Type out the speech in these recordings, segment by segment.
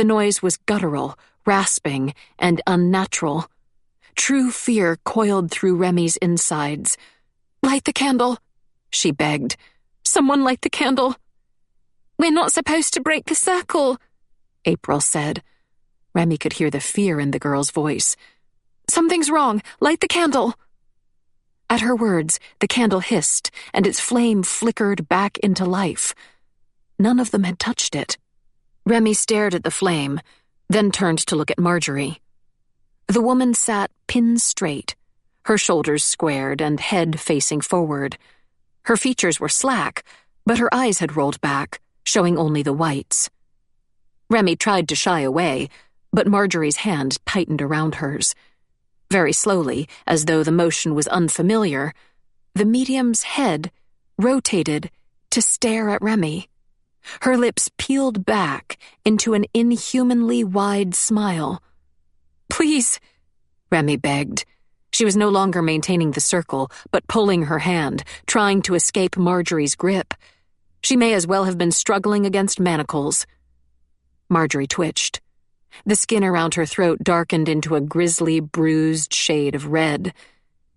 The noise was guttural, rasping, and unnatural. True fear coiled through Remy's insides. "Light the candle," she begged. "Someone light the candle." "We're not supposed to break the circle," April said. Remy could hear the fear in the girl's voice. "Something's wrong. Light the candle." At her words, the candle hissed, and its flame flickered back into life. None of them had touched it. Remy stared at the flame, then turned to look at Marjorie. The woman sat pin straight, her shoulders squared and head facing forward. Her features were slack, but her eyes had rolled back, showing only the whites. Remy tried to shy away, but Marjorie's hand tightened around hers. Very slowly, as though the motion was unfamiliar, the medium's head rotated to stare at Remy. Her lips peeled back into an inhumanly wide smile. "Please," Remy begged. She was no longer maintaining the circle, but pulling her hand, trying to escape Marjorie's grip. She may as well have been struggling against manacles. Marjorie twitched. The skin around her throat darkened into a grisly, bruised shade of red.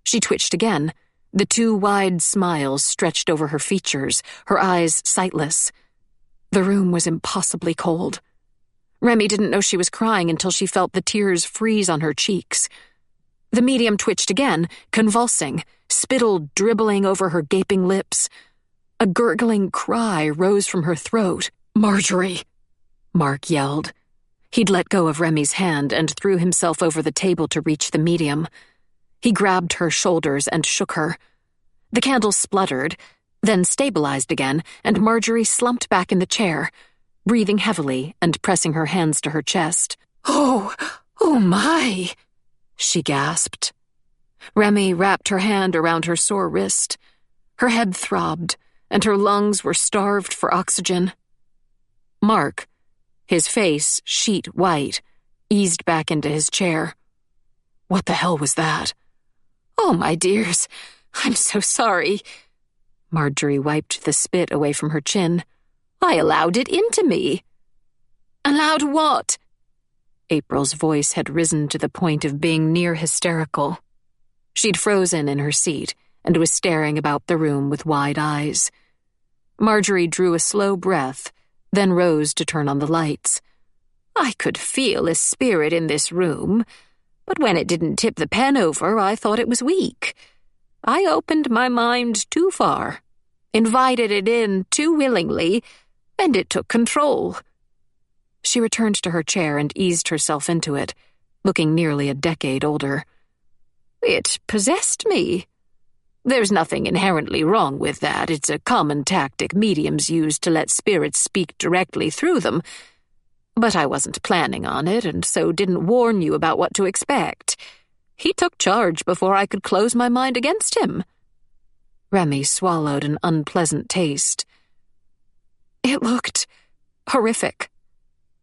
She twitched again, the two wide smiles stretched over her features, her eyes sightless. The room was impossibly cold. Remy didn't know she was crying until she felt the tears freeze on her cheeks. The medium twitched again, convulsing, spittle dribbling over her gaping lips. A gurgling cry rose from her throat. "Marjorie!" Mark yelled. He'd let go of Remy's hand and threw himself over the table to reach the medium. He grabbed her shoulders and shook her. The candle spluttered, then stabilized again, and Marjorie slumped back in the chair, breathing heavily and pressing her hands to her chest. Oh my," she gasped. Remy wrapped her hand around her sore wrist. Her head throbbed, and her lungs were starved for oxygen. Mark, his face sheet white, eased back into his chair. "What the hell was that?" "Oh, my dears, I'm so sorry." Marjorie wiped the spit away from her chin. "I allowed it into me." "Allowed what?" April's voice had risen to the point of being near hysterical. She'd frozen in her seat and was staring about the room with wide eyes. Marjorie drew a slow breath, then rose to turn on the lights. "I could feel a spirit in this room, but when it didn't tip the pen over, I thought it was weak. I opened my mind too far, invited it in too willingly, and it took control." She returned to her chair and eased herself into it, looking nearly a decade older. "It possessed me. There's nothing inherently wrong with that. It's a common tactic mediums use to let spirits speak directly through them. But I wasn't planning on it, and so didn't warn you about what to expect. He took charge before I could close my mind against him." Remy swallowed an unpleasant taste. "It looked horrific.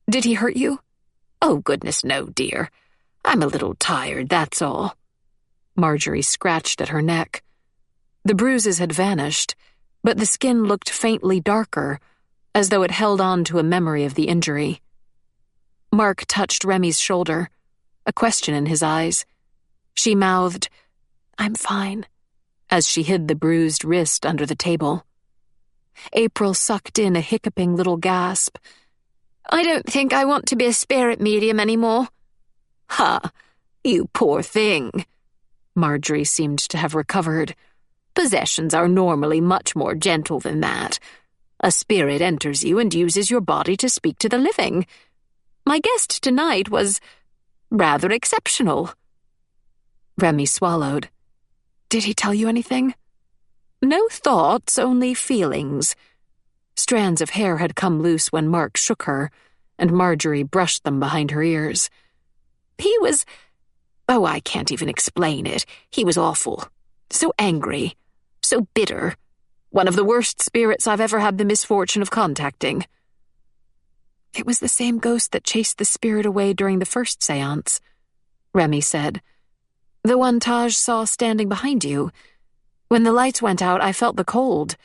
Did he hurt you?" "Oh, goodness, no, dear. I'm a little tired, that's all." Marjorie scratched at her neck. The bruises had vanished, but the skin looked faintly darker, as though it held on to a memory of the injury. Mark touched Remy's shoulder, a question in his eyes. She mouthed, "I'm fine," as she hid the bruised wrist under the table. April sucked in a hiccuping little gasp. "I don't think I want to be a spirit medium anymore." "Ha, you poor thing." Marjorie seemed to have recovered. "Possessions are normally much more gentle than that. A spirit enters you and uses your body to speak to the living. My guest tonight was rather exceptional." Remy swallowed. "Did he tell you anything?" "No thoughts, only feelings." Strands of hair had come loose when Mark shook her, and Marjorie brushed them behind her ears. "He was... oh, I can't even explain it. He was awful. So angry. So bitter. One of the worst spirits I've ever had the misfortune of contacting." "It was the same ghost that chased the spirit away during the first séance," Remy said. "The one Taj saw standing behind you. When the lights went out, I felt the cold.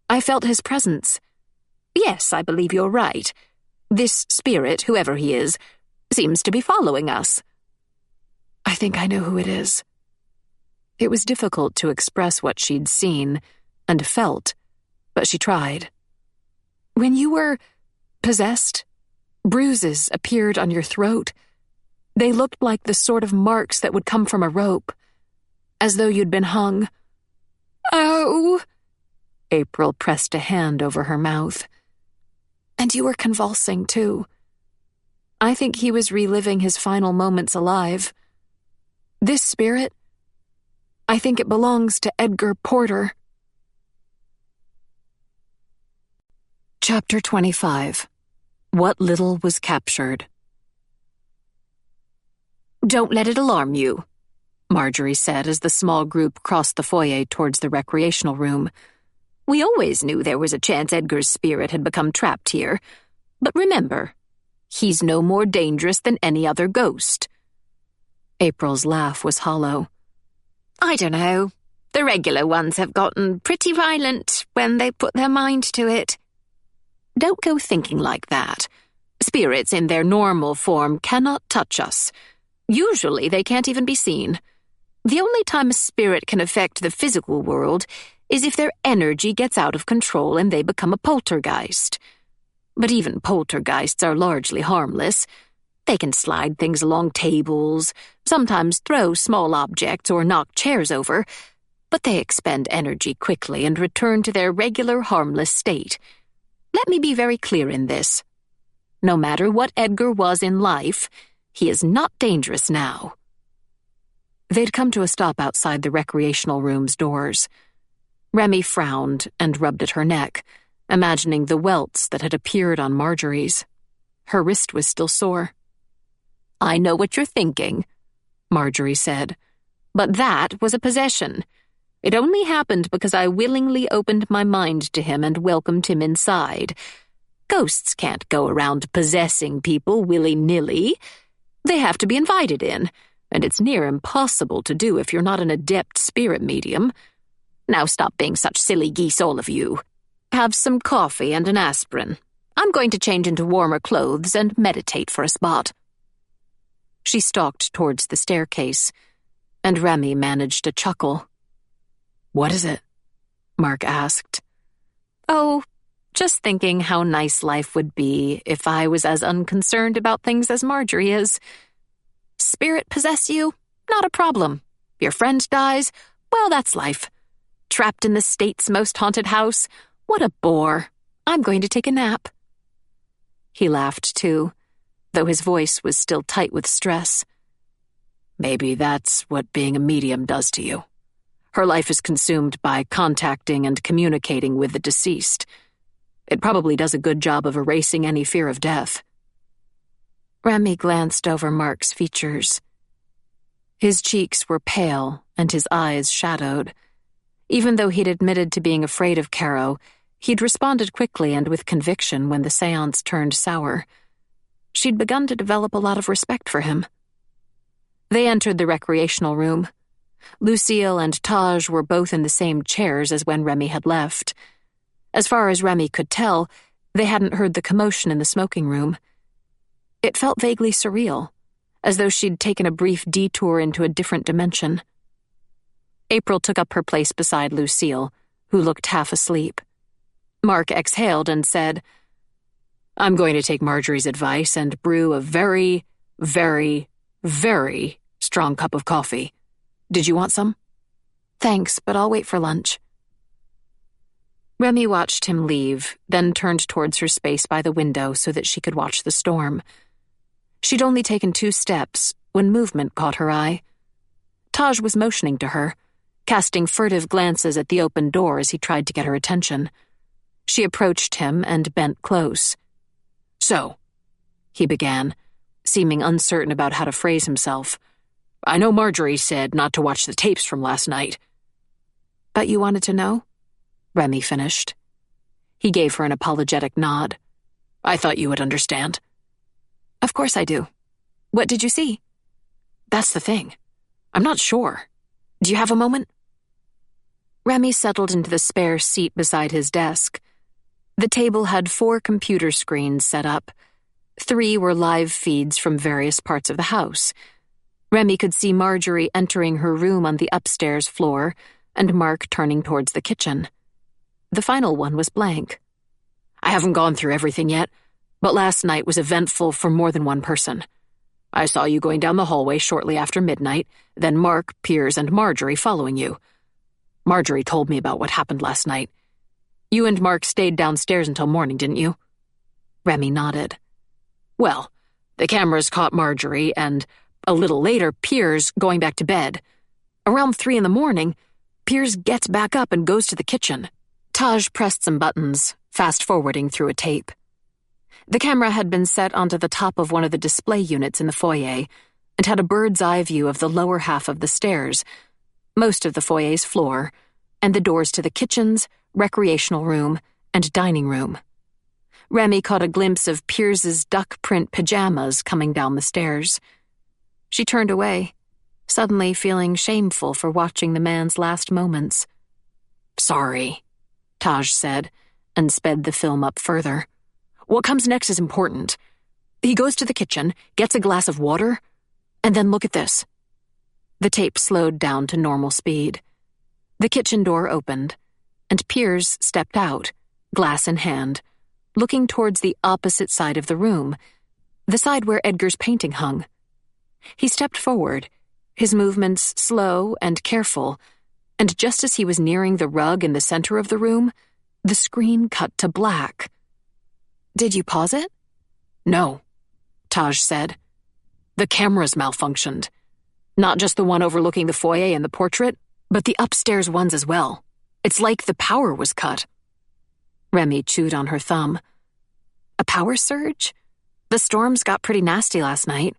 I felt his presence." "Yes, I believe you're right. This spirit, whoever he is, seems to be following us." "I think I know who it is." It was difficult to express what she'd seen and felt, but she tried. "When you were possessed, bruises appeared on your throat. They looked like the sort of marks that would come from a rope, as though you'd been hung." "Oh!" April pressed a hand over her mouth. "And you were convulsing, too. I think he was reliving his final moments alive. This spirit, I think it belongs to Edgar Porter." Chapter 25. What Little Was Captured. "Don't let it alarm you," Marjorie said as the small group crossed the foyer towards the recreational room. "We always knew there was a chance Edgar's spirit had become trapped here. But remember, he's no more dangerous than any other ghost." April's laugh was hollow. "I don't know. The regular ones have gotten pretty violent when they put their mind to it." "Don't go thinking like that. Spirits in their normal form cannot touch us. Usually they can't even be seen. The only time a spirit can affect the physical world is if their energy gets out of control and they become a poltergeist. But even poltergeists are largely harmless. They can slide things along tables, sometimes throw small objects or knock chairs over, but they expend energy quickly and return to their regular harmless state. Let me be very clear in this. No matter what Edgar was in life, he is not dangerous now." They'd come to a stop outside the recreational room's doors. Remy frowned and rubbed at her neck, imagining the welts that had appeared on Marjorie's. Her wrist was still sore. "I know what you're thinking," Marjorie said, "but that was a possession. It only happened because I willingly opened my mind to him and welcomed him inside. Ghosts can't go around possessing people willy-nilly. They have to be invited in, and it's near impossible to do if you're not an adept spirit medium. Now stop being such silly geese, all of you. Have some coffee and an aspirin. I'm going to change into warmer clothes and meditate for a spot." She stalked towards the staircase, and Remy managed a chuckle. "What is it?" Mark asked. "Oh, just thinking how nice life would be if I was as unconcerned about things as Marjorie is. Spirit possess you? Not a problem. Your friend dies? Well, that's life. Trapped in the state's most haunted house? What a bore. I'm going to take a nap." He laughed too, though his voice was still tight with stress. "Maybe that's what being a medium does to you. Her life is consumed by contacting and communicating with the deceased. It probably does a good job of erasing any fear of death." Remy glanced over Mark's features. His cheeks were pale and his eyes shadowed. Even though he'd admitted to being afraid of Carrow, he'd responded quickly and with conviction when the séance turned sour. She'd begun to develop a lot of respect for him. They entered the recreational room. Lucille and Taj were both in the same chairs as when Remy had left. As far as Remy could tell, they hadn't heard the commotion in the smoking room. It felt vaguely surreal, as though she'd taken a brief detour into a different dimension. April took up her place beside Lucille, who looked half asleep. Mark exhaled and said, "I'm going to take Marjorie's advice and brew a very, very, very strong cup of coffee. Did you want some?" "Thanks, but I'll wait for lunch." Remy watched him leave, then turned towards her space by the window so that she could watch the storm. She'd only taken 2 steps when movement caught her eye. Taj was motioning to her, casting furtive glances at the open door as he tried to get her attention. She approached him and bent close. "So," he began, seeming uncertain about how to phrase himself, "I know Marjorie said not to watch the tapes from last night." "But you wanted to know?" Remy finished. He gave her an apologetic nod. "I thought you would understand." "Of course I do. What did you see?" "That's the thing. I'm not sure. Do you have a moment?" Remy settled into the spare seat beside his desk. The table had 4 computer screens set up. 3 were live feeds from various parts of the house. Remy could see Marjorie entering her room on the upstairs floor and Mark turning towards the kitchen. The final one was blank. I haven't gone through everything yet, but last night was eventful for more than one person. I saw you going down the hallway shortly after midnight, then Mark, Piers, and Marjorie following you. Marjorie told me about what happened last night. You and Mark stayed downstairs until morning, didn't you? Remy nodded. Well, the cameras caught Marjorie and, a little later, Piers going back to bed. Around 3 a.m, Piers gets back up and goes to the kitchen. Taj pressed some buttons, fast-forwarding through a tape. The camera had been set onto the top of one of the display units in the foyer and had a bird's-eye view of the lower half of the stairs, most of the foyer's floor, and the doors to the kitchens, recreational room, and dining room. Remy caught a glimpse of Piers's duck print pajamas coming down the stairs. She turned away, suddenly feeling shameful for watching the man's last moments. Sorry, Taj said, and sped the film up further. What comes next is important. He goes to the kitchen, gets a glass of water, and then look at this. The tape slowed down to normal speed. The kitchen door opened, and Piers stepped out, glass in hand, looking towards the opposite side of the room, the side where Edgar's painting hung. He stepped forward, his movements slow and careful, and just as he was nearing the rug in the center of the room, the screen cut to black. Did you pause it? No, Taj said. The cameras malfunctioned. Not just the one overlooking the foyer and the portrait, but the upstairs ones as well. It's like the power was cut. Remy chewed on her thumb. A power surge? The storms got pretty nasty last night.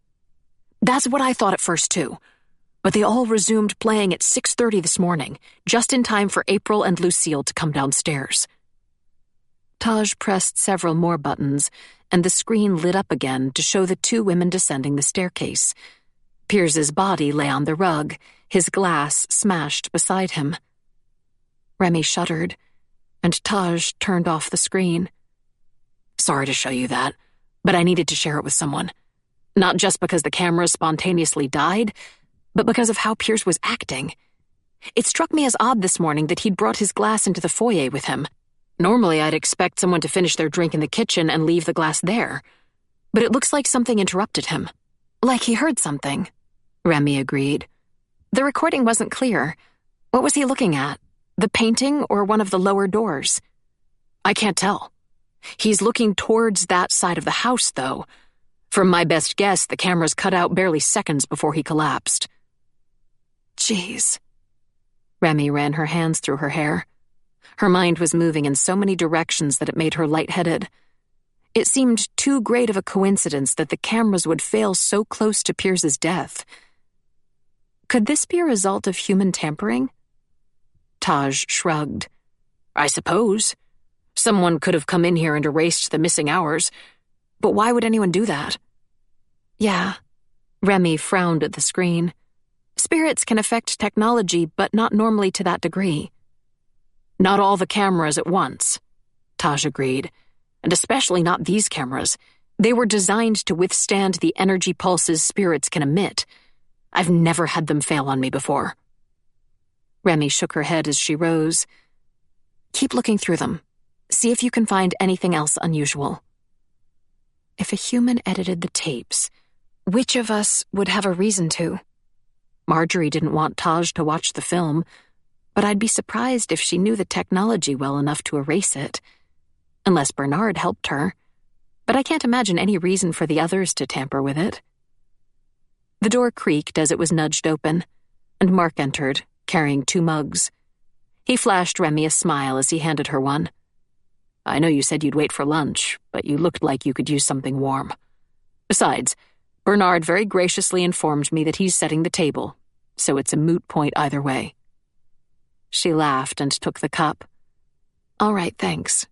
That's what I thought at first too. But they all resumed playing at 6:30 this morning, just in time for April and Lucille to come downstairs. Taj pressed several more buttons, and the screen lit up again to show the 2 women descending the staircase. Piers's body lay on the rug, his glass smashed beside him. Remy shuddered, and Taj turned off the screen. Sorry to show you that, but I needed to share it with someone. Not just because the camera spontaneously died, but because of how Piers was acting. It struck me as odd this morning that he'd brought his glass into the foyer with him. Normally, I'd expect someone to finish their drink in the kitchen and leave the glass there. But it looks like something interrupted him. Like he heard something, Remy agreed. The recording wasn't clear. What was he looking at? The painting or one of the lower doors? I can't tell. He's looking towards that side of the house, though. From my best guess, the cameras cut out barely seconds before he collapsed. Jeez. Remy ran her hands through her hair. Her mind was moving in so many directions that it made her lightheaded. It seemed too great of a coincidence that the cameras would fail so close to Piers's death. Could this be a result of human tampering? Taj shrugged. I suppose. Someone could have come in here and erased the missing hours. But why would anyone do that? Yeah. Remy frowned at the screen. Spirits can affect technology, but not normally to that degree. Not all the cameras at once, Taj agreed. And especially not these cameras. They were designed to withstand the energy pulses spirits can emit. I've never had them fail on me before. Remy shook her head as she rose. Keep looking through them. See if you can find anything else unusual. If a human edited the tapes, which of us would have a reason to? Marjorie didn't want Taj to watch the film, but I'd be surprised if she knew the technology well enough to erase it. Unless Bernard helped her. But I can't imagine any reason for the others to tamper with it. The door creaked as it was nudged open, and Mark entered, carrying 2 mugs. He flashed Remy a smile as he handed her one. I know you said you'd wait for lunch, but you looked like you could use something warm. Besides, Bernard very graciously informed me that he's setting the table, so it's a moot point either way. She laughed and took the cup. All right, thanks.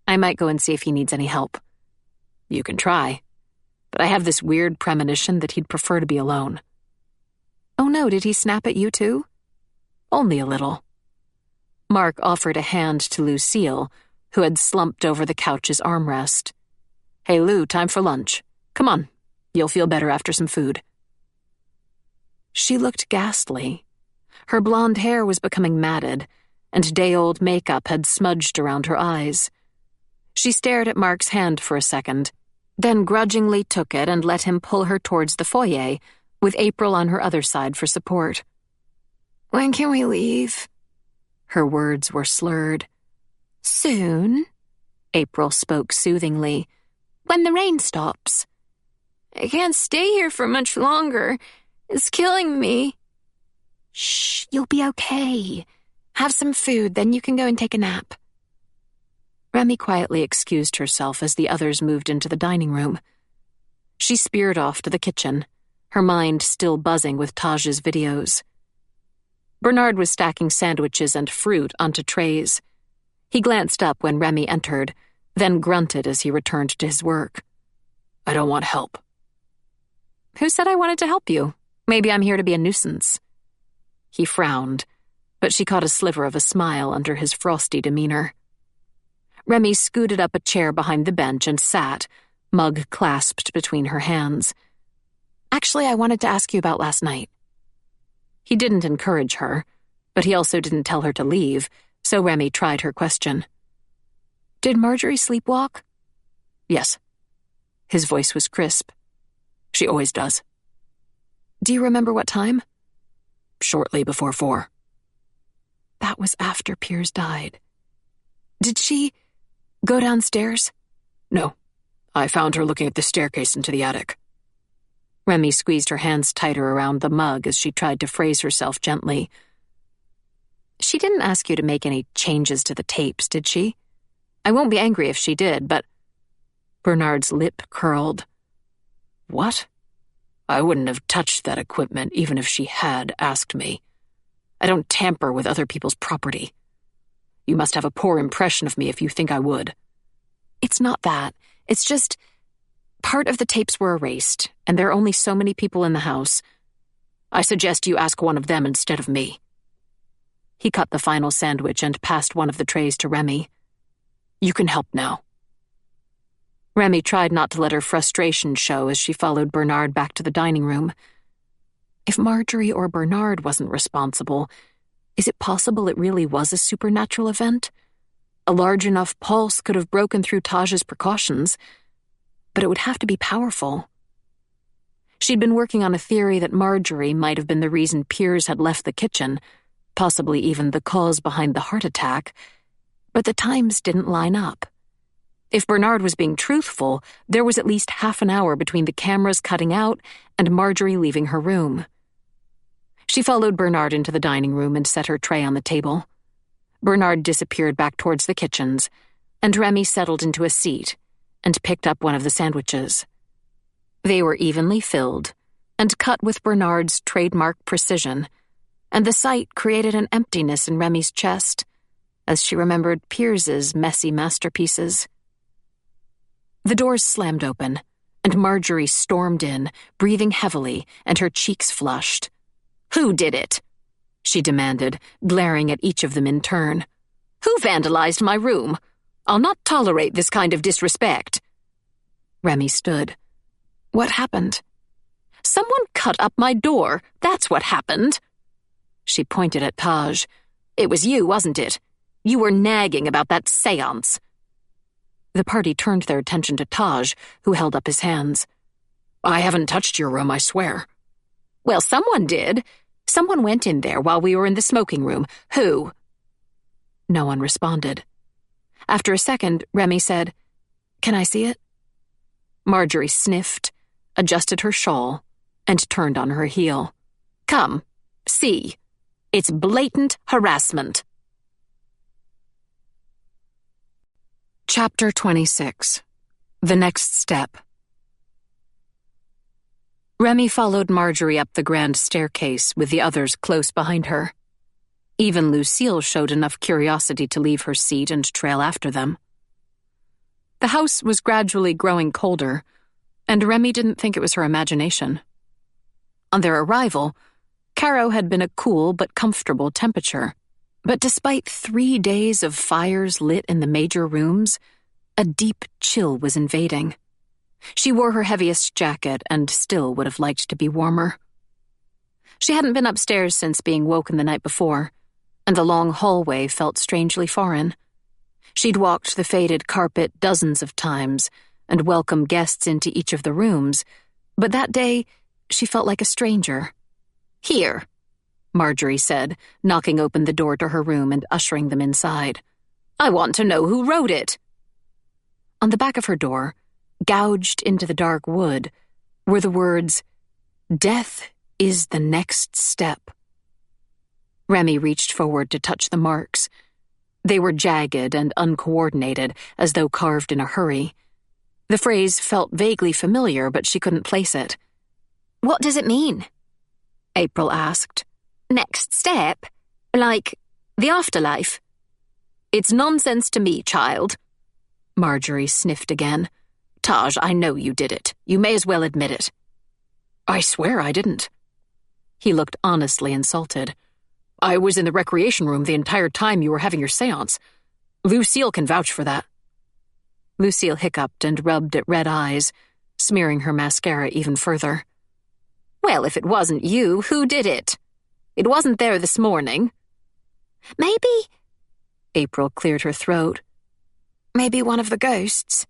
I might go and see if he needs any help. You can try, but I have this weird premonition that he'd prefer to be alone. Oh no, did he snap at you too? Only a little. Mark offered a hand to Lucille, who had slumped over the couch's armrest. Hey Lou, time for lunch. Come on, you'll feel better after some food. She looked ghastly. Her blonde hair was becoming matted, and day-old makeup had smudged around her eyes. She stared at Mark's hand for a second, then grudgingly took it and let him pull her towards the foyer, with April on her other side for support. "When can we leave?" Her words were slurred. "Soon," April spoke soothingly. "When the rain stops." "I can't stay here for much longer. It's killing me." "Shh, you'll be okay. Have some food, then you can go and take a nap." Remy quietly excused herself as the others moved into the dining room. She speared off to the kitchen, her mind still buzzing with Taj's videos. Bernard was stacking sandwiches and fruit onto trays. He glanced up when Remy entered, then grunted as he returned to his work. "I don't want help." "Who said I wanted to help you? Maybe I'm here to be a nuisance." He frowned, but she caught a sliver of a smile under his frosty demeanor. Remy scooted up a chair behind the bench and sat, mug clasped between her hands. "Actually, I wanted to ask you about last night." He didn't encourage her, but he also didn't tell her to leave, so Remy tried her question. "Did Marjorie sleepwalk?" "Yes." His voice was crisp. "She always does." "Do you remember what time?" "Shortly before 4. That was after Piers died. Did she go downstairs?" "No. I found her looking at the staircase into the attic." Remy squeezed her hands tighter around the mug as she tried to phrase herself gently. "She didn't ask you to make any changes to the tapes, did she? I won't be angry if she did, but—" Bernard's lip curled. "What? I wouldn't have touched that equipment even if she had asked me. I don't tamper with other people's property. You must have a poor impression of me if you think I would." "It's not that. It's just, part of the tapes were erased, and there are only so many people in the house. I suggest you ask one of them instead of me." He cut the final sandwich and passed one of the trays to Remy. "You can help now." Remy tried not to let her frustration show as she followed Bernard back to the dining room. If Marjorie or Bernard wasn't responsible, is it possible it really was a supernatural event? A large enough pulse could have broken through Taj's precautions, but it would have to be powerful. She'd been working on a theory that Marjorie might have been the reason Piers had left the kitchen, possibly even the cause behind the heart attack, but the times didn't line up. If Bernard was being truthful, there was at least half an hour between the cameras cutting out and Marjorie leaving her room. She followed Bernard into the dining room and set her tray on the table. Bernard disappeared back towards the kitchens, and Remy settled into a seat and picked up one of the sandwiches. They were evenly filled and cut with Bernard's trademark precision, and the sight created an emptiness in Remy's chest as she remembered Piers's messy masterpieces. The doors slammed open, and Marjorie stormed in, breathing heavily and her cheeks flushed. "Who did it?" she demanded, glaring at each of them in turn. "Who vandalized my room? I'll not tolerate this kind of disrespect." Remy stood. "What happened?" "Someone cut up my door. That's what happened." She pointed at Taj. "It was you, wasn't it? You were nagging about that séance." The party turned their attention to Taj, who held up his hands. "I haven't touched your room, I swear." "Well, someone did. Someone went in there while we were in the smoking room. Who?" No one responded. After a second, Remy said, "Can I see it?" Marjorie sniffed, adjusted her shawl, and turned on her heel. "Come, see. It's blatant harassment." Chapter 26. The Next Step. Remy followed Marjorie up the grand staircase with the others close behind her. Even Lucille showed enough curiosity to leave her seat and trail after them. The house was gradually growing colder, and Remy didn't think it was her imagination. On their arrival, Carrow had been a cool but comfortable temperature. But despite 3 days of fires lit in the major rooms, a deep chill was invading. She wore her heaviest jacket and still would have liked to be warmer. She hadn't been upstairs since being woken the night before, and the long hallway felt strangely foreign. She'd walked the faded carpet dozens of times and welcomed guests into each of the rooms, but that day she felt like a stranger. "Here," Marjorie said, knocking open the door to her room and ushering them inside. "I want to know who wrote it." On the back of her door, gouged into the dark wood, were the words, "Death is the next step." Remy reached forward to touch the marks. They were jagged and uncoordinated, as though carved in a hurry. The phrase felt vaguely familiar, but she couldn't place it. "What does it mean?" April asked. "Next step? Like the afterlife?" "It's nonsense to me, child." Marjorie sniffed again. "Taj, I know you did it. You may as well admit it." "I swear I didn't." He looked honestly insulted. "I was in the recreation room the entire time you were having your séance. Lucille can vouch for that." Lucille hiccuped and rubbed at red eyes, smearing her mascara even further. "Well, if it wasn't you, who did it? It wasn't there this morning." "Maybe," April cleared her throat, "maybe one of the ghosts."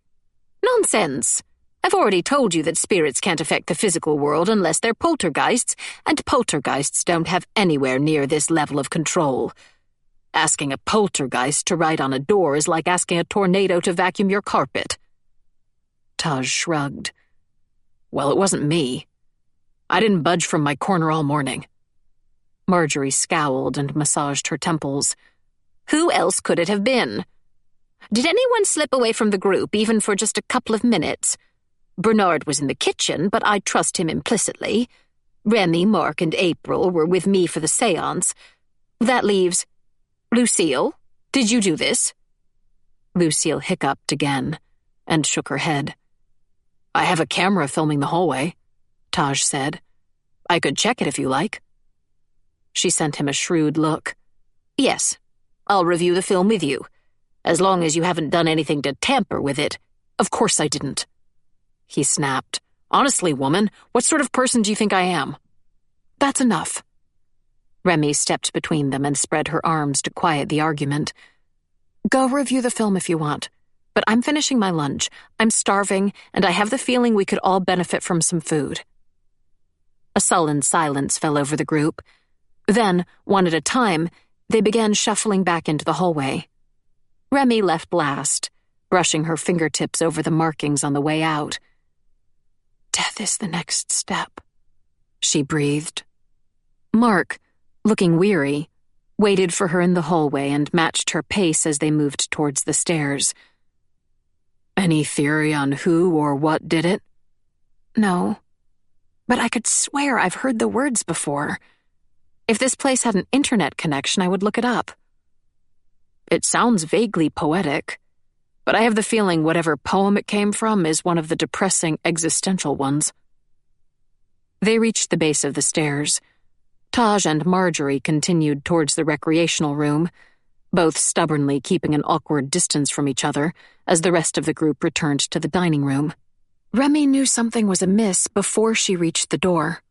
"Nonsense. I've already told you that spirits can't affect the physical world unless they're poltergeists, and poltergeists don't have anywhere near this level of control. Asking a poltergeist to write on a door is like asking a tornado to vacuum your carpet." Taj shrugged. "Well, it wasn't me. I didn't budge from my corner all morning." Marjorie scowled and massaged her temples. "Who else could it have been? Did anyone slip away from the group, even for just a couple of minutes? Bernard was in the kitchen, but I trust him implicitly. Remy, Mark, and April were with me for the séance. That leaves... Lucille, did you do this?" Lucille hiccuped again and shook her head. "I have a camera filming the hallway," Taj said. "I could check it if you like." She sent him a shrewd look. "Yes, I'll review the film with you. As long as you haven't done anything to tamper with it." "Of course I didn't." He snapped. "Honestly, woman, what sort of person do you think I am?" "That's enough." Remy stepped between them and spread her arms to quiet the argument. "Go review the film if you want, but I'm finishing my lunch. I'm starving, and I have the feeling we could all benefit from some food." A sullen silence fell over the group. Then, one at a time, they began shuffling back into the hallway. Remy left last, brushing her fingertips over the markings on the way out. "Death is the next step," she breathed. Mark, looking weary, waited for her in the hallway and matched her pace as they moved towards the stairs. "Any theory on who or what did it?" "No, but I could swear I've heard the words before. If this place had an internet connection, I would look it up." "It sounds vaguely poetic, but I have the feeling whatever poem it came from is one of the depressing existential ones." They reached the base of the stairs. Taj and Marjorie continued towards the recreational room, both stubbornly keeping an awkward distance from each other as the rest of the group returned to the dining room. Remy knew something was amiss before she reached the door.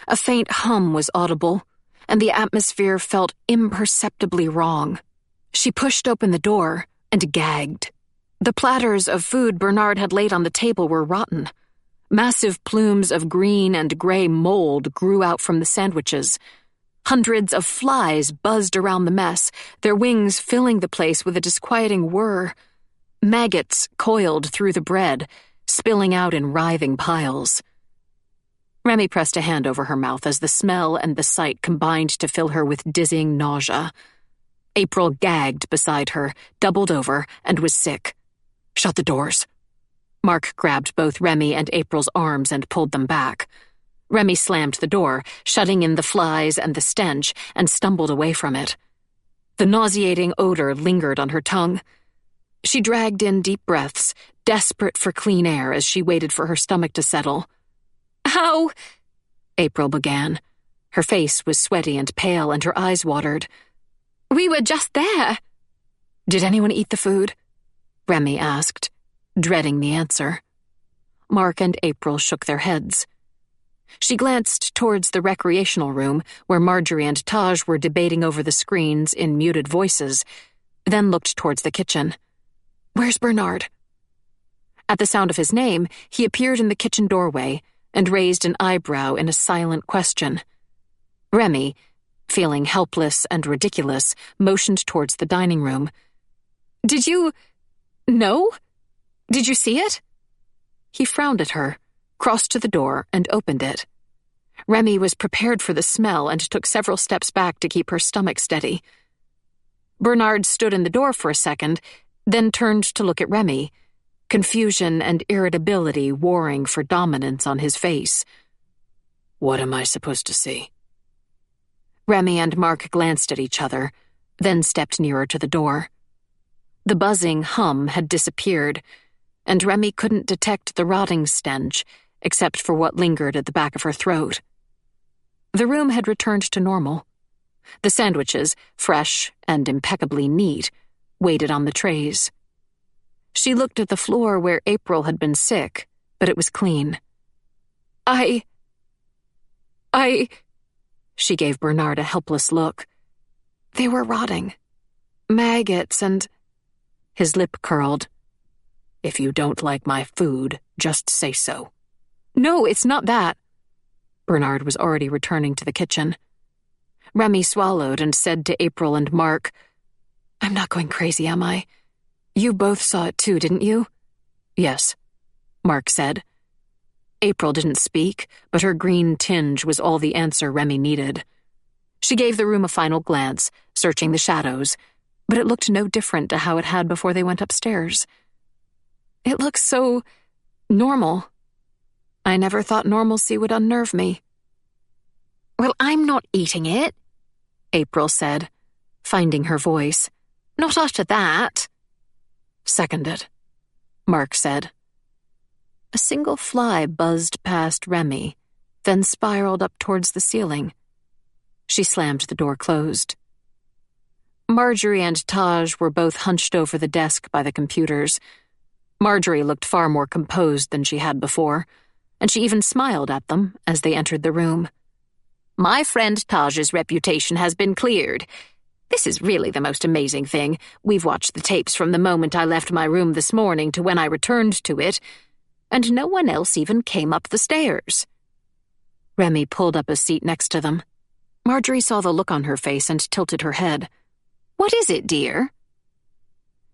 A faint hum was audible, and the atmosphere felt imperceptibly wrong. She pushed open the door and gagged. The platters of food Bernard had laid on the table were rotten. Massive plumes of green and gray mold grew out from the sandwiches. Hundreds of flies buzzed around the mess, their wings filling the place with a disquieting whir. Maggots coiled through the bread, spilling out in writhing piles. Remy pressed a hand over her mouth as the smell and the sight combined to fill her with dizzying nausea. April gagged beside her, doubled over, and was sick. "Shut the doors." Mark grabbed both Remy and April's arms and pulled them back. Remy slammed the door, shutting in the flies and the stench, and stumbled away from it. The nauseating odor lingered on her tongue. She dragged in deep breaths, desperate for clean air as she waited for her stomach to settle. "Ow!" April began. Her face was sweaty and pale, and her eyes watered. "We were just there." "Did anyone eat the food?" Remy asked, dreading the answer. Mark and April shook their heads. She glanced towards the recreational room where Marjorie and Taj were debating over the screens in muted voices, then looked towards the kitchen. "Where's Bernard?" At the sound of his name, he appeared in the kitchen doorway and raised an eyebrow in a silent question. Remy, feeling helpless and ridiculous, motioned towards the dining room. "Did you... know? Did you see it?" He frowned at her, crossed to the door, and opened it. Remy was prepared for the smell and took several steps back to keep her stomach steady. Bernard stood in the door for a second, then turned to look at Remy, confusion and irritability warring for dominance on his face. "What am I supposed to see?" Remy and Mark glanced at each other, then stepped nearer to the door. The buzzing hum had disappeared, and Remy couldn't detect the rotting stench, except for what lingered at the back of her throat. The room had returned to normal. The sandwiches, fresh and impeccably neat, waited on the trays. She looked at the floor where April had been sick, but it was clean. I... She gave Bernard a helpless look. "They were rotting. Maggots and..." His lip curled. "If you don't like my food, just say so." "No, it's not that." Bernard was already returning to the kitchen. Remy swallowed and said to April and Mark, "I'm not going crazy, am I? You both saw it too, didn't you?" "Yes," Mark said. April didn't speak, but her green tinge was all the answer Remy needed. She gave the room a final glance, searching the shadows, but it looked no different to how it had before they went upstairs. "It looks so... normal. I never thought normalcy would unnerve me." "Well, I'm not eating it," April said, finding her voice. "Not after that." "Seconded," Mark said. A single fly buzzed past Remy, then spiraled up towards the ceiling. She slammed the door closed. Marjorie and Taj were both hunched over the desk by the computers. Marjorie looked far more composed than she had before, and she even smiled at them as they entered the room. "My friend Taj's reputation has been cleared. This is really the most amazing thing. We've watched the tapes from the moment I left my room this morning to when I returned to it, and no one else even came up the stairs." Remy pulled up a seat next to them. Marjorie saw the look on her face and tilted her head. "What is it, dear?"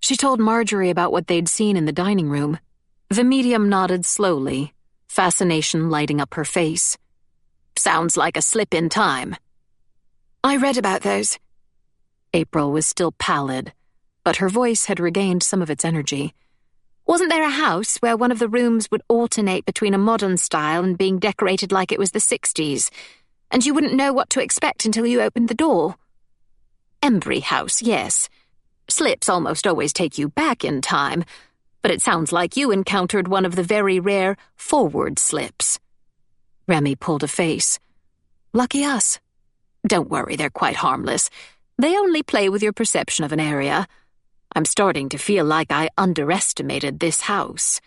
She told Marjorie about what they'd seen in the dining room. The medium nodded slowly, fascination lighting up her face. "Sounds like a slip in time." "I read about those." April was still pallid, but her voice had regained some of its energy. "Wasn't there a house where one of the rooms would alternate between a modern style and being decorated like it was the 60s, and you wouldn't know what to expect until you opened the door?" "Embry House, yes. Slips almost always take you back in time, but it sounds like you encountered one of the very rare forward slips." Remy pulled a face. "Lucky us." "Don't worry, they're quite harmless. They only play with your perception of an area. I'm starting to feel like I underestimated this house."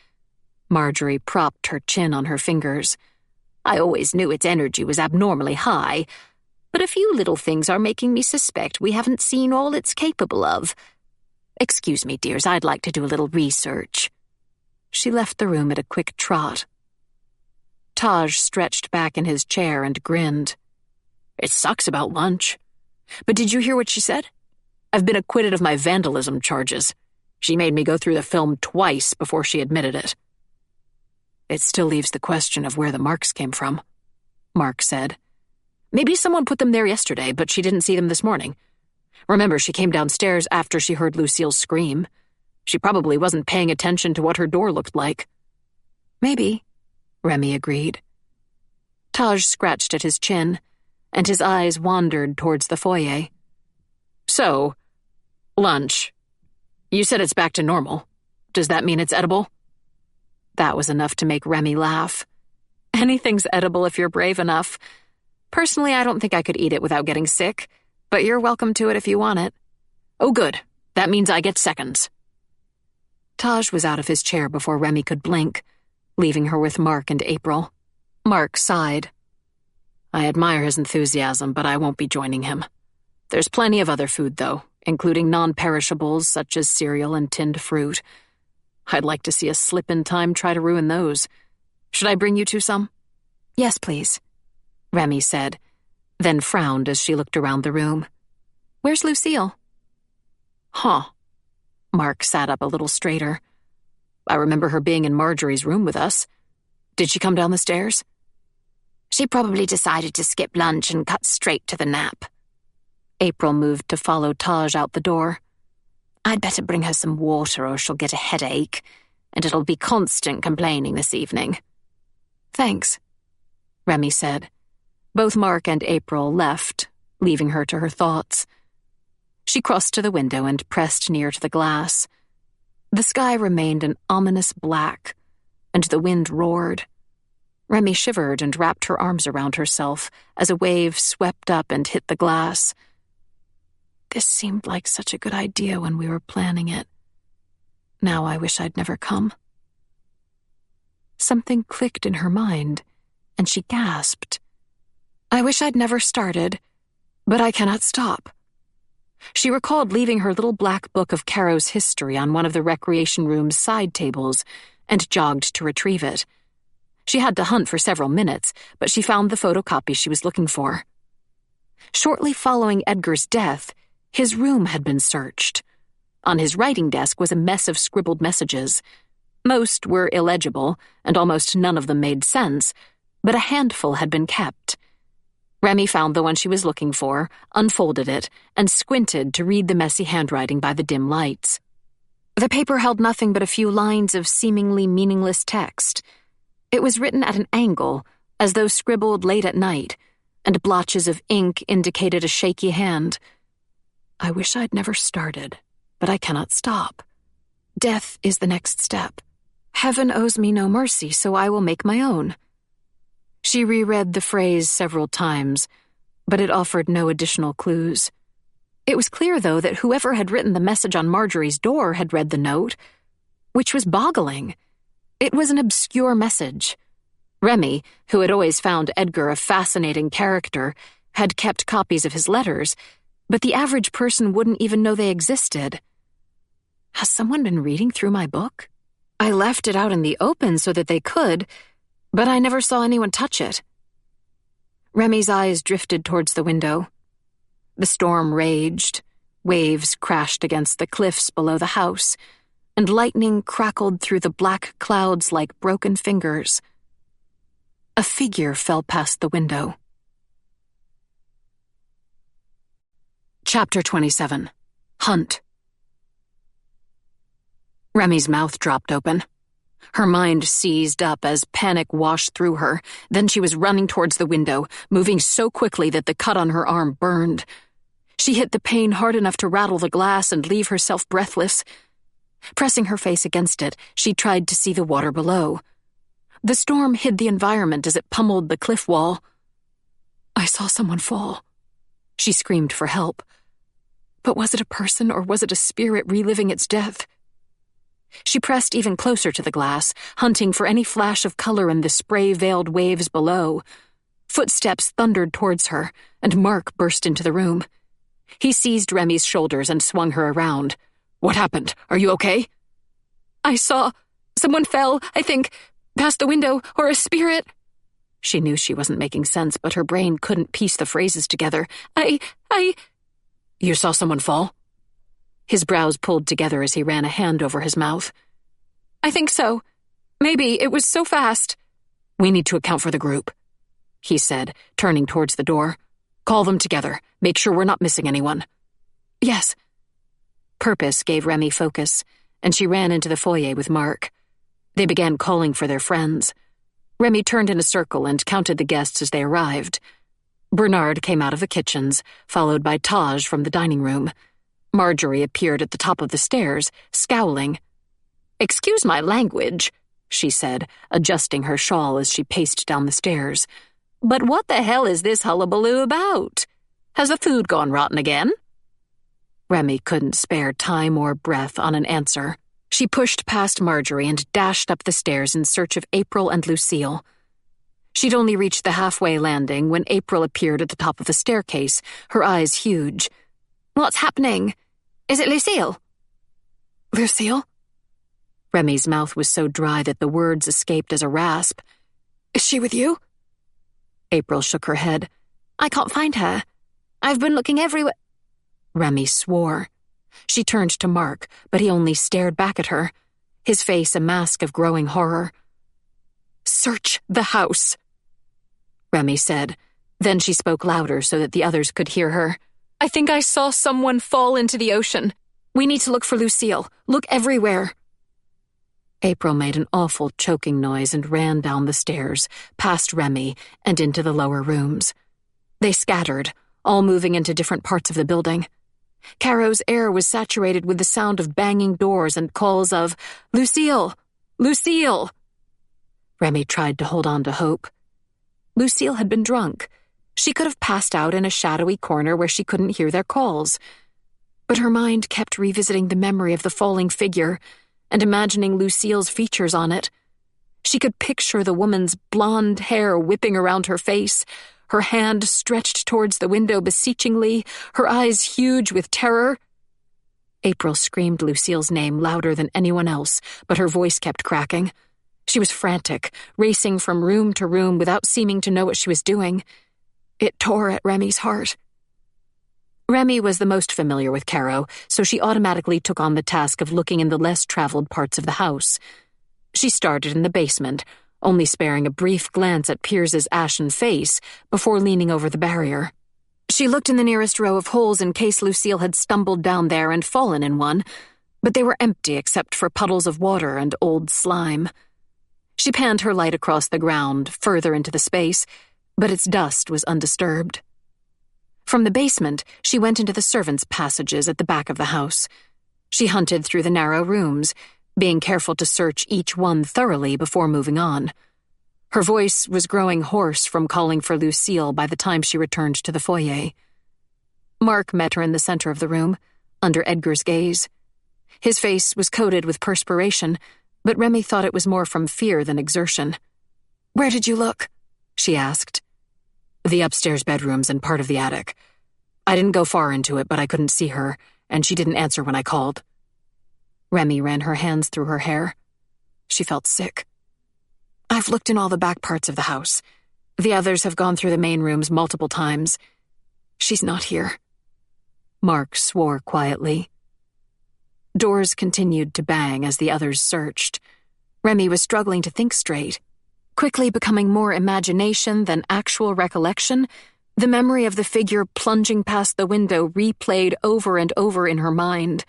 Marjorie propped her chin on her fingers. "I always knew its energy was abnormally high, but a few little things are making me suspect we haven't seen all it's capable of. Excuse me, dears, I'd like to do a little research." She left the room at a quick trot. Taj stretched back in his chair and grinned. "It sucks about lunch. But did you hear what she said? I've been acquitted of my vandalism charges. She made me go through the film twice before she admitted it." "It still leaves the question of where the marks came from," Mark said. "Maybe someone put them there yesterday, but she didn't see them this morning. Remember, she came downstairs after she heard Lucille's scream. She probably wasn't paying attention to what her door looked like." "Maybe," Remy agreed. Taj scratched at his chin, and his eyes wandered towards the foyer. "So, lunch. You said it's back to normal. Does that mean it's edible?" That was enough to make Remy laugh. "Anything's edible if you're brave enough. Personally, I don't think I could eat it without getting sick, but you're welcome to it if you want it." "Oh, good. That means I get seconds." Taj was out of his chair before Remy could blink. leaving her with Mark and April. Mark sighed. I admire his enthusiasm, but I won't be joining him. There's plenty of other food, though, including non-perishables such as cereal and tinned fruit. I'd like to see a slip in time try to ruin those. Should I bring you two some? Yes, please, Remy said, then frowned as she looked around the room. Where's Lucille? Huh. Mark sat up a little straighter. I remember her being in Marjorie's room with us. Did she come down the stairs? She probably decided to skip lunch and cut straight to the nap. April moved to follow Taj out the door. I'd better bring her some water or she'll get a headache, and it'll be constant complaining this evening. Thanks, Remy said. Both Mark and April left, leaving her to her thoughts. She crossed to the window and pressed near to the glass. The sky remained an ominous black, and the wind roared. Remy shivered and wrapped her arms around herself as a wave swept up and hit the glass. This seemed like such a good idea when we were planning it. Now I wish I'd never come. Something clicked in her mind, and she gasped. I wish I'd never started, but I cannot stop. She recalled leaving her little black book of Carrow's history on one of the recreation room's side tables and jogged to retrieve it. She had to hunt for several minutes, but she found the photocopy she was looking for. Shortly following Edgar's death, his room had been searched. On his writing desk was a mess of scribbled messages. Most were illegible, and almost none of them made sense, but a handful had been kept. Remy found the one she was looking for, unfolded it, and squinted to read the messy handwriting by the dim lights. The paper held nothing but a few lines of seemingly meaningless text. It was written at an angle, as though scribbled late at night, and blotches of ink indicated a shaky hand. I wish I'd never started, but I cannot stop. Death is the next step. Heaven owes me no mercy, so I will make my own. She reread the phrase several times, but it offered no additional clues. It was clear, though, that whoever had written the message on Marjorie's door had read the note, which was boggling. It was an obscure message. Remy, who had always found Edgar a fascinating character, had kept copies of his letters, but the average person wouldn't even know they existed. Has someone been reading through my book? I left it out in the open so that they could, but I never saw anyone touch it. Remy's eyes drifted towards the window. The storm raged, waves crashed against the cliffs below the house, and lightning crackled through the black clouds like broken fingers. A figure fell past the window. Chapter 27. Hunt. Remy's mouth dropped open. Her mind seized up as panic washed through her. Then she was running towards the window, moving so quickly that the cut on her arm burned. She hit the pane hard enough to rattle the glass and leave herself breathless. Pressing her face against it, she tried to see the water below. The storm hid the environment as it pummeled the cliff wall. I saw someone fall. She screamed for help. But was it a person or was it a spirit reliving its death? She pressed even closer to the glass, hunting for any flash of color in the spray-veiled waves below. Footsteps thundered towards her, and Mark burst into the room. He seized Remy's shoulders and swung her around. What happened? Are you okay? I saw someone fell, I think, past the window, or a spirit. She knew she wasn't making sense, but her brain couldn't piece the phrases together. You saw someone fall? His brows pulled together as he ran a hand over his mouth. I think so. Maybe it was so fast. We need to account for the group, he said, turning towards the door. Call them together. Make sure we're not missing anyone. Yes. Purpose gave Remy focus, and she ran into the foyer with Mark. They began calling for their friends. Remy turned in a circle and counted the guests as they arrived. Bernard came out of the kitchens, followed by Taj from the dining room. Marjorie appeared at the top of the stairs, scowling. Excuse my language, she said, adjusting her shawl as she paced down the stairs. But what the hell is this hullabaloo about? Has the food gone rotten again? Remy couldn't spare time or breath on an answer. She pushed past Marjorie and dashed up the stairs in search of April and Lucille. She'd only reached the halfway landing when April appeared at the top of the staircase, her eyes huge. "What's happening? Is it Lucille?" "Lucille?" Remy's mouth was so dry that the words escaped as a rasp. "Is she with you?" April shook her head. "I can't find her. I've been looking everywhere." Remy swore. She turned to Mark, but he only stared back at her, his face a mask of growing horror. "Search the house," Remy said. Then she spoke louder so that the others could hear her. "I think I saw someone fall into the ocean. We need to look for Lucille. Look everywhere." April made an awful choking noise and ran down the stairs, past Remy, and into the lower rooms. They scattered, all moving into different parts of the building. Carrow's air was saturated with the sound of banging doors and calls of, "Lucille! Lucille!" Remy tried to hold on to hope. Lucille had been drunk. She could have passed out in a shadowy corner where she couldn't hear their calls. But her mind kept revisiting the memory of the falling figure and imagining Lucille's features on it. She could picture the woman's blonde hair whipping around her face, her hand stretched towards the window beseechingly, her eyes huge with terror. April screamed Lucille's name louder than anyone else, but her voice kept cracking. She was frantic, racing from room to room without seeming to know what she was doing. It tore at Remy's heart. Remy was the most familiar with Carrow, so she automatically took on the task of looking in the less traveled parts of the house. She started in the basement, only sparing a brief glance at Piers's ashen face before leaning over the barrier. She looked in the nearest row of holes in case Lucille had stumbled down there and fallen in one, but they were empty except for puddles of water and old slime. She panned her light across the ground, further into the space, but its dust was undisturbed. From the basement, she went into the servants' passages at the back of the house. She hunted through the narrow rooms, being careful to search each one thoroughly before moving on. Her voice was growing hoarse from calling for Lucille by the time she returned to the foyer. Mark met her in the center of the room, under Edgar's gaze. His face was coated with perspiration, but Remy thought it was more from fear than exertion. "Where did you look?" she asked. "The upstairs bedrooms and part of the attic. I didn't go far into it, but I couldn't see her, and she didn't answer when I called." Remy ran her hands through her hair. She felt sick. "I've looked in all the back parts of the house. The others have gone through the main rooms multiple times. She's not here." Mark swore quietly. Doors continued to bang as the others searched. Remy was struggling to think straight. Quickly becoming more imagination than actual recollection, the memory of the figure plunging past the window replayed over and over in her mind.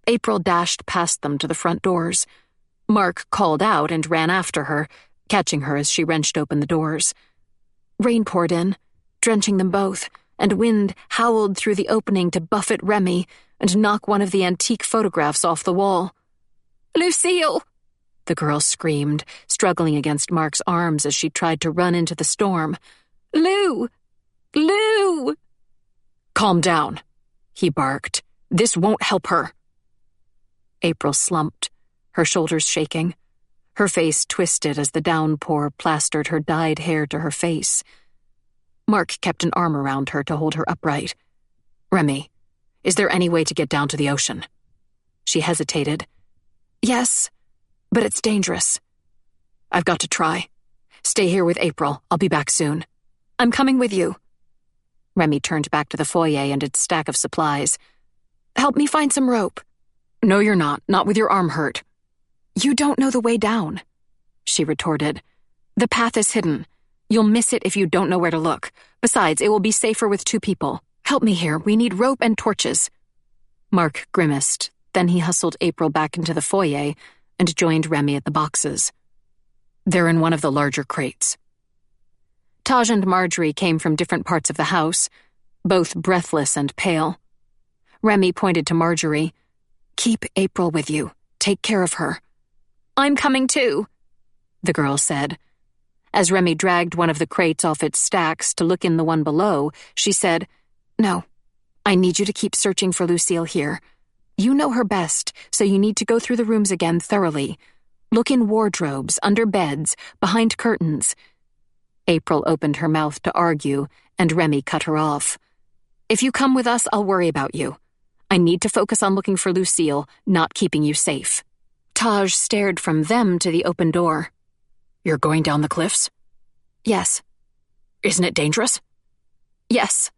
April dashed past them to the front doors. Mark called out and ran after her, catching her as she wrenched open the doors. Rain poured in, drenching them both, and wind howled through the opening to buffet Remy and knock one of the antique photographs off the wall. "Lucille!" the girl screamed, struggling against Mark's arms as she tried to run into the storm. "Lou! Lou!" "Calm down," he barked. "This won't help her." April slumped, her shoulders shaking. Her face twisted as the downpour plastered her dyed hair to her face. Mark kept an arm around her to hold her upright. "Remy, is there any way to get down to the ocean?" She hesitated. "Yes, but it's dangerous." "I've got to try. Stay here with April. I'll be back soon." "I'm coming with you." Remy turned back to the foyer and its stack of supplies. "Help me find some rope." "No, you're not with your arm hurt." "You don't know the way down," she retorted. "The path is hidden. You'll miss it if you don't know where to look. Besides, it will be safer with 2 people. Help me here. We need rope and torches." Mark grimaced. Then he hustled April back into the foyer and joined Remy at the boxes. "They're in one of the larger crates." Taj and Marjorie came from different parts of the house, both breathless and pale. Remy pointed to Marjorie. "Keep April with you. Take care of her." "I'm coming too," the girl said. As Remy dragged one of the crates off its stacks to look in the one below, she said, "No, I need you to keep searching for Lucille here. You know her best, so you need to go through the rooms again thoroughly. Look in wardrobes, under beds, behind curtains." April opened her mouth to argue, and Remy cut her off. "If you come with us, I'll worry about you. I need to focus on looking for Lucille, not keeping you safe." Taj stared from them to the open door. "You're going down the cliffs?" "Yes." "Isn't it dangerous?" "Yes."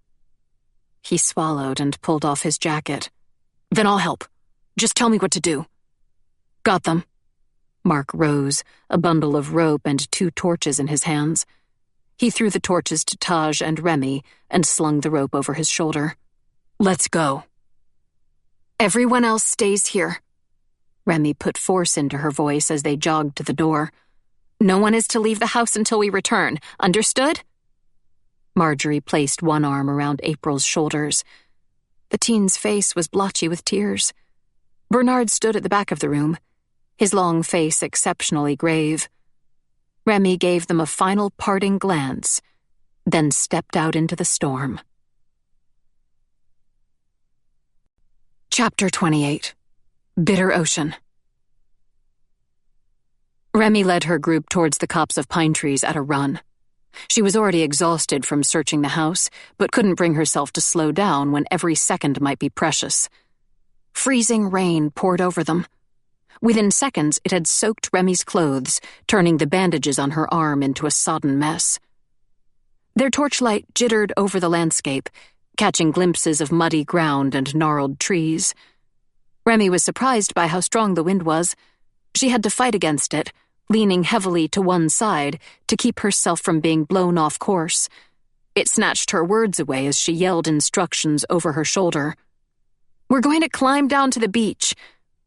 He swallowed and pulled off his jacket. "Then I'll help. Just tell me what to do." "Got them." Mark rose, a bundle of rope and 2 torches in his hands. He threw the torches to Taj and Remy and slung the rope over his shoulder. "Let's go." "Everyone else stays here." Remy put force into her voice as they jogged to the door. "No one is to leave the house until we return. Understood?" Marjorie placed one arm around April's shoulders. The teen's face was blotchy with tears. Bernard stood at the back of the room, his long face exceptionally grave. Remy gave them a final parting glance, then stepped out into the storm. Chapter 28. Bitter Ocean. Remy led her group towards the copse of pine trees at a run. She was already exhausted from searching the house, but couldn't bring herself to slow down when every second might be precious. Freezing rain poured over them. Within seconds, it had soaked Remy's clothes, turning the bandages on her arm into a sodden mess. Their torchlight jittered over the landscape, catching glimpses of muddy ground and gnarled trees. Remy was surprised by how strong the wind was. She had to fight against it, leaning heavily to one side to keep herself from being blown off course. It snatched her words away as she yelled instructions over her shoulder. "We're going to climb down to the beach.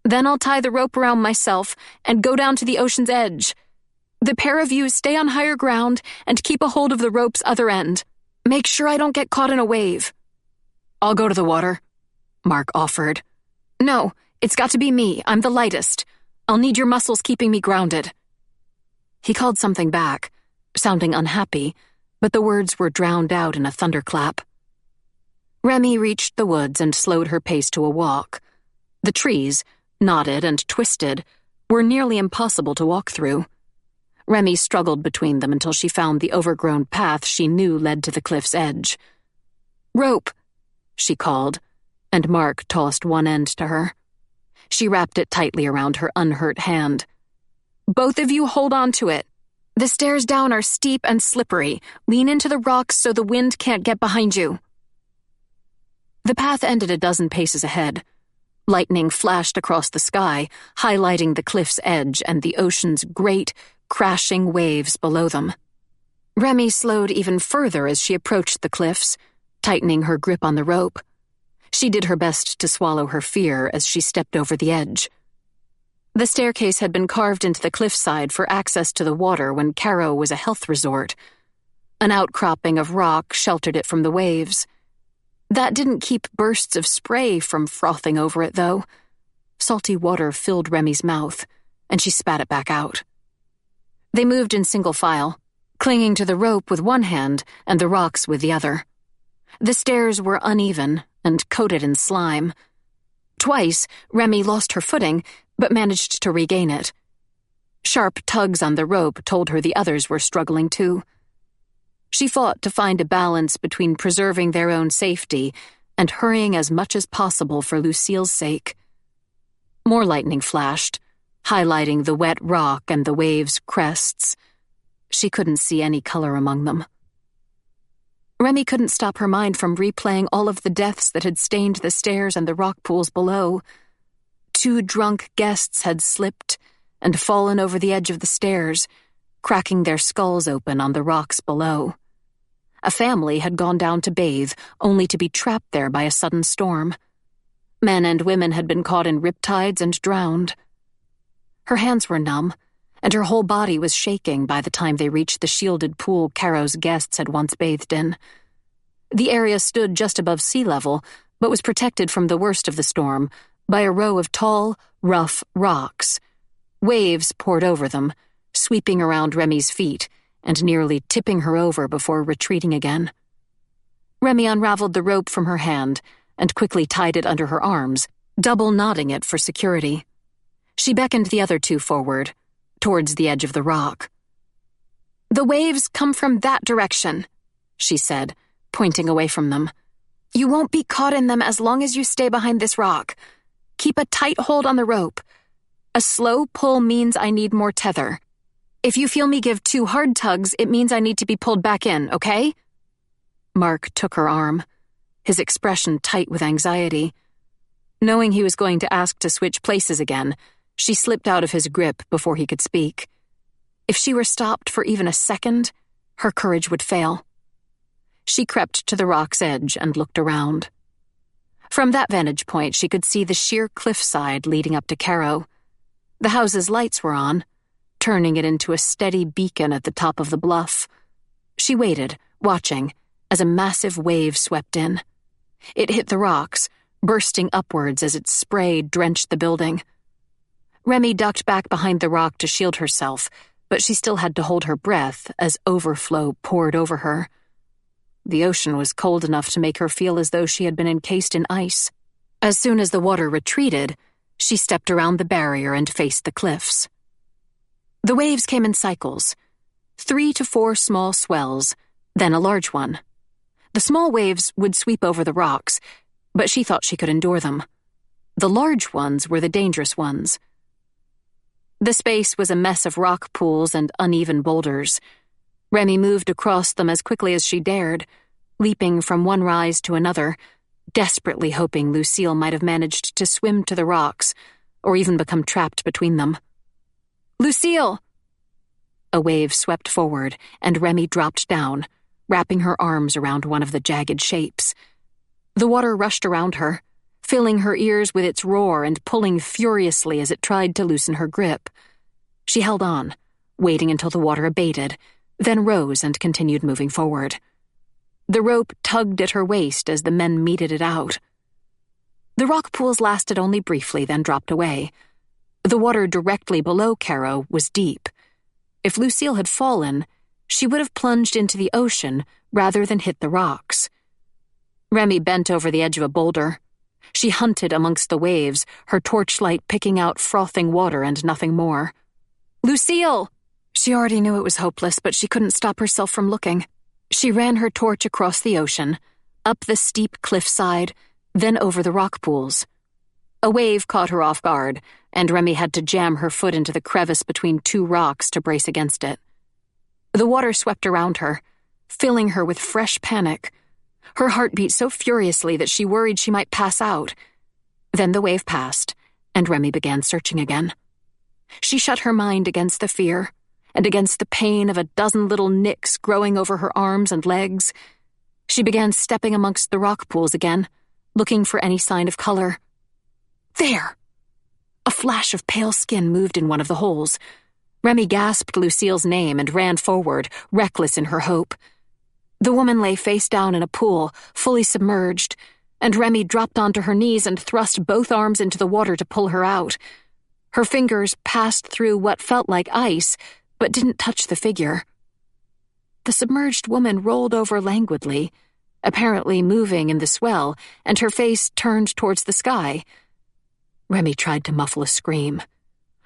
Then I'll tie the rope around myself and go down to the ocean's edge. The pair of you stay on higher ground and keep a hold of the rope's other end. Make sure I don't get caught in a wave." "I'll go to the water," Mark offered. "No, it's got to be me. I'm the lightest. I'll need your muscles keeping me grounded." He called something back, sounding unhappy, but the words were drowned out in a thunderclap. Remy reached the woods and slowed her pace to a walk. The trees, knotted and twisted, were nearly impossible to walk through. Remy struggled between them until she found the overgrown path she knew led to the cliff's edge. "Rope," she called, and Mark tossed one end to her. She wrapped it tightly around her unhurt hand. "Both of you hold on to it. The stairs down are steep and slippery. Lean into the rocks so the wind can't get behind you." The path ended a dozen paces ahead. Lightning flashed across the sky, highlighting the cliff's edge and the ocean's great, crashing waves below them. Remy slowed even further as she approached the cliffs, tightening her grip on the rope. She did her best to swallow her fear as she stepped over the edge. The staircase had been carved into the cliffside for access to the water when Carrow was a health resort. An outcropping of rock sheltered it from the waves. That didn't keep bursts of spray from frothing over it, though. Salty water filled Remy's mouth, and she spat it back out. They moved in single file, clinging to the rope with one hand and the rocks with the other. The stairs were uneven and coated in slime. Twice, Remy lost her footing, but managed to regain it. Sharp tugs on the rope told her the others were struggling too. She fought to find a balance between preserving their own safety and hurrying as much as possible for Lucille's sake. More lightning flashed, highlighting the wet rock and the waves' crests. She couldn't see any color among them. Remy couldn't stop her mind from replaying all of the deaths that had stained the stairs and the rock pools below. 2 drunk guests had slipped and fallen over the edge of the stairs, cracking their skulls open on the rocks below. A family had gone down to bathe, only to be trapped there by a sudden storm. Men and women had been caught in riptides and drowned. Her hands were numb, and her whole body was shaking by the time they reached the shielded pool Carrow's guests had once bathed in. The area stood just above sea level, but was protected from the worst of the storm by a row of tall, rough rocks. Waves poured over them, sweeping around Remy's feet and nearly tipping her over before retreating again. Remy unraveled the rope from her hand and quickly tied it under her arms, double knotting it for security. She beckoned the other two forward, towards the edge of the rock. "The waves come from that direction," she said, pointing away from them. "You won't be caught in them as long as you stay behind this rock. Keep a tight hold on the rope. A slow pull means I need more tether. If you feel me give 2 hard tugs, it means I need to be pulled back in, okay?" Mark took her arm, his expression tight with anxiety. Knowing he was going to ask to switch places again, she slipped out of his grip before he could speak. If she were stopped for even a second, her courage would fail. She crept to the rock's edge and looked around. From that vantage point, she could see the sheer cliffside leading up to Carrow. The house's lights were on, turning it into a steady beacon at the top of the bluff. She waited, watching, as a massive wave swept in. It hit the rocks, bursting upwards as its spray drenched the building. Remy ducked back behind the rock to shield herself, but she still had to hold her breath as overflow poured over her. The ocean was cold enough to make her feel as though she had been encased in ice. As soon as the water retreated, she stepped around the barrier and faced the cliffs. The waves came in cycles, 3 to 4 small swells, then a large one. The small waves would sweep over the rocks, but she thought she could endure them. The large ones were the dangerous ones. The space was a mess of rock pools and uneven boulders. Remy moved across them as quickly as she dared, leaping from one rise to another, desperately hoping Lucille might have managed to swim to the rocks, or even become trapped between them. "Lucille!" A wave swept forward, and Remy dropped down, wrapping her arms around one of the jagged shapes. The water rushed around her, filling her ears with its roar and pulling furiously as it tried to loosen her grip. She held on, waiting until the water abated, then rose and continued moving forward. The rope tugged at her waist as the men meted it out. The rock pools lasted only briefly, then dropped away. The water directly below Carrow was deep. If Lucille had fallen, she would have plunged into the ocean rather than hit the rocks. Remy bent over the edge of a boulder. She hunted amongst the waves, her torchlight picking out frothing water and nothing more. "Lucille!" She already knew it was hopeless, but she couldn't stop herself from looking. She ran her torch across the ocean, up the steep cliffside, then over the rock pools. A wave caught her off guard, and Remy had to jam her foot into the crevice between 2 rocks to brace against it. The water swept around her, filling her with fresh panic. Her heart beat so furiously that she worried she might pass out. Then the wave passed, and Remy began searching again. She shut her mind against the fear, and against the pain of a dozen little nicks growing over her arms and legs. She began stepping amongst the rock pools again, looking for any sign of color. There! A flash of pale skin moved in one of the holes. Remy gasped Lucille's name and ran forward, reckless in her hope. The woman lay face down in a pool, fully submerged, and Remy dropped onto her knees and thrust both arms into the water to pull her out. Her fingers passed through what felt like ice, but didn't touch the figure. The submerged woman rolled over languidly, apparently moving in the swell, and her face turned towards the sky. Remy tried to muffle a scream.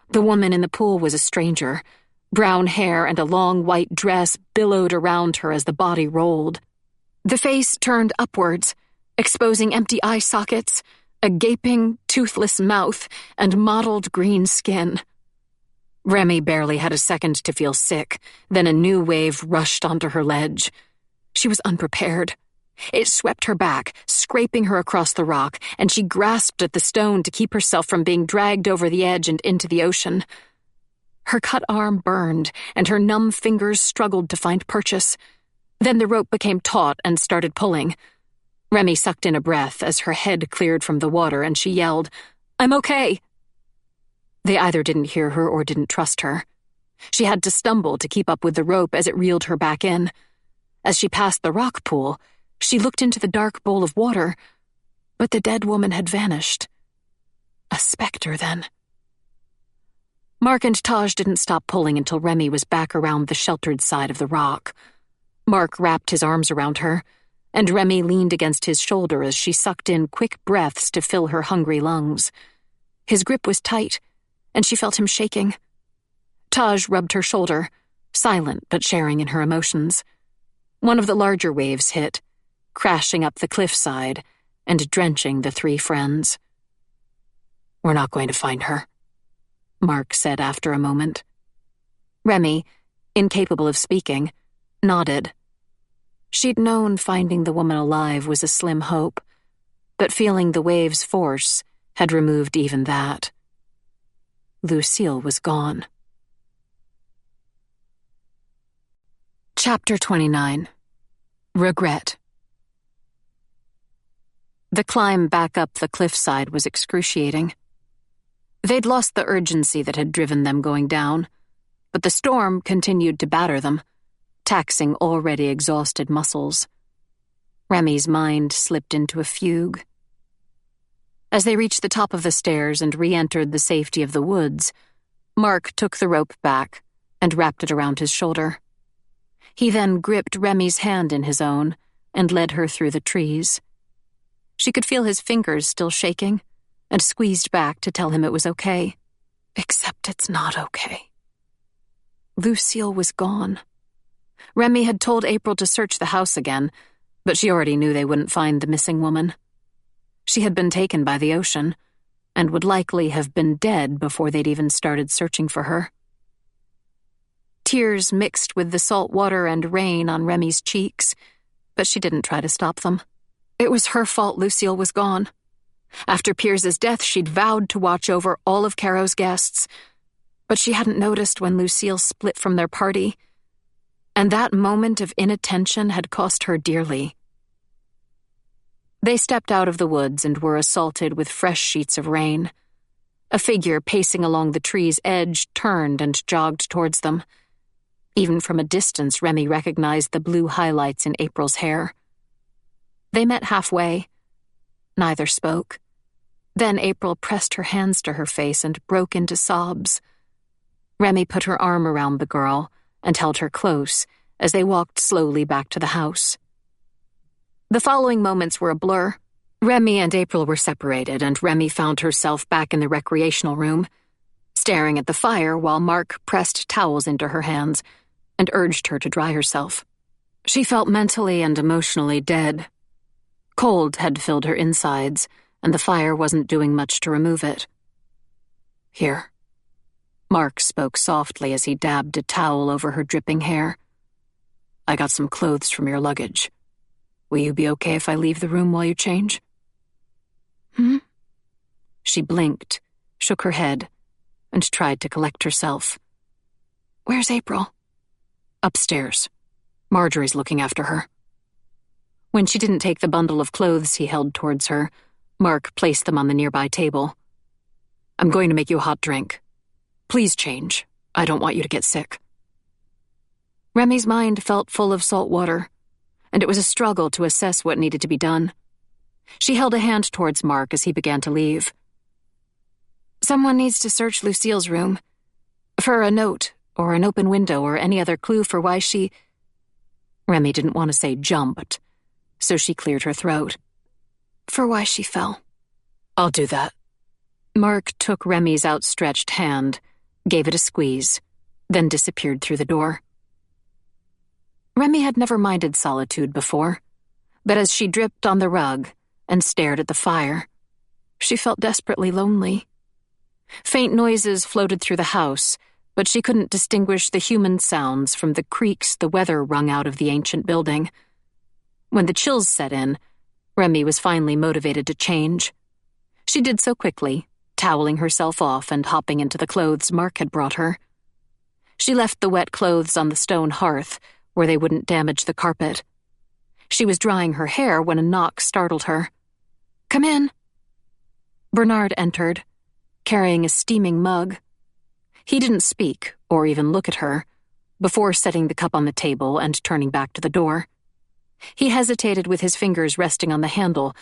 The woman in the pool was a stranger. Brown hair and a long white dress billowed around her as the body rolled. The face turned upwards, exposing empty eye sockets, a gaping, toothless mouth, and mottled green skin. Remy barely had a second to feel sick, then a new wave rushed onto her ledge. She was unprepared. It swept her back, scraping her across the rock, and she grasped at the stone to keep herself from being dragged over the edge and into the ocean. Her cut arm burned, and her numb fingers struggled to find purchase. Then the rope became taut and started pulling. Remy sucked in a breath as her head cleared from the water, and she yelled, "I'm okay!" They either didn't hear her or didn't trust her. She had to stumble to keep up with the rope as it reeled her back in. As she passed the rock pool, she looked into the dark bowl of water, but the dead woman had vanished. A specter, then. Mark and Taj didn't stop pulling until Remy was back around the sheltered side of the rock. Mark wrapped his arms around her, and Remy leaned against his shoulder as she sucked in quick breaths to fill her hungry lungs. His grip was tight, and she felt him shaking. Taj rubbed her shoulder, silent but sharing in her emotions. One of the larger waves hit, crashing up the cliffside and drenching the three friends. "We're not going to find her," Mark said after a moment. Remy, incapable of speaking, nodded. She'd known finding the woman alive was a slim hope, but feeling the wave's force had removed even that. Lucille was gone. Chapter 29. Regret. The climb back up the cliffside was excruciating. They'd lost the urgency that had driven them going down, but the storm continued to batter them, taxing already exhausted muscles. Remy's mind slipped into a fugue. As they reached the top of the stairs and re-entered the safety of the woods, Mark took the rope back and wrapped it around his shoulder. He then gripped Remy's hand in his own and led her through the trees. She could feel his fingers still shaking and squeezed back to tell him it was okay. Except it's not okay. Lucille was gone. Remy had told April to search the house again, but she already knew they wouldn't find the missing woman. She had been taken by the ocean and would likely have been dead before they'd even started searching for her. Tears mixed with the salt water and rain on Remy's cheeks, but she didn't try to stop them. It was her fault Lucille was gone. After Piers's death, she'd vowed to watch over all of Carrow's guests, but she hadn't noticed when Lucille split from their party, and that moment of inattention had cost her dearly. They stepped out of the woods and were assaulted with fresh sheets of rain. A figure pacing along the tree's edge turned and jogged towards them. Even from a distance, Remy recognized the blue highlights in April's hair. They met halfway. Neither spoke. Then April pressed her hands to her face and broke into sobs. Remy put her arm around the girl and held her close as they walked slowly back to the house. The following moments were a blur. Remy and April were separated, and Remy found herself back in the recreational room, staring at the fire while Mark pressed towels into her hands and urged her to dry herself. She felt mentally and emotionally dead. Cold had filled her insides, and the fire wasn't doing much to remove it. "Here." Mark spoke softly as he dabbed a towel over her dripping hair. "I got some clothes from your luggage. Will you be okay if I leave the room while you change?" "Hmm?" She blinked, shook her head, and tried to collect herself. "Where's April?" "Upstairs. Marjorie's looking after her." When she didn't take the bundle of clothes he held towards her, Mark placed them on the nearby table. "I'm going to make you a hot drink. Please change. I don't want you to get sick." Remy's mind felt full of salt water, and it was a struggle to assess what needed to be done. She held a hand towards Mark as he began to leave. "Someone needs to search Lucille's room for a note or an open window or any other clue for why she—" Remy didn't want to say jumped, so she cleared her throat. "For why she fell." "I'll do that." Mark took Remy's outstretched hand, gave it a squeeze, then disappeared through the door. Remy had never minded solitude before, but as she dripped on the rug and stared at the fire, she felt desperately lonely. Faint noises floated through the house, but she couldn't distinguish the human sounds from the creaks the weather wrung out of the ancient building. When the chills set in, Remy was finally motivated to change. She did so quickly, toweling herself off and hopping into the clothes Mark had brought her. She left the wet clothes on the stone hearth, where they wouldn't damage the carpet. She was drying her hair when a knock startled her. "Come in." Bernard entered, carrying a steaming mug. He didn't speak or even look at her, before setting the cup on the table and turning back to the door. He hesitated with his fingers resting on the handle,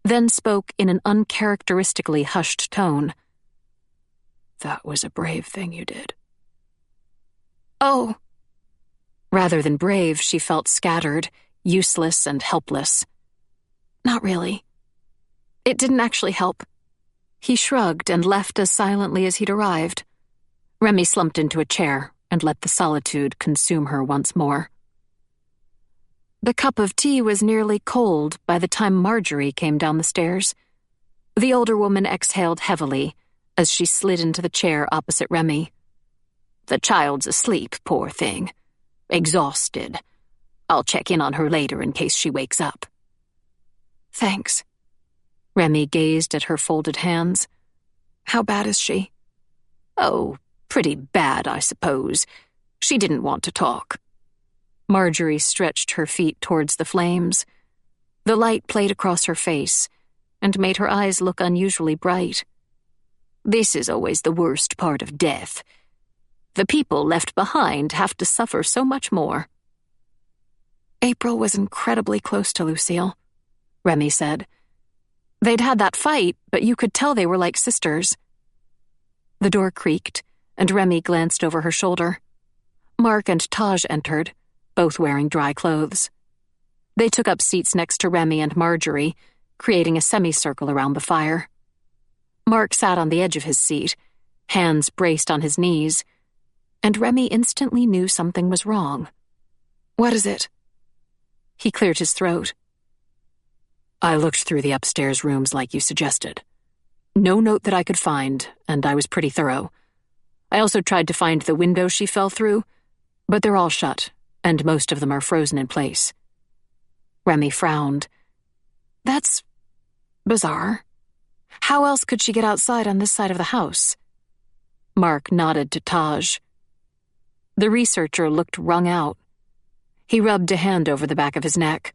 then spoke in an uncharacteristically hushed tone. "That was a brave thing you did." "Oh." Rather than brave, she felt scattered, useless and helpless. Not really. It didn't actually help. He shrugged and left as silently as he'd arrived. Remy slumped into a chair and let the solitude consume her once more. The cup of tea was nearly cold by the time Marjorie came down the stairs. The older woman exhaled heavily as she slid into the chair opposite Remy. "The child's asleep, poor thing. Exhausted. I'll check in on her later in case she wakes up." "Thanks." Remy gazed at her folded hands. "How bad is she?" "Oh, pretty bad, I suppose. She didn't want to talk." Marjorie stretched her feet towards the flames. The light played across her face and made her eyes look unusually bright. "This is always the worst part of death. The people left behind have to suffer so much more." "April was incredibly close to Lucille," Remy said. "They'd had that fight, but you could tell they were like sisters." The door creaked, and Remy glanced over her shoulder. Mark and Taj entered, both wearing dry clothes. They took up seats next to Remy and Marjorie, creating a semicircle around the fire. Mark sat on the edge of his seat, hands braced on his knees, and Remy instantly knew something was wrong. "What is it?" He cleared his throat. "I looked through the upstairs rooms like you suggested. No note that I could find, and I was pretty thorough. I also tried to find the window she fell through, but they're all shut, and most of them are frozen in place." Remy frowned. "That's bizarre. How else could she get outside on this side of the house?" Mark nodded to Taj. The researcher looked wrung out. He rubbed a hand over the back of his neck.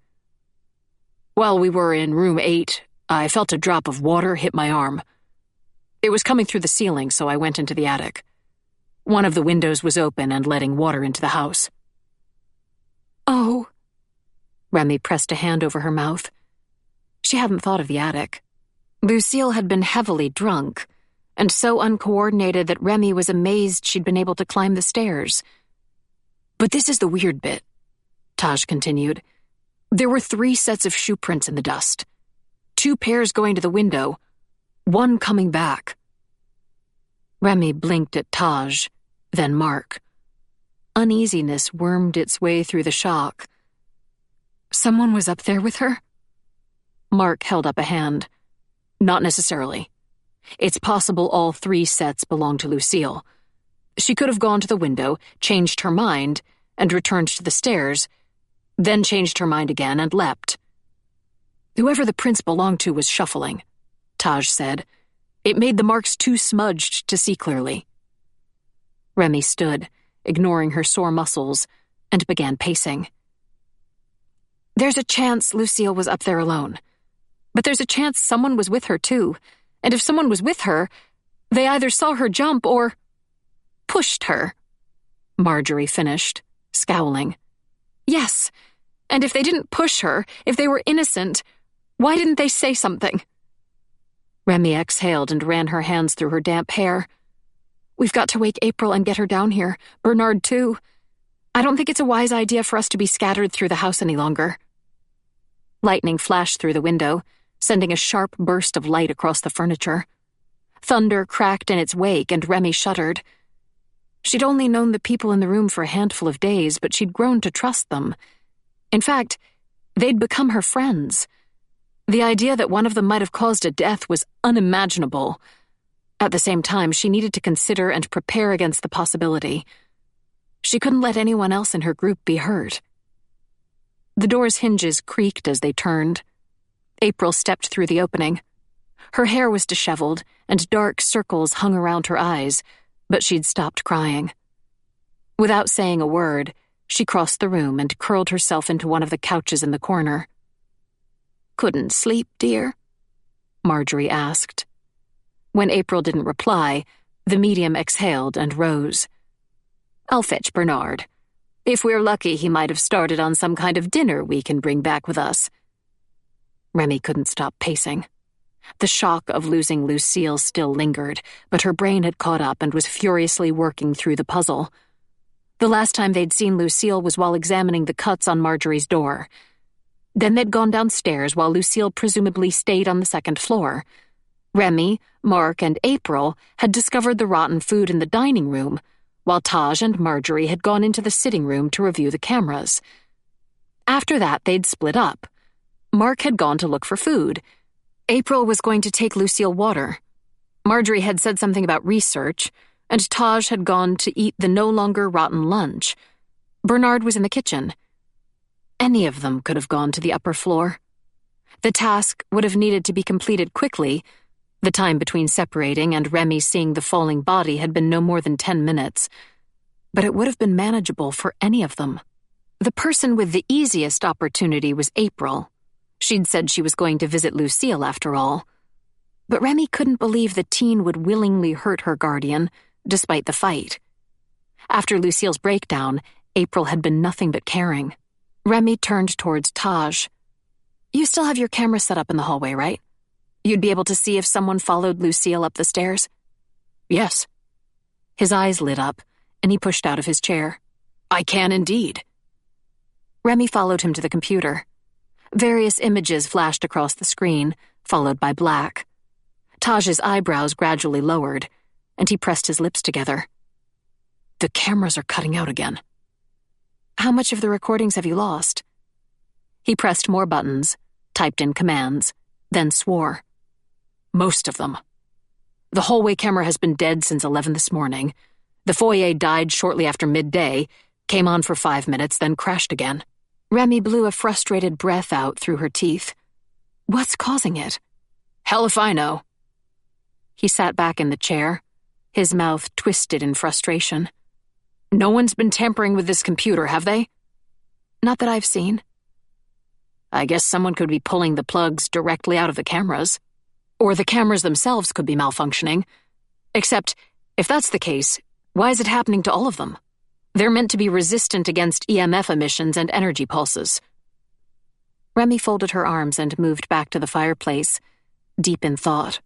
"While we were in room 8, I felt a drop of water hit my arm. It was coming through the ceiling, so I went into the attic. One of the windows was open and letting water into the house." "Oh." Remy pressed a hand over her mouth. She hadn't thought of the attic. Lucille had been heavily drunk, and so uncoordinated that Remy was amazed she'd been able to climb the stairs. "But this is the weird bit," Taj continued. "There were 3 sets of shoe prints in the dust. 2 pairs going to the window, 1 coming back." Remy blinked at Taj, then Mark. Uneasiness wormed its way through the shock. "Someone was up there with her?" Mark held up a hand. "Not necessarily. It's possible all 3 sets belong to Lucille. She could have gone to the window, changed her mind, and returned to the stairs, then changed her mind again and leapt. Whoever the prints belonged to was shuffling," Taj said. "It made the marks too smudged to see clearly." Remy stood, ignoring her sore muscles, and began pacing. "There's a chance Lucille was up there alone. But there's a chance someone was with her too, and if someone was with her, they either saw her jump or pushed her," Marjorie finished, scowling. "Yes, and if they didn't push her, if they were innocent, why didn't they say something?" Remy exhaled and ran her hands through her damp hair. "We've got to wake April and get her down here. Bernard, too. I don't think it's a wise idea for us to be scattered through the house any longer." Lightning flashed through the window, sending a sharp burst of light across the furniture. Thunder cracked in its wake, and Remy shuddered. She'd only known the people in the room for a handful of days, but she'd grown to trust them. In fact, they'd become her friends. The idea that one of them might have caused a death was unimaginable. At the same time, she needed to consider and prepare against the possibility. She couldn't let anyone else in her group be hurt. The door's hinges creaked as they turned. April stepped through the opening. Her hair was disheveled, and dark circles hung around her eyes, but she'd stopped crying. Without saying a word, she crossed the room and curled herself into one of the couches in the corner. "Couldn't sleep, dear?" Marjorie asked. When April didn't reply, the medium exhaled and rose. "I'll fetch Bernard. If we're lucky, he might have started on some kind of dinner we can bring back with us." Remy couldn't stop pacing. The shock of losing Lucille still lingered, but her brain had caught up and was furiously working through the puzzle. The last time they'd seen Lucille was while examining the cuts on Marjorie's door. Then they'd gone downstairs while Lucille presumably stayed on the second floor. Remy, Mark, and April had discovered the rotten food in the dining room, while Taj and Marjorie had gone into the sitting room to review the cameras. After that, they'd split up. Mark had gone to look for food. April was going to take Lucille water. Marjorie had said something about research, and Taj had gone to eat the no longer rotten lunch. Bernard was in the kitchen. Any of them could have gone to the upper floor. The task would have needed to be completed quickly. The time between separating and Remy seeing the falling body had been no more than 10 minutes, but it would have been manageable for any of them. The person with the easiest opportunity was April. She'd said she was going to visit Lucille after all. But Remy couldn't believe the teen would willingly hurt her guardian, despite the fight. After Lucille's breakdown, April had been nothing but caring. Remy turned towards Taj. "You still have your camera set up in the hallway, right? You'd be able to see if someone followed Lucille up the stairs?" "Yes." His eyes lit up, and he pushed out of his chair. "I can indeed." Remy followed him to the computer. Various images flashed across the screen, followed by black. Taj's eyebrows gradually lowered, and he pressed his lips together. "The cameras are cutting out again." "How much of the recordings have you lost?" He pressed more buttons, typed in commands, then swore. "Most of them. The hallway camera has been dead since 11 this morning. The foyer died shortly after midday, came on for 5 minutes, then crashed again." Remy blew a frustrated breath out through her teeth. "What's causing it?" "Hell if I know." He sat back in the chair, his mouth twisted in frustration. "No one's been tampering with this computer, have they?" "Not that I've seen." "I guess someone could be pulling the plugs directly out of the cameras. Or the cameras themselves could be malfunctioning. Except, if that's the case, why is it happening to all of them? They're meant to be resistant against EMF emissions and energy pulses." Remy folded her arms and moved back to the fireplace, deep in thought.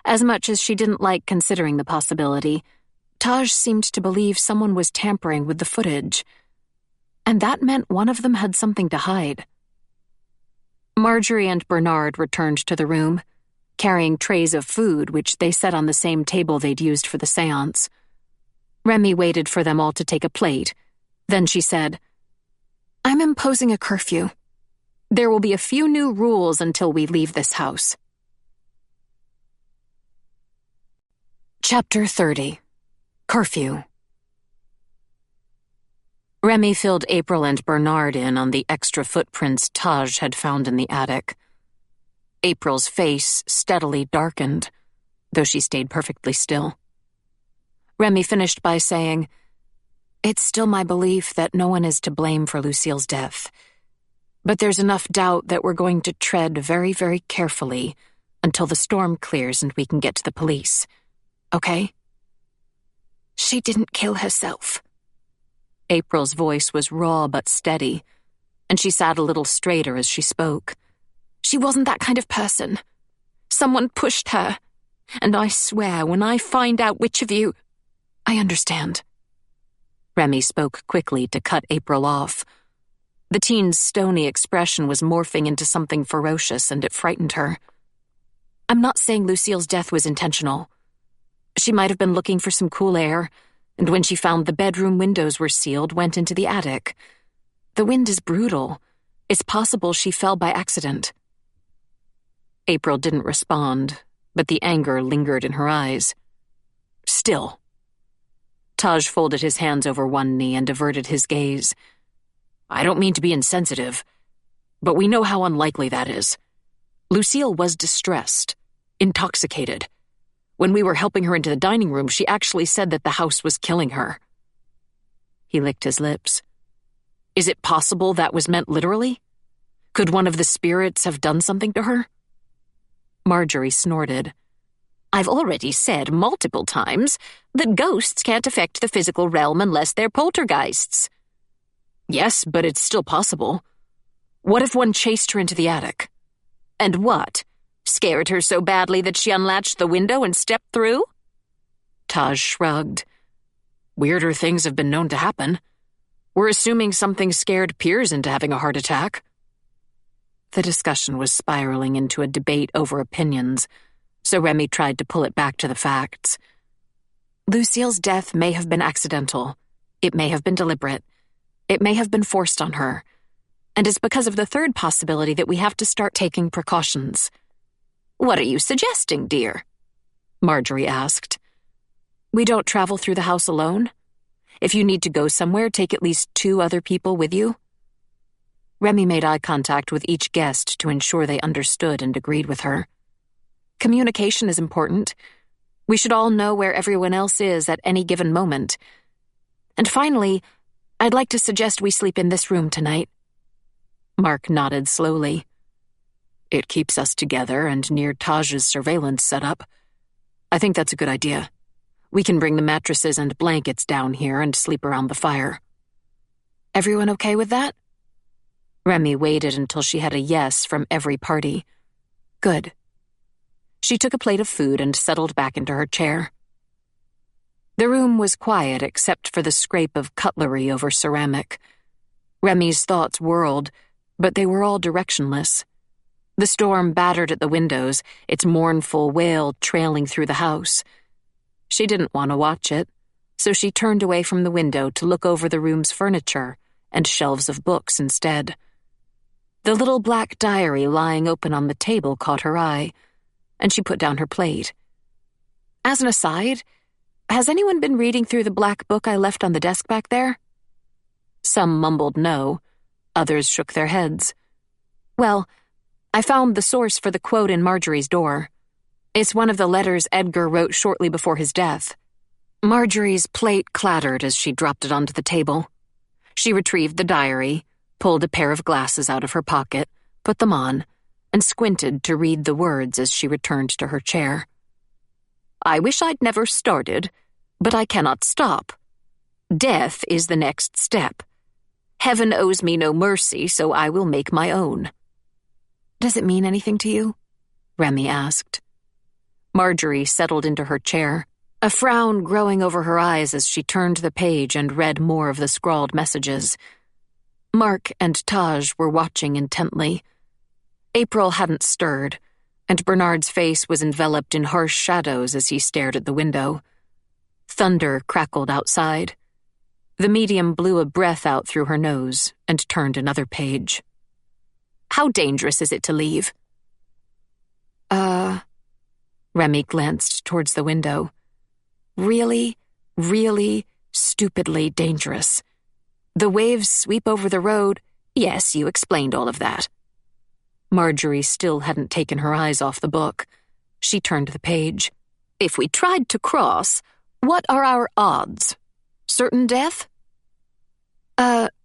As much as she didn't like considering the possibility, Taj seemed to believe someone was tampering with the footage. And that meant one of them had something to hide. Marjorie and Bernard returned to the room, carrying trays of food which they set on the same table they'd used for the séance. Remy waited for them all to take a plate. Then she said, "I'm imposing a curfew. There will be a few new rules until we leave this house." Chapter 30. Curfew. Remy filled April and Bernard in on the extra footprints Taj had found in the attic. April's face steadily darkened, though she stayed perfectly still. Remy finished by saying, "It's still my belief that no one is to blame for Lucille's death. But there's enough doubt that we're going to tread very, very carefully until the storm clears and we can get to the police. Okay?" "She didn't kill herself." April's voice was raw but steady, and she sat a little straighter as she spoke. "She wasn't that kind of person. Someone pushed her. And I swear, when I find out which of you—" "I understand." Remy spoke quickly to cut April off. The teen's stony expression was morphing into something ferocious, and it frightened her. "I'm not saying Lucille's death was intentional. She might have been looking for some cool air, and when she found the bedroom windows were sealed, went into the attic. The wind is brutal. It's possible she fell by accident." April didn't respond, but the anger lingered in her eyes. "Still." Taj folded his hands over one knee and averted his gaze. "I don't mean to be insensitive, but we know how unlikely that is. Lucille was distressed, intoxicated. When we were helping her into the dining room, she actually said that the house was killing her." He licked his lips. "Is it possible that was meant literally? Could one of the spirits have done something to her?" Marjorie snorted. "I've already said multiple times that ghosts can't affect the physical realm unless they're poltergeists." "Yes, but it's still possible. What if one chased her into the attic?" "And what? Scared her so badly that she unlatched the window and stepped through?" Taj shrugged. "Weirder things have been known to happen. We're assuming something scared Piers into having a heart attack." The discussion was spiraling into a debate over opinions, so Remy tried to pull it back to the facts. Lucille's death may have been accidental. It may have been deliberate. It may have been forced on her. And it's because of the third possibility that we have to start taking precautions. What are you suggesting, dear? Marjorie asked. We don't travel through the house alone. If you need to go somewhere, take at least 2 other people with you. Remy made eye contact with each guest to ensure they understood and agreed with her. Communication is important. We should all know where everyone else is at any given moment. And finally, I'd like to suggest we sleep in this room tonight. Mark nodded slowly. It keeps us together and near Taj's surveillance setup. I think that's a good idea. We can bring the mattresses and blankets down here and sleep around the fire. Everyone okay with that? Remy waited until she had a yes from every party. Good. She took a plate of food and settled back into her chair. The room was quiet except for the scrape of cutlery over ceramic. Remy's thoughts whirled, but they were all directionless. The storm battered at the windows, its mournful wail trailing through the house. She didn't want to watch it, so she turned away from the window to look over the room's furniture and shelves of books instead. The little black diary lying open on the table caught her eye, and she put down her plate. As an aside, has anyone been reading through the black book I left on the desk back there? Some mumbled no. Others shook their heads. Well, I found the source for the quote in Marjorie's door. It's one of the letters Edgar wrote shortly before his death. Marjorie's plate clattered as she dropped it onto the table. She retrieved the diary, pulled a pair of glasses out of her pocket, put them on, and squinted to read the words as she returned to her chair. I wish I'd never started, but I cannot stop. Death is the next step. Heaven owes me no mercy, so I will make my own. Does it mean anything to you? Remy asked. Marjorie settled into her chair, a frown growing over her eyes as she turned the page and read more of the scrawled messages. Mark and Taj were watching intently. April hadn't stirred, and Bernard's face was enveloped in harsh shadows as he stared at the window. Thunder crackled outside. The medium blew a breath out through her nose and turned another page. How dangerous is it to leave? Remy glanced towards the window. Really, really, stupidly dangerous. The waves sweep over the road. Yes, you explained all of that. Marjorie still hadn't taken her eyes off the book. She turned the page. If we tried to cross, what are our odds? Certain death?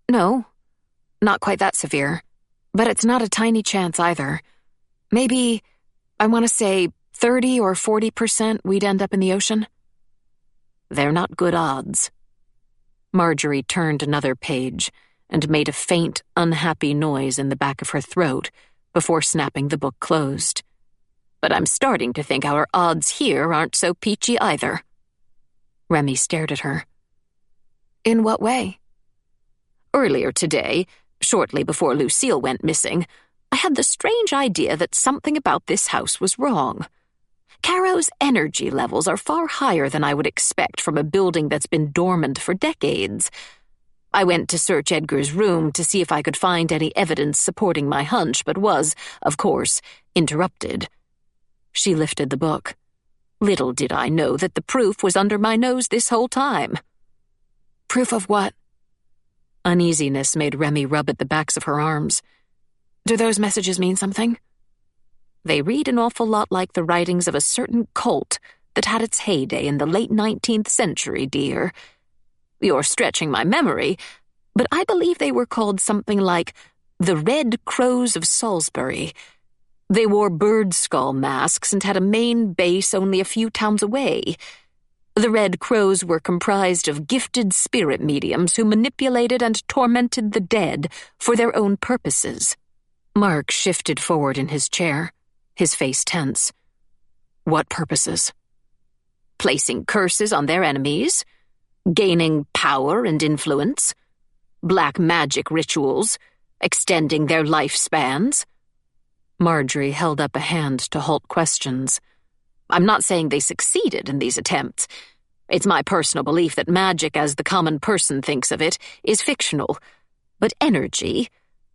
No. Not quite that severe. But it's not a tiny chance either. Maybe, I want to say 30 or 40% we'd end up in the ocean. They're not good odds. Marjorie turned another page and made a faint, unhappy noise in the back of her throat before snapping the book closed. But I'm starting to think our odds here aren't so peachy either. Remy stared at her. In what way? Earlier today, shortly before Lucille went missing, I had the strange idea that something about this house was wrong. Carrow's energy levels are far higher than I would expect from a building that's been dormant for decades. I went to search Edgar's room to see if I could find any evidence supporting my hunch, but was, of course, interrupted. She lifted the book. Little did I know that the proof was under my nose this whole time. Proof of what? Uneasiness made Remy rub at the backs of her arms. Do those messages mean something? They read an awful lot like the writings of a certain cult that had its heyday in the late 19th century, dear. You're stretching my memory, but I believe they were called something like the Red Crows of Salisbury. They wore bird skull masks and had a main base only a few towns away. The Red Crows were comprised of gifted spirit mediums who manipulated and tormented the dead for their own purposes. Mark shifted forward in his chair, his face tense. What purposes? Placing curses on their enemies, gaining power and influence, black magic rituals, extending their lifespans, Marjorie held up a hand to halt questions. I'm not saying they succeeded in these attempts. It's my personal belief that magic, as the common person thinks of it, is fictional. But energy,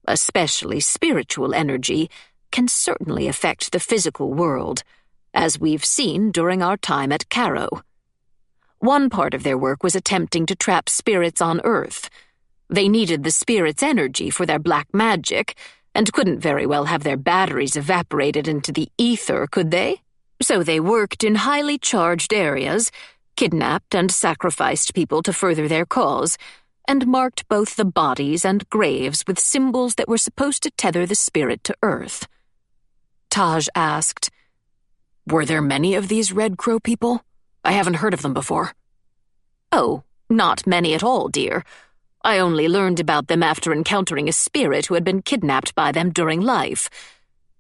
especially spiritual energy, can certainly affect the physical world, as we've seen during our time at Carrow. One part of their work was attempting to trap spirits on Earth. They needed the spirits' energy for their black magic, and couldn't very well have their batteries evaporated into the ether, could they? So they worked in highly charged areas, kidnapped and sacrificed people to further their cause, and marked both the bodies and graves with symbols that were supposed to tether the spirit to Earth. Taj asked, "Were there many of these Red Crow people? I haven't heard of them before." "Oh, not many at all, dear. I only learned about them after encountering a spirit who had been kidnapped by them during life.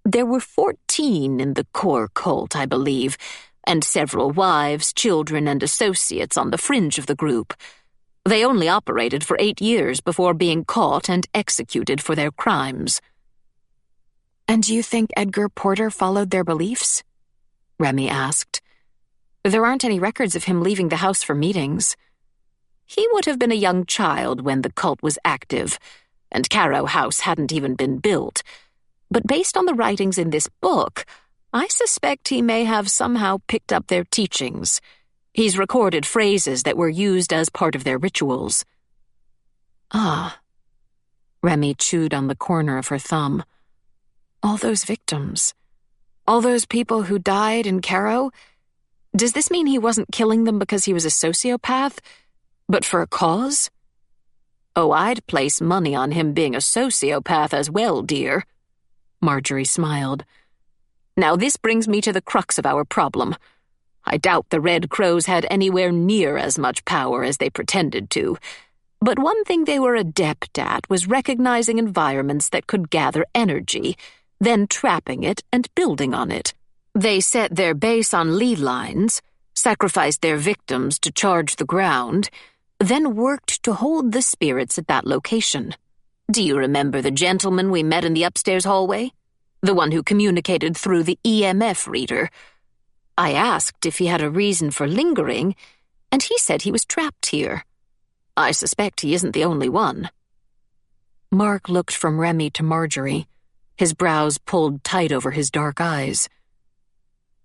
There were 14 in the core cult, I believe, and several wives, children, and associates on the fringe of the group. They only operated for 8 years before being caught and executed for their crimes." "And do you think Edgar Porter followed their beliefs?" Remy asked. "There aren't any records of him leaving the house for meetings." "He would have been a young child when the cult was active, and Carrow House hadn't even been built. But based on the writings in this book, I suspect he may have somehow picked up their teachings. He's recorded phrases that were used as part of their rituals." "Ah." Remy chewed on the corner of her thumb. "All those victims. All those people who died in Carrow. Does this mean he wasn't killing them because he was a sociopath, but for a cause?" "Oh, I'd place money on him being a sociopath as well, dear." Marjorie smiled. "Now this brings me to the crux of our problem. I doubt the Red Crows had anywhere near as much power as they pretended to, but one thing they were adept at was recognizing environments that could gather energy, then trapping it and building on it. They set their base on lead lines, sacrificed their victims to charge the ground, then worked to hold the spirits at that location. Do you remember the gentleman we met in the upstairs hallway? The one who communicated through the EMF reader. I asked if he had a reason for lingering, and he said he was trapped here. I suspect he isn't the only one." Mark looked from Remy to Marjorie, his brows pulled tight over his dark eyes.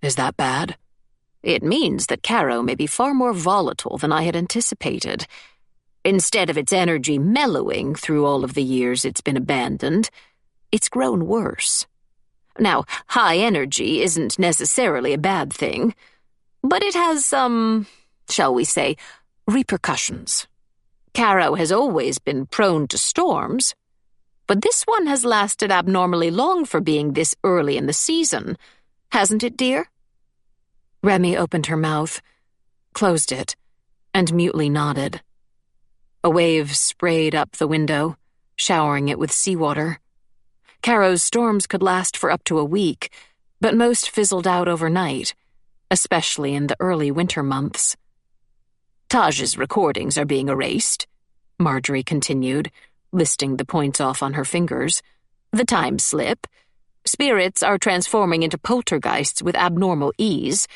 "Is that bad?" "It means that Carrow may be far more volatile than I had anticipated. Instead of its energy mellowing through all of the years it's been abandoned, it's grown worse. Now, high energy isn't necessarily a bad thing, but it has some, shall we say, repercussions. Carrow has always been prone to storms, but this one has lasted abnormally long for being this early in the season. Hasn't it, dear?" Remy opened her mouth, closed it, and mutely nodded. A wave sprayed up the window, showering it with seawater. Carrow's storms could last for up to a week, but most fizzled out overnight, especially in the early winter months. "Taj's recordings are being erased," Marjorie continued, listing the points off on her fingers. "The time slip. Spirits are transforming into poltergeists with abnormal ease.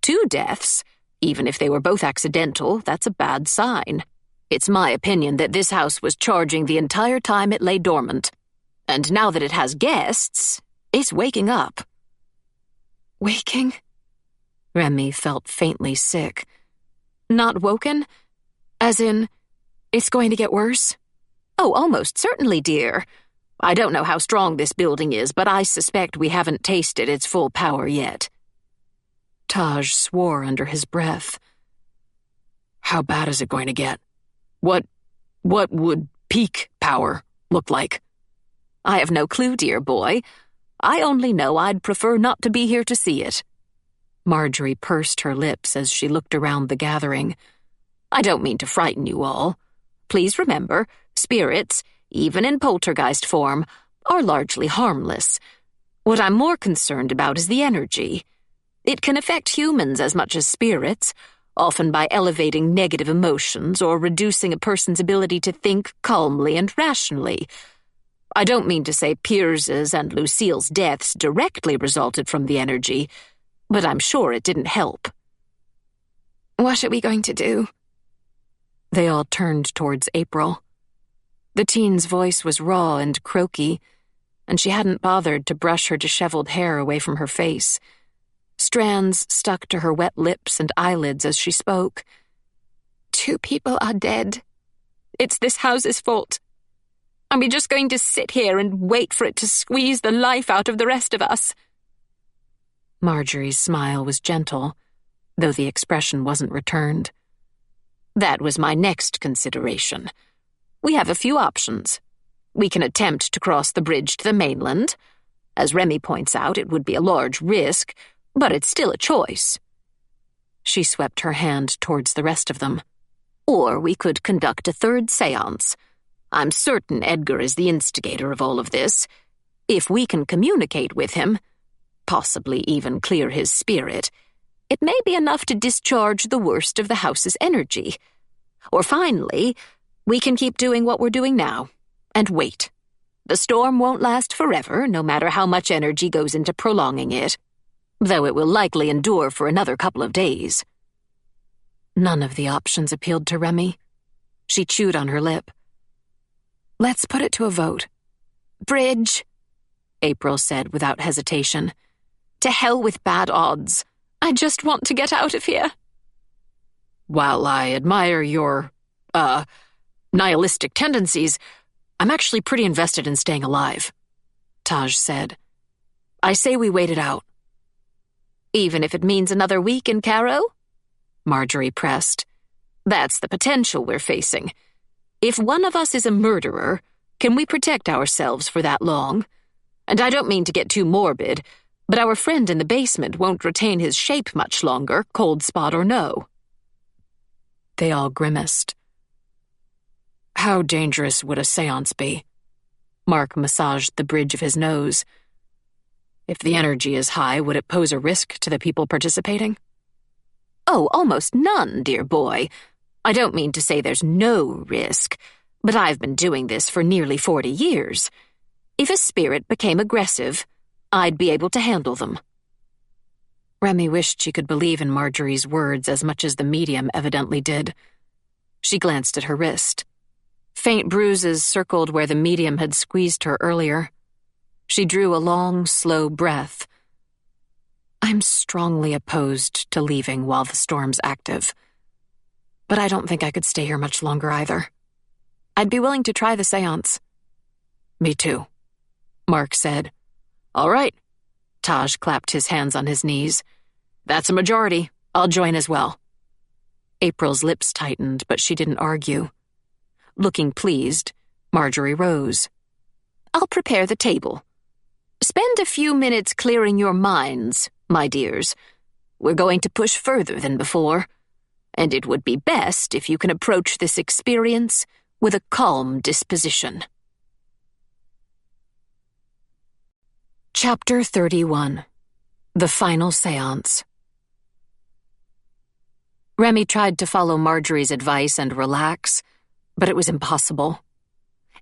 2 deaths, even if they were both accidental, that's a bad sign. It's my opinion that this house was charging the entire time it lay dormant. And now that it has guests, it's waking up." "Waking?" Remy felt faintly sick. "Not woken? As in, it's going to get worse?" "Oh, almost certainly, dear. I don't know how strong this building is, but I suspect we haven't tasted its full power yet." Taj swore under his breath. "How bad is it going to get? What would peak power look like?" "I have no clue, dear boy. I only know I'd prefer not to be here to see it." Marjorie pursed her lips as she looked around the gathering. "I don't mean to frighten you all. Please remember, spirits, even in poltergeist form, are largely harmless. What I'm more concerned about is the energy. It can affect humans as much as spirits, often by elevating negative emotions or reducing a person's ability to think calmly and rationally. I don't mean to say Piers's and Lucille's deaths directly resulted from the energy, but I'm sure it didn't help. What are we going to do? They all turned towards April. The teen's voice was raw and croaky, and she hadn't bothered to brush her disheveled hair away from her face. Strands stuck to her wet lips and eyelids as she spoke. 2 people are dead. It's this house's fault. Are we just going to sit here and wait for it to squeeze the life out of the rest of us? Marjorie's smile was gentle, though the expression wasn't returned. That was my next consideration. We have a few options. We can attempt to cross the bridge to the mainland. As Remy points out, it would be a large risk, but it's still a choice. She swept her hand towards the rest of them. Or we could conduct a third séance. I'm certain Edgar is the instigator of all of this. If we can communicate with him, possibly even clear his spirit, it may be enough to discharge the worst of the house's energy. Or finally, we can keep doing what we're doing now, and wait. The storm won't last forever, no matter how much energy goes into prolonging it, though it will likely endure for another couple of days. None of the options appealed to Remy. She chewed on her lip. Let's put it to a vote. Bridge, April said without hesitation. To hell with bad odds. I just want to get out of here. While I admire your, nihilistic tendencies, I'm actually pretty invested in staying alive, Taj said. I say we wait it out. Even if it means another week in Carrow? Marjorie pressed. That's the potential we're facing. If one of us is a murderer, can we protect ourselves for that long? And I don't mean to get too morbid, but our friend in the basement won't retain his shape much longer, cold spot or no. They all grimaced. How dangerous would a séance be? Mark massaged the bridge of his nose. If the energy is high, would it pose a risk to the people participating? Oh, almost none, dear boy. I don't mean to say there's no risk, but I've been doing this for nearly 40 years. If a spirit became aggressive, I'd be able to handle them. Remy wished she could believe in Marjorie's words as much as the medium evidently did. She glanced at her wrist. Faint bruises circled where the medium had squeezed her earlier. She drew a long, slow breath. I'm strongly opposed to leaving while the storm's active. But I don't think I could stay here much longer either. I'd be willing to try the séance. Me too, Mark said. All right. Taj clapped his hands on his knees. That's a majority. I'll join as well. April's lips tightened, but she didn't argue. Looking pleased, Marjorie rose. I'll prepare the table. Spend a few minutes clearing your minds, my dears. We're going to push further than before, and it would be best if you can approach this experience with a calm disposition. Chapter 31. The Final Séance. Remy tried to follow Marjorie's advice and relax, but it was impossible.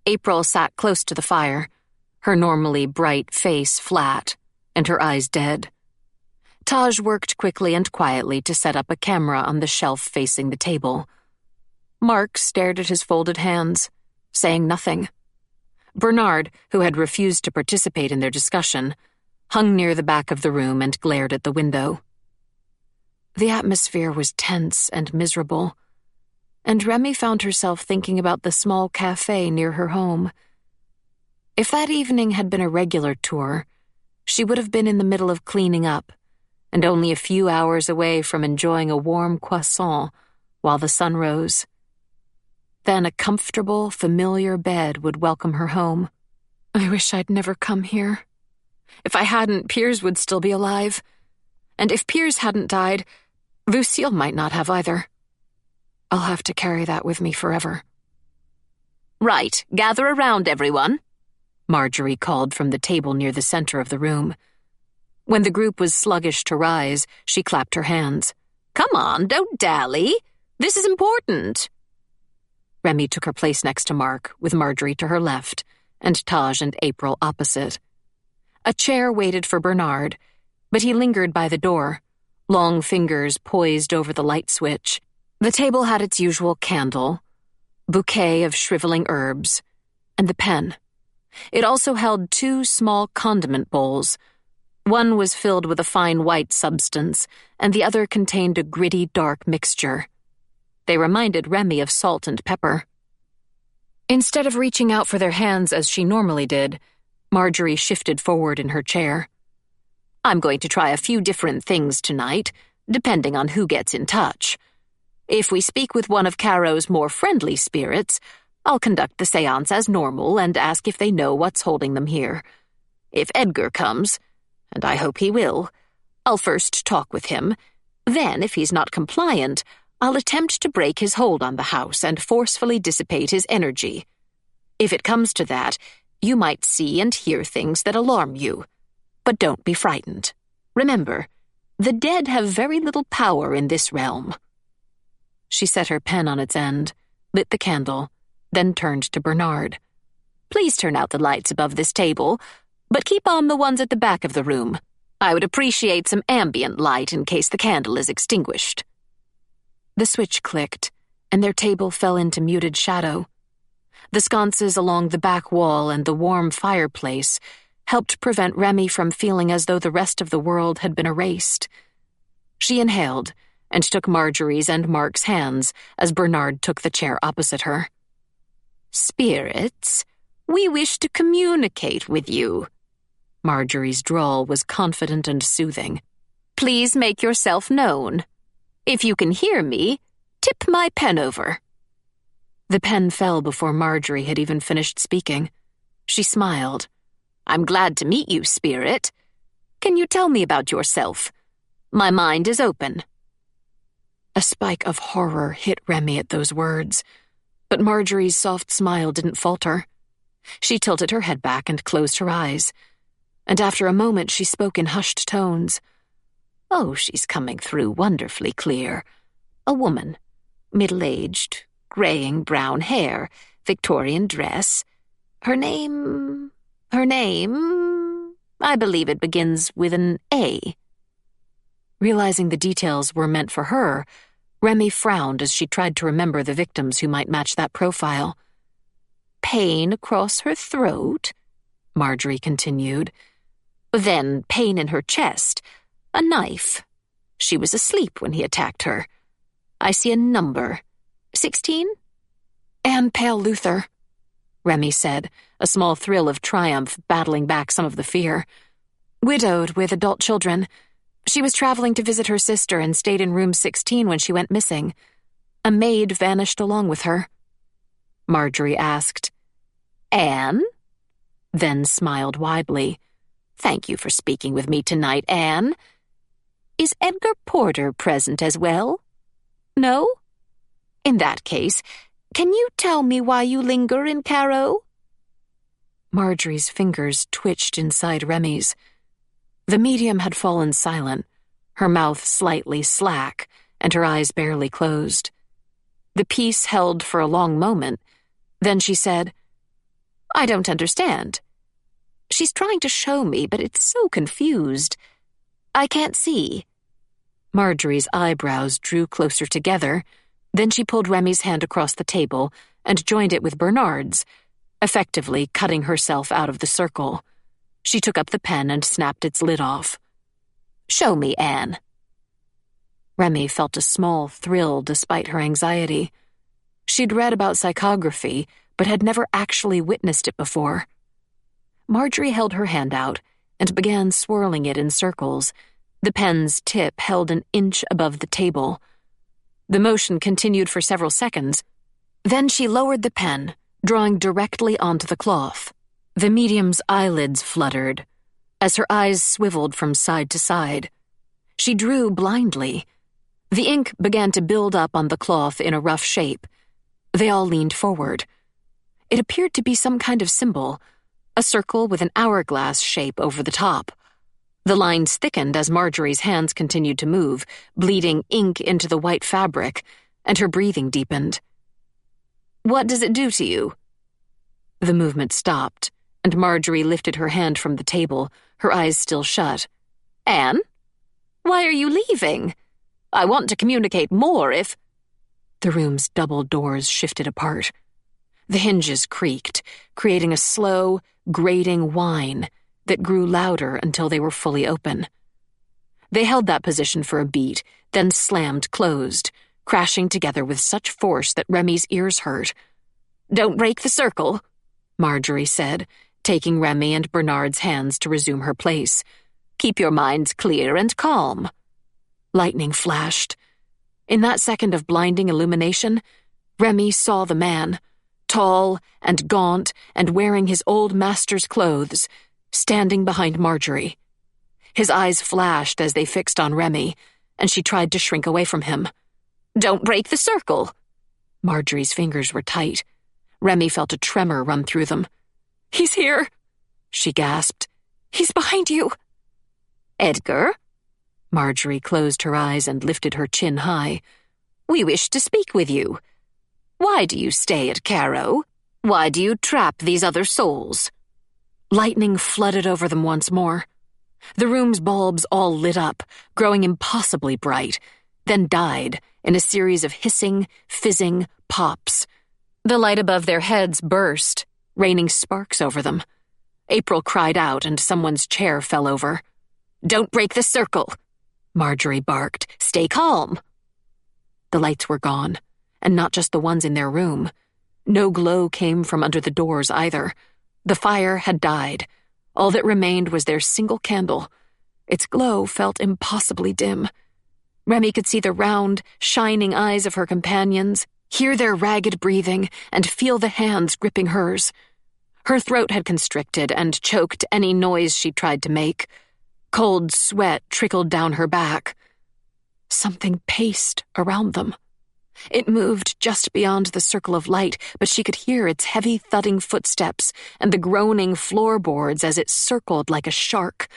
April sat close to the fire, her normally bright face flat, and her eyes dead. Taj worked quickly and quietly to set up a camera on the shelf facing the table. Mark stared at his folded hands, saying nothing. Bernard, who had refused to participate in their discussion, hung near the back of the room and glared at the window. The atmosphere was tense and miserable, and Remy found herself thinking about the small cafe near her home. If that evening had been a regular tour, she would have been in the middle of cleaning up, and only a few hours away from enjoying a warm croissant while the sun rose. Then a comfortable, familiar bed would welcome her home. I wish I'd never come here. If I hadn't, Piers would still be alive. And if Piers hadn't died, Lucille might not have either. I'll have to carry that with me forever. Right, gather around, everyone, Marjorie called from the table near the center of the room. When the group was sluggish to rise, she clapped her hands. Come on, don't dally. This is important. Remy took her place next to Mark, with Marjorie to her left, and Taj and April opposite. A chair waited for Bernard, but he lingered by the door, long fingers poised over the light switch. The table had its usual candle, bouquet of shriveling herbs, and the pen. It also held 2 small condiment bowls. One was filled with a fine white substance, and the other contained a gritty, dark mixture. They reminded Remy of salt and pepper. Instead of reaching out for their hands as she normally did, Marjorie shifted forward in her chair. I'm going to try a few different things tonight, depending on who gets in touch. If we speak with one of Carrow's more friendly spirits, I'll conduct the séance as normal and ask if they know what's holding them here. If Edgar comes, and I hope he will, I'll first talk with him. Then, if he's not compliant, I'll attempt to break his hold on the house and forcefully dissipate his energy. If it comes to that, you might see and hear things that alarm you. But don't be frightened. Remember, the dead have very little power in this realm. She set her pen on its end, lit the candle, then turned to Bernard. Please turn out the lights above this table, but keep on the ones at the back of the room. I would appreciate some ambient light in case the candle is extinguished. The switch clicked, and their table fell into muted shadow. The sconces along the back wall and the warm fireplace helped prevent Remy from feeling as though the rest of the world had been erased. She inhaled and took Marjorie's and Mark's hands as Bernard took the chair opposite her. Spirits, we wish to communicate with you. Marjorie's drawl was confident and soothing. Please make yourself known. If you can hear me, tip my pen over. The pen fell before Marjorie had even finished speaking. She smiled. I'm glad to meet you, Spirit. Can you tell me about yourself? My mind is open. A spike of horror hit Remy at those words, but Marjorie's soft smile didn't falter. She tilted her head back and closed her eyes, and after a moment she spoke in hushed tones. Oh, she's coming through wonderfully clear. A woman, middle-aged, graying brown hair, Victorian dress. Her name, I believe it begins with an A. Realizing the details were meant for her, Remy frowned as she tried to remember the victims who might match that profile. Pain across her throat, Marjorie continued. Then pain in her chest, a knife. She was asleep when he attacked her. I see a number. 16? Anne Pale Luther, Remy said, a small thrill of triumph battling back some of the fear. Widowed with adult children. She was traveling to visit her sister and stayed in room 16 when she went missing. A maid vanished along with her. Marjorie asked, Anne? Then smiled widely. Thank you for speaking with me tonight, Anne. Is Edgar Porter present as well? No? In that case, can you tell me why you linger in Carrow? Marjorie's fingers twitched inside Remy's. The medium had fallen silent, her mouth slightly slack, and her eyes barely closed. The piece held for a long moment. Then she said, I don't understand. She's trying to show me, but it's so confused. I can't see. Marjorie's eyebrows drew closer together. Then she pulled Remy's hand across the table and joined it with Bernard's, effectively cutting herself out of the circle. She took up the pen and snapped its lid off. Show me, Anne. Remy felt a small thrill despite her anxiety. She'd read about psychography, but had never actually witnessed it before. Marjorie held her hand out and began swirling it in circles, the pen's tip held an inch above the table. The motion continued for several seconds. Then she lowered the pen, drawing directly onto the cloth. The medium's eyelids fluttered, as her eyes swiveled from side to side. She drew blindly. The ink began to build up on the cloth in a rough shape. They all leaned forward. It appeared to be some kind of symbol, a circle with an hourglass shape over the top. The lines thickened as Marjorie's hands continued to move, bleeding ink into the white fabric, and her breathing deepened. What does it do to you? The movement stopped, and Marjorie lifted her hand from the table, her eyes still shut. "Anne? Why are you leaving? I want to communicate more if—" The room's double doors shifted apart. The hinges creaked, creating a slow, grating whine that grew louder until they were fully open. They held that position for a beat, then slammed closed, crashing together with such force that Remy's ears hurt. "Don't break the circle," Marjorie said, taking Remy and Bernard's hands to resume her place. "Keep your minds clear and calm." Lightning flashed. In that second of blinding illumination, Remy saw the man, tall and gaunt and wearing his old master's clothes, standing behind Marjorie. His eyes flashed as they fixed on Remy, and she tried to shrink away from him. "Don't break the circle." Marjorie's fingers were tight. Remy felt a tremor run through them. "He's here," she gasped. "He's behind you." "Edgar?" Marjorie closed her eyes and lifted her chin high. "We wish to speak with you. Why do you stay at Carrow? Why do you trap these other souls?" Lightning flooded over them once more. The room's bulbs all lit up, growing impossibly bright, then died in a series of hissing, fizzing pops. The light above their heads burst, raining sparks over them. April cried out and someone's chair fell over. "Don't break the circle," Marjorie barked. "Stay calm." The lights were gone, and not just the ones in their room. No glow came from under the doors either. The fire had died. All that remained was their single candle. Its glow felt impossibly dim. Remy could see the round, shining eyes of her companions, hear their ragged breathing, and feel the hands gripping hers. Her throat had constricted and choked any noise she tried to make. Cold sweat trickled down her back. Something paced around them. It moved just beyond the circle of light, but she could hear its heavy thudding footsteps and the groaning floorboards as it circled like a shark.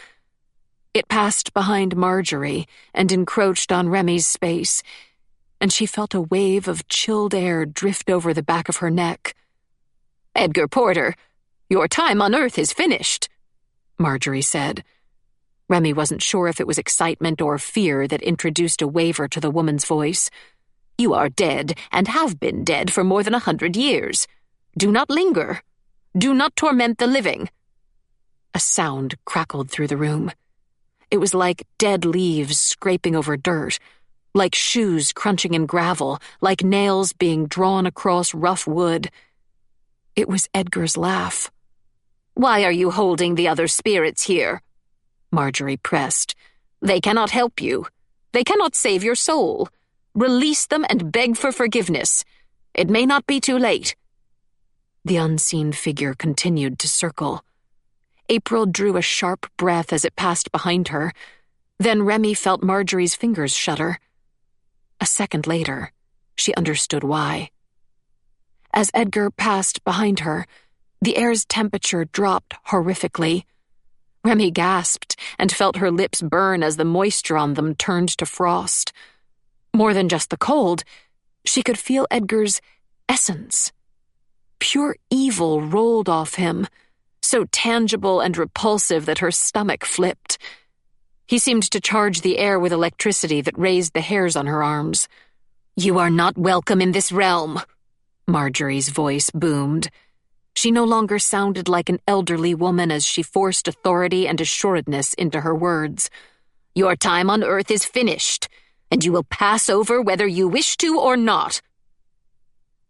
It passed behind Marjorie and encroached on Remy's space, and she felt a wave of chilled air drift over the back of her neck. "Edgar Porter, your time on Earth is finished," Marjorie said. Remy wasn't sure if it was excitement or fear that introduced a waver to the woman's voice. "You are dead and have been dead for more than 100 years. Do not linger. Do not torment the living." A sound crackled through the room. It was like dead leaves scraping over dirt, like shoes crunching in gravel, like nails being drawn across rough wood. It was Edgar's laugh. "Why are you holding the other spirits here?" Marjorie pressed. "They cannot help you. They cannot save your soul. Release them and beg for forgiveness. It may not be too late." The unseen figure continued to circle. April drew a sharp breath as it passed behind her. Then Remy felt Marjorie's fingers shudder. A second later, she understood why. As Edgar passed behind her, the air's temperature dropped horrifically. Remy gasped and felt her lips burn as the moisture on them turned to frost. More than just the cold, she could feel Edgar's essence. Pure evil rolled off him, so tangible and repulsive that her stomach flipped. He seemed to charge the air with electricity that raised the hairs on her arms. "You are not welcome in this realm," Marjorie's voice boomed. She no longer sounded like an elderly woman as she forced authority and assuredness into her words. "Your time on Earth is finished, and you will pass over whether you wish to or not."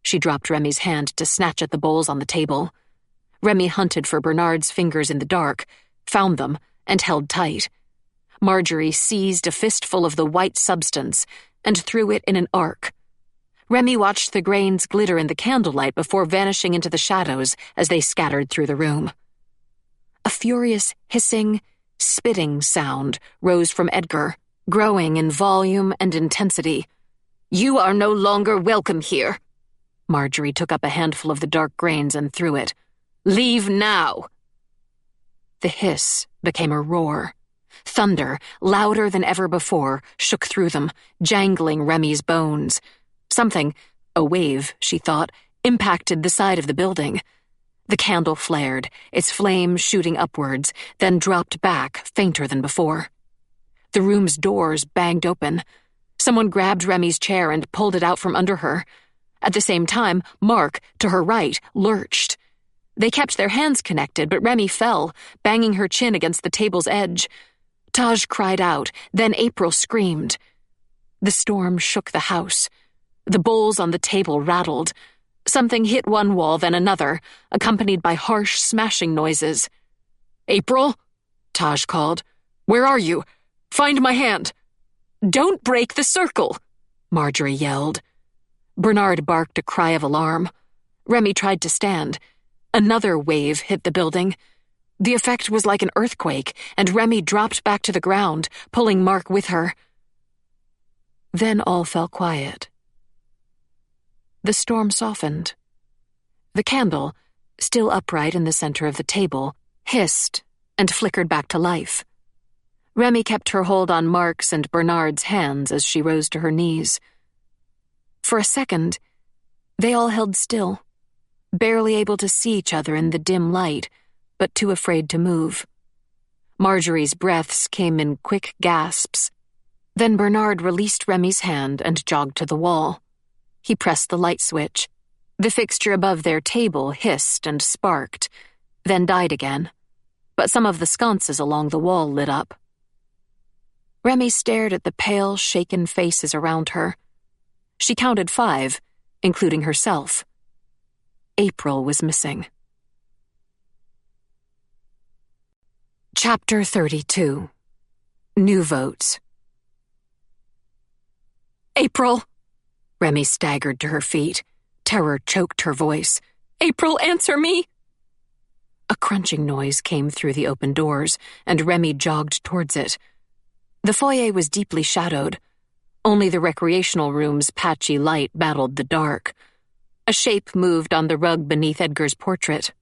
She dropped Remy's hand to snatch at the bowls on the table. Remy hunted for Bernard's fingers in the dark, found them, and held tight. Marjorie seized a fistful of the white substance and threw it in an arc. Remy watched the grains glitter in the candlelight before vanishing into the shadows as they scattered through the room. A furious hissing, spitting sound rose from Edgar, growing in volume and intensity. "You are no longer welcome here." Marjorie took up a handful of the dark grains and threw it. "Leave now." The hiss became a roar. Thunder, louder than ever before, shook through them, jangling Remy's bones. Something, a wave, she thought, impacted the side of the building. The candle flared, its flame shooting upwards, then dropped back, fainter than before. The room's doors banged open. Someone grabbed Remy's chair and pulled it out from under her. At the same time, Mark, to her right, lurched. They kept their hands connected, but Remy fell, banging her chin against the table's edge. Taj cried out, then April screamed. The storm shook the house. The bowls on the table rattled. Something hit one wall, then another, accompanied by harsh smashing noises. "April?" Taj called. "Where are you? Find my hand." "Don't break the circle," Marjorie yelled. Bernard barked a cry of alarm. Remy tried to stand. Another wave hit the building. The effect was like an earthquake, and Remy dropped back to the ground, pulling Mark with her. Then all fell quiet. The storm softened. The candle, still upright in the center of the table, hissed and flickered back to life. Remy kept her hold on Mark's and Bernard's hands as she rose to her knees. For a second, they all held still, barely able to see each other in the dim light, but too afraid to move. Marjorie's breaths came in quick gasps. Then Bernard released Remy's hand and jogged to the wall. He pressed the light switch. The fixture above their table hissed and sparked, then died again, but some of the sconces along the wall lit up. Remy stared at the pale, shaken faces around her. She counted 5, including herself. April was missing. Chapter 32. New Votes. "April!" Remy staggered to her feet. Terror choked her voice. "April, answer me!" A crunching noise came through the open doors, and Remy jogged towards it. The foyer was deeply shadowed. Only the recreational room's patchy light battled the dark. A shape moved on the rug beneath Edgar's portrait.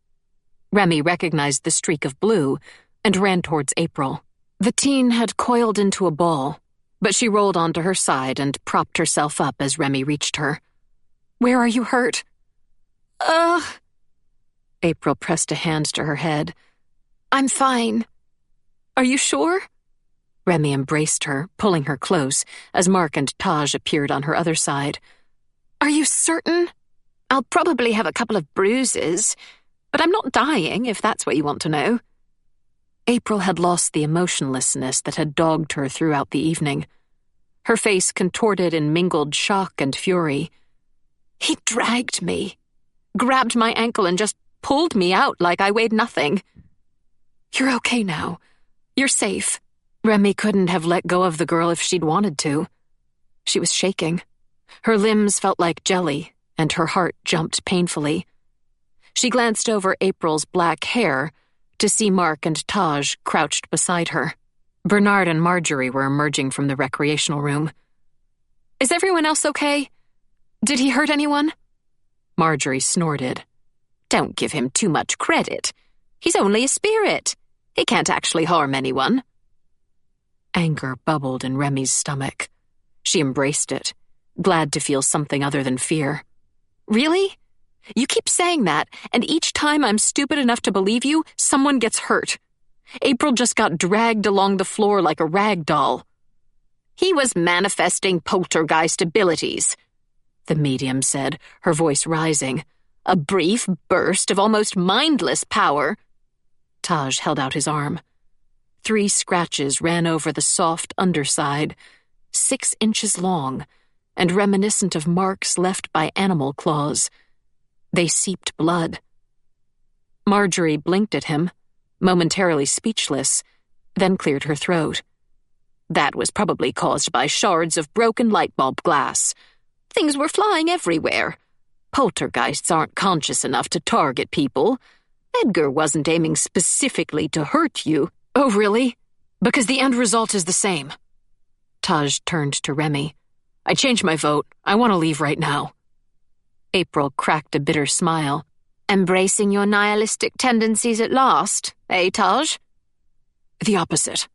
Remy recognized the streak of blue and ran towards April. The teen had coiled into a ball, but she rolled onto her side and propped herself up as Remy reached her. "Where are you hurt?" April pressed a hand to her head. "I'm fine." "Are you sure?" Remy embraced her, pulling her close, as Mark and Taj appeared on her other side. "Are you certain? I'll probably have a couple of bruises, but I'm not dying, if that's what you want to know." April had lost the emotionlessness that had dogged her throughout the evening. Her face contorted in mingled shock and fury. "He dragged me, grabbed my ankle and just pulled me out like I weighed nothing." "You're okay now. You're safe." Remy couldn't have let go of the girl if she'd wanted to. She was shaking. Her limbs felt like jelly, and her heart jumped painfully. She glanced over April's black hair to see Mark and Taj crouched beside her. Bernard and Marjorie were emerging from the recreational room. "Is everyone else okay? Did he hurt anyone?" Marjorie snorted. "Don't give him too much credit. He's only a spirit. He can't actually harm anyone." Anger bubbled in Remy's stomach. She embraced it, glad to feel something other than fear. "Really? You keep saying that, and each time I'm stupid enough to believe you, someone gets hurt. April just got dragged along the floor like a rag doll." "He was manifesting poltergeist abilities," the medium said, her voice rising. "A brief burst of almost mindless power." Taj held out his arm. 3 scratches ran over the soft underside, 6 inches long, and reminiscent of marks left by animal claws. They seeped blood. Marjorie blinked at him, momentarily speechless, then cleared her throat. "That was probably caused by shards of broken light bulb glass. Things were flying everywhere. Poltergeists aren't conscious enough to target people. Edgar wasn't aiming specifically to hurt you." "Oh, really? Because the end result is the same." Taj turned to Remy. "I changed my vote. I want to leave right now." April cracked a bitter smile. "Embracing your nihilistic tendencies at last, eh, Taj?" "The opposite."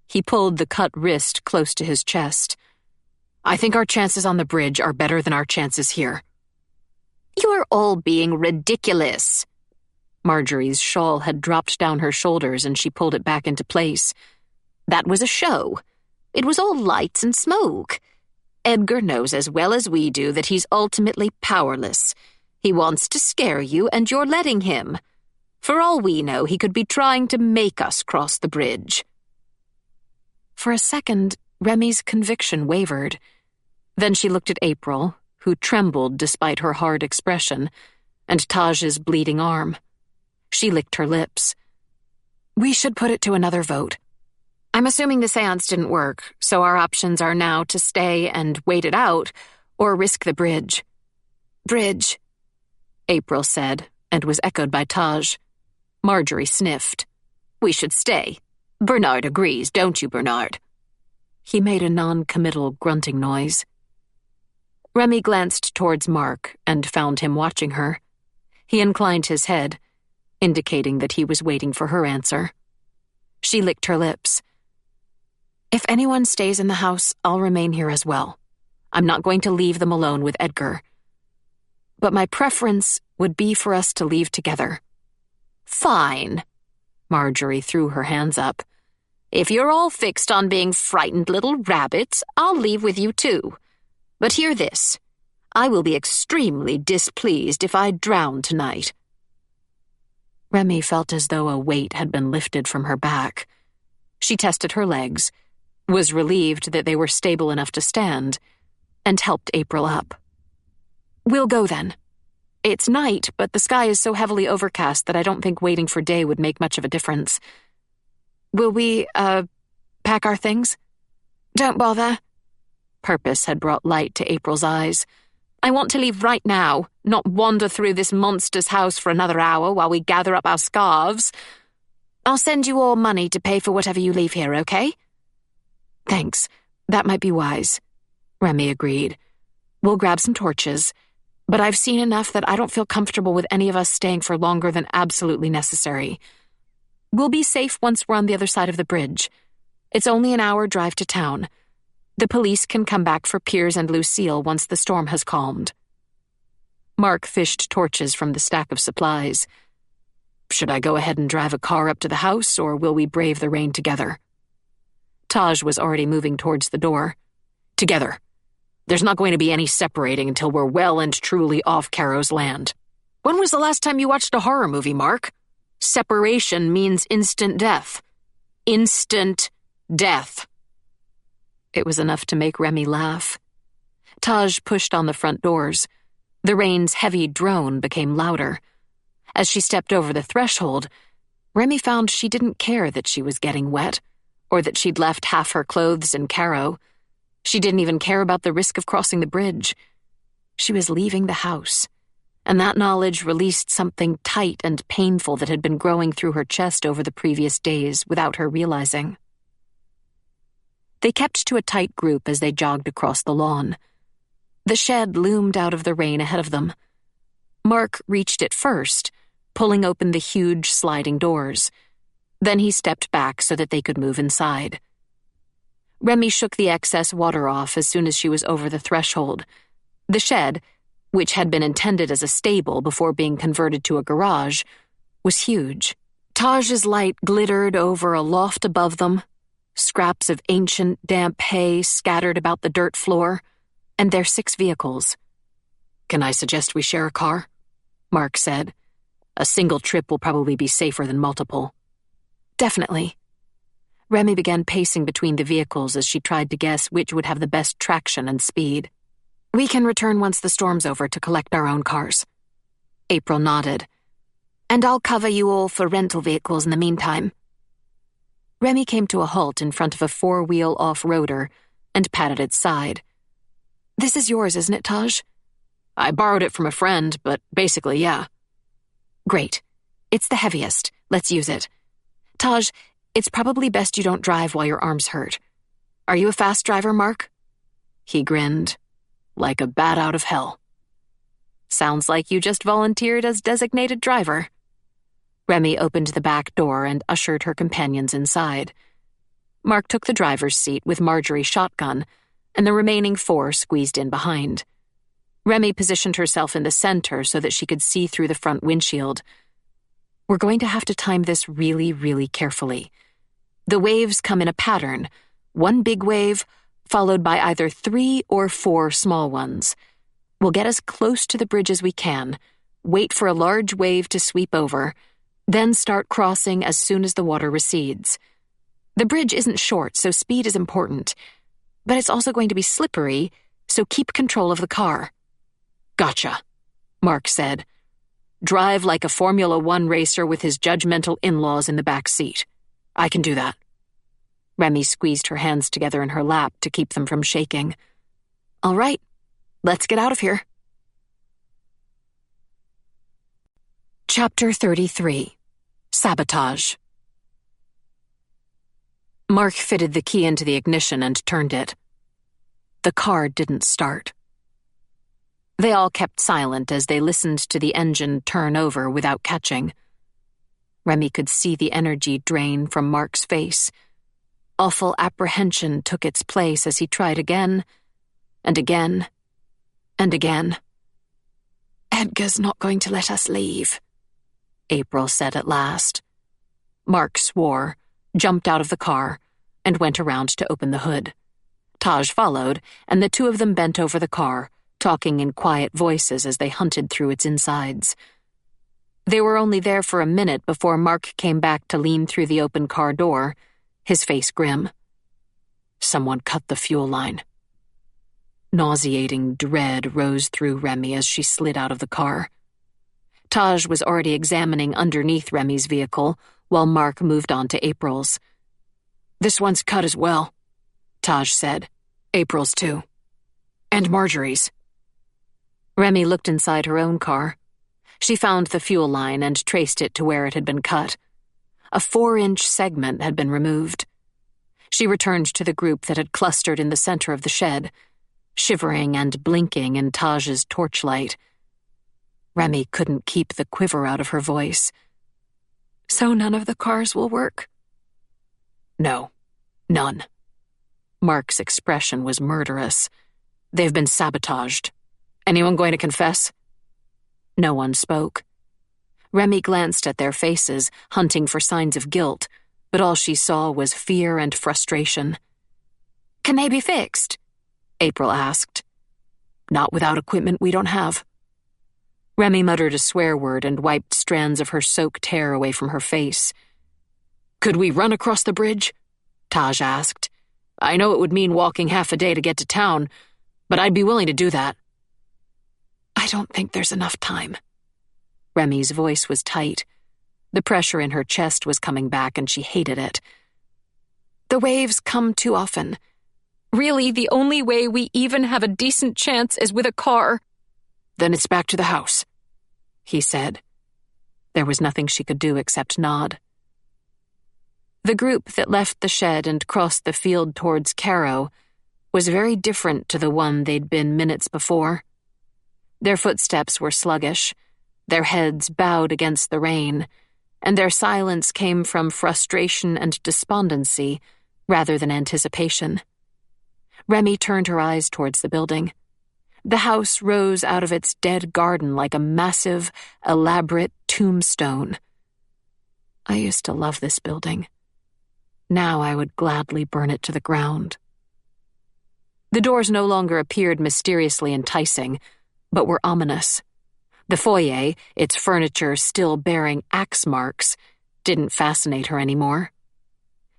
He pulled the cut wrist close to his chest. "I think our chances on the bridge are better than our chances here." "You're all being ridiculous." Marjorie's shawl had dropped down her shoulders and she pulled it back into place. That was a show. It was all lights and smoke. Edgar knows as well as we do that he's ultimately powerless. He wants to scare you, and you're letting him. For all we know, he could be trying to make us cross the bridge. For a second, Remy's conviction wavered. Then she looked at April, who trembled despite her hard expression, and Taj's bleeding arm. She licked her lips. We should put it to another vote. I'm assuming the seance didn't work, so our options are now to stay and wait it out, or risk the bridge. Bridge, April said, and was echoed by Taj. Marjorie sniffed. We should stay. Bernard agrees, don't you, Bernard? He made a non-committal grunting noise. Remy glanced towards Mark and found him watching her. He inclined his head, indicating that he was waiting for her answer. She licked her lips. If anyone stays in the house, I'll remain here as well. I'm not going to leave them alone with Edgar. But my preference would be for us to leave together. Fine. Marjorie threw her hands up. If you're all fixed on being frightened little rabbits, I'll leave with you too. But hear this. I will be extremely displeased if I drown tonight. Remy felt as though a weight had been lifted from her back. She tested her legs, was relieved that they were stable enough to stand, and helped April up. We'll go then. It's night, but the sky is so heavily overcast that I don't think waiting for day would make much of a difference. Will we, pack our things? Don't bother. Purpose had brought light to April's eyes. I want to leave right now, not wander through this monster's house for another hour while we gather up our scarves. I'll send you all money to pay for whatever you leave here, okay? Thanks. That might be wise. Remy agreed. We'll grab some torches, but I've seen enough that I don't feel comfortable with any of us staying for longer than absolutely necessary. We'll be safe once we're on the other side of the bridge. It's only an hour drive to town. The police can come back for Piers and Lucille once the storm has calmed. Mark fished torches from the stack of supplies. Should I go ahead and drive a car up to the house, or will we brave the rain together? Taj was already moving towards the door. Together. There's not going to be any separating until we're well and truly off Carrow's land. When was the last time you watched a horror movie, Mark? Separation means instant death. Instant death. It was enough to make Remy laugh. Taj pushed on the front doors. The rain's heavy drone became louder. As she stepped over the threshold, Remy found she didn't care that she was getting wet, or that she'd left half her clothes in Carrow. She didn't even care about the risk of crossing the bridge. She was leaving the house, and that knowledge released something tight and painful that had been growing through her chest over the previous days without her realizing. They kept to a tight group as they jogged across the lawn. The shed loomed out of the rain ahead of them. Mark reached it first, pulling open the huge sliding doors. Then he stepped back so that they could move inside. Remy shook the excess water off as soon as she was over the threshold. The shed, which had been intended as a stable before being converted to a garage, was huge. Taj's light glittered over a loft above them, scraps of ancient, damp hay scattered about the dirt floor, and their 6 vehicles. Can I suggest we share a car? Mark said. A single trip will probably be safer than multiple. Definitely. Remy began pacing between the vehicles as she tried to guess which would have the best traction and speed. We can return once the storm's over to collect our own cars. April nodded. And I'll cover you all for rental vehicles in the meantime. Remy came to a halt in front of a 4-wheel off-roader and patted its side. This is yours, isn't it, Taj? I borrowed it from a friend, but basically, yeah. Great. It's the heaviest. Let's use it. Taj, it's probably best you don't drive while your arm's hurt. Are you a fast driver, Mark? He grinned. Like a bat out of hell. Sounds like you just volunteered as designated driver. Remy opened the back door and ushered her companions inside. Mark took the driver's seat with Marjorie's shotgun, and the remaining 4 squeezed in behind. Remy positioned herself in the center so that she could see through the front windshield. We're going to have to time this really, really carefully. The waves come in a pattern, one big wave, followed by either 3 or 4 small ones. We'll get as close to the bridge as we can, wait for a large wave to sweep over, then start crossing as soon as the water recedes. The bridge isn't short, so speed is important, but it's also going to be slippery, so keep control of the car. Gotcha, Mark said. Drive like a Formula One racer with his judgmental in-laws in the back seat. I can do that. Remy squeezed her hands together in her lap to keep them from shaking. All right, let's get out of here. Chapter 33. Sabotage. Mark fitted the key into the ignition and turned it. The car didn't start. They all kept silent as they listened to the engine turn over without catching. Remy could see the energy drain from Mark's face. Awful apprehension took its place as he tried again, and again, and again. "Edgar's not going to let us leave," April said at last. Mark swore, jumped out of the car, and went around to open the hood. Taj followed, and the two of them bent over the car, talking in quiet voices as they hunted through its insides. They were only there for a minute before Mark came back to lean through the open car door, his face grim. Someone cut the fuel line. Nauseating dread rose through Remy as she slid out of the car. Taj was already examining underneath Remy's vehicle, while Mark moved on to April's. "This one's cut as well," Taj said. "April's too. And Marjorie's." Remy looked inside her own car. She found the fuel line and traced it to where it had been cut. A 4-inch segment had been removed. She returned to the group that had clustered in the center of the shed, shivering and blinking in Taj's torchlight. Remy couldn't keep the quiver out of her voice. "So none of the cars will work?" "No, none." Mark's expression was murderous. "They've been sabotaged. Anyone going to confess?" No one spoke. Remy glanced at their faces, hunting for signs of guilt, but all she saw was fear and frustration. "Can they be fixed?" April asked. "Not without equipment we don't have." Remy muttered a swear word and wiped strands of her soaked hair away from her face. "Could we run across the bridge?" Taj asked. "I know it would mean walking half a day to get to town, but I'd be willing to do that." "I don't think there's enough time." Remy's voice was tight. The pressure in her chest was coming back and she hated it. "The waves come too often. Really, the only way we even have a decent chance is with a car." "Then it's back to the house," he said. There was nothing she could do except nod. The group that left the shed and crossed the field towards Carrow was very different to the one they'd been minutes before. Their footsteps were sluggish, their heads bowed against the rain, and their silence came from frustration and despondency rather than anticipation. Remy turned her eyes towards the building. The house rose out of its dead garden like a massive, elaborate tombstone. I used to love this building. Now I would gladly burn it to the ground. The doors no longer appeared mysteriously enticing, but were ominous. The foyer, its furniture still bearing axe marks, didn't fascinate her anymore.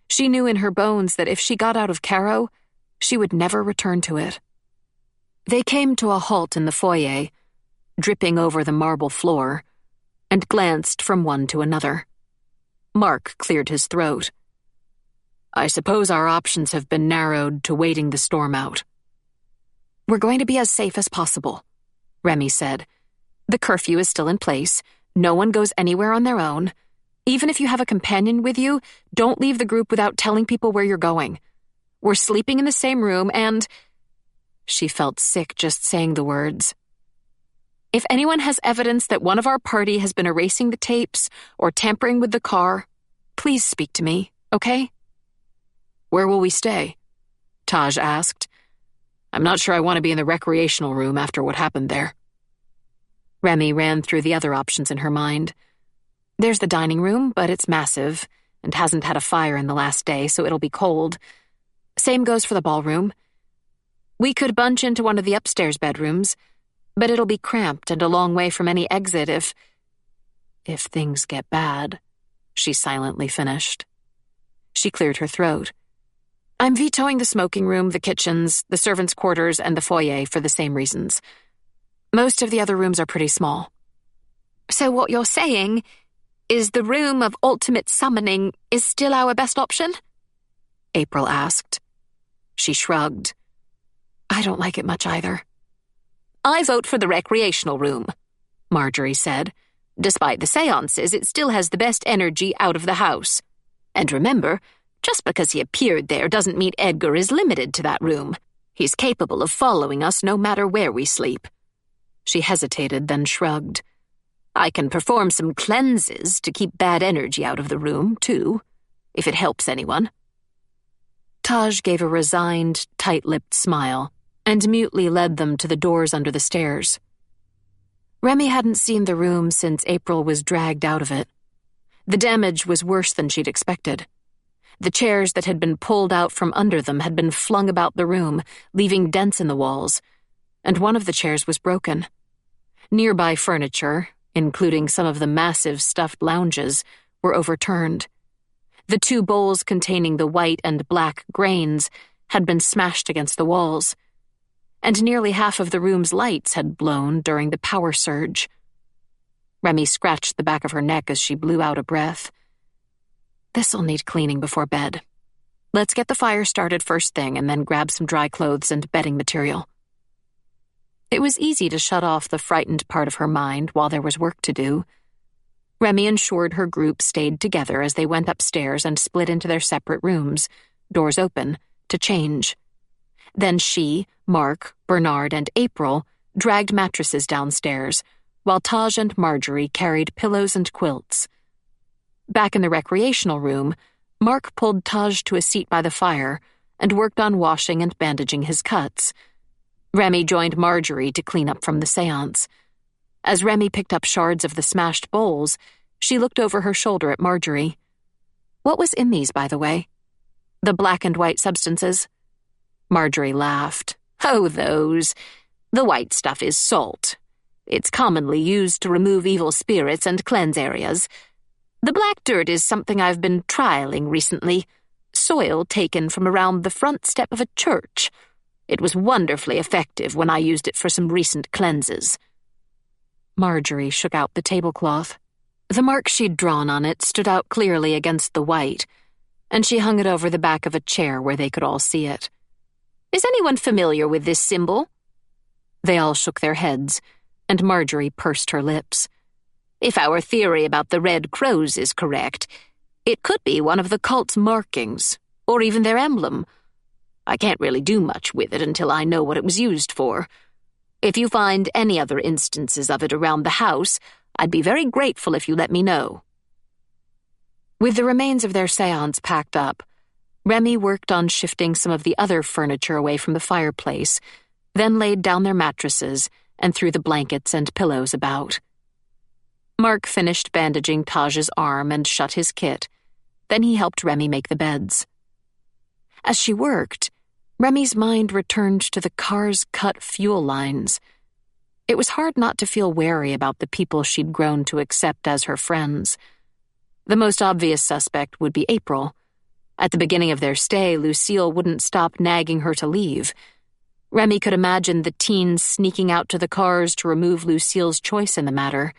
She knew in her bones that if she got out of Carrow, she would never return to it. They came to a halt in the foyer, dripping over the marble floor, and glanced from one to another. Mark cleared his throat. "I suppose our options have been narrowed to waiting the storm out." "We're going to be as safe as possible," Remy said. "The curfew is still in place. No one goes anywhere on their own. Even if you have a companion with you, don't leave the group without telling people where you're going. We're sleeping in the same room and—" She felt sick just saying the words. "If anyone has evidence that one of our party has been erasing the tapes or tampering with the car, please speak to me, okay?" "Where will we stay?" Taj asked. "I'm not sure I want to be in the recreational room after what happened there." Remy ran through the other options in her mind. There's the dining room, but it's massive and hasn't had a fire in the last day, so it'll be cold. Same goes for the ballroom. We could bunch into one of the upstairs bedrooms, but it'll be cramped and a long way from any exit if things get bad, she silently finished. She cleared her throat. I'm vetoing the smoking room, the kitchens, the servants' quarters, and the foyer for the same reasons. Most of the other rooms are pretty small. So what you're saying is the room of ultimate summoning is still our best option? April asked. She shrugged. I don't like it much either. I vote for the recreational room, Marjorie said. Despite the séances, it still has the best energy out of the house. And remember, just because he appeared there doesn't mean Edgar is limited to that room. He's capable of following us no matter where we sleep. She hesitated, then shrugged. I can perform some cleanses to keep bad energy out of the room, too, if it helps anyone. Taj gave a resigned, tight-lipped smile and mutely led them to the doors under the stairs. Remy hadn't seen the room since April was dragged out of it. The damage was worse than she'd expected. The chairs that had been pulled out from under them had been flung about the room, leaving dents in the walls, and one of the chairs was broken. Nearby furniture, including some of the massive stuffed lounges, were overturned. The 2 bowls containing the white and black grains had been smashed against the walls, and nearly half of the room's lights had blown during the power surge. Remy scratched the back of her neck as she blew out a breath. This'll need cleaning before bed. Let's get the fire started first thing and then grab some dry clothes and bedding material. It was easy to shut off the frightened part of her mind while there was work to do. Remy ensured her group stayed together as they went upstairs and split into their separate rooms, doors open, to change. Then she, Mark, Bernard, and April dragged mattresses downstairs, while Taj and Marjorie carried pillows and quilts. Back in the recreational room, Mark pulled Taj to a seat by the fire and worked on washing and bandaging his cuts. Remy joined Marjorie to clean up from the séance. As Remy picked up shards of the smashed bowls, she looked over her shoulder at Marjorie. What was in these, by the way? The black and white substances? Marjorie laughed. Oh, those. The white stuff is salt. It's commonly used to remove evil spirits and cleanse areas. The black dirt is something I've been trialing recently. Soil taken from around the front step of a church. It was wonderfully effective when I used it for some recent cleanses. Marjorie shook out the tablecloth. The mark she'd drawn on it stood out clearly against the white, and she hung it over the back of a chair where they could all see it. Is anyone familiar with this symbol? They all shook their heads, and Marjorie pursed her lips. If our theory about the red crows is correct, it could be one of the cult's markings, or even their emblem. I can't really do much with it until I know what it was used for. If you find any other instances of it around the house, I'd be very grateful if you let me know. With the remains of their séance packed up, Remy worked on shifting some of the other furniture away from the fireplace, then laid down their mattresses and threw the blankets and pillows about. Mark finished bandaging Taj's arm and shut his kit. Then he helped Remy make the beds. As she worked, Remy's mind returned to the car's cut fuel lines. It was hard not to feel wary about the people she'd grown to accept as her friends. The most obvious suspect would be April. At the beginning of their stay, Lucille wouldn't stop nagging her to leave. Remy could imagine the teens sneaking out to the cars to remove Lucille's choice in the matter.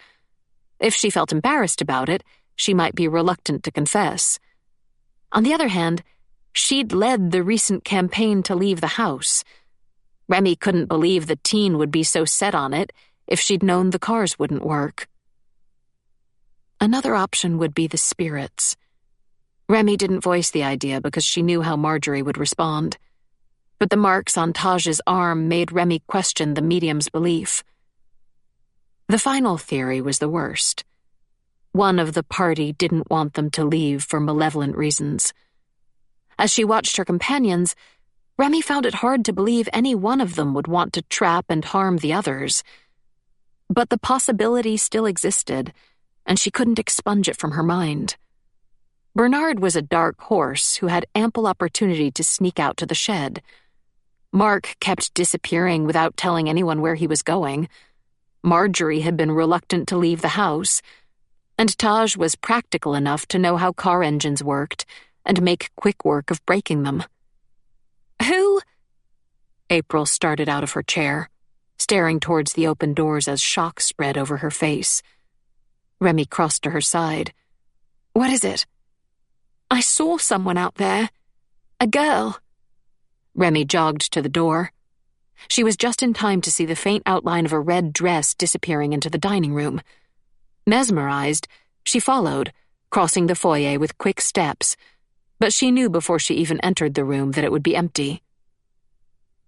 If she felt embarrassed about it, she might be reluctant to confess. On the other hand, she'd led the recent campaign to leave the house. Remy couldn't believe the teen would be so set on it if she'd known the cars wouldn't work. Another option would be the spirits. Remy didn't voice the idea because she knew how Marjorie would respond. But the marks on Taj's arm made Remy question the medium's belief. The final theory was the worst. One of the party didn't want them to leave for malevolent reasons. As she watched her companions, Remy found it hard to believe any one of them would want to trap and harm the others. But the possibility still existed, and she couldn't expunge it from her mind. Bernard was a dark horse who had ample opportunity to sneak out to the shed. Mark kept disappearing without telling anyone where he was going. Marjorie had been reluctant to leave the house, and Taj was practical enough to know how car engines worked and make quick work of breaking them. "Who?" April started out of her chair, staring towards the open doors as shock spread over her face. Remy crossed to her side. "What is it?" "I saw someone out there. A girl." Remy jogged to the door. She was just in time to see the faint outline of a red dress disappearing into the dining room. Mesmerized, she followed, crossing the foyer with quick steps, but she knew before she even entered the room that it would be empty.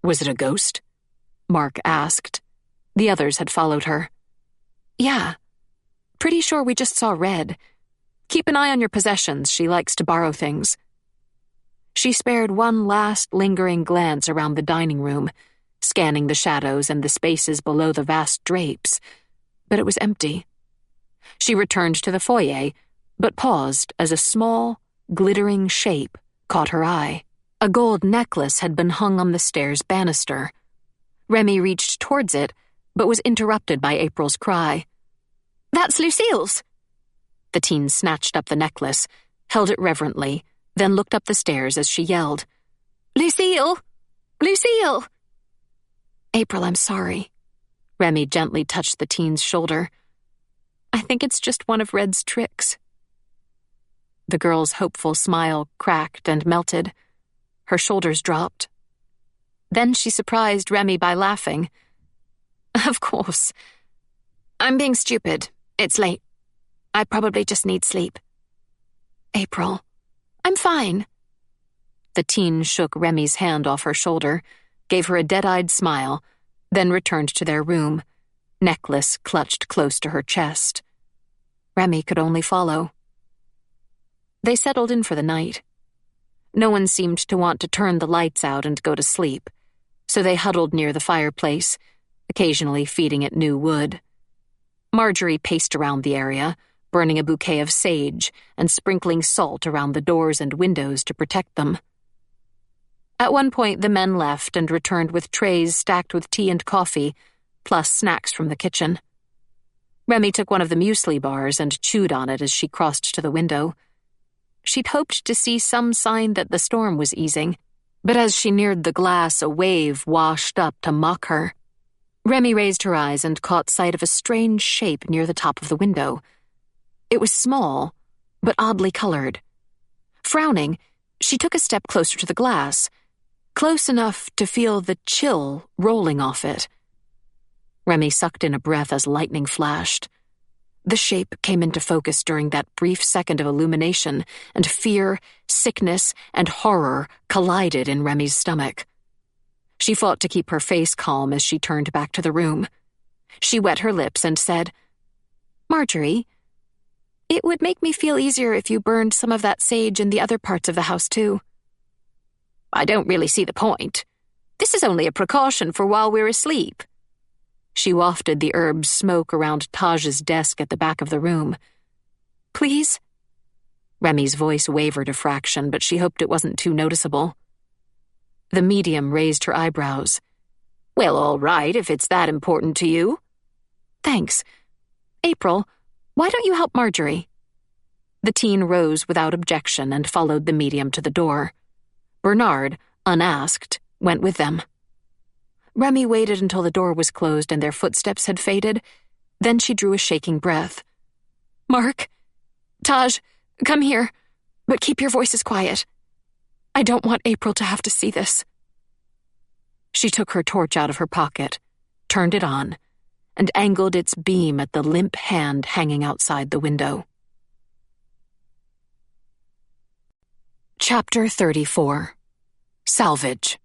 "Was it a ghost?" Mark asked. The others had followed her. "Yeah. Pretty sure we just saw red. Keep an eye on your possessions. She likes to borrow things." She spared one last lingering glance around the dining room, scanning the shadows and the spaces below the vast drapes, but it was empty. She returned to the foyer, but paused as a small, glittering shape caught her eye. A gold necklace had been hung on the stairs banister. Remy reached towards it, but was interrupted by April's cry. "That's Lucille's!" The teen snatched up the necklace, held it reverently, then looked up the stairs as she yelled, "Lucille! Lucille!" "April, I'm sorry." Remy gently touched the teen's shoulder. "I think it's just one of Red's tricks." The girl's hopeful smile cracked and melted. Her shoulders dropped. Then she surprised Remy by laughing. "Of course. I'm being stupid. It's late. I probably just need sleep." "April, I'm fine." The teen shook Remy's hand off her shoulder, gave her a dead-eyed smile, then returned to their room, necklace clutched close to her chest. Remy could only follow. They settled in for the night. No one seemed to want to turn the lights out and go to sleep, so they huddled near the fireplace, occasionally feeding it new wood. Marjorie paced around the area, burning a bouquet of sage and sprinkling salt around the doors and windows to protect them. At one point, the men left and returned with trays stacked with tea and coffee, plus snacks from the kitchen. Remy took one of the muesli bars and chewed on it as she crossed to the window. She'd hoped to see some sign that the storm was easing, but as she neared the glass, a wave washed up to mock her. Remy raised her eyes and caught sight of a strange shape near the top of the window. It was small, but oddly colored. Frowning, she took a step closer to the glass, close enough to feel the chill rolling off it. Remy sucked in a breath as lightning flashed. The shape came into focus during that brief second of illumination, and fear, sickness, and horror collided in Remy's stomach. She fought to keep her face calm as she turned back to the room. She wet her lips and said, "Marjorie, it would make me feel easier if you burned some of that sage in the other parts of the house, too." "I don't really see the point. This is only a precaution for while we're asleep." She wafted the herb's smoke around Taj's desk at the back of the room. "Please?" Remy's voice wavered a fraction, but she hoped it wasn't too noticeable. The medium raised her eyebrows. "Well, all right, if it's that important to you." "Thanks. April, why don't you help Marjorie?" The teen rose without objection and followed the medium to the door. Bernard, unasked, went with them. Remy waited until the door was closed and their footsteps had faded. Then she drew a shaking breath. "Mark, Taj, come here, but keep your voices quiet. I don't want April to have to see this." She took her torch out of her pocket, turned it on, and angled its beam at the limp hand hanging outside the window. Chapter 34. Salvage.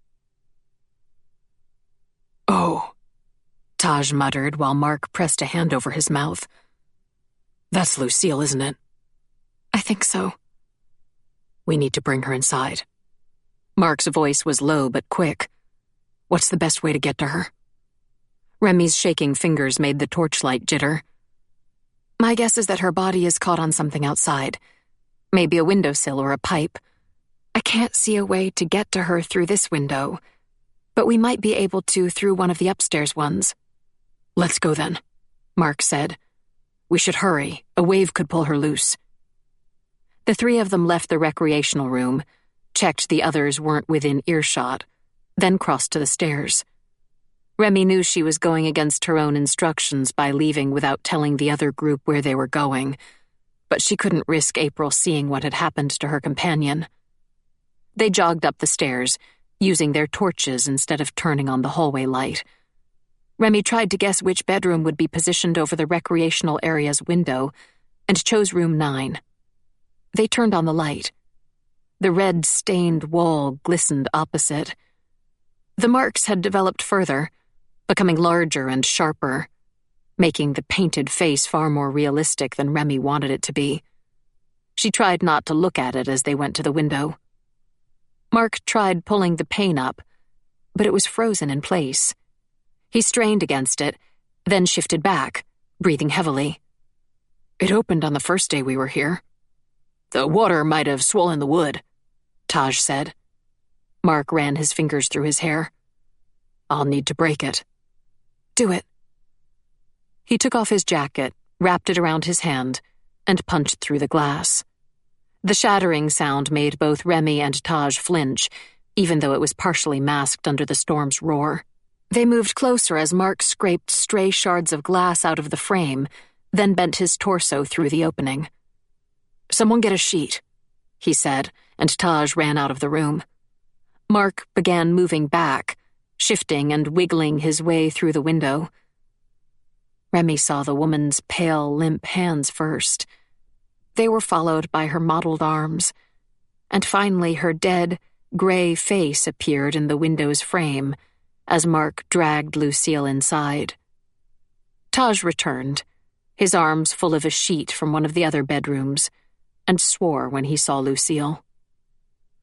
"Oh," Taj muttered while Mark pressed a hand over his mouth. "That's Lucille, isn't it?" "I think so." "We need to bring her inside." Mark's voice was low but quick. "What's the best way to get to her?" Remy's shaking fingers made the torchlight jitter. My guess is that her body is caught on something outside. Maybe a windowsill or a pipe. I can't see a way to get to her through this window, but we might be able to through one of the upstairs ones. Let's go then, Mark said. We should hurry. A wave could pull her loose. The three of them left the recreational room, checked the others weren't within earshot, then crossed to the stairs. Remy knew she was going against her own instructions by leaving without telling the other group where they were going, but she couldn't risk April seeing what had happened to her companion. They jogged up the stairs, using their torches instead of turning on the hallway light. Remy tried to guess which bedroom would be positioned over the recreational area's window and chose room 9. They turned on the light. The red-stained wall glistened opposite. The marks had developed further, becoming larger and sharper, making the painted face far more realistic than Remy wanted it to be. She tried not to look at it as they went to the window. Mark tried pulling the pane up, but it was frozen in place. He strained against it, then shifted back, breathing heavily. It opened on the first day we were here. The water might have swollen the wood, Taj said. Mark ran his fingers through his hair. I'll need to break it. Do it. He took off his jacket, wrapped it around his hand, and punched through the glass. The shattering sound made both Remy and Taj flinch, even though it was partially masked under the storm's roar. They moved closer as Mark scraped stray shards of glass out of the frame, then bent his torso through the opening. Someone get a sheet, he said, and Taj ran out of the room. Mark began moving back, shifting and wiggling his way through the window. Remy saw the woman's pale, limp hands first. They were followed by her mottled arms, and finally her dead, gray face appeared in the window's frame as Mark dragged Lucille inside. Taj returned, his arms full of a sheet from one of the other bedrooms, and swore when he saw Lucille.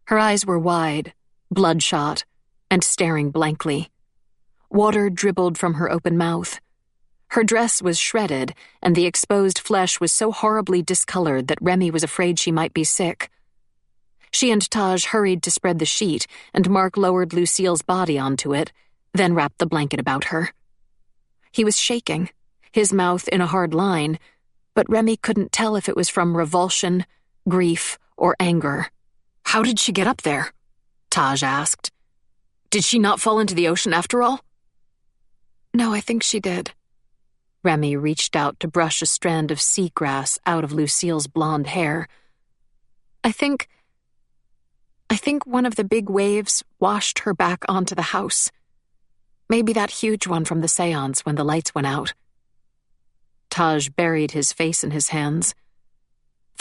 Her eyes were wide, bloodshot, and staring blankly. Water dribbled from her open mouth. Her dress was shredded, and the exposed flesh was so horribly discolored that Remy was afraid she might be sick. She and Taj hurried to spread the sheet, and Mark lowered Lucille's body onto it, then wrapped the blanket about her. He was shaking, his mouth in a hard line, but Remy couldn't tell if it was from revulsion, grief, or anger. How did she get up there? Taj asked. Did she not fall into the ocean after all? No, I think she did. Remy reached out to brush a strand of seagrass out of Lucille's blonde hair. I think one of the big waves washed her back onto the house. Maybe that huge one from the séance when the lights went out. Taj buried his face in his hands.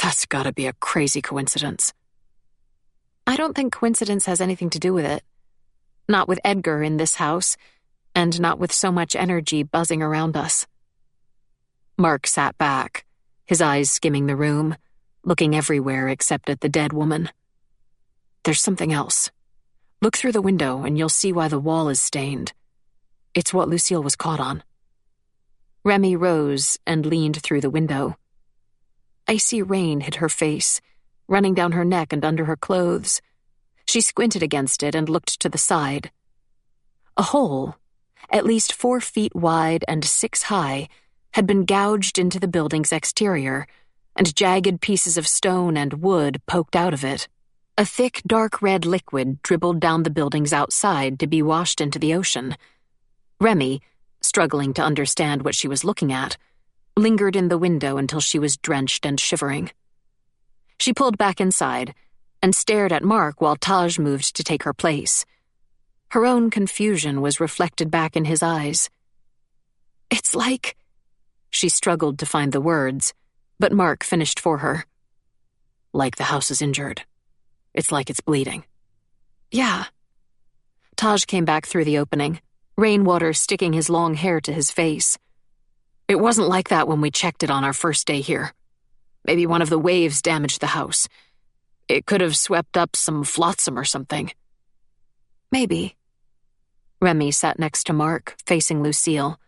That's gotta be a crazy coincidence. I don't think coincidence has anything to do with it. Not with Edgar in this house, and not with so much energy buzzing around us. Mark sat back, his eyes skimming the room, looking everywhere except at the dead woman. There's something else. Look through the window and you'll see why the wall is stained. It's what Lucille was caught on. Remy rose and leaned through the window. Icy rain hit her face, running down her neck and under her clothes. She squinted against it and looked to the side. A hole, at least 4 feet wide and 6 high, had been gouged into the building's exterior, and jagged pieces of stone and wood poked out of it. A thick, dark red liquid dribbled down the building's outside to be washed into the ocean. Remy, struggling to understand what she was looking at, lingered in the window until she was drenched and shivering. She pulled back inside and stared at Mark while Taj moved to take her place. Her own confusion was reflected back in his eyes. It's like... She struggled to find the words, but Mark finished for her. Like the house is injured. It's like it's bleeding. Yeah. Taj came back through the opening, rainwater sticking his long hair to his face. It wasn't like that when we checked it on our first day here. Maybe one of the waves damaged the house. It could have swept up some flotsam or something. Maybe. Remy sat next to Mark, facing Lucille.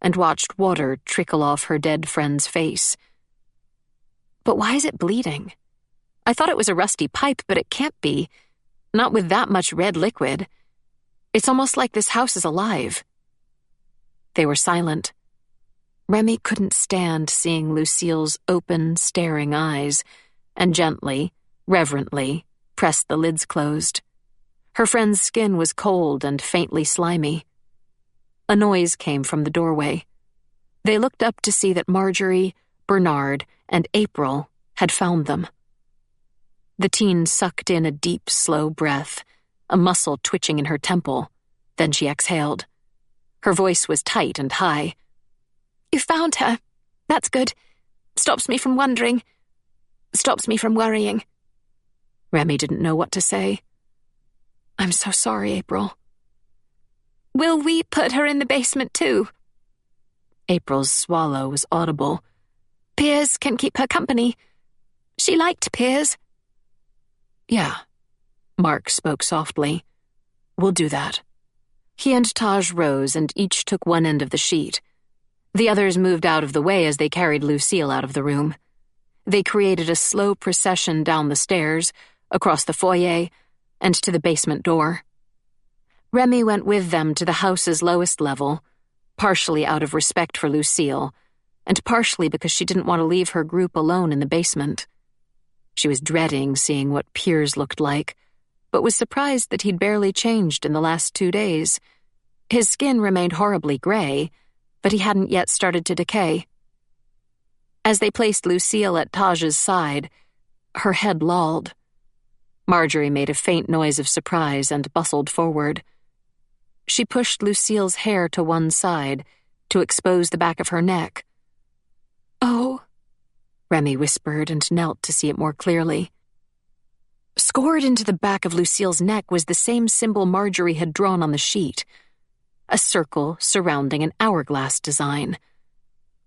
and watched water trickle off her dead friend's face. But why is it bleeding? I thought it was a rusty pipe, but it can't be. Not with that much red liquid. It's almost like this house is alive. They were silent. Remy couldn't stand seeing Lucille's open, staring eyes, and gently, reverently, pressed the lids closed. Her friend's skin was cold and faintly slimy. A noise came from the doorway. They looked up to see that Marjorie, Bernard, and April had found them. The teen sucked in a deep, slow breath, a muscle twitching in her temple. Then she exhaled. Her voice was tight and high. "You found her. That's good. Stops me from wondering. Stops me from worrying." Remy didn't know what to say. "I'm so sorry, April." "Will we put her in the basement too?" April's swallow was audible. "Piers can keep her company. She liked Piers." "Yeah," Mark spoke softly. "We'll do that." He and Taj rose and each took one end of the sheet. The others moved out of the way as they carried Lucille out of the room. They created a slow procession down the stairs, across the foyer, and to the basement door. Remy went with them to the house's lowest level, partially out of respect for Lucille, and partially because she didn't want to leave her group alone in the basement. She was dreading seeing what Piers looked like, but was surprised that he'd barely changed in the last 2 days. His skin remained horribly gray, but he hadn't yet started to decay. As they placed Lucille at Taj's side, her head lolled. Marjorie made a faint noise of surprise and bustled forward. She pushed Lucille's hair to one side to expose the back of her neck. "Oh," Remy whispered and knelt to see it more clearly. Scored into the back of Lucille's neck was the same symbol Marjorie had drawn on the sheet, a circle surrounding an hourglass design.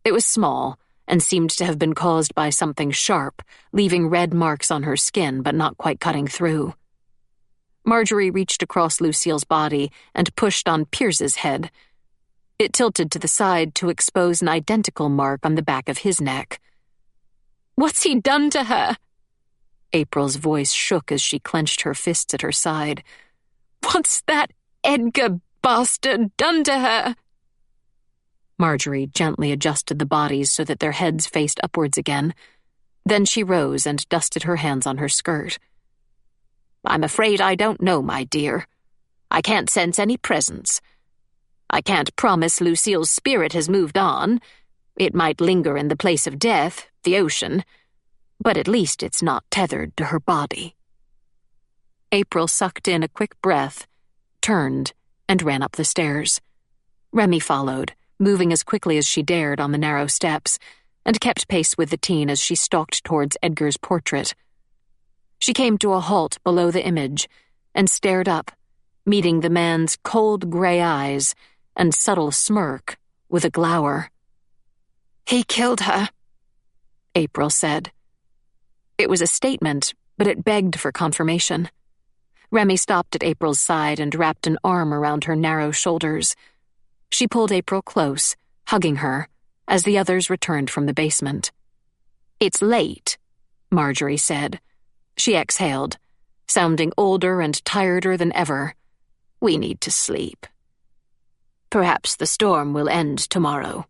It was small and seemed to have been caused by something sharp, leaving red marks on her skin but not quite cutting through. Marjorie reached across Lucille's body and pushed on Piers's head. It tilted to the side to expose an identical mark on the back of his neck. "What's he done to her?" April's voice shook as she clenched her fists at her side. "What's that Edgar bastard done to her?" Marjorie gently adjusted the bodies so that their heads faced upwards again. Then she rose and dusted her hands on her skirt. "I'm afraid I don't know, my dear. I can't sense any presence. I can't promise Lucille's spirit has moved on. It might linger in the place of death, the ocean, but at least it's not tethered to her body." April sucked in a quick breath, turned, and ran up the stairs. Remy followed, moving as quickly as she dared on the narrow steps, and kept pace with the teen as she stalked towards Edgar's portrait. She came to a halt below the image and stared up, meeting the man's cold gray eyes and subtle smirk with a glower. "He killed her," April said. It was a statement, but it begged for confirmation. Remy stopped at April's side and wrapped an arm around her narrow shoulders. She pulled April close, hugging her, as the others returned from the basement. "It's late," Marjorie said. She exhaled, sounding older and tireder than ever. "We need to sleep. Perhaps the storm will end tomorrow."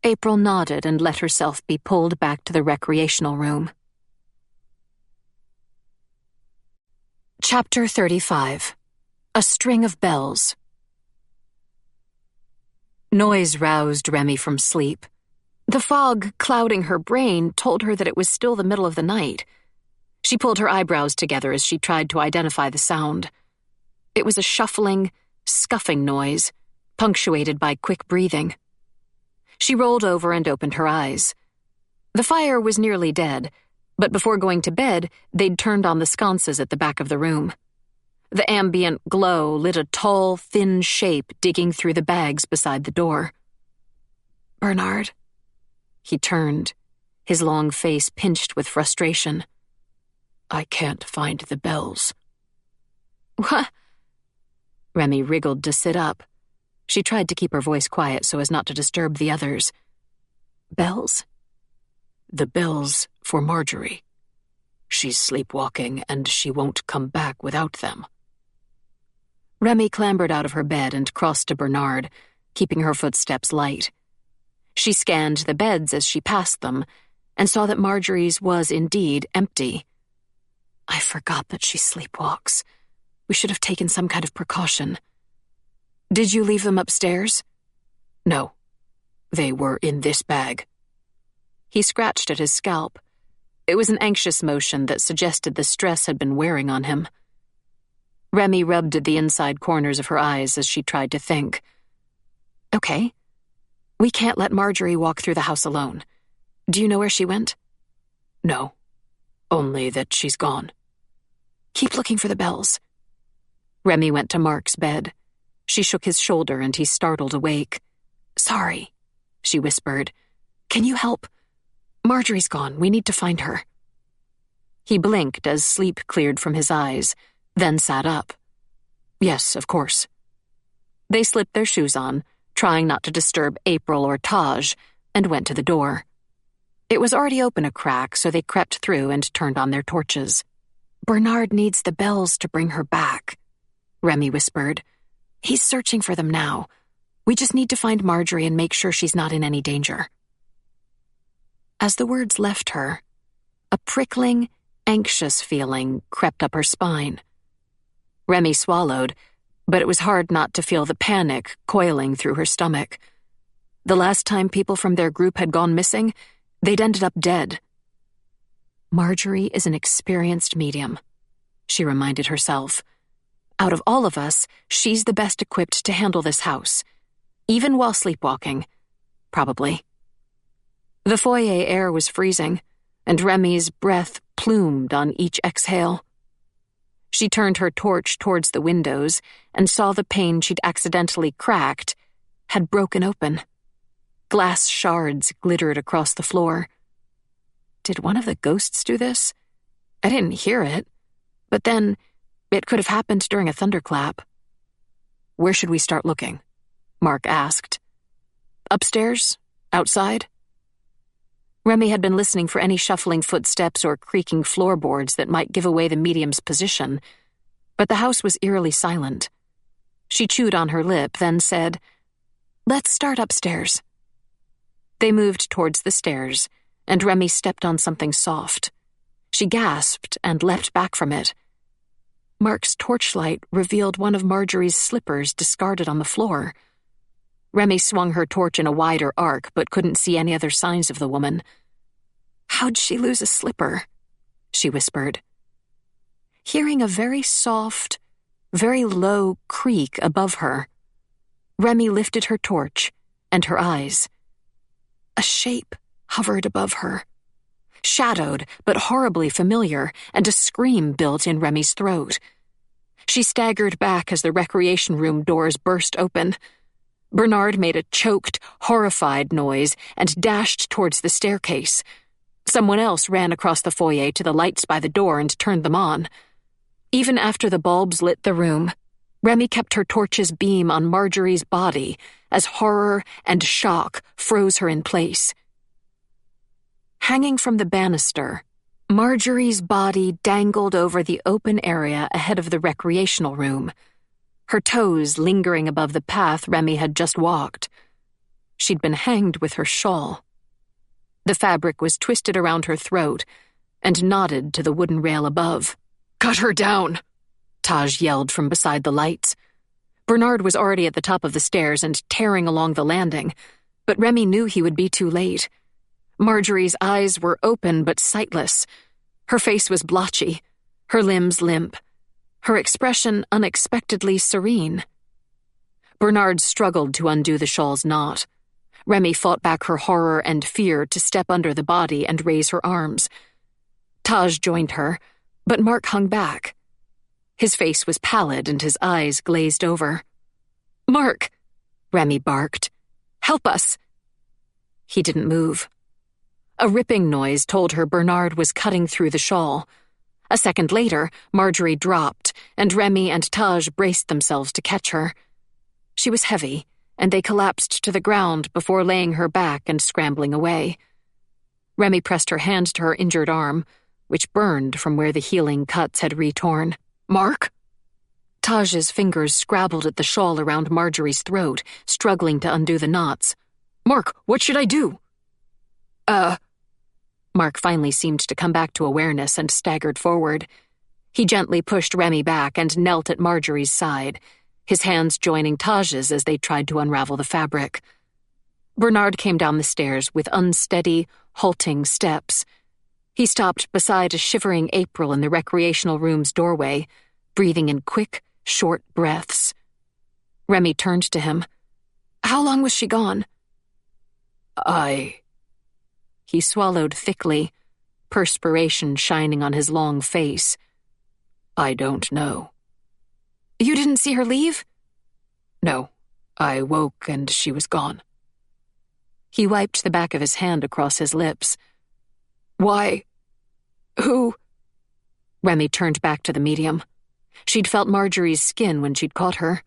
April nodded and let herself be pulled back to the recreational room. Chapter 35. A String of Bells. Noise roused Remy from sleep. The fog clouding her brain told her that it was still the middle of the night. She pulled her eyebrows together as she tried to identify the sound. It was a shuffling, scuffing noise, punctuated by quick breathing. She rolled over and opened her eyes. The fire was nearly dead, but before going to bed, they'd turned on the sconces at the back of the room. The ambient glow lit a tall, thin shape digging through the bags beside the door. "Bernard?" He turned, his long face pinched with frustration. "I can't find the bells." "What?" Remy wriggled to sit up. She tried to keep her voice quiet so as not to disturb the others. Bells? The bells for Marjorie. She's sleepwalking, and she won't come back without them. Remy clambered out of her bed and crossed to Bernard, keeping her footsteps light. She scanned the beds as she passed them, and saw that Marjorie's was indeed empty. I forgot that she sleepwalks. We should have taken some kind of precaution. Did you leave them upstairs? No. They were in this bag. He scratched at his scalp. It was an anxious motion that suggested the stress had been wearing on him. Remy rubbed at the inside corners of her eyes as she tried to think. Okay. We can't let Marjorie walk through the house alone. Do you know where she went? No. Only that she's gone. Keep looking for the bells. Remy went to Mark's bed. She shook his shoulder and he startled awake. Sorry, she whispered. Can you help? Marjorie's gone. We need to find her. He blinked as sleep cleared from his eyes, then sat up. Yes, of course. They slipped their shoes on, trying not to disturb April or Taj, and went to the door. It was already open a crack, so they crept through and turned on their torches. Bernard needs the bells to bring her back, Remy whispered. He's searching for them now. We just need to find Marjorie and make sure she's not in any danger. As the words left her, a prickling, anxious feeling crept up her spine. Remy swallowed, but it was hard not to feel the panic coiling through her stomach. The last time people from their group had gone missing, they'd ended up dead. Marjorie is an experienced medium, she reminded herself. Out of all of us, she's the best equipped to handle this house, even while sleepwalking, probably. The foyer air was freezing, and Remy's breath plumed on each exhale. She turned her torch towards the windows and saw the pane she'd accidentally cracked had broken open. Glass shards glittered across the floor. Did one of the ghosts do this? I didn't hear it, but then it could have happened during a thunderclap. Where should we start looking? Mark asked. Upstairs? Outside? Remy had been listening for any shuffling footsteps or creaking floorboards that might give away the medium's position, but the house was eerily silent. She chewed on her lip, then said, Let's start upstairs. They moved towards the stairs, and Remy stepped on something soft. She gasped and leapt back from it. Mark's torchlight revealed one of Marjorie's slippers discarded on the floor. Remy swung her torch in a wider arc, but couldn't see any other signs of the woman. How'd she lose a slipper? She whispered. Hearing a very soft, very low creak above her, Remy lifted her torch and her eyes. A shape hovered above her, shadowed but horribly familiar, and a scream built in Remy's throat. She staggered back as the recreation room doors burst open. Bernard made a choked, horrified noise and dashed towards the staircase. Someone else ran across the foyer to the lights by the door and turned them on. Even after the bulbs lit the room, Remy kept her torch's beam on Marjorie's body as horror and shock froze her in place. Hanging from the banister, Marjorie's body dangled over the open area ahead of the recreational room, her toes lingering above the path Remy had just walked. She'd been hanged with her shawl. The fabric was twisted around her throat and knotted to the wooden rail above. "Cut her down!" Taj yelled from beside the lights. Bernard was already at the top of the stairs and tearing along the landing, but Remy knew he would be too late. Marjorie's eyes were open but sightless. Her face was blotchy, her limbs limp, her expression unexpectedly serene. Bernard struggled to undo the shawl's knot. Remy fought back her horror and fear to step under the body and raise her arms. Taj joined her, but Mark hung back. His face was pallid and his eyes glazed over. "Mark!" Remy barked. "Help us!" He didn't move. A ripping noise told her Bernard was cutting through the shawl. A second later, Marjorie dropped, and Remy and Taj braced themselves to catch her. She was heavy, and they collapsed to the ground before laying her back and scrambling away. Remy pressed her hand to her injured arm, which burned from where the healing cuts had retorn. "Mark?" Taj's fingers scrabbled at the shawl around Marjorie's throat, struggling to undo the knots. "Mark, what should I do?" Mark finally seemed to come back to awareness and staggered forward. He gently pushed Remy back and knelt at Marjorie's side, his hands joining Taj's as they tried to unravel the fabric. Bernard came down the stairs with unsteady, halting steps. He stopped beside a shivering April in the recreational room's doorway, breathing in quick, short breaths. Remy turned to him. "How long was she gone?" He swallowed thickly, perspiration shining on his long face. "I don't know." "You didn't see her leave?" "No. I woke and she was gone." He wiped the back of his hand across his lips. "Why? Who?" Remy turned back to the medium. She'd felt Marjorie's skin when she'd caught her.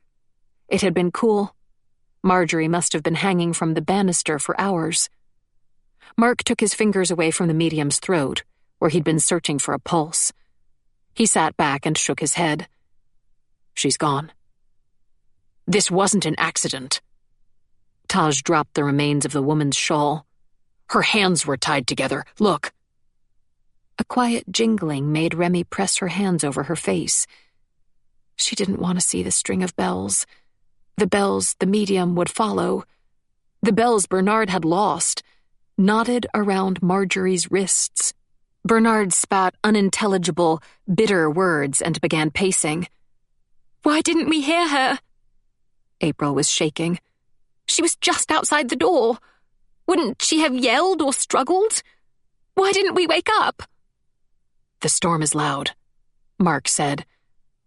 It had been cool. Marjorie must have been hanging from the banister for hours. Mark took his fingers away from the medium's throat, where he'd been searching for a pulse. He sat back and shook his head. "She's gone." "This wasn't an accident." Taj dropped the remains of the woman's shawl. "Her hands were tied together. Look." A quiet jingling made Remy press her hands over her face. She didn't want to see the string of bells. The bells the medium would follow. The bells Bernard had lost, knotted around Marjorie's wrists. Bernard spat unintelligible, bitter words and began pacing. "Why didn't we hear her?" April was shaking. "She was just outside the door. Wouldn't she have yelled or struggled? Why didn't we wake up?" "The storm is loud," Mark said,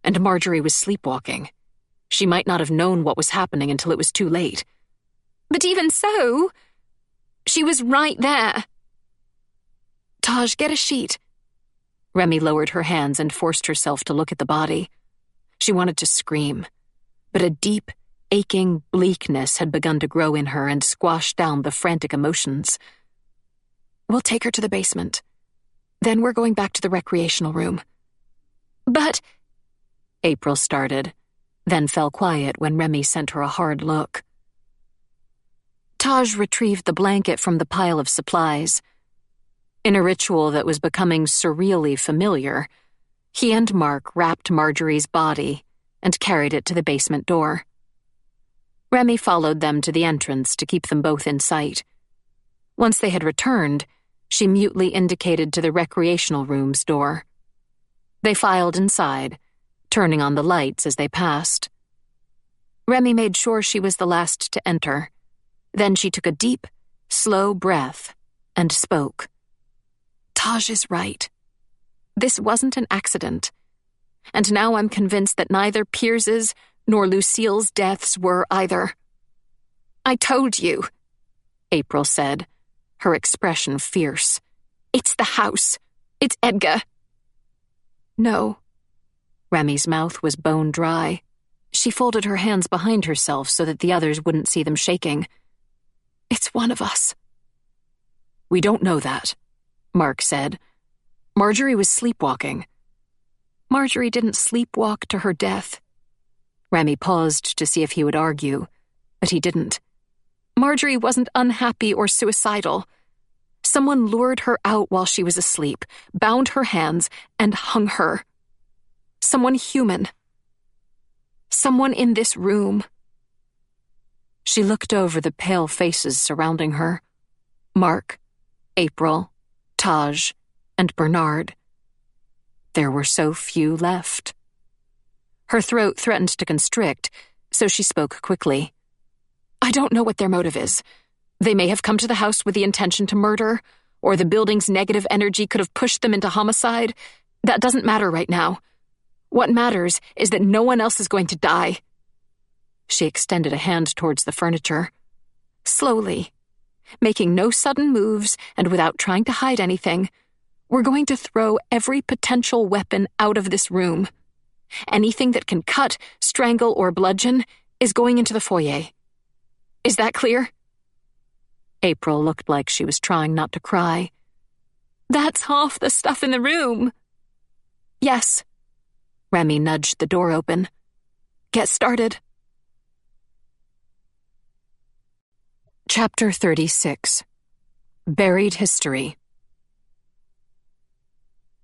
"and Marjorie was sleepwalking. She might not have known what was happening until it was too late." "But even so, she was right there." "Taj, get a sheet." Remy lowered her hands and forced herself to look at the body. She wanted to scream, but a deep, aching bleakness had begun to grow in her and squash down the frantic emotions. "We'll take her to the basement. Then we're going back to the recreational room." "But—" April started, then fell quiet when Remy sent her a hard look. Taj retrieved the blanket from the pile of supplies. In a ritual that was becoming surreally familiar, he and Mark wrapped Marjorie's body and carried it to the basement door. Remy followed them to the entrance to keep them both in sight. Once they had returned, she mutely indicated to the recreational room's door. They filed inside, turning on the lights as they passed. Remy made sure she was the last to enter. Then she took a deep, slow breath and spoke. "Taj is right. This wasn't an accident. And now I'm convinced that neither Piers's nor Lucille's deaths were either." "I told you," April said, her expression fierce. "It's the house. It's Edgar." "No." Remy's mouth was bone dry. She folded her hands behind herself so that the others wouldn't see them shaking. "It's one of us." "We don't know that," Mark said. "Marjorie was sleepwalking." "Marjorie didn't sleepwalk to her death." Remy paused to see if he would argue, but he didn't. "Marjorie wasn't unhappy or suicidal. Someone lured her out while she was asleep, bound her hands, and hung her. Someone human. Someone in this room." She looked over the pale faces surrounding her. Mark, April, Taj, and Bernard. There were so few left. Her throat threatened to constrict, so she spoke quickly. "I don't know what their motive is. They may have come to the house with the intention to murder, or the building's negative energy could have pushed them into homicide. That doesn't matter right now. What matters is that no one else is going to die." She extended a hand towards the furniture. "Slowly, making no sudden moves and without trying to hide anything, we're going to throw every potential weapon out of this room. Anything that can cut, strangle, or bludgeon is going into the foyer. Is that clear? April looked like she was trying not to cry. That's half the stuff in the room. Yes. Remy nudged the door open. Get started. Chapter 36. Buried History.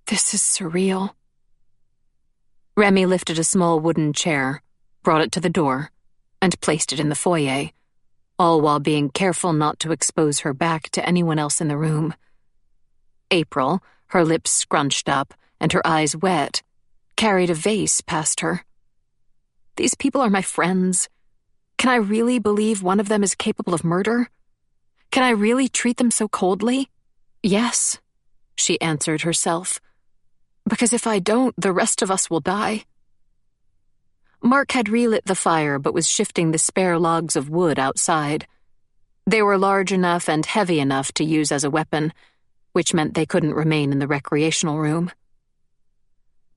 This is surreal. Remy lifted a small wooden chair, brought it to the door, and placed it in the foyer, all while being careful not to expose her back to anyone else in the room. April, her lips scrunched up and her eyes wet, carried a vase past her. These people are my friends. Can I really believe one of them is capable of murder? Can I really treat them so coldly? Yes, she answered herself. Because if I don't, the rest of us will die. Mark had relit the fire but was shifting the spare logs of wood outside. They were large enough and heavy enough to use as a weapon, which meant they couldn't remain in the recreational room.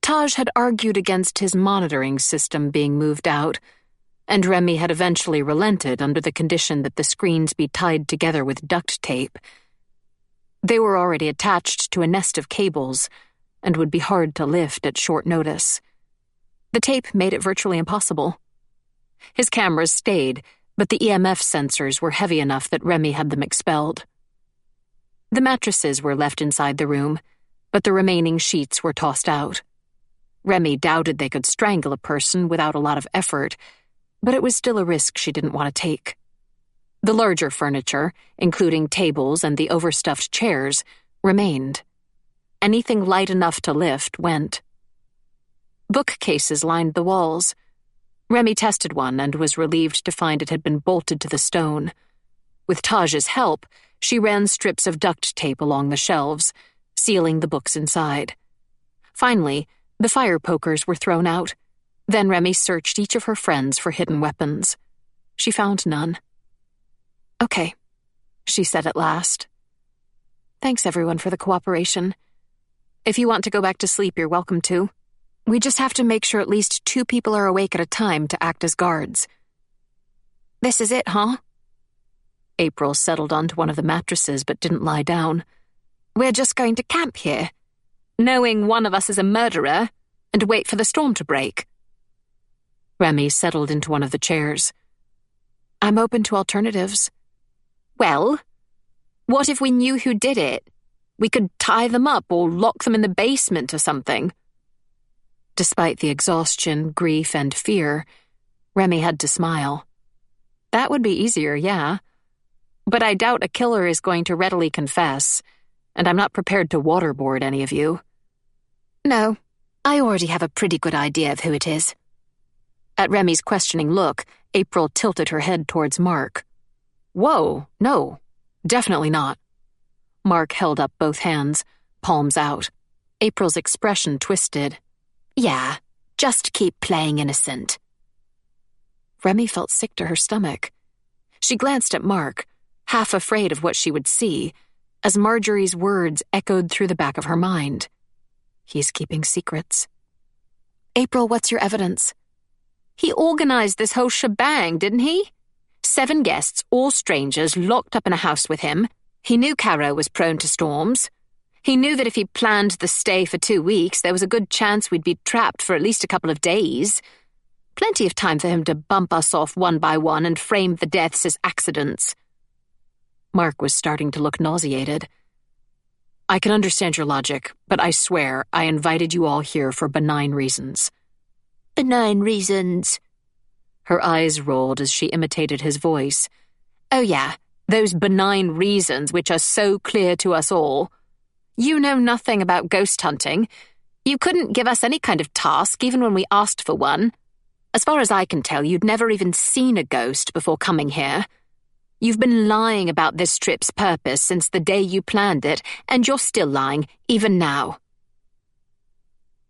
Taj had argued against his monitoring system being moved out, and Remy had eventually relented under the condition that the screens be tied together with duct tape. They were already attached to a nest of cables, and would be hard to lift at short notice. The tape made it virtually impossible. His cameras stayed, but the EMF sensors were heavy enough that Remy had them expelled. The mattresses were left inside the room, but the remaining sheets were tossed out. Remy doubted they could strangle a person without a lot of effort, but it was still a risk she didn't want to take. The larger furniture, including tables and the overstuffed chairs, remained. Anything light enough to lift went. Bookcases lined the walls. Remy tested one and was relieved to find it had been bolted to the stone. With Taj's help, she ran strips of duct tape along the shelves, sealing the books inside. Finally, the fire pokers were thrown out. Then Remy searched each of her friends for hidden weapons. She found none. Okay, she said at last. Thanks everyone for the cooperation. If you want to go back to sleep, you're welcome to. We just have to make sure at least 2 people are awake at a time to act as guards. This is it, huh? April settled onto one of the mattresses but didn't lie down. We're just going to camp here, knowing one of us is a murderer, and wait for the storm to break. Remy settled into one of the chairs. I'm open to alternatives. Well, what if we knew who did it? We could tie them up or lock them in the basement or something. Despite the exhaustion, grief, and fear, Remy had to smile. That would be easier, yeah. But I doubt a killer is going to readily confess, and I'm not prepared to waterboard any of you. No, I already have a pretty good idea of who it is. At Remy's questioning look, April tilted her head towards Mark. Whoa, no, definitely not. Mark held up both hands, palms out. April's expression twisted. Yeah, just keep playing innocent. Remy felt sick to her stomach. She glanced at Mark, half afraid of what she would see, as Marjorie's words echoed through the back of her mind. He's keeping secrets. April, what's your evidence? He organized this whole shebang, didn't he? 7 guests, all strangers, locked up in a house with him. He knew Carrow was prone to storms. He knew that if he planned the stay for 2 weeks, there was a good chance we'd be trapped for at least a couple of days. Plenty of time for him to bump us off one by one and frame the deaths as accidents. Mark was starting to look nauseated. I can understand your logic, but I swear I invited you all here for benign reasons. Benign reasons? Her eyes rolled as she imitated his voice. Oh yeah, those benign reasons which are so clear to us all. You know nothing about ghost hunting. You couldn't give us any kind of task even when we asked for one. As far as I can tell, you'd never even seen a ghost before coming here. You've been lying about this trip's purpose since the day you planned it, and you're still lying, even now.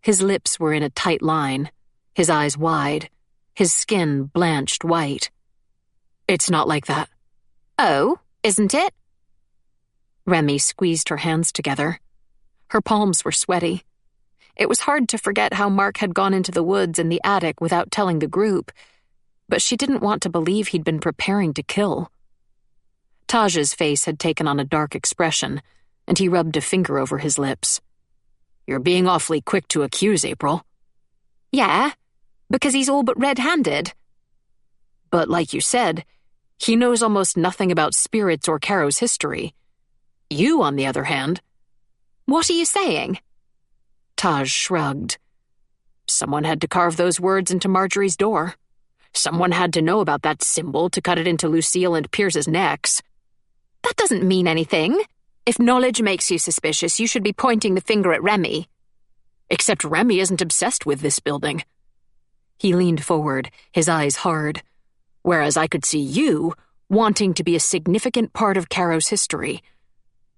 His lips were in a tight line, his eyes wide, his skin blanched white. It's not like that. Oh, isn't it? Remy squeezed her hands together. Her palms were sweaty. It was hard to forget how Mark had gone into the woods and the attic without telling the group. but she didn't want to believe he'd been preparing to kill. Taj's face had taken on a dark expression, and he rubbed a finger over his lips. You're being awfully quick to accuse, April. Yeah, because he's all but red-handed. But like you said, he knows almost nothing about spirits or Carrow's history. You, on the other hand... What are you saying? Taj shrugged. Someone had to carve those words into Marjorie's door. Someone had to know about that symbol to cut it into Lucille and Pierce's necks. That doesn't mean anything. If knowledge makes you suspicious, you should be pointing the finger at Remy. Except Remy isn't obsessed with this building. He leaned forward, his eyes hard. Whereas I could see you wanting to be a significant part of Carrow's history,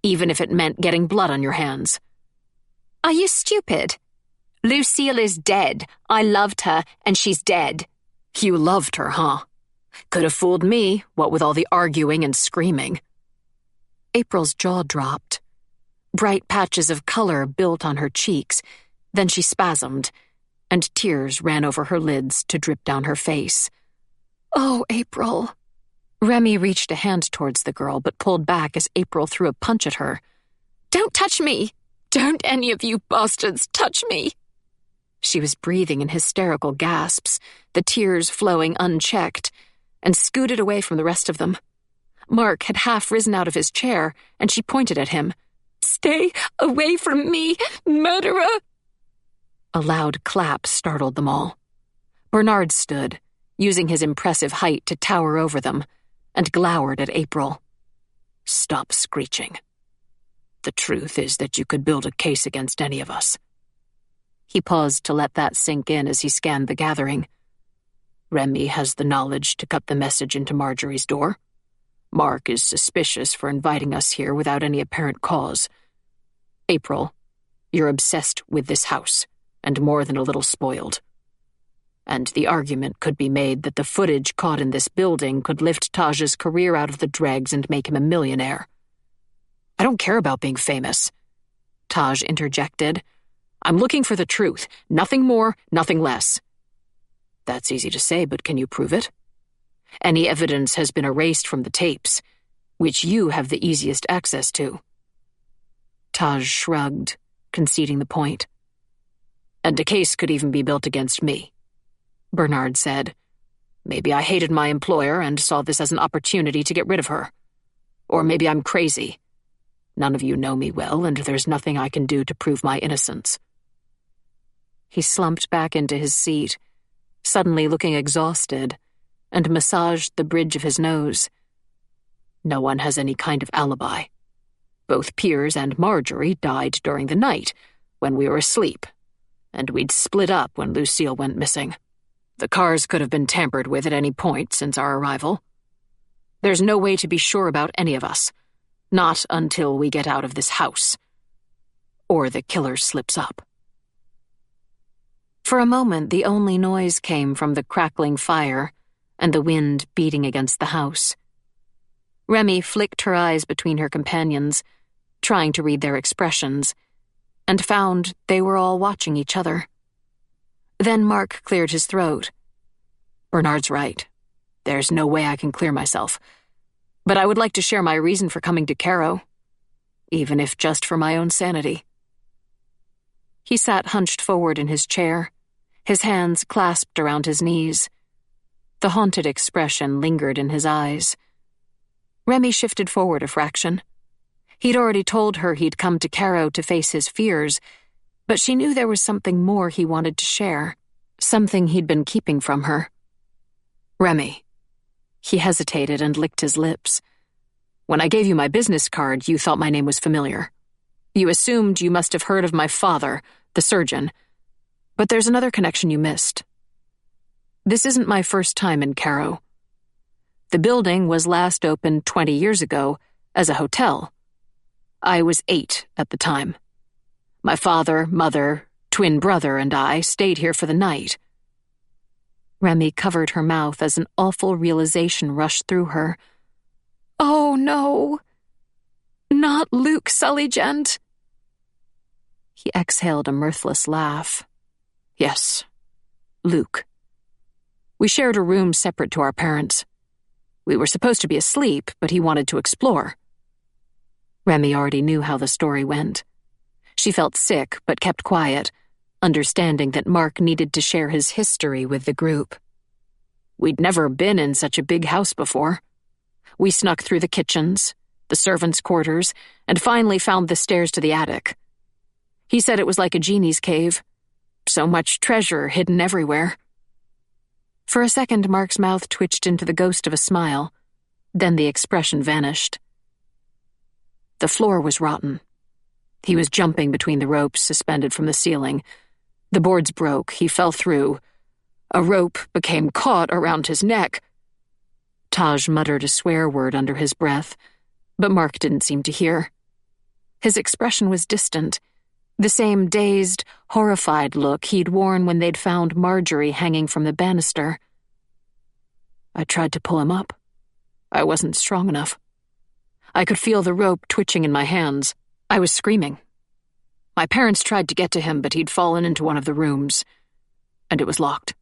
even if it meant getting blood on your hands. Are you stupid? Lucille is dead. I loved her, and she's dead. You loved her, huh? Could have fooled me, what with all the arguing and screaming. April's jaw dropped. Bright patches of color built on her cheeks, then she spasmed, and tears ran over her lids to drip down her face. "Oh, April." Remy reached a hand towards the girl, but pulled back as April threw a punch at her. "Don't touch me! Don't any of you bastards touch me!" She was breathing in hysterical gasps, the tears flowing unchecked, and scooted away from the rest of them. Mark had half risen out of his chair, and she pointed at him. "Stay away from me, murderer!" A loud clap startled them all. Bernard stood, using his impressive height to tower over them, and glowered at April. Stop screeching. The truth is that you could build a case against any of us. He paused to let that sink in as he scanned the gathering. Remy has the knowledge to cut the message into Marjorie's door. Mark is suspicious for inviting us here without any apparent cause. April, you're obsessed with this house, and more than a little spoiled. And the argument could be made that the footage caught in this building could lift Taj's career out of the dregs and make him a millionaire. I don't care about being famous, Taj interjected. I'm looking for the truth, nothing more, nothing less. That's easy to say, but can you prove it? Any evidence has been erased from the tapes, which you have the easiest access to. Taj shrugged, conceding the point. And a case could even be built against me, Bernard said. Maybe I hated my employer and saw this as an opportunity to get rid of her. Or maybe I'm crazy. None of you know me well, and there's nothing I can do to prove my innocence. He slumped back into his seat, suddenly looking exhausted, and massaged the bridge of his nose. No one has any kind of alibi. Both Piers and Marjorie died during the night, when we were asleep, and we'd split up when Lucille went missing. The cars could have been tampered with at any point since our arrival. There's no way to be sure about any of us, not until we get out of this house. Or the killer slips up. For a moment, the only noise came from the crackling fire and the wind beating against the house. Remy flicked her eyes between her companions, trying to read their expressions, and found they were all watching each other. Then Mark cleared his throat. Bernard's right. There's no way I can clear myself. But I would like to share my reason for coming to Carrow, even if just for my own sanity. He sat hunched forward in his chair, his hands clasped around his knees. The haunted expression lingered in his eyes. Remy shifted forward a fraction. He'd already told her he'd come to Carrow to face his fears, but she knew there was something more he wanted to share, something he'd been keeping from her. Remy. He hesitated and licked his lips. When I gave you my business card, you thought my name was familiar. You assumed you must have heard of my father, the surgeon. But there's another connection you missed. This isn't my first time in Carrow. The building was last opened 20 years ago as a hotel. I was 8 at the time. My father, mother, twin brother, and I stayed here for the night. Remy covered her mouth as an awful realization rushed through her. Oh, no. Not Luke Sullygent. He exhaled a mirthless laugh. Yes, Luke. We shared a room separate to our parents'. We were supposed to be asleep, but he wanted to explore. Remy already knew how the story went. She felt sick, but kept quiet, understanding that Mark needed to share his history with the group. We'd never been in such a big house before. We snuck through the kitchens, the servants' quarters, and finally found the stairs to the attic. He said it was like a genie's cave. So much treasure hidden everywhere. For a second, Mark's mouth twitched into the ghost of a smile. Then the expression vanished. The floor was rotten. He was jumping between the ropes suspended from the ceiling. The boards broke. He fell through. A rope became caught around his neck. Taj muttered a swear word under his breath, but Mark didn't seem to hear. His expression was distant, the same dazed, horrified look he'd worn when they'd found Marjorie hanging from the banister. I tried to pull him up. I wasn't strong enough. I could feel the rope twitching in my hands. I was screaming. My parents tried to get to him, but he'd fallen into one of the rooms, and it was locked.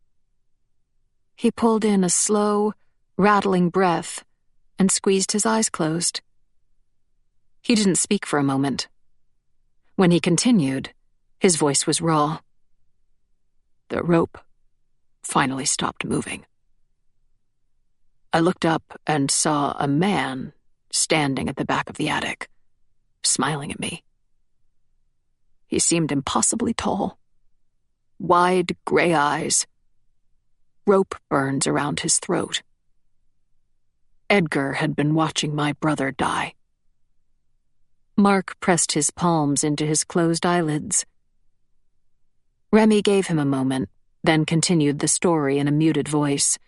He pulled in a slow, rattling breath and squeezed his eyes closed. He didn't speak for a moment. When he continued, his voice was raw. The rope finally stopped moving. I looked up and saw a man standing at the back of the attic, smiling at me. He seemed impossibly tall. Wide gray eyes. Rope burns around his throat. Edgar had been watching my brother die. Mark pressed his palms into his closed eyelids. Remy gave him a moment, then continued the story in a muted voice.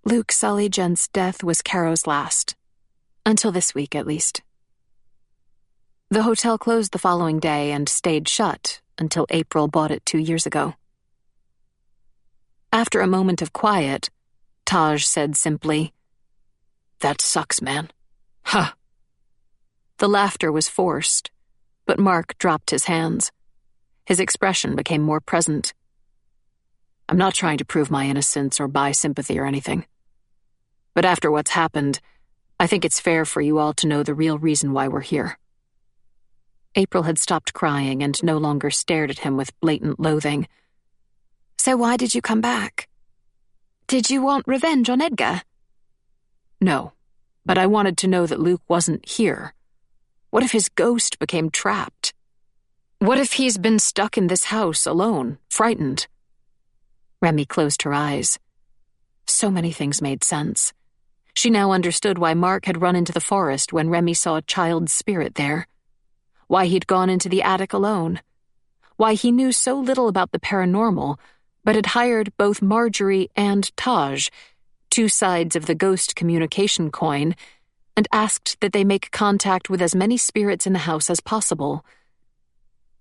Luke Sully-Gent's death was Carrow's last. Until this week, at least. The hotel closed the following day and stayed shut until April bought it 2 years ago. After a moment of quiet, Taj said simply, "That sucks, man. Huh." The laughter was forced, but Mark dropped his hands. His expression became more present. I'm not trying to prove my innocence or buy sympathy or anything. But after what's happened, I think it's fair for you all to know the real reason why we're here. April had stopped crying and no longer stared at him with blatant loathing. So why did you come back? Did you want revenge on Edgar? No, but I wanted to know that Luke wasn't here. What if his ghost became trapped? What if he's been stuck in this house alone, frightened? Remy closed her eyes. So many things made sense. She now understood why Mark had run into the forest when Remy saw a child's spirit there. Why he'd gone into the attic alone. Why he knew so little about the paranormal, but had hired both Marjorie and Taj, two sides of the ghost communication coin, and asked that they make contact with as many spirits in the house as possible.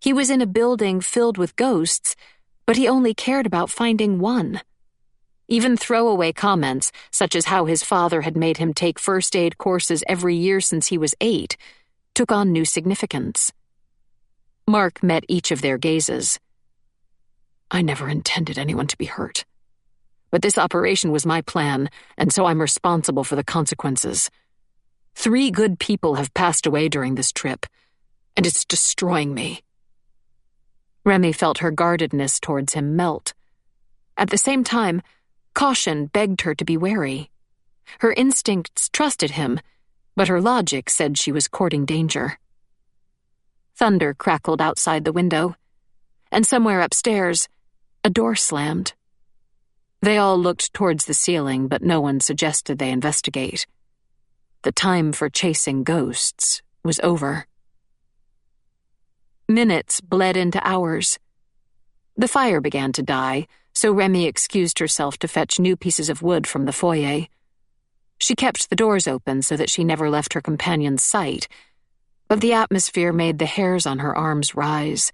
He was in a building filled with ghosts, but he only cared about finding one. Even throwaway comments, such as how his father had made him take first aid courses every year since he was 8, took on new significance. Mark met each of their gazes. I never intended anyone to be hurt. But this operation was my plan, and so I'm responsible for the consequences. 3 good people have passed away during this trip, and it's destroying me. Remy felt her guardedness towards him melt. At the same time, caution begged her to be wary. Her instincts trusted him, but her logic said she was courting danger. Thunder crackled outside the window, and somewhere upstairs, a door slammed. They all looked towards the ceiling, but no one suggested they investigate. The time for chasing ghosts was over. Minutes bled into hours. The fire began to die, so Remy excused herself to fetch new pieces of wood from the foyer. She kept the doors open so that she never left her companion's sight, but the atmosphere made the hairs on her arms rise.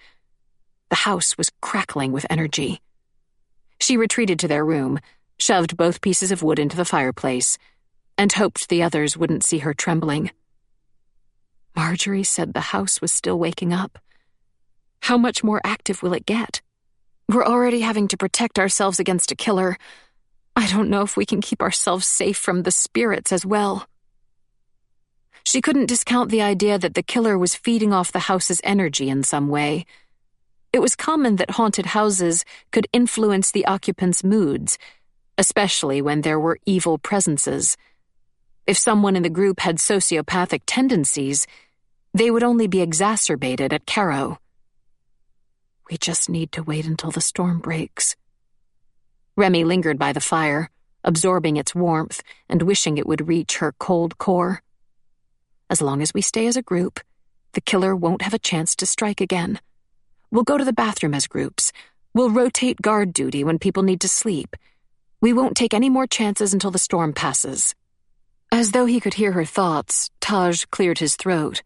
The house was crackling with energy. She retreated to their room, shoved both pieces of wood into the fireplace, and hoped the others wouldn't see her trembling. Marjorie said the house was still waking up. How much more active will it get? We're already having to protect ourselves against a killer. I don't know if we can keep ourselves safe from the spirits as well. She couldn't discount the idea that the killer was feeding off the house's energy in some way. It was common that haunted houses could influence the occupants' moods, especially when there were evil presences. If someone in the group had sociopathic tendencies, they would only be exacerbated at Carrow. We just need to wait until the storm breaks. Remy lingered by the fire, absorbing its warmth and wishing it would reach her cold core. As long as we stay as a group, the killer won't have a chance to strike again. We'll go to the bathroom as groups. We'll rotate guard duty when people need to sleep. We won't take any more chances until the storm passes. As though he could hear her thoughts, Taj cleared his throat.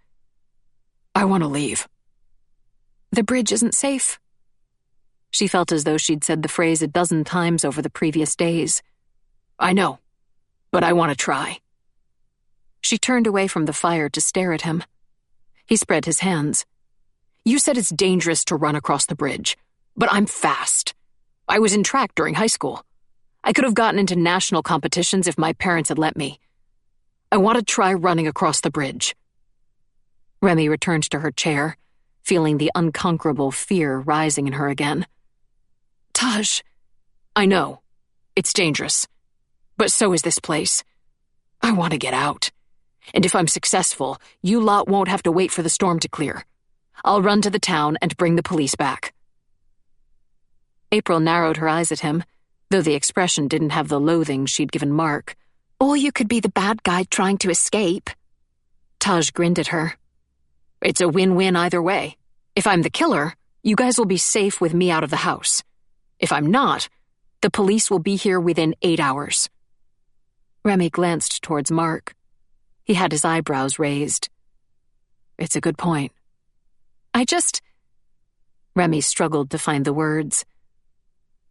I want to leave. The bridge isn't safe. She felt as though she'd said the phrase a dozen times over the previous days. I know, but I want to try. She turned away from the fire to stare at him. He spread his hands. You said it's dangerous to run across the bridge, but I'm fast. I was in track during high school. I could have gotten into national competitions if my parents had let me. I want to try running across the bridge. Remy returned to her chair, feeling the unconquerable fear rising in her again. Taj, I know. It's dangerous. But so is this place. I want to get out. And if I'm successful, you lot won't have to wait for the storm to clear. I'll run to the town and bring the police back. April narrowed her eyes at him, though the expression didn't have the loathing she'd given Mark. Or you could be the bad guy trying to escape. Taj grinned at her. It's a win-win either way. If I'm the killer, you guys will be safe with me out of the house. If I'm not, the police will be here within 8 hours. Remy glanced towards Mark. He had his eyebrows raised. It's a good point. Remy struggled to find the words.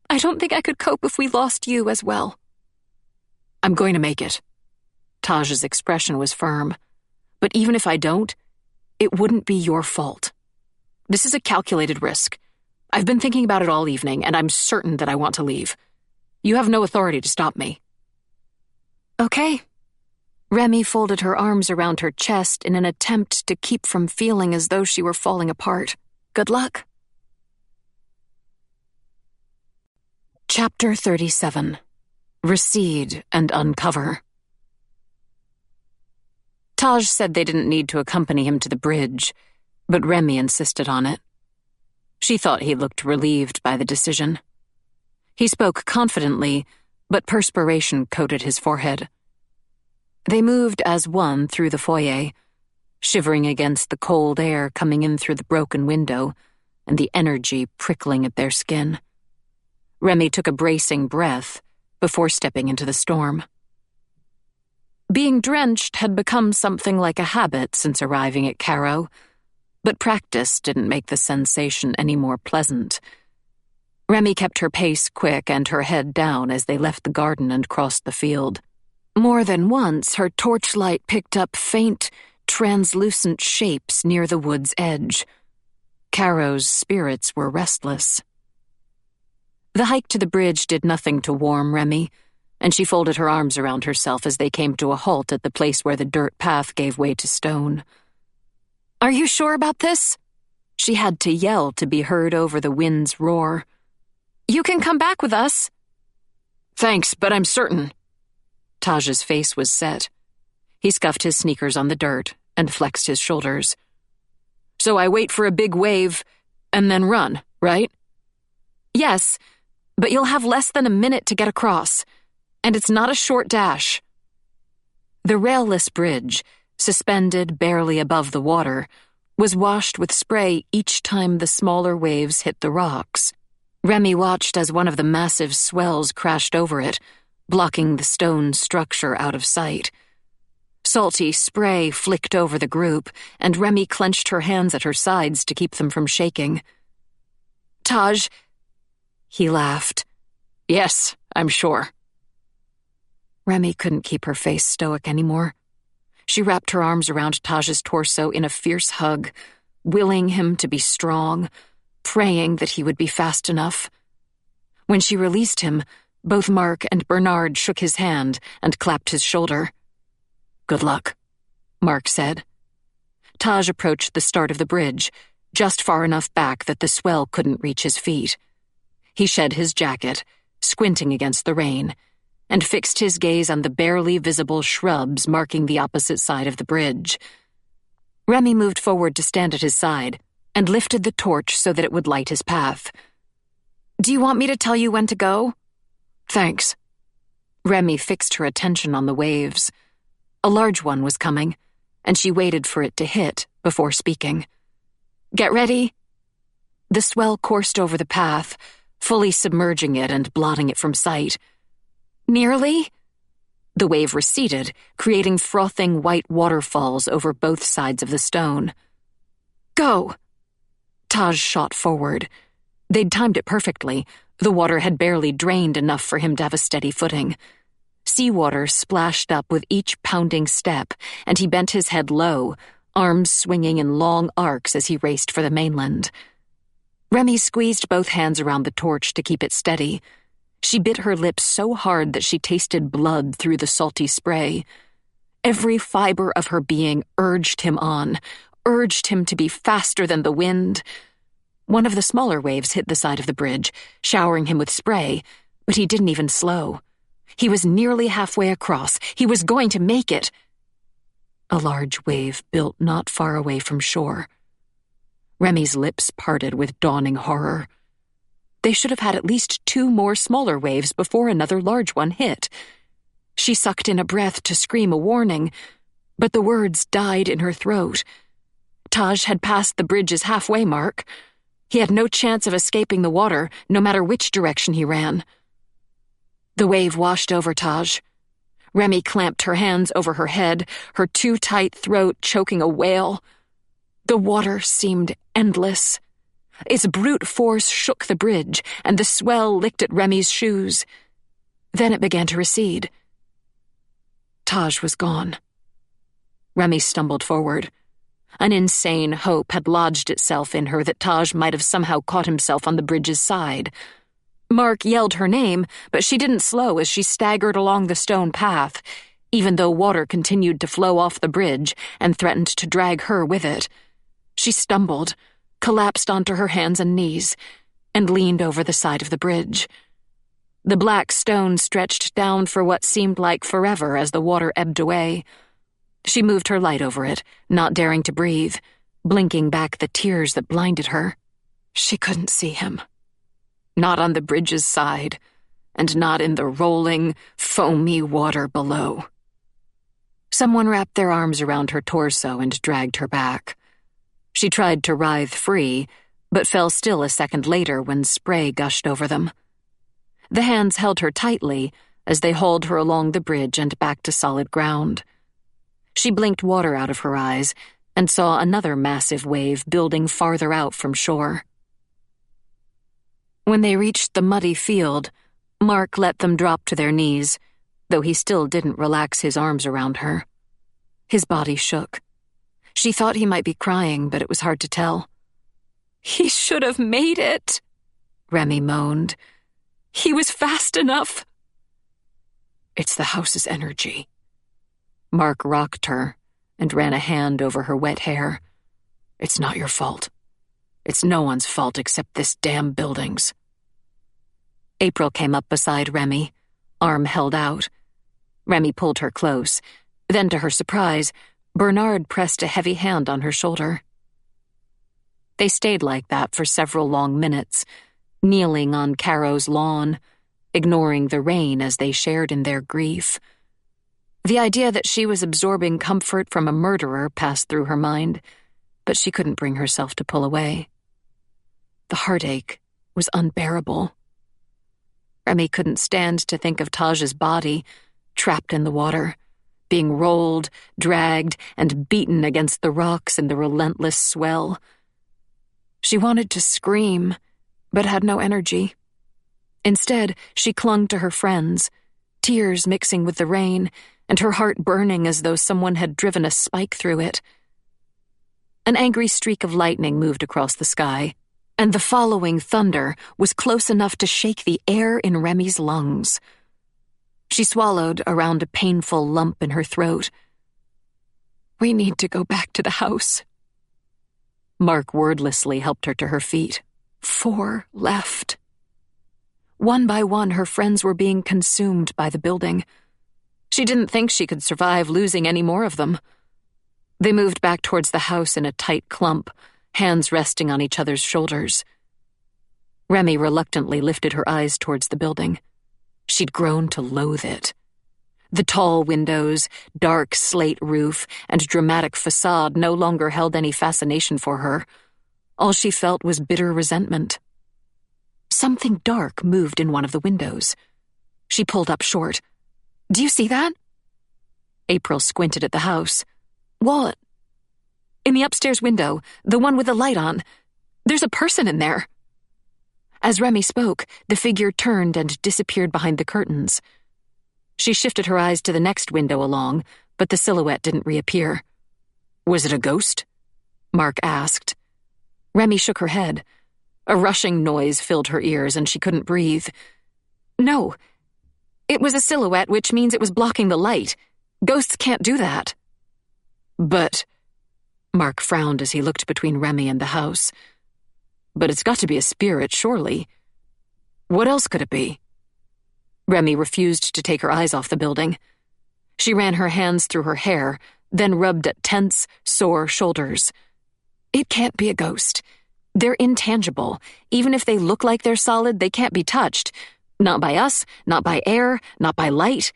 I don't think I could cope if we lost you as well. I'm going to make it. Taj's expression was firm. But even if I don't, it wouldn't be your fault. This is a calculated risk. I've been thinking about it all evening, and I'm certain that I want to leave. You have no authority to stop me. Okay. Remy folded her arms around her chest in an attempt to keep from feeling as though she were falling apart. Good luck. Chapter 37. Recede and Uncover. Taj said they didn't need to accompany him to the bridge, but Remy insisted on it. She thought he looked relieved by the decision. He spoke confidently, but perspiration coated his forehead. They moved as one through the foyer, shivering against the cold air coming in through the broken window and the energy prickling at their skin. Remy took a bracing breath before stepping into the storm. Being drenched had become something like a habit since arriving at Carrow, but practice didn't make the sensation any more pleasant. Remy kept her pace quick and her head down as they left the garden and crossed the field. More than once, her torchlight picked up faint, translucent shapes near the wood's edge. Carrow's spirits were restless. The hike to the bridge did nothing to warm Remy, and she folded her arms around herself as they came to a halt at the place where the dirt path gave way to stone. Are you sure about this? She had to yell to be heard over the wind's roar. You can come back with us. Thanks, but I'm certain. Taj's face was set. He scuffed his sneakers on the dirt and flexed his shoulders. So I wait for a big wave and then run, right? Yes, but you'll have less than a minute to get across, and it's not a short dash. The railless bridge, suspended barely above the water, was washed with spray each time the smaller waves hit the rocks. Remy watched as one of the massive swells crashed over it, blocking the stone structure out of sight. Salty spray flicked over the group, and Remy clenched her hands at her sides to keep them from shaking. Taj, he laughed. Yes, I'm sure. Remy couldn't keep her face stoic anymore. She wrapped her arms around Taj's torso in a fierce hug, willing him to be strong, praying that he would be fast enough. When she released him, Both Mark and Bernard shook his hand and clapped his shoulder. "Good luck," Mark said. Taj approached the start of the bridge, just far enough back that the swell couldn't reach his feet. He shed his jacket, squinting against the rain, and fixed his gaze on the barely visible shrubs marking the opposite side of the bridge. Remy moved forward to stand at his side and lifted the torch so that it would light his path. "Do you want me to tell you when to go?" "Thanks." Remy fixed her attention on the waves. A large one was coming, and she waited for it to hit before speaking. "Get ready." The swell coursed over the path, fully submerging it and blotting it from sight. "Nearly?" The wave receded, creating frothing white waterfalls over both sides of the stone. "Go!" Taj shot forward. They'd timed it perfectly. The water had barely drained enough for him to have a steady footing. Seawater splashed up with each pounding step, and he bent his head low, arms swinging in long arcs as he raced for the mainland. Remy squeezed both hands around the torch to keep it steady. She bit her lips so hard that she tasted blood through the salty spray. Every fiber of her being urged him on, urged him to be faster than the wind. One of the smaller waves hit the side of the bridge, showering him with spray, but he didn't even slow. He was nearly halfway across. He was going to make it. A large wave built not far away from shore. Remy's lips parted with dawning horror. They should have had at least 2 more smaller waves before another large one hit. She sucked in a breath to scream a warning, but the words died in her throat. Taj had passed the bridge's halfway mark. He had no chance of escaping the water, no matter which direction he ran. The wave washed over Taj. Remy clamped her hands over her head, her too tight throat choking a wail. The water seemed endless. Its brute force shook the bridge, and the swell licked at Remy's shoes. Then it began to recede. Taj was gone. Remy stumbled forward. An insane hope had lodged itself in her that Taj might have somehow caught himself on the bridge's side. Mark yelled her name, but she didn't slow as she staggered along the stone path, even though water continued to flow off the bridge and threatened to drag her with it. She stumbled, collapsed onto her hands and knees, and leaned over the side of the bridge. The black stone stretched down for what seemed like forever as the water ebbed away. She moved her light over it, not daring to breathe, blinking back the tears that blinded her. She couldn't see him. Not on the bridge's side, and not in the rolling, foamy water below. Someone wrapped their arms around her torso and dragged her back. She tried to writhe free, but fell still a second later when spray gushed over them. The hands held her tightly as they hauled her along the bridge and back to solid ground. She blinked water out of her eyes and saw another massive wave building farther out from shore. When they reached the muddy field, Mark let them drop to their knees, though he still didn't relax his arms around her. His body shook. She thought he might be crying, but it was hard to tell. "He should have made it," Remy moaned. "He was fast enough." "It's the house's energy." Mark rocked her and ran a hand over her wet hair. "It's not your fault. It's no one's fault except this damn building's." April came up beside Remy, arm held out. Remy pulled her close. Then, to her surprise, Bernard pressed a heavy hand on her shoulder. They stayed like that for several long minutes, kneeling on Carrow's lawn, ignoring the rain as they shared in their grief. The idea that she was absorbing comfort from a murderer passed through her mind, but she couldn't bring herself to pull away. The heartache was unbearable. Remy couldn't stand to think of Taj's body, trapped in the water, being rolled, dragged, and beaten against the rocks in the relentless swell. She wanted to scream, but had no energy. Instead, she clung to her friends, tears mixing with the rain, and her heart burning as though someone had driven a spike through it. An angry streak of lightning moved across the sky. and the following thunder was close enough to shake the air in Remy's lungs. She swallowed around a painful lump in her throat. "We need to go back to the house." Mark wordlessly helped her to her feet. 4 left. One by one, her friends were being consumed by the building. She didn't think she could survive losing any more of them. They moved back towards the house in a tight clump, hands resting on each other's shoulders. Remy reluctantly lifted her eyes towards the building. She'd grown to loathe it. The tall windows, dark slate roof, and dramatic facade no longer held any fascination for her. All she felt was bitter resentment. Something dark moved in one of the windows. She pulled up short. "Do you see that?" April squinted at the house. "What?" "In the upstairs window, the one with the light on. There's a person in there." As Remy spoke, the figure turned and disappeared behind the curtains. She shifted her eyes to the next window along, but the silhouette didn't reappear. "Was it a ghost?" Mark asked. Remy shook her head. A rushing noise filled her ears and she couldn't breathe. "No. It was a silhouette, which means it was blocking the light. Ghosts can't do that." "But..." Mark frowned as he looked between Remy and the house. "But it's got to be a spirit, surely. What else could it be?" Remy refused to take her eyes off the building. She ran her hands through her hair, then rubbed at tense, sore shoulders. "It can't be a ghost. They're intangible. Even if they look like they're solid, they can't be touched. Not by us, not by air, not by light.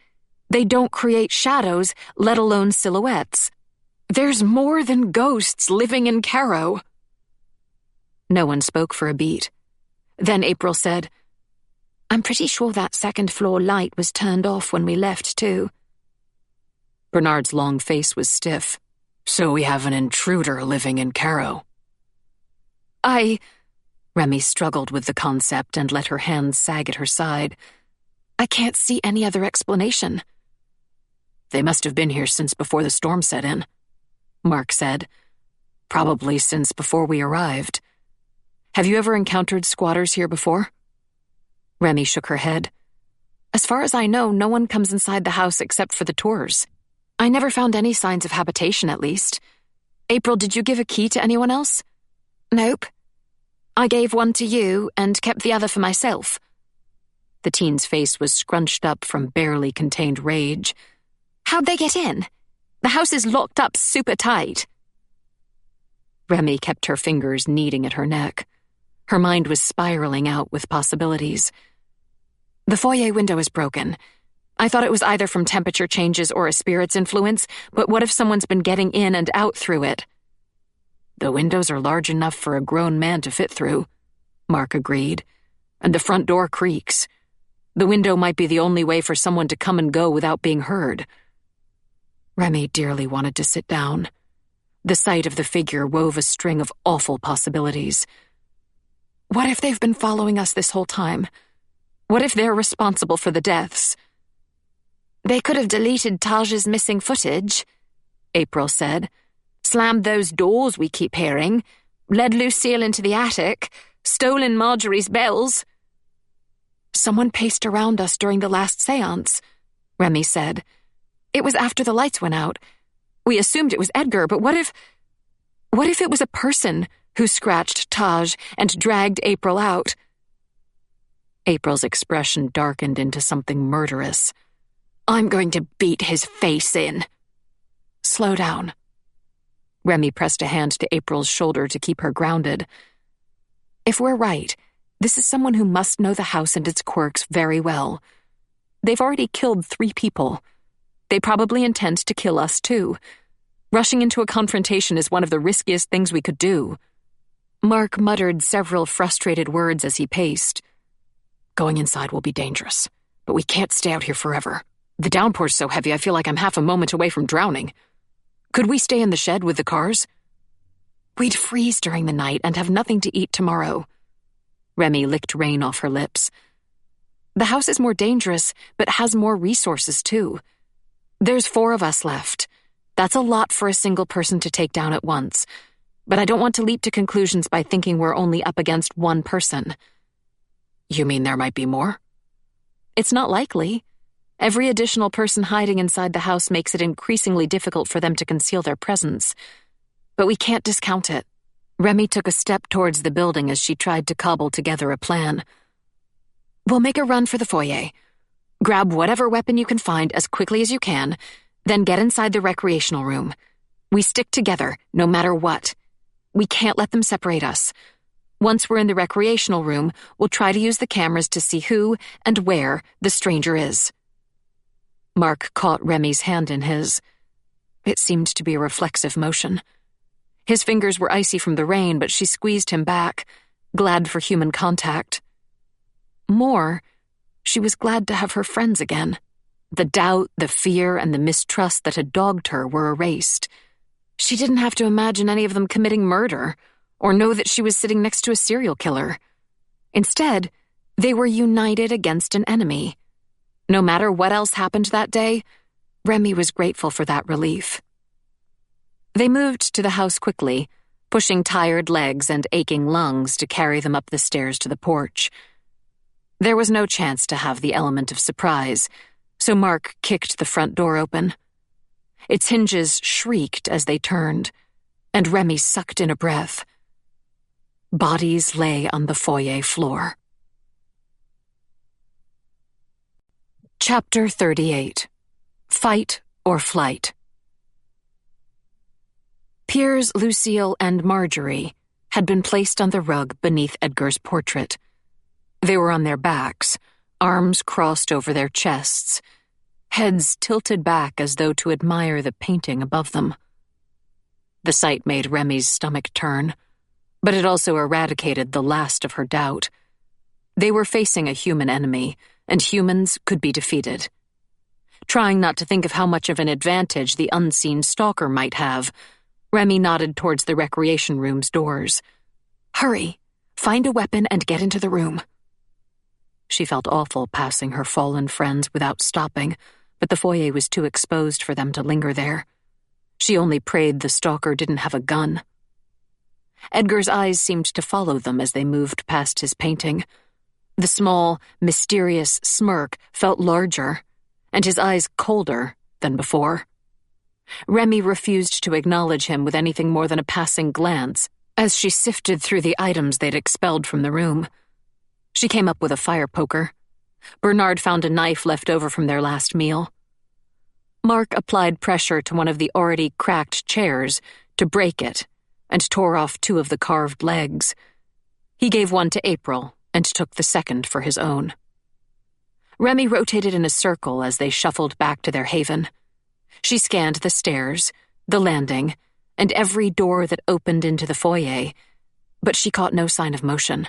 They don't create shadows, let alone silhouettes. There's more than ghosts living in Carrow." No one spoke for a beat. Then April said, "I'm pretty sure that second-floor light was turned off when we left, too." Bernard's long face was stiff. "So we have an intruder living in Carrow." Remy struggled with the concept and let her hands sag at her side. "I can't see any other explanation." "They must have been here since before the storm set in," Mark said. "Probably since before we arrived. Have you ever encountered squatters here before?" Remy shook her head. "As far as I know, no one comes inside the house except for the tours. I never found any signs of habitation, at least. April, did you give a key to anyone else?" "Nope. I gave one to you and kept the other for myself." The teen's face was scrunched up from barely contained rage. "How'd they get in? The house is locked up super tight." Remy kept her fingers kneading at her neck. Her mind was spiraling out with possibilities. "The foyer window is broken. I thought it was either from temperature changes or a spirit's influence, but what if someone's been getting in and out through it?" "The windows are large enough for a grown man to fit through," Mark agreed. "And the front door creaks. The window might be the only way for someone to come and go without being heard." Remy dearly wanted to sit down. The sight of the figure wove a string of awful possibilities. What if they've been following us this whole time? What if they're responsible for the deaths? "They could have deleted Taj's missing footage," April said. "Slammed those doors we keep hearing, led Lucille into the attic, stolen Marjorie's bells." "Someone paced around us during the last séance," Remy said. "It was after the lights went out. We assumed it was Edgar, but what if it was a person who scratched Taj and dragged April out?" April's expression darkened into something murderous. "I'm going to beat his face in." "Slow down." Remy pressed a hand to April's shoulder to keep her grounded. "If we're right, this is someone who must know the house and its quirks very well. They've already killed 3 people. They probably intend to kill us, too. Rushing into a confrontation is one of the riskiest things we could do." Mark muttered several frustrated words as he paced. "Going inside will be dangerous, but we can't stay out here forever. The downpour's so heavy I feel like I'm half a moment away from drowning. Could we stay in the shed with the cars?" "We'd freeze during the night and have nothing to eat tomorrow." Remy licked rain off her lips. "The house is more dangerous, but has more resources, too. There's 4 of us left. That's a lot for a single person to take down at once. but I don't want to leap to conclusions by thinking we're only up against one person. You mean there might be more? It's not likely. Every additional person hiding inside the house makes it increasingly difficult for them to conceal their presence. But we can't discount it. Remy took a step towards the building as she tried to cobble together a plan. We'll make a run for the foyer. Grab whatever weapon you can find as quickly as you can, then get inside the recreational room. We stick together, no matter what. We can't let them separate us. Once we're in the recreational room, we'll try to use the cameras to see who and where the stranger is. Mark caught Remy's hand in his. It seemed to be a reflexive motion. His fingers were icy from the rain, but she squeezed him back, glad for human contact. More, she was glad to have her friends again. The doubt, the fear, and the mistrust that had dogged her were erased. She didn't have to imagine any of them committing murder, or know that she was sitting next to a serial killer. Instead, they were united against an enemy. No matter what else happened that day, Remy was grateful for that relief. They moved to the house quickly, pushing tired legs and aching lungs to carry them up the stairs to the porch. There was no chance to have the element of surprise, so Mark kicked the front door open. Its hinges shrieked as they turned, and Remy sucked in a breath. Bodies lay on the foyer floor. Chapter 38. Fight or Flight. Piers, Lucille, and Marjorie had been placed on the rug beneath Edgar's portrait. They were on their backs, arms crossed over their chests, heads tilted back as though to admire the painting above them. The sight made Remy's stomach turn, but it also eradicated the last of her doubt. They were facing a human enemy, and humans could be defeated. Trying not to think of how much of an advantage the unseen stalker might have, Remy nodded towards the recreation room's doors. Hurry, find a weapon and get into the room. She felt awful passing her fallen friends without stopping, but the foyer was too exposed for them to linger there. She only prayed the stalker didn't have a gun. Edgar's eyes seemed to follow them as they moved past his painting. The small, mysterious smirk felt larger, and his eyes colder than before. Remy refused to acknowledge him with anything more than a passing glance as she sifted through the items they'd expelled from the room. She came up with a fire poker. Bernard found a knife left over from their last meal. Mark applied pressure to one of the already cracked chairs to break it and tore off 2 of the carved legs. He gave one to April and took the second for his own. Remy rotated in a circle as they shuffled back to their haven. She scanned the stairs, the landing, and every door that opened into the foyer, but she caught no sign of motion.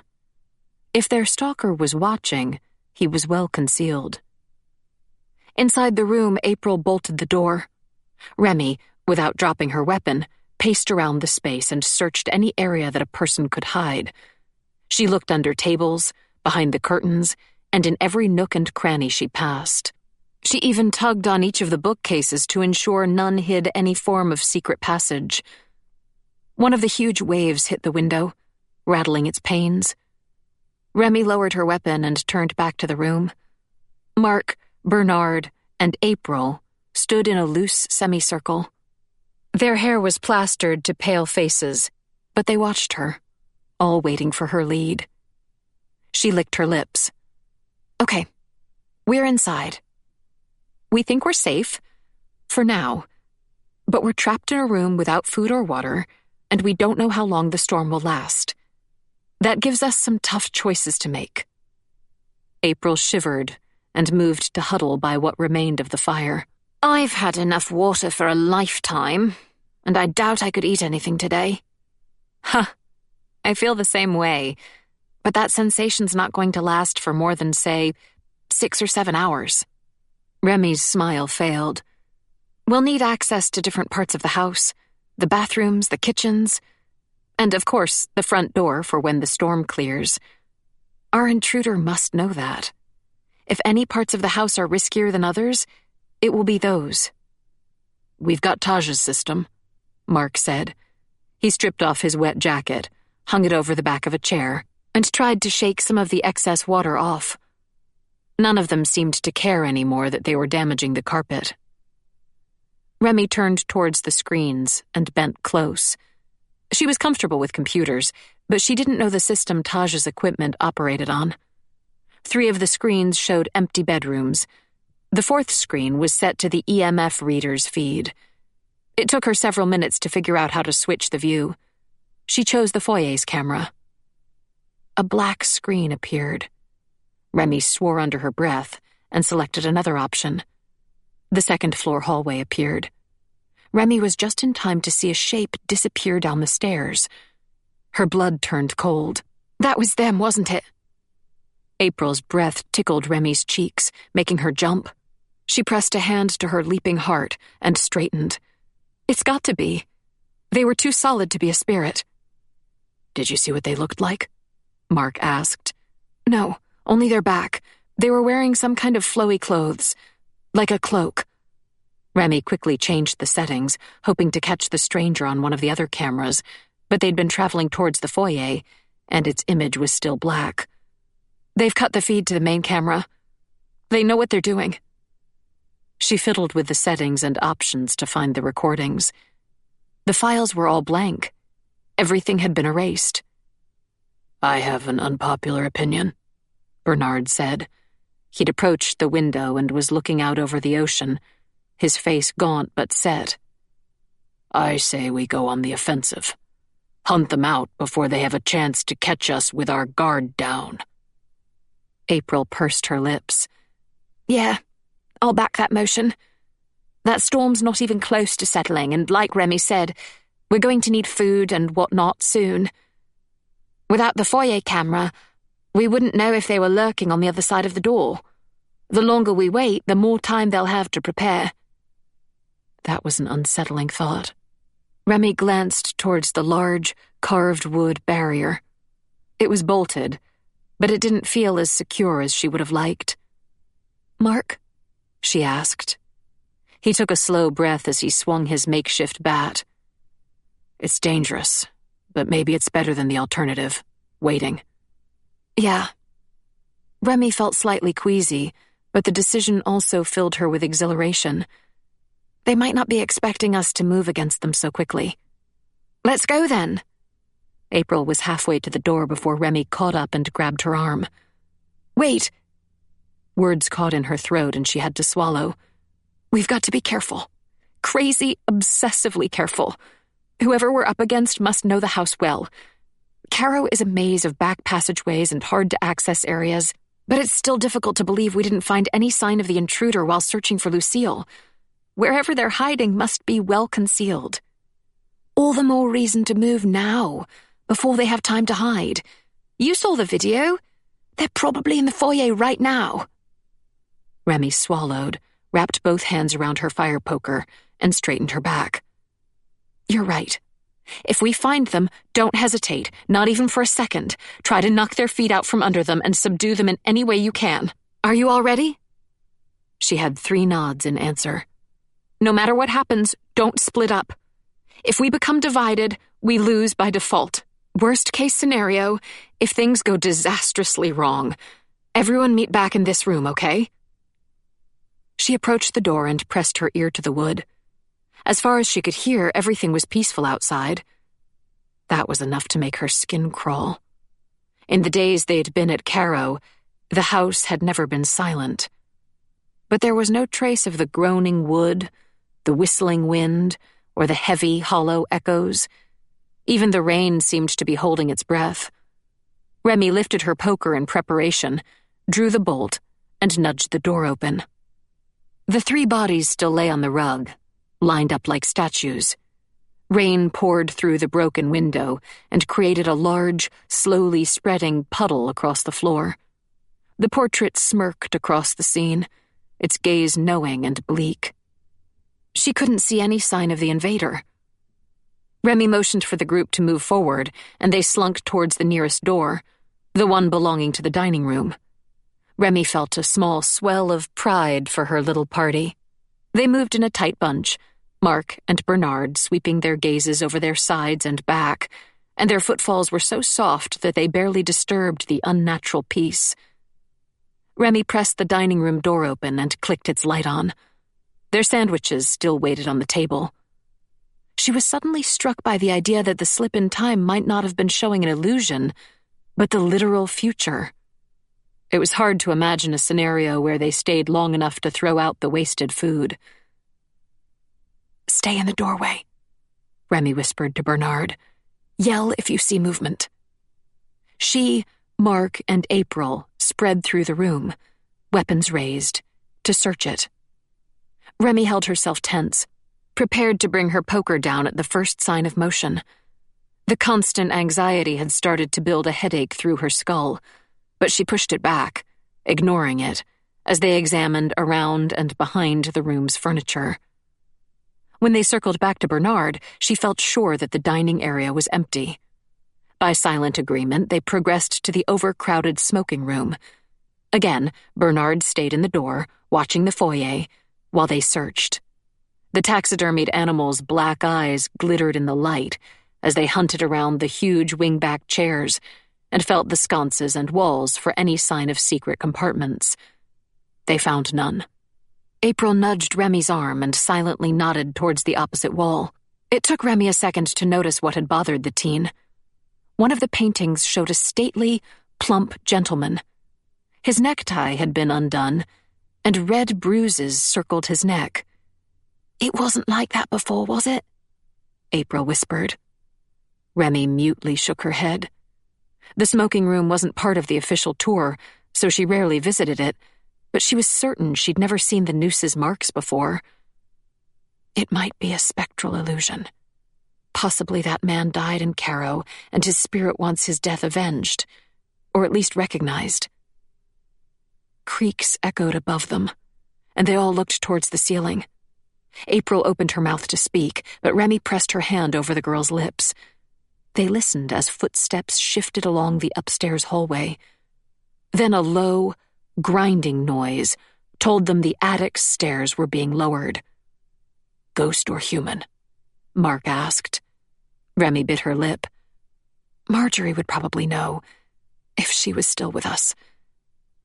If their stalker was watching, he was well concealed. Inside the room, April bolted the door. Remy, without dropping her weapon, paced around the space and searched any area that a person could hide. She looked under tables, behind the curtains, and in every nook and cranny she passed. She even tugged on each of the bookcases to ensure none hid any form of secret passage. One of the huge waves hit the window, rattling its panes. Remy lowered her weapon and turned back to the room. Mark, Bernard, and April stood in a loose semicircle. Their hair was plastered to pale faces, but they watched her, all waiting for her lead. She licked her lips. Okay, we're inside. We think we're safe, for now, but we're trapped in a room without food or water, and we don't know how long the storm will last. That gives us some tough choices to make. April shivered and moved to huddle by what remained of the fire. I've had enough water for a lifetime, and I doubt I could eat anything today. Huh, I feel the same way, but that sensation's not going to last for more than, say, 6 or 7 hours. Remy's smile failed. We'll need access to different parts of the house, the bathrooms, the kitchens, and of course, the front door for when the storm clears. Our intruder must know that. If any parts of the house are riskier than others, it will be those. We've got Taj's system, Mark said. He stripped off his wet jacket, hung it over the back of a chair, and tried to shake some of the excess water off. None of them seemed to care anymore that they were damaging the carpet. Remy turned towards the screens and bent close. She was comfortable with computers, but she didn't know the system Taj's equipment operated on. 3 of the screens showed empty bedrooms. The 4th screen was set to the EMF reader's feed. It took her several minutes to figure out how to switch the view. She chose the foyer's camera. A black screen appeared. Remy swore under her breath and selected another option. The 2nd-floor hallway appeared. Remy was just in time to see a shape disappear down the stairs. Her blood turned cold. That was them, wasn't it? April's breath tickled Remy's cheeks, making her jump. She pressed a hand to her leaping heart and straightened. It's got to be. They were too solid to be a spirit. Did you see what they looked like? Mark asked. No, only their back. They were wearing some kind of flowy clothes, like a cloak. Remy quickly changed the settings, hoping to catch the stranger on one of the other cameras, but they'd been traveling towards the foyer, and its image was still black. They've cut the feed to the main camera. They know what they're doing. She fiddled with the settings and options to find the recordings. The files were all blank. Everything had been erased. I have an unpopular opinion, Bernard said. He'd approached the window and was looking out over the ocean, his face gaunt but set. I say we go on the offensive. Hunt them out before they have a chance to catch us with our guard down. April pursed her lips. Yeah, I'll back that motion. That storm's not even close to settling, and like Remy said, we're going to need food and whatnot soon. Without the foyer camera, we wouldn't know if they were lurking on the other side of the door. The longer we wait, the more time they'll have to prepare. That was an unsettling thought. Remy glanced towards the large, carved wood barrier. It was bolted, but it didn't feel as secure as she would have liked. Mark? She asked. He took a slow breath as he swung his makeshift bat. It's dangerous, but maybe it's better than the alternative, waiting. Yeah. Remy felt slightly queasy, but the decision also filled her with exhilaration. They might not be expecting us to move against them so quickly. Let's go then. April was halfway to the door before Remy caught up and grabbed her arm. Wait. Words caught in her throat and she had to swallow. We've got to be careful. Crazy, obsessively careful. Whoever we're up against must know the house well. Carrow is a maze of back passageways and hard-to-access areas, but it's still difficult to believe we didn't find any sign of the intruder while searching for Lucille. Wherever they're hiding must be well concealed. All the more reason to move now, before they have time to hide. You saw the video. They're probably in the foyer right now. Remy swallowed, wrapped both hands around her fire poker, and straightened her back. You're right. If we find them, don't hesitate, not even for a second. Try to knock their feet out from under them and subdue them in any way you can. Are you all ready? She had 3 nods in answer. No matter what happens, don't split up. If we become divided, we lose by default. Worst case scenario, if things go disastrously wrong, everyone meet back in this room, okay? She approached the door and pressed her ear to the wood. As far as she could hear, everything was peaceful outside. That was enough to make her skin crawl. In the days they'd been at Carrow, the house had never been silent. But there was no trace of the groaning wood, the whistling wind, or the heavy, hollow echoes. Even the rain seemed to be holding its breath. Remy lifted her poker in preparation, drew the bolt, and nudged the door open. The 3 bodies still lay on the rug, lined up like statues. Rain poured through the broken window and created a large, slowly spreading puddle across the floor. The portrait smirked across the scene, its gaze knowing and bleak. She couldn't see any sign of the invader. Remy motioned for the group to move forward, and they slunk towards the nearest door, the one belonging to the dining room. Remy felt a small swell of pride for her little party. They moved in a tight bunch, Mark and Bernard sweeping their gazes over their sides and back, and their footfalls were so soft that they barely disturbed the unnatural peace. Remy pressed the dining room door open and clicked its light on. Their sandwiches still waited on the table. She was suddenly struck by the idea that the slip in time might not have been showing an illusion, but the literal future. It was hard to imagine a scenario where they stayed long enough to throw out the wasted food. "Stay in the doorway," Remy whispered to Bernard. "Yell if you see movement." She, Mark, and April spread through the room, weapons raised, to search it. Remy held herself tense, prepared to bring her poker down at the first sign of motion. The constant anxiety had started to build a headache through her skull, but she pushed it back, ignoring it, as they examined around and behind the room's furniture. When they circled back to Bernard, she felt sure that the dining area was empty. By silent agreement, they progressed to the overcrowded smoking room. Again, Bernard stayed in the door, watching the foyer, while they searched. The taxidermied animals' black eyes glittered in the light as they hunted around the huge wingback chairs and felt the sconces and walls for any sign of secret compartments. They found none. April nudged Remy's arm and silently nodded towards the opposite wall. It took Remy a second to notice what had bothered the teen. One of the paintings showed a stately, plump gentleman. His necktie had been undone, and red bruises circled his neck. "It wasn't like that before, was it?" April whispered. Remy mutely shook her head. The smoking room wasn't part of the official tour, so she rarely visited it, but she was certain she'd never seen the noose's marks before. It might be a spectral illusion. Possibly that man died in Carrow, and his spirit wants his death avenged, or at least recognized. Creaks echoed above them, and they all looked towards the ceiling. April opened her mouth to speak, but Remy pressed her hand over the girl's lips. They listened as footsteps shifted along the upstairs hallway. Then a low, grinding noise told them the attic stairs were being lowered. "Ghost or human?" Mark asked. Remy bit her lip. "Marjorie would probably know, if she was still with us.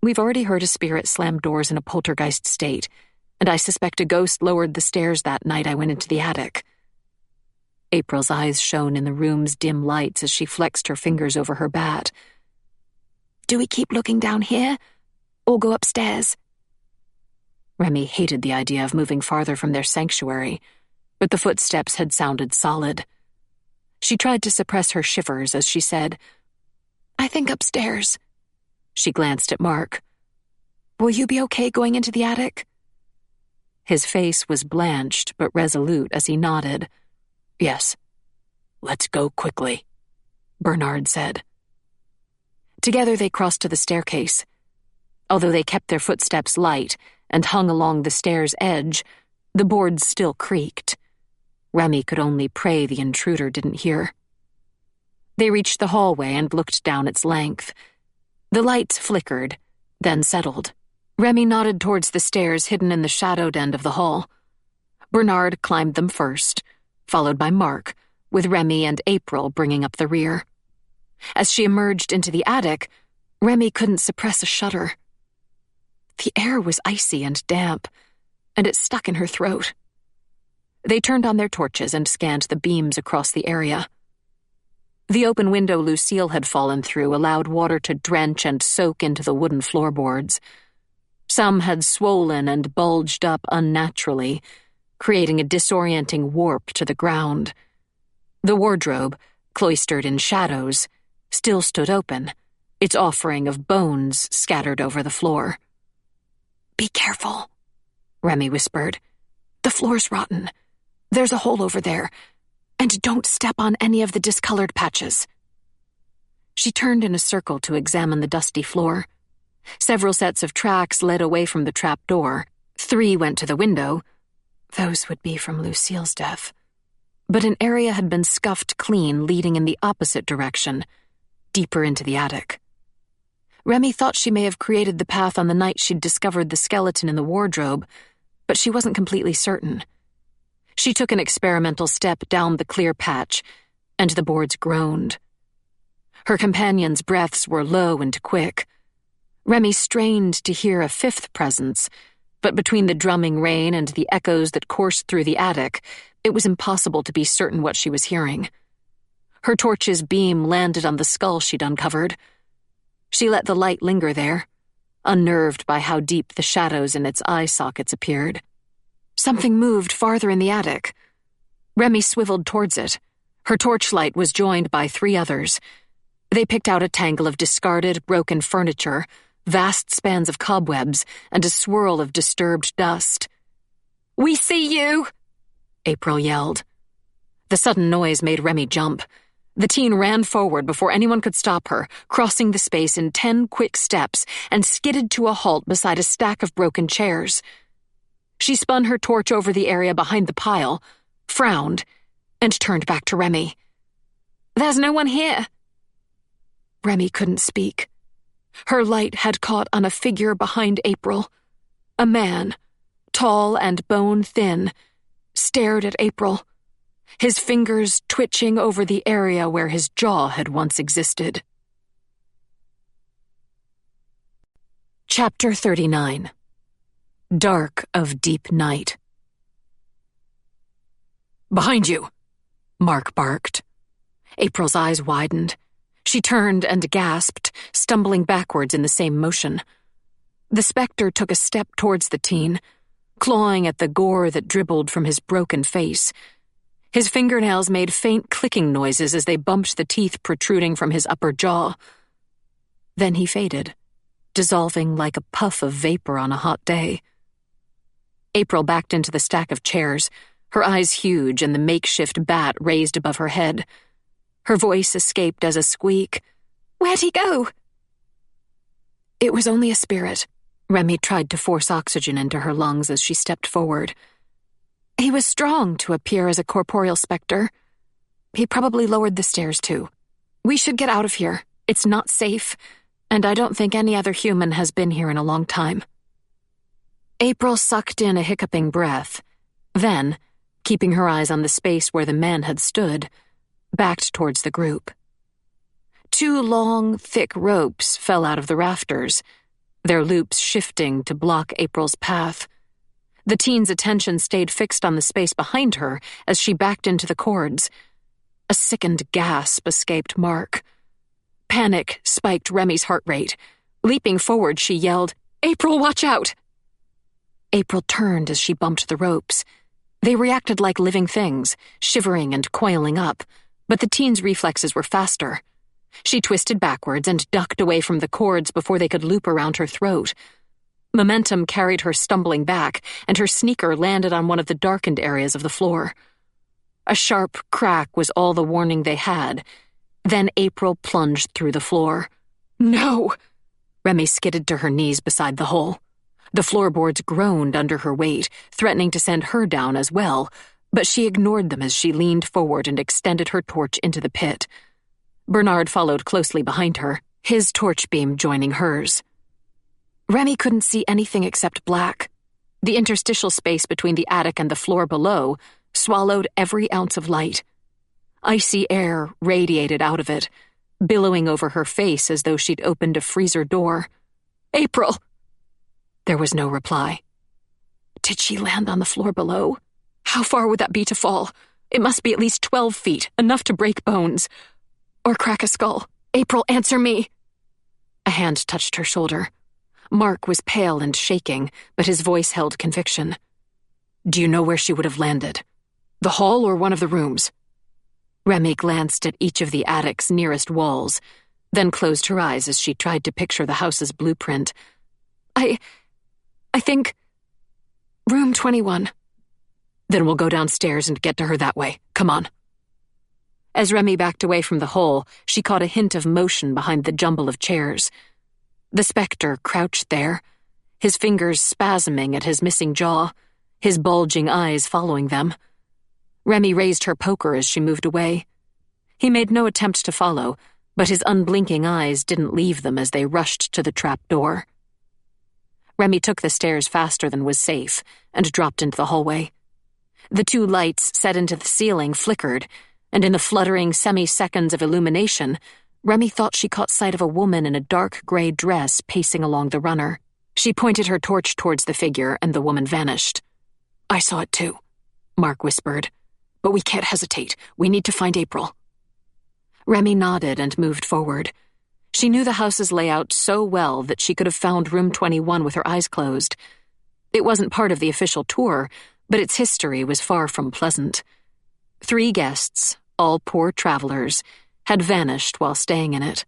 We've already heard a spirit slam doors in a poltergeist state, and I suspect a ghost lowered the stairs that night I went into the attic." April's eyes shone in the room's dim lights as she flexed her fingers over her bat. "Do we keep looking down here, or go upstairs?" Remy hated the idea of moving farther from their sanctuary, but the footsteps had sounded solid. She tried to suppress her shivers as she said, "I think upstairs." She glanced at Mark. "Will you be okay going into the attic?" His face was blanched but resolute as he nodded. "Yes. Let's go quickly," Bernard said. Together they crossed to the staircase. Although they kept their footsteps light and hung along the stair's edge, the boards still creaked. Remy could only pray the intruder didn't hear. They reached the hallway and looked down its length. The lights flickered, then settled. Remy nodded towards the stairs hidden in the shadowed end of the hall. Bernard climbed them first, followed by Mark, with Remy and April bringing up the rear. As she emerged into the attic, Remy couldn't suppress a shudder. The air was icy and damp, and it stuck in her throat. They turned on their torches and scanned the beams across the area. The open window Lucille had fallen through allowed water to drench and soak into the wooden floorboards. Some had swollen and bulged up unnaturally, creating a disorienting warp to the ground. The wardrobe, cloistered in shadows, still stood open, its offering of bones scattered over the floor. "Be careful," Remy whispered. "The floor's rotten. There's a hole over there. And don't step on any of the discolored patches." She turned in a circle to examine the dusty floor. Several sets of tracks led away from the trap door. 3 went to the window. Those would be from Lucille's death. But an area had been scuffed clean, leading in the opposite direction, deeper into the attic. Remy thought she may have created the path on the night she'd discovered the skeleton in the wardrobe, but she wasn't completely certain. She took an experimental step down the clear patch, and the boards groaned. Her companions' breaths were low and quick. Remy strained to hear a fifth presence, but between the drumming rain and the echoes that coursed through the attic, it was impossible to be certain what she was hearing. Her torch's beam landed on the skull she'd uncovered. She let the light linger there, unnerved by how deep the shadows in its eye sockets appeared. Something moved farther in the attic. Remy swiveled towards it. Her torchlight was joined by 3 others. They picked out a tangle of discarded, broken furniture, vast spans of cobwebs, and a swirl of disturbed dust. "We see you!" April yelled. The sudden noise made Remy jump. The teen ran forward before anyone could stop her, crossing the space in 10 quick steps, and skidded to a halt beside a stack of broken chairs. She spun her torch over the area behind the pile, frowned, and turned back to Remy. "There's no one here." Remy couldn't speak. Her light had caught on a figure behind April. A man, tall and bone-thin, stared at April, his fingers twitching over the area where his jaw had once existed. Chapter 39. Dark of Deep Night. "Behind you!" Mark barked. April's eyes widened. She turned and gasped, stumbling backwards in the same motion. The specter took a step towards the teen, clawing at the gore that dribbled from his broken face. His fingernails made faint clicking noises as they bumped the teeth protruding from his upper jaw. Then he faded, dissolving like a puff of vapor on a hot day. April backed into the stack of chairs, her eyes huge and the makeshift bat raised above her head. Her voice escaped as a squeak. "Where'd he go?" It was only a spirit. Remy tried to force oxygen into her lungs as she stepped forward. He was strong to appear as a corporeal specter. He probably lowered the stairs too. "We should get out of here. It's not safe, and I don't think any other human has been here in a long time." April sucked in a hiccuping breath, then, keeping her eyes on the space where the man had stood, backed towards the group. 2 long, thick ropes fell out of the rafters, their loops shifting to block April's path. The teen's attention stayed fixed on the space behind her as she backed into the cords. A sickened gasp escaped Mark. Panic spiked Remy's heart rate. Leaping forward, she yelled, "April, watch out!" April turned as she bumped the ropes. They reacted like living things, shivering and coiling up, but the teen's reflexes were faster. She twisted backwards and ducked away from the cords before they could loop around her throat. Momentum carried her stumbling back, and her sneaker landed on one of the darkened areas of the floor. A sharp crack was all the warning they had. Then April plunged through the floor. "No!" Remy skidded to her knees beside the hole. The floorboards groaned under her weight, threatening to send her down as well, but she ignored them as she leaned forward and extended her torch into the pit. Bernard followed closely behind her, his torch beam joining hers. Remy couldn't see anything except black. The interstitial space between the attic and the floor below swallowed every ounce of light. Icy air radiated out of it, billowing over her face as though she'd opened a freezer door. "April!" There was no reply. Did she land on the floor below? How far would that be to fall? It must be at least 12 feet, enough to break bones. Or crack a skull. "April, answer me!" A hand touched her shoulder. Mark was pale and shaking, but his voice held conviction. "Do you know where she would have landed? The hall or one of the rooms?" Remy glanced at each of the attic's nearest walls, then closed her eyes as she tried to picture the house's blueprint. I think... room 21. "Then we'll go downstairs and get to her that way. Come on." As Remy backed away from the hole, she caught a hint of motion behind the jumble of chairs. The specter crouched there, his fingers spasming at his missing jaw, his bulging eyes following them. Remy raised her poker as she moved away. He made no attempt to follow, but his unblinking eyes didn't leave them as they rushed to the trap door. Remy took the stairs faster than was safe and dropped into the hallway. The 2 lights set into the ceiling flickered, and in the fluttering semi-seconds of illumination, Remy thought she caught sight of a woman in a dark gray dress pacing along the runner. She pointed her torch towards the figure, and the woman vanished. "I saw it too," Mark whispered. "But we can't hesitate. We need to find April." Remy nodded and moved forward. She knew the house's layout so well that she could have found room 21 with her eyes closed. It wasn't part of the official tour, but its history was far from pleasant. 3 guests, all poor travelers, had vanished while staying in it.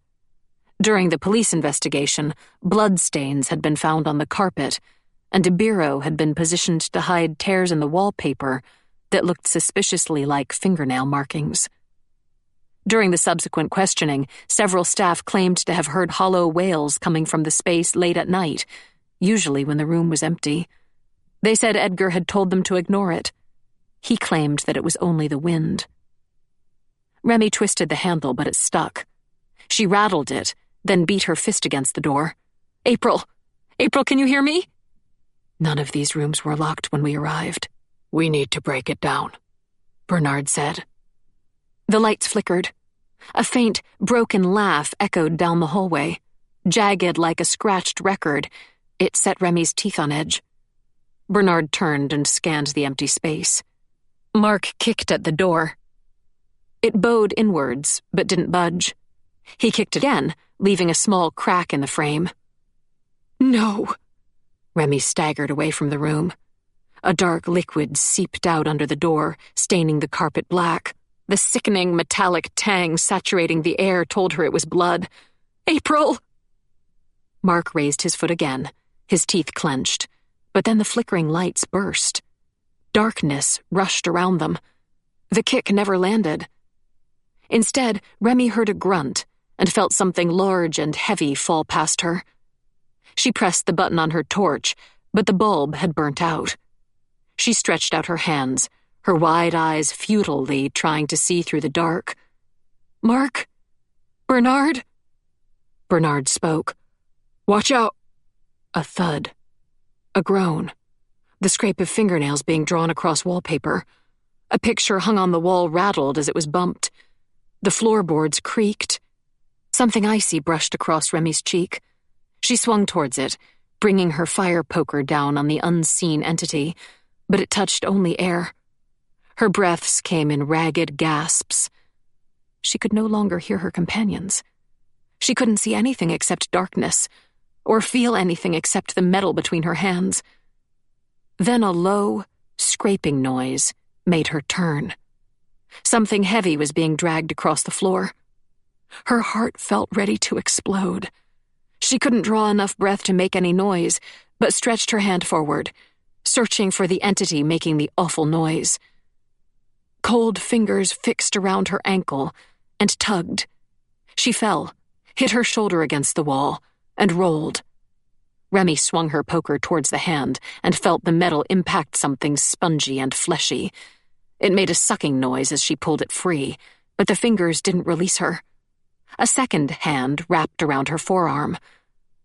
During the police investigation, bloodstains had been found on the carpet, and a bureau had been positioned to hide tears in the wallpaper that looked suspiciously like fingernail markings. During the subsequent questioning, several staff claimed to have heard hollow wails coming from the space late at night, usually when the room was empty. They said Edgar had told them to ignore it. He claimed that it was only the wind. Remy twisted the handle, but it stuck. She rattled it, then beat her fist against the door. "April! April, can you hear me?" None of these rooms were locked when we arrived. "We need to break it down," Bernard said. The lights flickered. A faint, broken laugh echoed down the hallway. Jagged like a scratched record, it set Remy's teeth on edge. Bernard turned and scanned the empty space. Mark kicked at the door. It bowed inwards, but didn't budge. He kicked again, leaving a small crack in the frame. "No!" Remy staggered away from the room. A dark liquid seeped out under the door, staining the carpet black. The sickening metallic tang saturating the air told her it was blood. "April!" Mark raised his foot again, his teeth clenched, but then the flickering lights burst. Darkness rushed around them. The kick never landed. Instead, Remy heard a grunt and felt something large and heavy fall past her. She pressed the button on her torch, but the bulb had burnt out. She stretched out her hands, her wide eyes futilely trying to see through the dark. "Mark? Bernard?" Bernard spoke. "Watch out!" A thud. A groan. The scrape of fingernails being drawn across wallpaper. A picture hung on the wall rattled as it was bumped. The floorboards creaked. Something icy brushed across Remy's cheek. She swung towards it, bringing her fire poker down on the unseen entity, but it touched only air. Her breaths came in ragged gasps. She could no longer hear her companions. She couldn't see anything except darkness, or feel anything except the metal between her hands. Then a low, scraping noise made her turn. Something heavy was being dragged across the floor. Her heart felt ready to explode. She couldn't draw enough breath to make any noise, but stretched her hand forward, searching for the entity making the awful noise. Cold fingers fixed around her ankle and tugged. She fell, hit her shoulder against the wall, and rolled. Remy swung her poker towards the hand and felt the metal impact something spongy and fleshy. It made a sucking noise as she pulled it free, but the fingers didn't release her. A second hand wrapped around her forearm.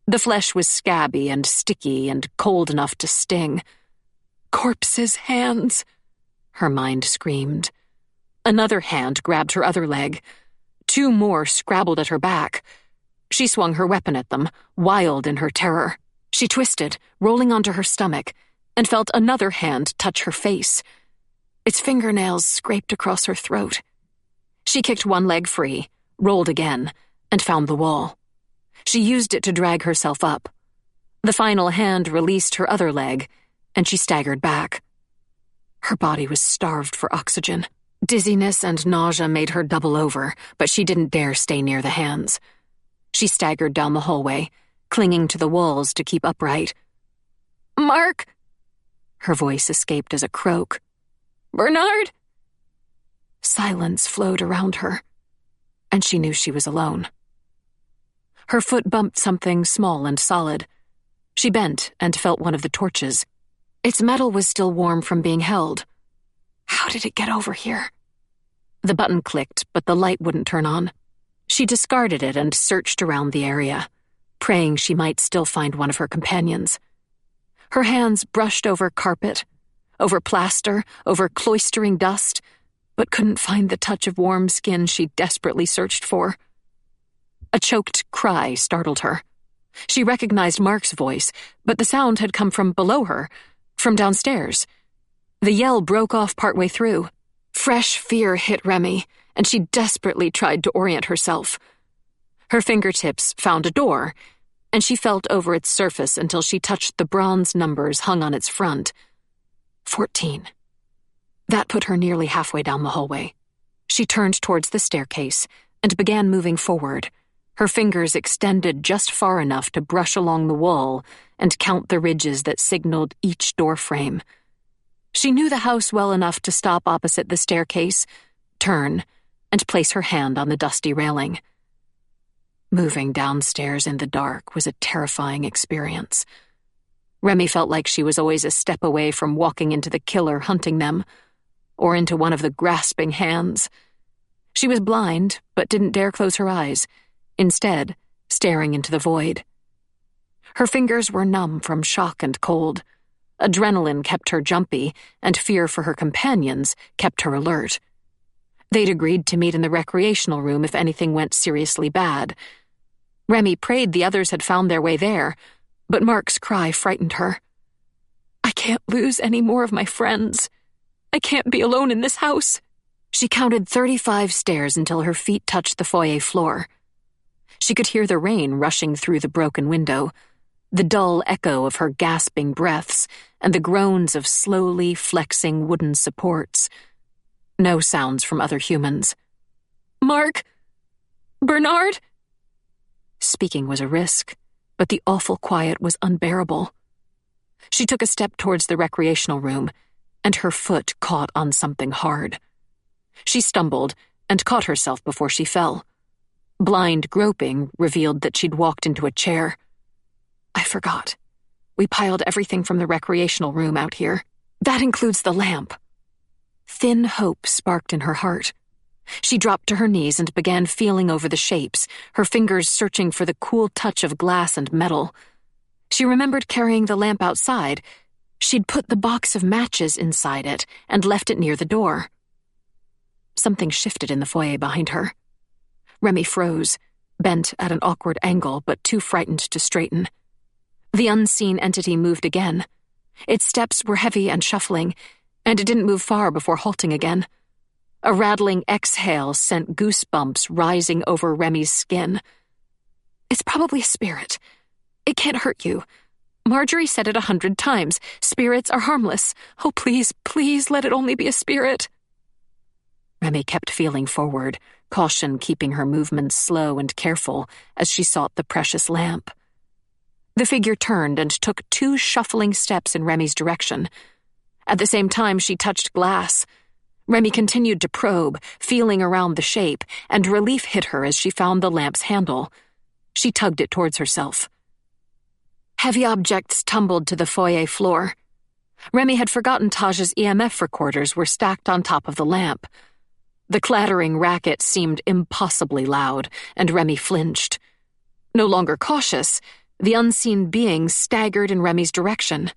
The flesh was scabby and sticky and cold enough to sting. "Corpse's hands!" her mind screamed. Another hand grabbed her other leg. 2 more scrabbled at her back. She swung her weapon at them, wild in her terror. She twisted, rolling onto her stomach, and felt another hand touch her face. Its fingernails scraped across her throat. She kicked one leg free, rolled again, and found the wall. She used it to drag herself up. The final hand released her other leg, and she staggered back. Her body was starved for oxygen. Dizziness and nausea made her double over, but she didn't dare stay near the hands. She staggered down the hallway, clinging to the walls to keep upright. "Mark!" Her voice escaped as a croak. "Bernard!" Silence flowed around her, and she knew she was alone. Her foot bumped something small and solid. She bent and felt one of the torches. Its metal was still warm from being held. How did it get over here? The button clicked, but the light wouldn't turn on. She discarded it and searched around the area, praying she might still find one of her companions. Her hands brushed over carpet, over plaster, over cloistering dust, but couldn't find the touch of warm skin she desperately searched for. A choked cry startled her. She recognized Mark's voice, but the sound had come from below her, from downstairs. The yell broke off partway through. Fresh fear hit Remy, and she desperately tried to orient herself. Her fingertips found a door, and she felt over its surface until she touched the bronze numbers hung on its front. 14. That put her nearly halfway down the hallway. She turned towards the staircase and began moving forward, her fingers extended just far enough to brush along the wall and count the ridges that signaled each door frame. She knew the house well enough to stop opposite the staircase, turn, and place her hand on the dusty railing. Moving downstairs in the dark was a terrifying experience. Remy felt like she was always a step away from walking into the killer hunting them, or into one of the grasping hands. She was blind, but didn't dare close her eyes, instead staring into the void. Her fingers were numb from shock and cold. Adrenaline kept her jumpy, and fear for her companions kept her alert. They'd agreed to meet in the recreational room if anything went seriously bad. Remy prayed the others had found their way there, but Mark's cry frightened her. "I can't lose any more of my friends. I can't be alone in this house." She counted 35 stairs until her feet touched the foyer floor. She could hear the rain rushing through the broken window, the dull echo of her gasping breaths, and the groans of slowly flexing wooden supports. No sounds from other humans. "Mark? Bernard?" Speaking was a risk, but the awful quiet was unbearable. She took a step towards the recreational room, and her foot caught on something hard. She stumbled and caught herself before she fell. Blind groping revealed that she'd walked into a chair. "I forgot. We piled everything from the recreational room out here. That includes the lamp." Thin hope sparked in her heart. She dropped to her knees and began feeling over the shapes, her fingers searching for the cool touch of glass and metal. She remembered carrying the lamp outside. She'd put the box of matches inside it and left it near the door. Something shifted in the foyer behind her. Remy froze, bent at an awkward angle but too frightened to straighten. The unseen entity moved again. Its steps were heavy and shuffling, and it didn't move far before halting again. A rattling exhale sent goosebumps rising over Remy's skin. "It's probably a spirit. It can't hurt you. Marjorie said it 100 times. Spirits are harmless. Oh, please, please let it only be a spirit." Remy kept feeling forward, caution keeping her movements slow and careful as she sought the precious lamp. The figure turned and took 2 shuffling steps in Remy's direction. At the same time, she touched glass. Remy continued to probe, feeling around the shape, and relief hit her as she found the lamp's handle. She tugged it towards herself. Heavy objects tumbled to the foyer floor. Remy had forgotten Taj's EMF recorders were stacked on top of the lamp. The clattering racket seemed impossibly loud, and Remy flinched. No longer cautious, the unseen being staggered in Remy's direction.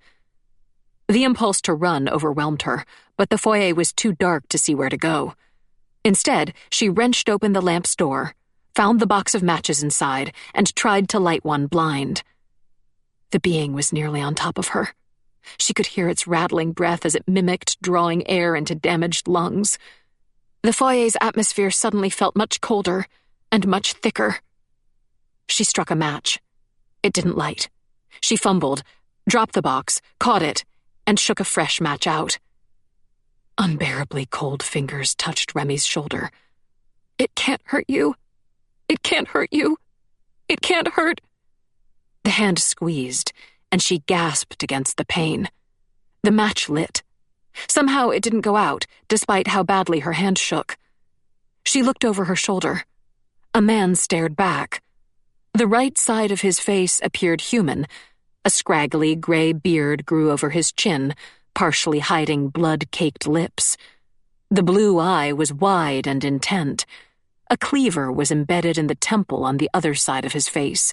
The impulse to run overwhelmed her, but the foyer was too dark to see where to go. Instead, she wrenched open the lamp's door, found the box of matches inside, and tried to light one blind. The being was nearly on top of her. She could hear its rattling breath as it mimicked drawing air into damaged lungs. The foyer's atmosphere suddenly felt much colder and much thicker. She struck a match. It didn't light. She fumbled, dropped the box, caught it, and shook a fresh match out. Unbearably cold fingers touched Remy's shoulder. "It can't hurt you. It can't hurt you. It can't hurt." The hand squeezed, and she gasped against the pain. The match lit. Somehow it didn't go out, despite how badly her hand shook. She looked over her shoulder. A man stared back. The right side of his face appeared human. A scraggly gray beard grew over his chin, partially hiding blood-caked lips. The blue eye was wide and intent. A cleaver was embedded in the temple on the other side of his face.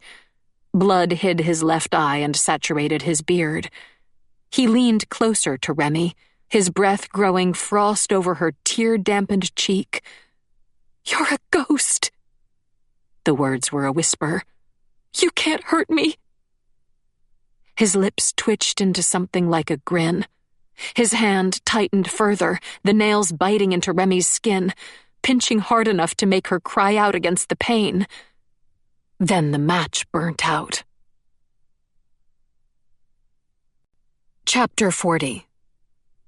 Blood hid his left eye and saturated his beard. He leaned closer to Remy, his breath growing frost over her tear-dampened cheek. "You're a ghost." The words were a whisper. "You can't hurt me." His lips twitched into something like a grin. His hand tightened further, the nails biting into Remy's skin, pinching hard enough to make her cry out against the pain. Then the match burnt out. Chapter 40.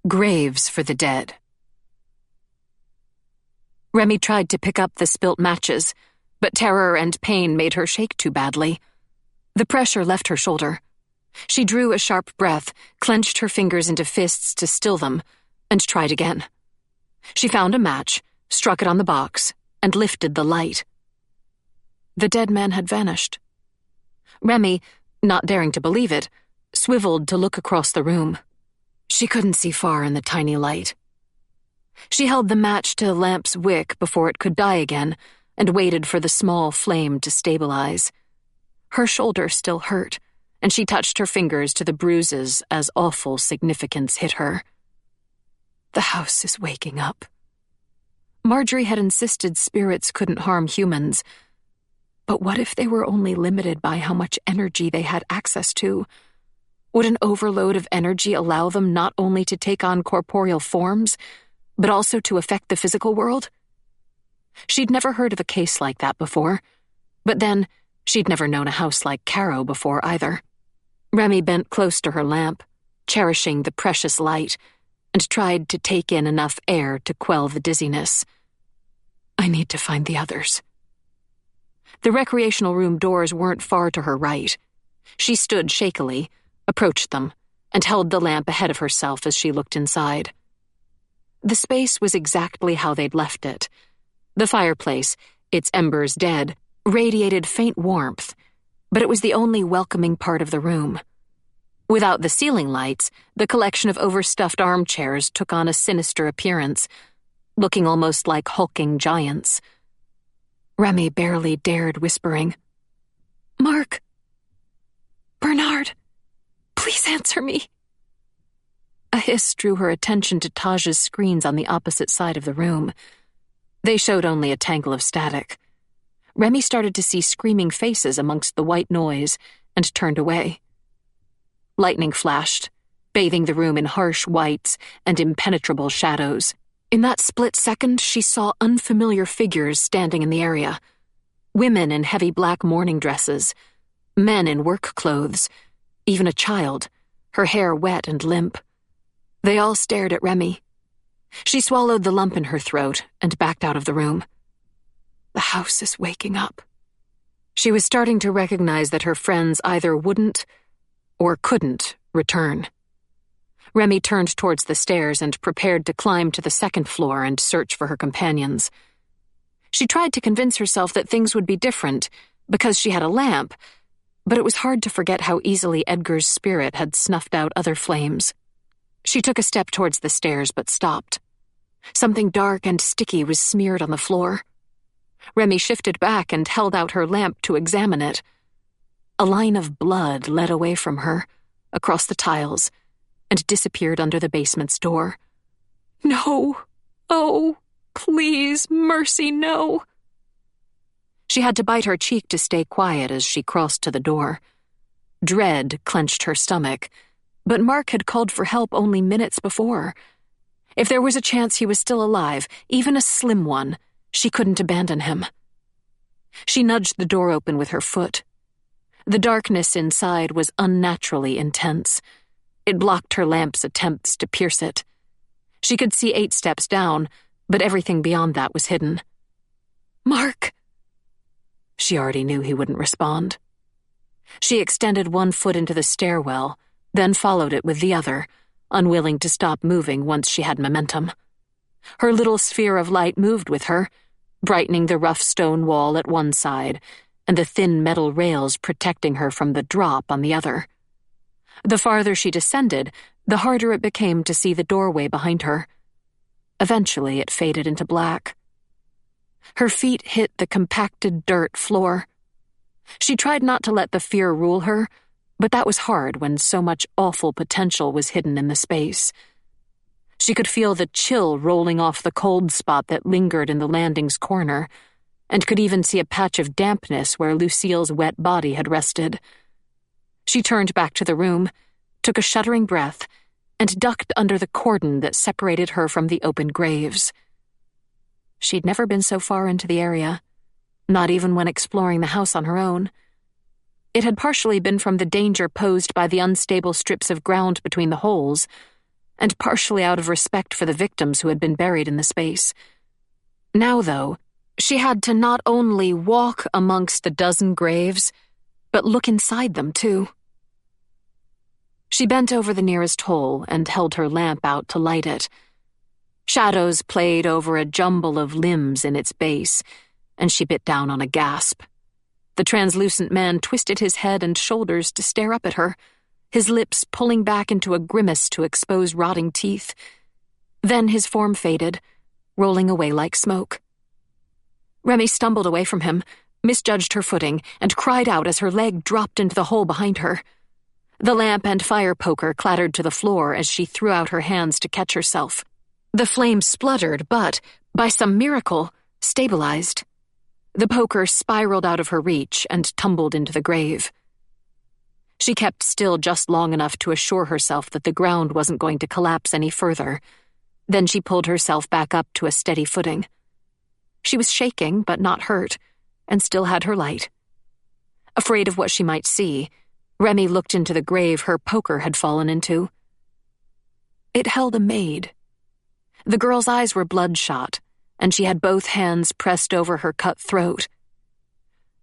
Graves for the Dead. Remy tried to pick up the spilt matches, but terror and pain made her shake too badly. The pressure left her shoulder. She drew a sharp breath, clenched her fingers into fists to still them, and tried again. She found a match, struck it on the box, and lifted the light. The dead man had vanished. Remy, not daring to believe it, swiveled to look across the room. She couldn't see far in the tiny light. She held the match to the lamp's wick before it could die again, and waited for the small flame to stabilize. Her shoulder still hurt, and she touched her fingers to the bruises as awful significance hit her. The house is waking up. Marjorie had insisted spirits couldn't harm humans. But what if they were only limited by how much energy they had access to? Would an overload of energy allow them not only to take on corporeal forms, but also to affect the physical world? She'd never heard of a case like that before, but then she'd never known a house like Carrow before either. Remy bent close to her lamp, cherishing the precious light, and tried to take in enough air to quell the dizziness. I need to find the others. The recreational room doors weren't far to her right. She stood shakily, approached them, and held the lamp ahead of herself as she looked inside. The space was exactly how they'd left it. The fireplace, its embers dead, radiated faint warmth, but it was the only welcoming part of the room. Without the ceiling lights, the collection of overstuffed armchairs took on a sinister appearance, looking almost like hulking giants. Remy barely dared whispering, "Mark! Bernard! Please answer me!" A hiss drew her attention to Taj's screens on the opposite side of the room. They showed only a tangle of static. Remy started to see screaming faces amongst the white noise and turned away. Lightning flashed, bathing the room in harsh whites and impenetrable shadows. In that split second, she saw unfamiliar figures standing in the area. Women in heavy black mourning dresses, men in work clothes, even a child, her hair wet and limp. They all stared at Remy. She swallowed the lump in her throat and backed out of the room. The house is waking up. She was starting to recognize that her friends either wouldn't or couldn't return. Remy turned towards the stairs and prepared to climb to the second floor and search for her companions. She tried to convince herself that things would be different because she had a lamp, but it was hard to forget how easily Edgar's spirit had snuffed out other flames. She took a step towards the stairs but stopped. Something dark and sticky was smeared on the floor. Remy shifted back and held out her lamp to examine it. A line of blood led away from her, across the tiles, and disappeared under the basement's door. No! Oh, please, mercy, no! She had to bite her cheek to stay quiet as she crossed to the door. Dread clenched her stomach, but Mark had called for help only minutes before. If there was a chance he was still alive, even a slim one, she couldn't abandon him. She nudged the door open with her foot. The darkness inside was unnaturally intense. It blocked her lamp's attempts to pierce it. She could see 8 steps down, but everything beyond that was hidden. "Mark!" She already knew he wouldn't respond. She extended one foot into the stairwell, then followed it with the other, unwilling to stop moving once she had momentum. Her little sphere of light moved with her, brightening the rough stone wall at one side and the thin metal rails protecting her from the drop on the other. The farther she descended, the harder it became to see the doorway behind her. Eventually, it faded into black. Her feet hit the compacted dirt floor. She tried not to let the fear rule her, but that was hard when so much awful potential was hidden in the space. She could feel the chill rolling off the cold spot that lingered in the landing's corner, and could even see a patch of dampness where Lucille's wet body had rested. She turned back to the room, took a shuddering breath, and ducked under the cordon that separated her from the open graves. She'd never been so far into the area, not even when exploring the house on her own. It had partially been from the danger posed by the unstable strips of ground between the holes, and partially out of respect for the victims who had been buried in the space. Now, though, she had to not only walk amongst the dozen graves, but look inside them, too. She bent over the nearest hole and held her lamp out to light it. Shadows played over a jumble of limbs in its base, and she bit down on a gasp. The translucent man twisted his head and shoulders to stare up at her, his lips pulling back into a grimace to expose rotting teeth. Then his form faded, rolling away like smoke. Remy stumbled away from him, misjudged her footing, and cried out as her leg dropped into the hole behind her. The lamp and fire poker clattered to the floor as she threw out her hands to catch herself. The flame spluttered, but, by some miracle, stabilized. The poker spiraled out of her reach and tumbled into the grave. She kept still just long enough to assure herself that the ground wasn't going to collapse any further. Then she pulled herself back up to a steady footing. She was shaking, but not hurt, and still had her light. Afraid of what she might see, Remy looked into the grave her poker had fallen into. It held a maid. The girl's eyes were bloodshot, and she had both hands pressed over her cut throat.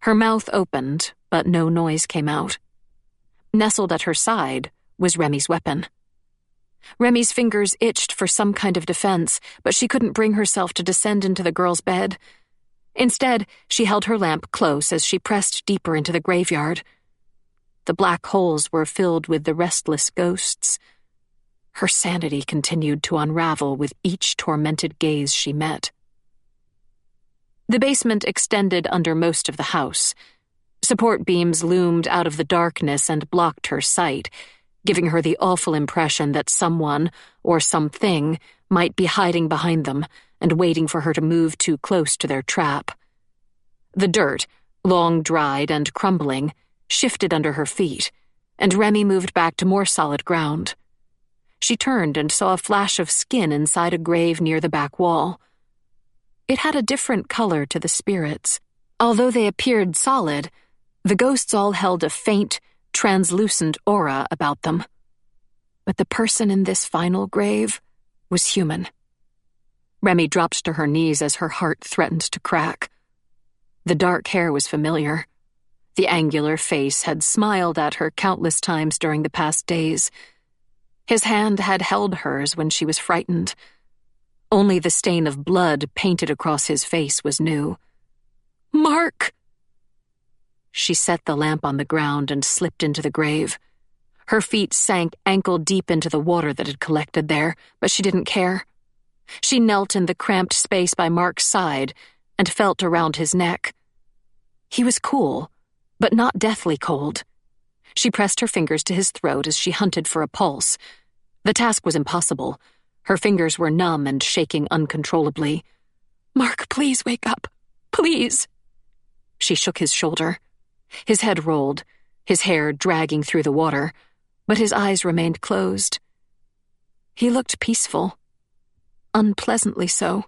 Her mouth opened, but no noise came out. Nestled at her side was Remy's weapon. Remy's fingers itched for some kind of defense, but she couldn't bring herself to descend into the girl's bed. Instead, she held her lamp close as she pressed deeper into the graveyard. The black holes were filled with the restless ghosts. Her sanity continued to unravel with each tormented gaze she met. The basement extended under most of the house. Support beams loomed out of the darkness and blocked her sight, giving her the awful impression that someone, or something, might be hiding behind them and waiting for her to move too close to their trap. The dirt, long dried and crumbling, shifted under her feet, and Remy moved back to more solid ground. She turned and saw a flash of skin inside a grave near the back wall. It had a different color to the spirits. Although they appeared solid, the ghosts all held a faint, translucent aura about them. But the person in this final grave was human. Remy dropped to her knees as her heart threatened to crack. The dark hair was familiar. The angular face had smiled at her countless times during the past days. His hand had held hers when she was frightened. Only the stain of blood painted across his face was new. "Mark!" She set the lamp on the ground and slipped into the grave. Her feet sank ankle-deep into the water that had collected there, but she didn't care. She knelt in the cramped space by Mark's side and felt around his neck. He was cool, but not deathly cold. She pressed her fingers to his throat as she hunted for a pulse. The task was impossible. Her fingers were numb and shaking uncontrollably. "Mark, please wake up. Please." She shook his shoulder. His head rolled, his hair dragging through the water, but his eyes remained closed. He looked peaceful, unpleasantly so.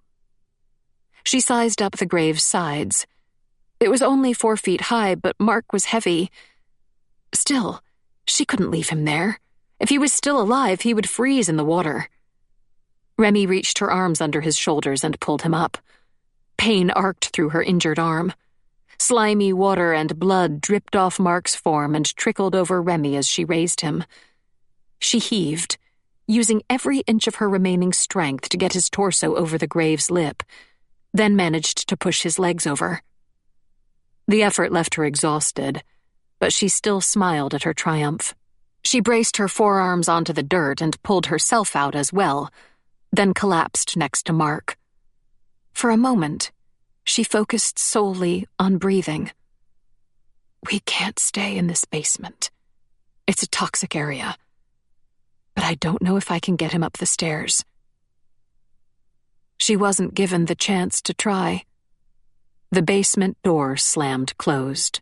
She sized up the grave's sides. It was only 4 feet high, but Mark was heavy. Still, she couldn't leave him there. If he was still alive, he would freeze in the water. Remy reached her arms under his shoulders and pulled him up. Pain arced through her injured arm. Slimy water and blood dripped off Mark's form and trickled over Remy as she raised him. She heaved, using every inch of her remaining strength to get his torso over the grave's lip, then managed to push his legs over. The effort left her exhausted, but she still smiled at her triumph. She braced her forearms onto the dirt and pulled herself out as well, then collapsed next to Mark. For a moment, she focused solely on breathing. "We can't stay in this basement. It's a toxic area. But I don't know if I can get him up the stairs. She wasn't given the chance to try. The basement door slammed closed.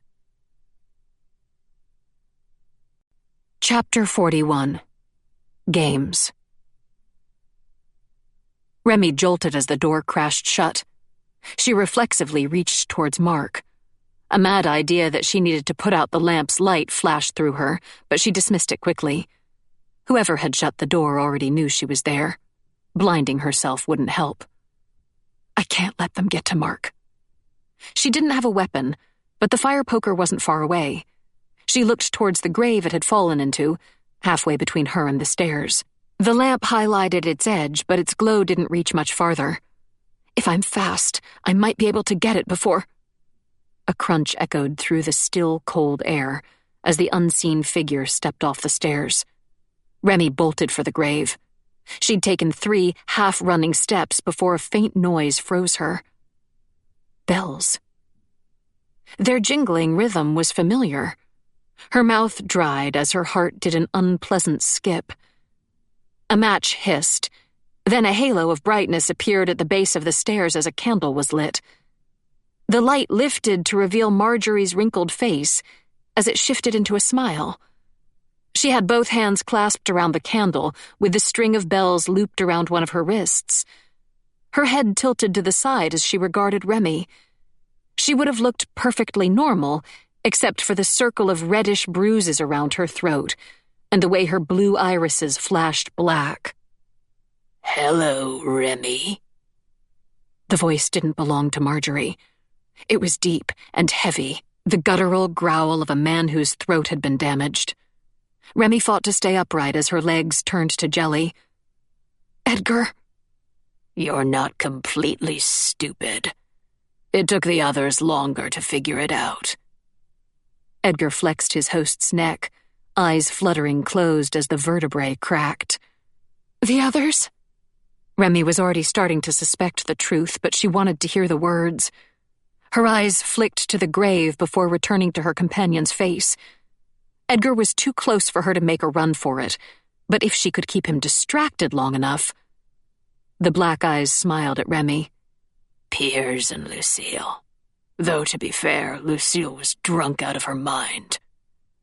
Chapter 41. Games. Remy jolted as the door crashed shut. She reflexively reached towards Mark. A mad idea that she needed to put out the lamp's light flashed through her, but she dismissed it quickly. Whoever had shut the door already knew she was there. Blinding herself wouldn't help. I can't let them get to Mark. She didn't have a weapon, but the fire poker wasn't far away. She looked towards the grave it had fallen into, halfway between her and the stairs. The lamp highlighted its edge, but its glow didn't reach much farther. If I'm fast, I might be able to get it before... A crunch echoed through the still, cold air as the unseen figure stepped off the stairs. Remy bolted for the grave. She'd taken 3 half-running steps before a faint noise froze her. Bells. Their jingling rhythm was familiar. Her mouth dried as her heart did an unpleasant skip. A match hissed. Then a halo of brightness appeared at the base of the stairs as a candle was lit. The light lifted to reveal Marjorie's wrinkled face as it shifted into a smile. She had both hands clasped around the candle, with the string of bells looped around one of her wrists. Her head tilted to the side as she regarded Remy. She would have looked perfectly normal, except for the circle of reddish bruises around her throat, and the way her blue irises flashed black. "Hello, Remy." The voice didn't belong to Marjorie. It was deep and heavy, the guttural growl of a man whose throat had been damaged. Remy fought to stay upright as her legs turned to jelly. "Edgar." "You're not completely stupid. It took the others longer to figure it out." Edgar flexed his host's neck, eyes fluttering closed as the vertebrae cracked. "The others?" Remy was already starting to suspect the truth, but she wanted to hear the words. Her eyes flicked to the grave before returning to her companion's face. Edgar was too close for her to make a run for it, but if she could keep him distracted long enough... The black eyes smiled at Remy. "Piers and Lucille. Though, to be fair, Lucille was drunk out of her mind.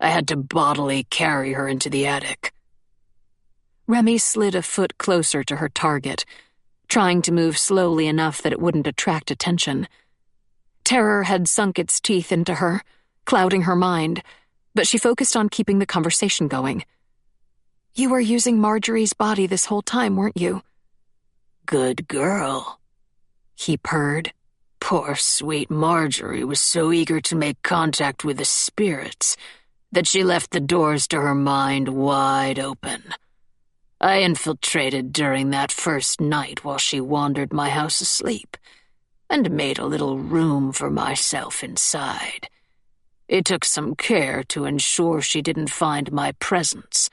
I had to bodily carry her into the attic." Remy slid a foot closer to her target, trying to move slowly enough that it wouldn't attract attention. Terror had sunk its teeth into her, clouding her mind, but she focused on keeping the conversation going. "You were using Marjorie's body this whole time, weren't you?" "Good girl," he purred. "Poor sweet Marjorie was so eager to make contact with the spirits that she left the doors to her mind wide open. I infiltrated during that first night while she wandered my house asleep, and made a little room for myself inside. It took some care to ensure she didn't find my presence,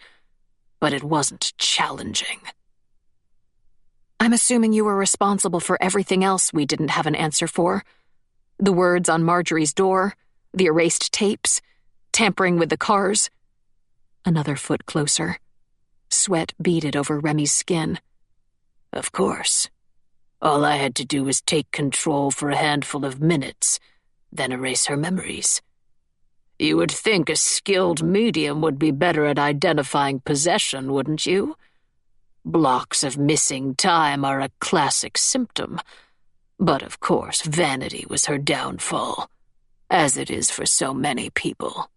but it wasn't challenging." "I'm assuming you were responsible for everything else we didn't have an answer for. The words on Marjorie's door, the erased tapes, tampering with the cars." Another foot closer. Sweat beaded over Remy's skin. "Of course. All I had to do was take control for a handful of minutes, then erase her memories. You would think a skilled medium would be better at identifying possession, wouldn't you? Blocks of missing time are a classic symptom, but of course vanity was her downfall, as it is for so many people.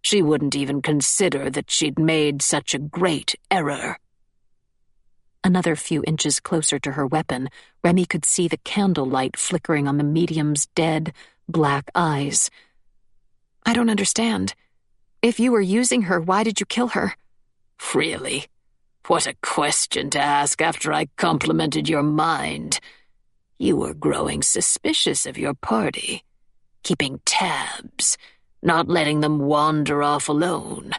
She wouldn't even consider that she'd made such a great error." Another few inches closer to her weapon, Remy could see the candlelight flickering on the medium's dead, black eyes. "I don't understand. If you were using her, why did you kill her?" "Really? What a question to ask after I complimented your mind. You were growing suspicious of your party, keeping tabs, not letting them wander off alone.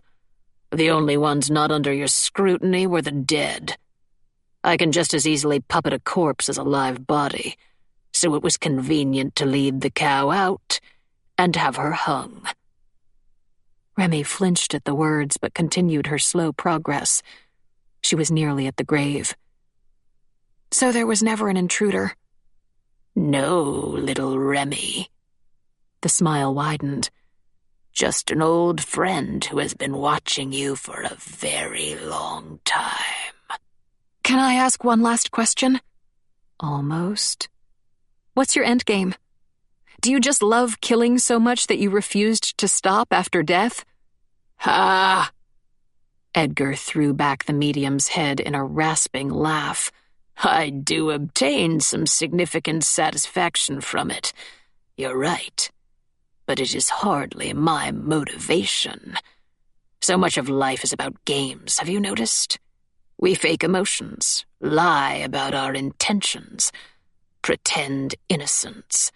The only ones not under your scrutiny were the dead. I can just as easily puppet a corpse as a live body, so it was convenient to lead the cow out and have her hung." Remy flinched at the words but continued her slow progress. She was nearly at the grave. So there was never an intruder? No, little Remy. The smile widened. Just an old friend who has been watching you for a very long time. Can I ask one last question? Almost. What's your endgame? Do you just love killing so much that you refused to stop after death? Ha! Edgar threw back the medium's head in a rasping laugh. I do obtain some significant satisfaction from it. You're right. But it is hardly my motivation. So much of life is about games, have you noticed? We fake emotions, lie about our intentions, pretend innocence.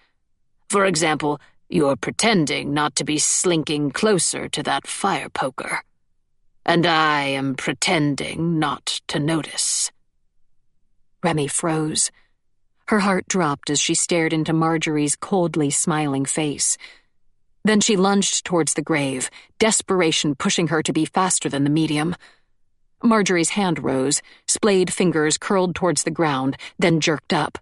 For example, you're pretending not to be slinking closer to that fire poker. And I am pretending not to notice. Remy froze. Her heart dropped as she stared into Marjorie's coldly smiling face. Then she lunged towards the grave, desperation pushing her to be faster than the medium. Marjorie's hand rose, splayed fingers curled towards the ground, then jerked up.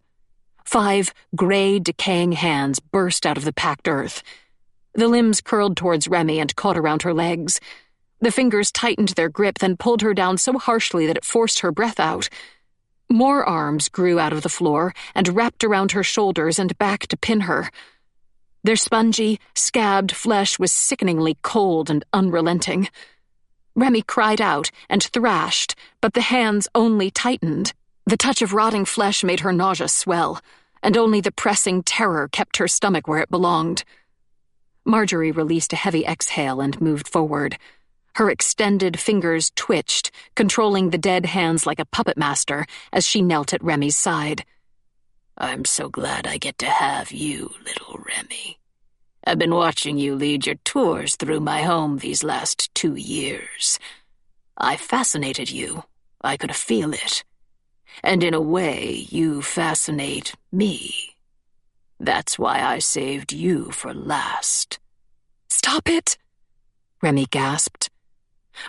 5 gray, decaying hands burst out of the packed earth. The limbs curled towards Remy and caught around her legs. The fingers tightened their grip, then pulled her down so harshly that it forced her breath out. More arms grew out of the floor and wrapped around her shoulders and back to pin her. Their spongy, scabbed flesh was sickeningly cold and unrelenting. Remy cried out and thrashed, but the hands only tightened. The touch of rotting flesh made her nausea swell, and only the pressing terror kept her stomach where it belonged. Marjorie released a heavy exhale and moved forward. Her extended fingers twitched, controlling the dead hands like a puppet master as she knelt at Remy's side. I'm so glad I get to have you, little Remy. I've been watching you lead your tours through my home these last 2 years. I fascinated you. I could feel it. And in a way, you fascinate me. That's why I saved you for last. Stop it! Remy gasped.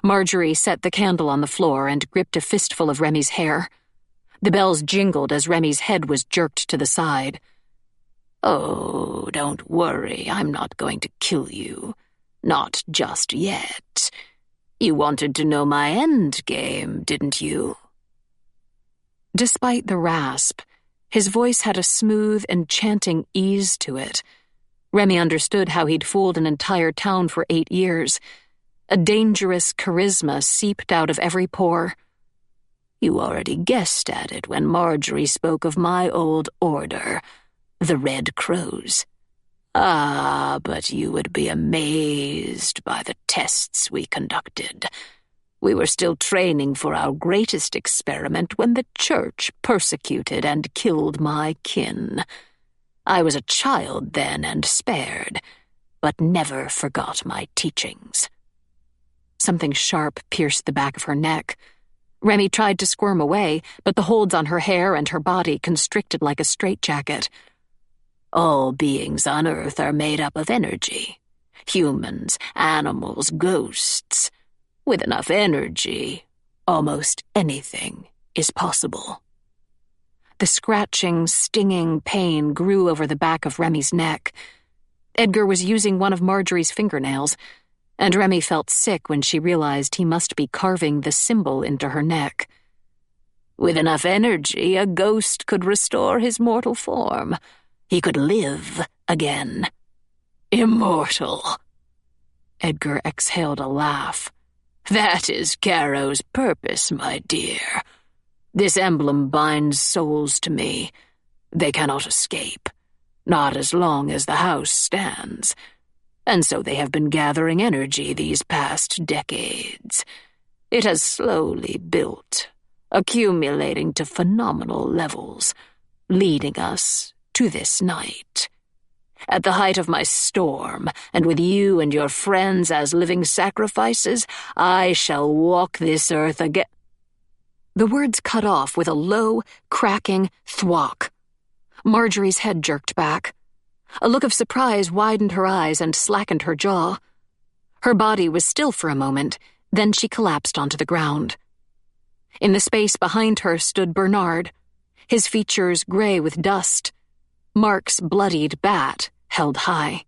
Marjorie set the candle on the floor and gripped a fistful of Remy's hair. The bells jingled as Remy's head was jerked to the side. Oh, don't worry, I'm not going to kill you. Not just yet. You wanted to know my end game, didn't you? Despite the rasp, his voice had a smooth, enchanting ease to it. Remy understood how he'd fooled an entire town for 8 years. A dangerous charisma seeped out of every pore. You already guessed at it when Marjorie spoke of my old order, the Red Crows. Ah, but you would be amazed by the tests we conducted. We were still training for our greatest experiment when the church persecuted and killed my kin. I was a child then and spared, but never forgot my teachings. Something sharp pierced the back of her neck. Remy tried to squirm away, but the holds on her hair and her body constricted like a straitjacket. All beings on Earth are made up of energy. Humans, animals, ghosts. With enough energy, almost anything is possible. The scratching, stinging pain grew over the back of Remy's neck. Edgar was using one of Marjorie's fingernails, and Remy felt sick when she realized he must be carving the symbol into her neck. With enough energy, a ghost could restore his mortal form. He could live again. Immortal. Edgar exhaled a laugh. That is Carrow's purpose, my dear. This emblem binds souls to me. They cannot escape. Not as long as the house stands. And so they have been gathering energy these past decades. It has slowly built, accumulating to phenomenal levels, leading us to this night. At the height of my storm, and with you and your friends as living sacrifices, I shall walk this earth again. The words cut off with a low, cracking thwack. Marjorie's head jerked back. A look of surprise widened her eyes and slackened her jaw. Her body was still for a moment, then she collapsed onto the ground. In the space behind her stood Bernard. his features gray with dust, Mark's bloodied bat held high.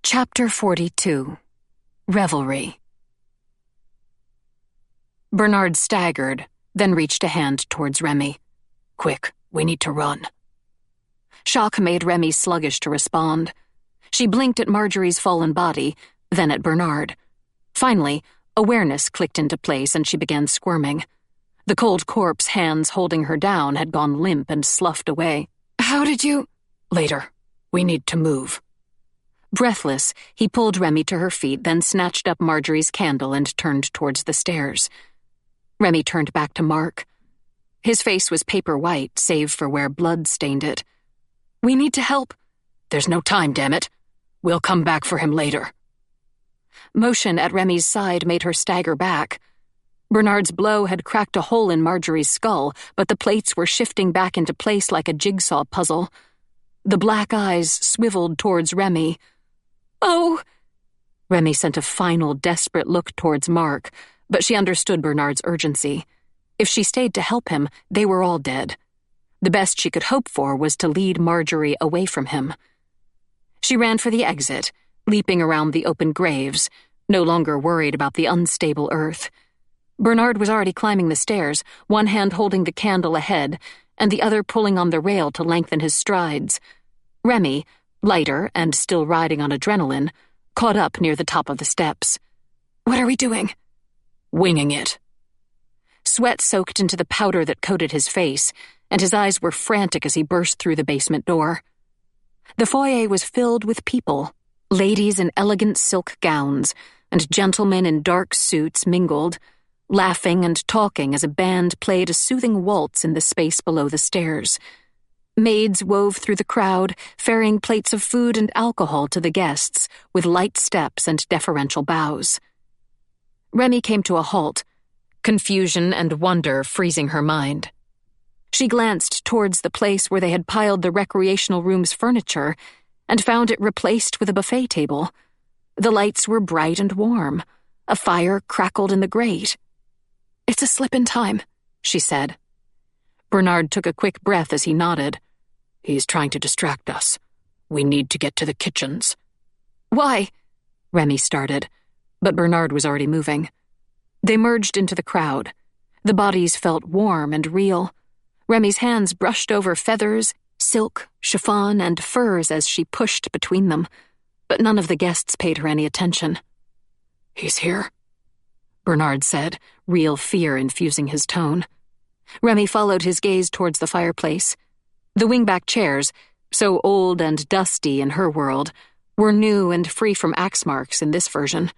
Chapter 42. Revelry. Bernard staggered, then reached a hand towards Remy. "Quick, we need to run." Shock made Remy sluggish to respond. She blinked at Marjorie's fallen body, then at Bernard. Finally, awareness clicked into place and she began squirming. The cold corpse hands holding her down had gone limp and sloughed away. "How did you—" "Later. We need to move." Breathless, he pulled Remy to her feet, then snatched up Marjorie's candle and turned towards the stairs. Remy turned back to Mark. His face was paper white, save for where blood stained it. "We need to help." "There's no time, damn it. We'll come back for him later." Motion at Remy's side made her stagger back. Bernard's blow had cracked a hole in Marjorie's skull, but the plates were shifting back into place like a jigsaw puzzle. The black eyes swiveled towards Remy. "Oh!" Remy sent a final, desperate look towards Mark, but she understood Bernard's urgency. If she stayed to help him, they were all dead. The best she could hope for was to lead Marjorie away from him. She ran for the exit, leaping around the open graves, no longer worried about the unstable earth. Bernard was already climbing the stairs, one hand holding the candle ahead, and the other pulling on the rail to lengthen his strides. Remy, lighter and still riding on adrenaline, caught up near the top of the steps. "What are we doing?" "Winging it." Sweat soaked into the powder that coated his face, and his eyes were frantic as he burst through the basement door. The foyer was filled with people. Ladies in elegant silk gowns and gentlemen in dark suits mingled, laughing and talking as a band played a soothing waltz in the space below the stairs. Maids wove through the crowd, ferrying plates of food and alcohol to the guests with light steps and deferential bows. Remy came to a halt, confusion and wonder freezing her mind. She glanced towards the place where they had piled the recreational room's furniture and found it replaced with a buffet table. The lights were bright and warm. A fire crackled in the grate. "It's a slip in time," she said. Bernard took a quick breath as he nodded. "He's trying to distract us. We need to get to the kitchens." "Why?" Remy started, but Bernard was already moving. They merged into the crowd. The bodies felt warm and real. Remy's hands brushed over feathers, silk, chiffon, and furs as she pushed between them, but none of the guests paid her any attention. "He's here," Bernard said, real fear infusing his tone. Remy followed his gaze towards the fireplace. The wingback chairs, so old and dusty in her world, were new and free from axe marks in this version.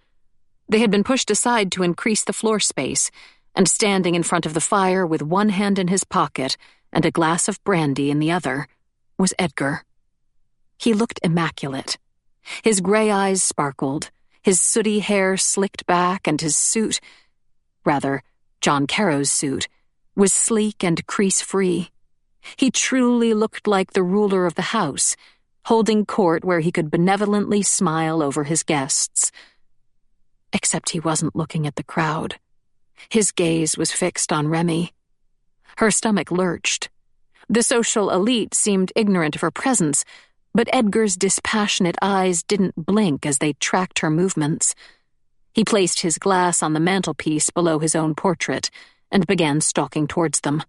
They had been pushed aside to increase the floor space, and standing in front of the fire with one hand in his pocket and a glass of brandy in the other was Edgar. He looked immaculate. His gray eyes sparkled, his sooty hair slicked back, and his suit, rather, John Carrow's suit, was sleek and crease-free. He truly looked like the ruler of the house, holding court where he could benevolently smile over his guests. Except he wasn't looking at the crowd. His gaze was fixed on Remy. Her stomach lurched. The social elite seemed ignorant of her presence, but Edgar's dispassionate eyes didn't blink as they tracked her movements. He placed his glass on the mantelpiece below his own portrait and began stalking towards them.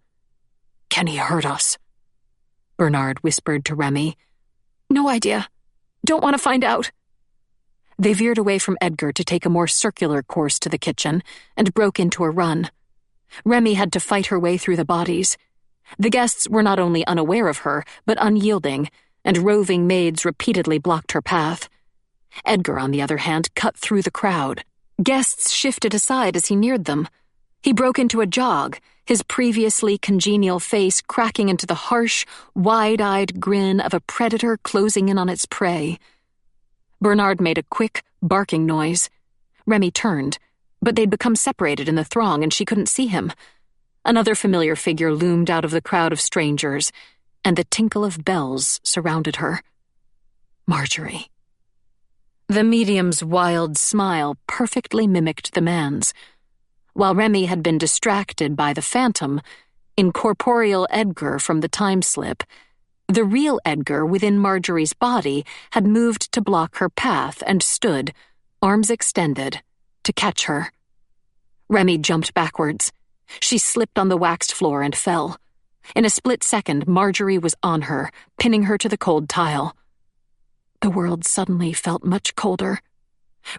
"Can he hurt us?" Bernard whispered to Remy. "No idea. Don't want to find out." They veered away from Edgar to take a more circular course to the kitchen and broke into a run. Remy had to fight her way through the bodies. The guests were not only unaware of her, but unyielding, and roving maids repeatedly blocked her path. Edgar, on the other hand, cut through the crowd. Guests shifted aside as he neared them. He broke into a jog, his previously congenial face cracking into the harsh, wide-eyed grin of a predator closing in on its prey. Bernard made a quick, barking noise. Remy turned, but they'd become separated in the throng and she couldn't see him. Another familiar figure loomed out of the crowd of strangers, and the tinkle of bells surrounded her. Marjorie. The medium's wild smile perfectly mimicked the man's. While Remy had been distracted by the phantom, incorporeal Edgar from the time slip, the real Edgar within Marjorie's body had moved to block her path and stood, arms extended, to catch her. Remy jumped backwards. She slipped on the waxed floor and fell. In a split second, Marjorie was on her, pinning her to the cold tile. The world suddenly felt much colder.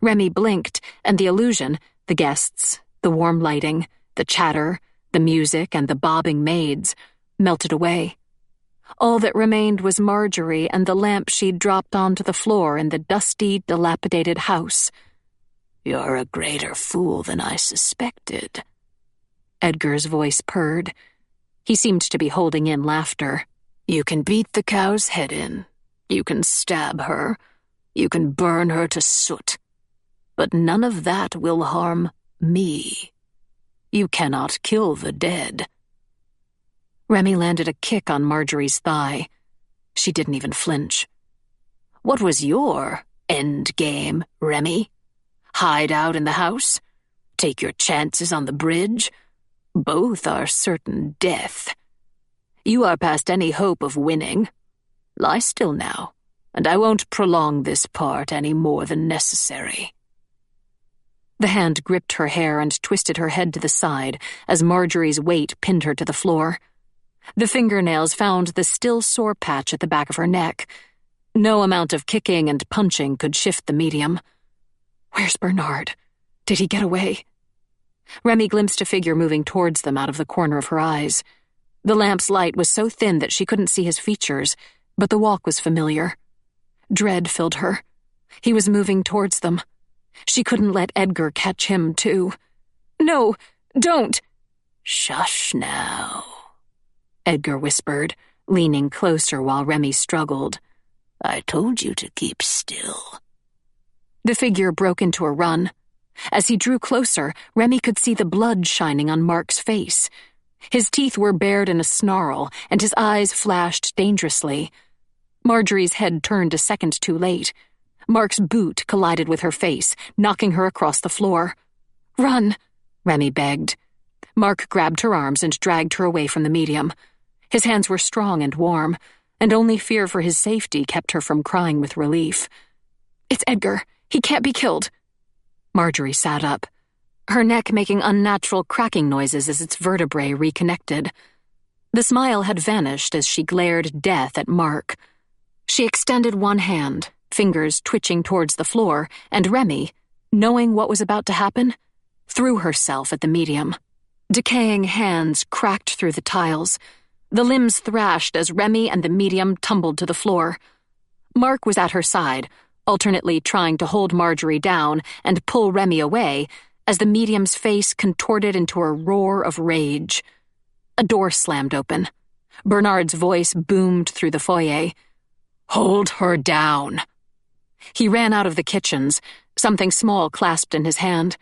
Remy blinked, and the illusion, the guests, the warm lighting, the chatter, the music, and the bobbing maids, melted away. All that remained was Marjorie and the lamp she'd dropped onto the floor in the dusty, dilapidated house. "You're a greater fool than I suspected." Edgar's voice purred. He seemed to be holding in laughter. "You can beat the cow's head in. You can stab her. You can burn her to soot. But none of that will harm me. You cannot kill the dead." Remy landed a kick on Marjorie's thigh. She didn't even flinch. "What was your end game, Remy? Hide out in the house? Take your chances on the bridge? Both are certain death. You are past any hope of winning. Lie still now, and I won't prolong this part any more than necessary." The hand gripped her hair and twisted her head to the side as Marjorie's weight pinned her to the floor. The fingernails found the still sore patch at the back of her neck. No amount of kicking and punching could shift the medium. Where's Bernard? Did he get away? Remy glimpsed a figure moving towards them out of the corner of her eyes. The lamp's light was so thin that she couldn't see his features, but the walk was familiar. Dread filled her. He was moving towards them. She couldn't let Edgar catch him, too. "No, don't!" "Shush now," Edgar whispered, leaning closer while Remy struggled. "I told you to keep still." The figure broke into a run. As he drew closer, Remy could see the blood shining on Mark's face. His teeth were bared in a snarl, and his eyes flashed dangerously. Marjorie's head turned a second too late. Mark's boot collided with her face, knocking her across the floor. "Run," Remy begged. Mark grabbed her arms and dragged her away from the medium. His hands were strong and warm, and only fear for his safety kept her from crying with relief. "It's Edgar. He can't be killed." Marjorie sat up, her neck making unnatural cracking noises as its vertebrae reconnected. The smile had vanished as she glared death at Mark. She extended one hand, fingers twitching towards the floor, and Remy, knowing what was about to happen, threw herself at the medium. Decaying hands cracked through the tiles. The limbs thrashed as Remy and the medium tumbled to the floor. Mark was at her side, alternately trying to hold Marjorie down and pull Remy away as the medium's face contorted into a roar of rage. A door slammed open. Bernard's voice boomed through the foyer. "Hold her down." He ran out of the kitchens, something small clasped in his hand.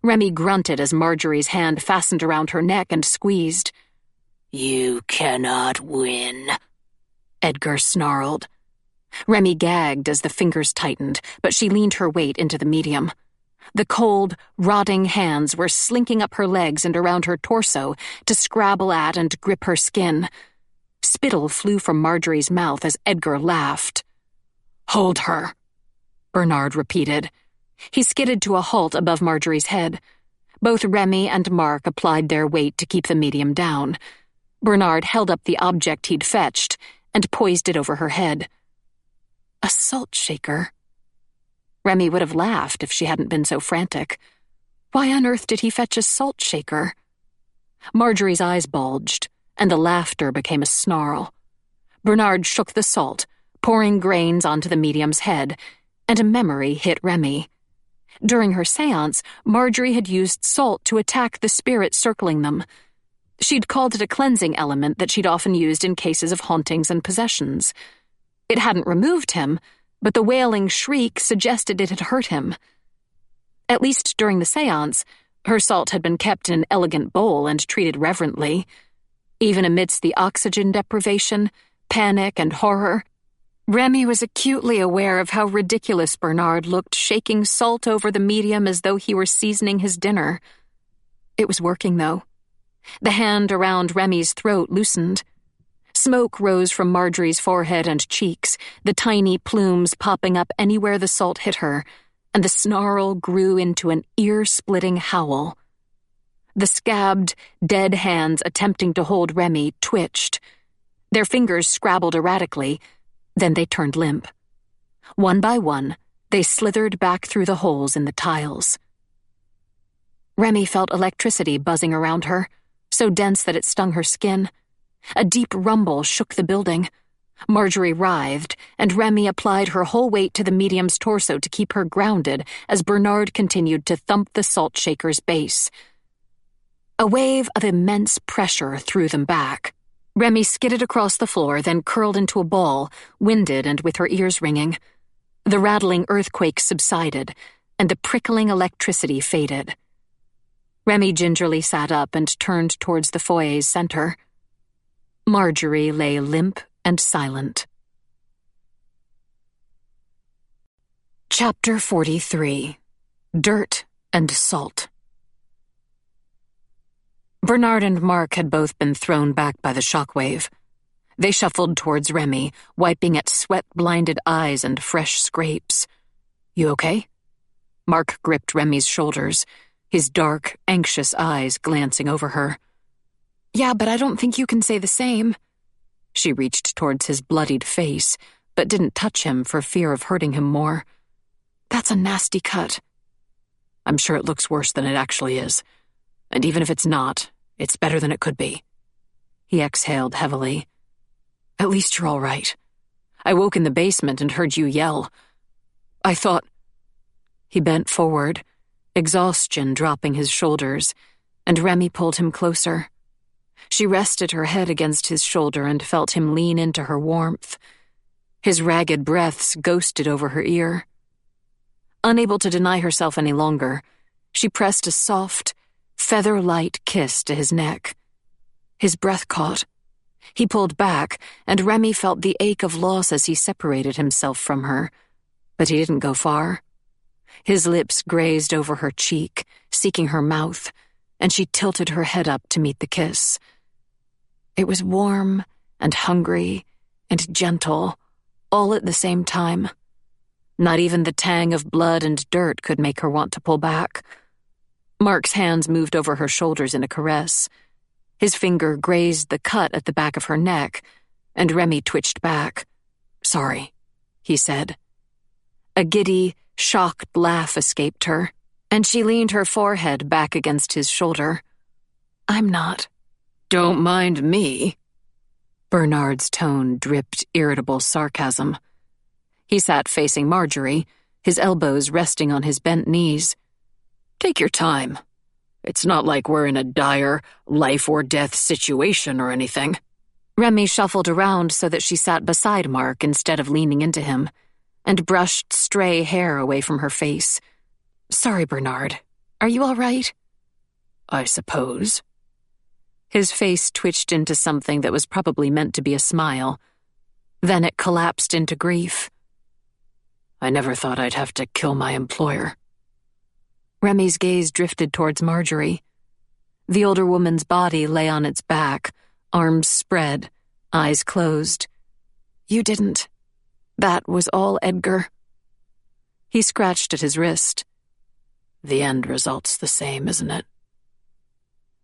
Remy grunted as Marjorie's hand fastened around her neck and squeezed. "You cannot win," Edgar snarled. Remy gagged as the fingers tightened, but she leaned her weight into the medium. The cold, rotting hands were slinking up her legs and around her torso to scrabble at and grip her skin. Spittle flew from Marjorie's mouth as Edgar laughed. "Hold her," Bernard repeated. He skidded to a halt above Marjorie's head. Both Remy and Mark applied their weight to keep the medium down. Bernard held up the object he'd fetched and poised it over her head. A salt shaker. Remy would have laughed if she hadn't been so frantic. Why on earth did he fetch a salt shaker? Marjorie's eyes bulged, and the laughter became a snarl. Bernard shook the salt, pouring grains onto the medium's head, and a memory hit Remy. During her séance, Marjorie had used salt to attack the spirit circling them. She'd called it a cleansing element that she'd often used in cases of hauntings and possessions. It hadn't removed him, but the wailing shriek suggested it had hurt him. At least during the séance, her salt had been kept in an elegant bowl and treated reverently. Even amidst the oxygen deprivation, panic, and horror, Remy was acutely aware of how ridiculous Bernard looked shaking salt over the medium as though he were seasoning his dinner. It was working, though. The hand around Remy's throat loosened. Smoke rose from Marjorie's forehead and cheeks, the tiny plumes popping up anywhere the salt hit her, and the snarl grew into an ear-splitting howl. The scabbed, dead hands attempting to hold Remy twitched. Their fingers scrabbled erratically, then they turned limp. One by one, they slithered back through the holes in the tiles. Remy felt electricity buzzing around her, so dense that it stung her skin. A deep rumble shook the building. Marjorie writhed, and Remy applied her whole weight to the medium's torso to keep her grounded as Bernard continued to thump the salt shaker's base. A wave of immense pressure threw them back. Remy skidded across the floor, then curled into a ball, winded and with her ears ringing. The rattling earthquake subsided, and the prickling electricity faded. Remy gingerly sat up and turned towards the foyer's center. Marjorie lay limp and silent. Chapter 43. Dirt and Salt. Bernard and Mark had both been thrown back by the shockwave. They shuffled towards Remy, wiping at sweat-blinded eyes and fresh scrapes. "You okay?" Mark gripped Remy's shoulders, his dark, anxious eyes glancing over her. "Yeah, but I don't think you can say the same." She reached towards his bloodied face, but didn't touch him for fear of hurting him more. "That's a nasty cut." "I'm sure it looks worse than it actually is. And even if it's not, it's better than it could be." He exhaled heavily. "At least you're all right. I woke in the basement and heard you yell. I thought—" He bent forward, exhaustion dropping his shoulders, and Remy pulled him closer. She rested her head against his shoulder and felt him lean into her warmth. His ragged breaths ghosted over her ear. Unable to deny herself any longer, she pressed a soft, feather-light kiss to his neck. His breath caught. He pulled back, and Remy felt the ache of loss as he separated himself from her. But he didn't go far. His lips grazed over her cheek, seeking her mouth, and she tilted her head up to meet the kiss. It was warm and hungry and gentle, all at the same time. Not even the tang of blood and dirt could make her want to pull back. Mark's hands moved over her shoulders in a caress. His finger grazed the cut at the back of her neck, and Remy twitched back. "Sorry," he said. A giddy, shocked laugh escaped her, and she leaned her forehead back against his shoulder. "I'm not." "Don't mind me." Bernard's tone dripped irritable sarcasm. He sat facing Marjorie, his elbows resting on his bent knees. "Take your time. It's not like we're in a dire life-or-death situation or anything." Remy shuffled around so that she sat beside Mark instead of leaning into him, and brushed stray hair away from her face. "Sorry, Bernard. Are you all right?" "I suppose." His face twitched into something that was probably meant to be a smile. Then it collapsed into grief. "I never thought I'd have to kill my employer." Remy's gaze drifted towards Marjorie. The older woman's body lay on its back, arms spread, eyes closed. "You didn't. That was all Edgar." He scratched at his wrist. "The end result's the same, isn't it?"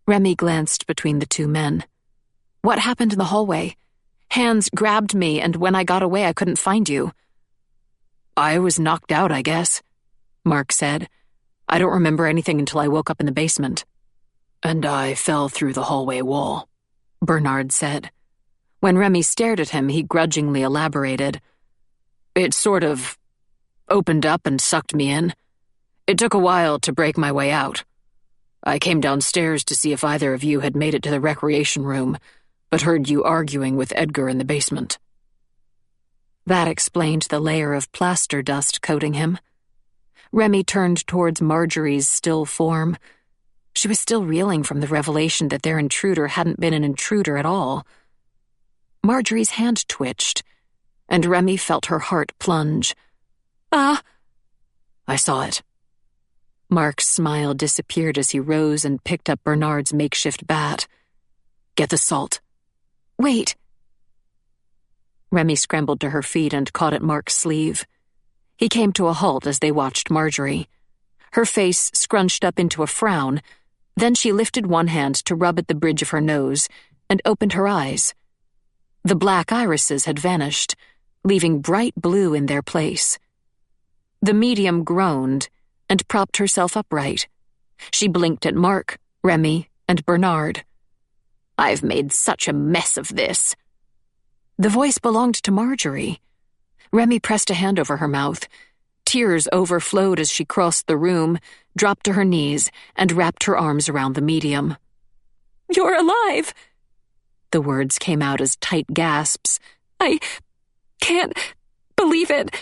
Remy glanced between the two men. "What happened in the hallway? Hands grabbed me, and when I got away I couldn't find you." "I was knocked out, I guess," Mark said. "I don't remember anything until I woke up in the basement." "And I fell through the hallway wall," Bernard said. When Remy stared at him, he grudgingly elaborated. "It sort of opened up and sucked me in. It took a while to break my way out. I came downstairs to see if either of you had made it to the recreation room, but heard you arguing with Edgar in the basement." That explained the layer of plaster dust coating him. Remy turned towards Marjorie's still form. She was still reeling from the revelation that their intruder hadn't been an intruder at all. Marjorie's hand twitched, and Remy felt her heart plunge. "Ah!" "I saw it." Mark's smile disappeared as he rose and picked up Bernard's makeshift bat. "Get the salt." "Wait." Remy scrambled to her feet and caught at Mark's sleeve. He came to a halt as they watched Marjorie. Her face scrunched up into a frown, then she lifted one hand to rub at the bridge of her nose and opened her eyes. The black irises had vanished, leaving bright blue in their place. The medium groaned and propped herself upright. She blinked at Mark, Remy, and Bernard. "I've made such a mess of this." The voice belonged to Marjorie. Remy pressed a hand over her mouth. Tears overflowed as she crossed the room, dropped to her knees, and wrapped her arms around the medium. "You're alive!" The words came out as tight gasps. "I can't believe it."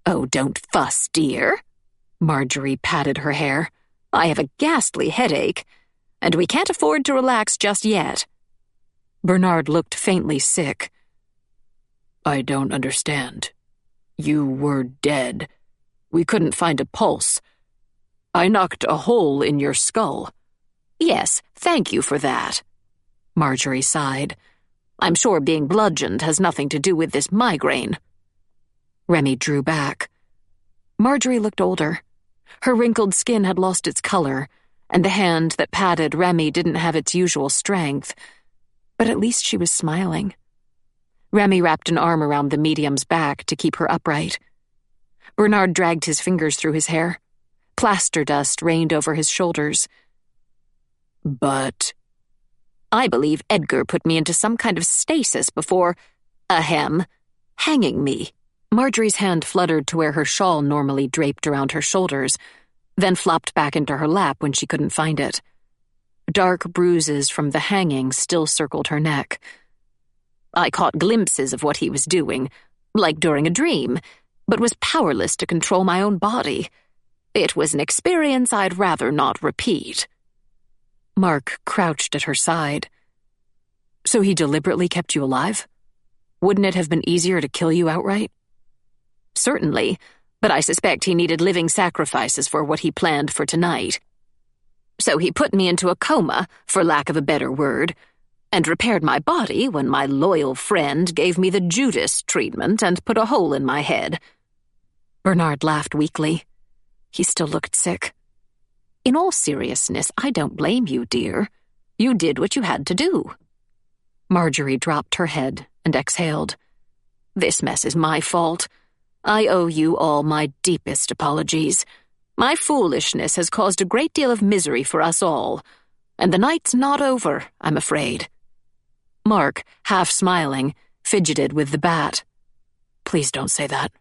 "Oh, don't fuss, dear." Marjorie patted her hair. "I have a ghastly headache, and we can't afford to relax just yet." Bernard looked faintly sick. "I don't understand. You were dead. We couldn't find a pulse. I knocked a hole in your skull." "Yes, thank you for that." Marjorie sighed. "I'm sure being bludgeoned has nothing to do with this migraine." Remy drew back. Marjorie looked older. Her wrinkled skin had lost its color, and the hand that patted Remy didn't have its usual strength. But at least she was smiling. Remy wrapped an arm around the medium's back to keep her upright. Bernard dragged his fingers through his hair. Plaster dust rained over his shoulders. "But..." "I believe Edgar put me into some kind of stasis before, hanging me." Marjorie's hand fluttered to where her shawl normally draped around her shoulders, then flopped back into her lap when she couldn't find it. Dark bruises from the hanging still circled her neck. "I caught glimpses of what he was doing, like during a dream, but was powerless to control my own body. It was an experience I'd rather not repeat." Mark crouched at her side. "So he deliberately kept you alive? Wouldn't it have been easier to kill you outright?" "Certainly, but I suspect he needed living sacrifices for what he planned for tonight. So he put me into a coma, for lack of a better word, and repaired my body when my loyal friend gave me the Judas treatment and put a hole in my head." Bernard laughed weakly. He still looked sick. "In all seriousness, I don't blame you, dear. You did what you had to do." Marjorie dropped her head and exhaled. "This mess is my fault. I owe you all my deepest apologies. My foolishness has caused a great deal of misery for us all, and the night's not over, I'm afraid." Mark, half smiling, fidgeted with the bat. "Please don't say that.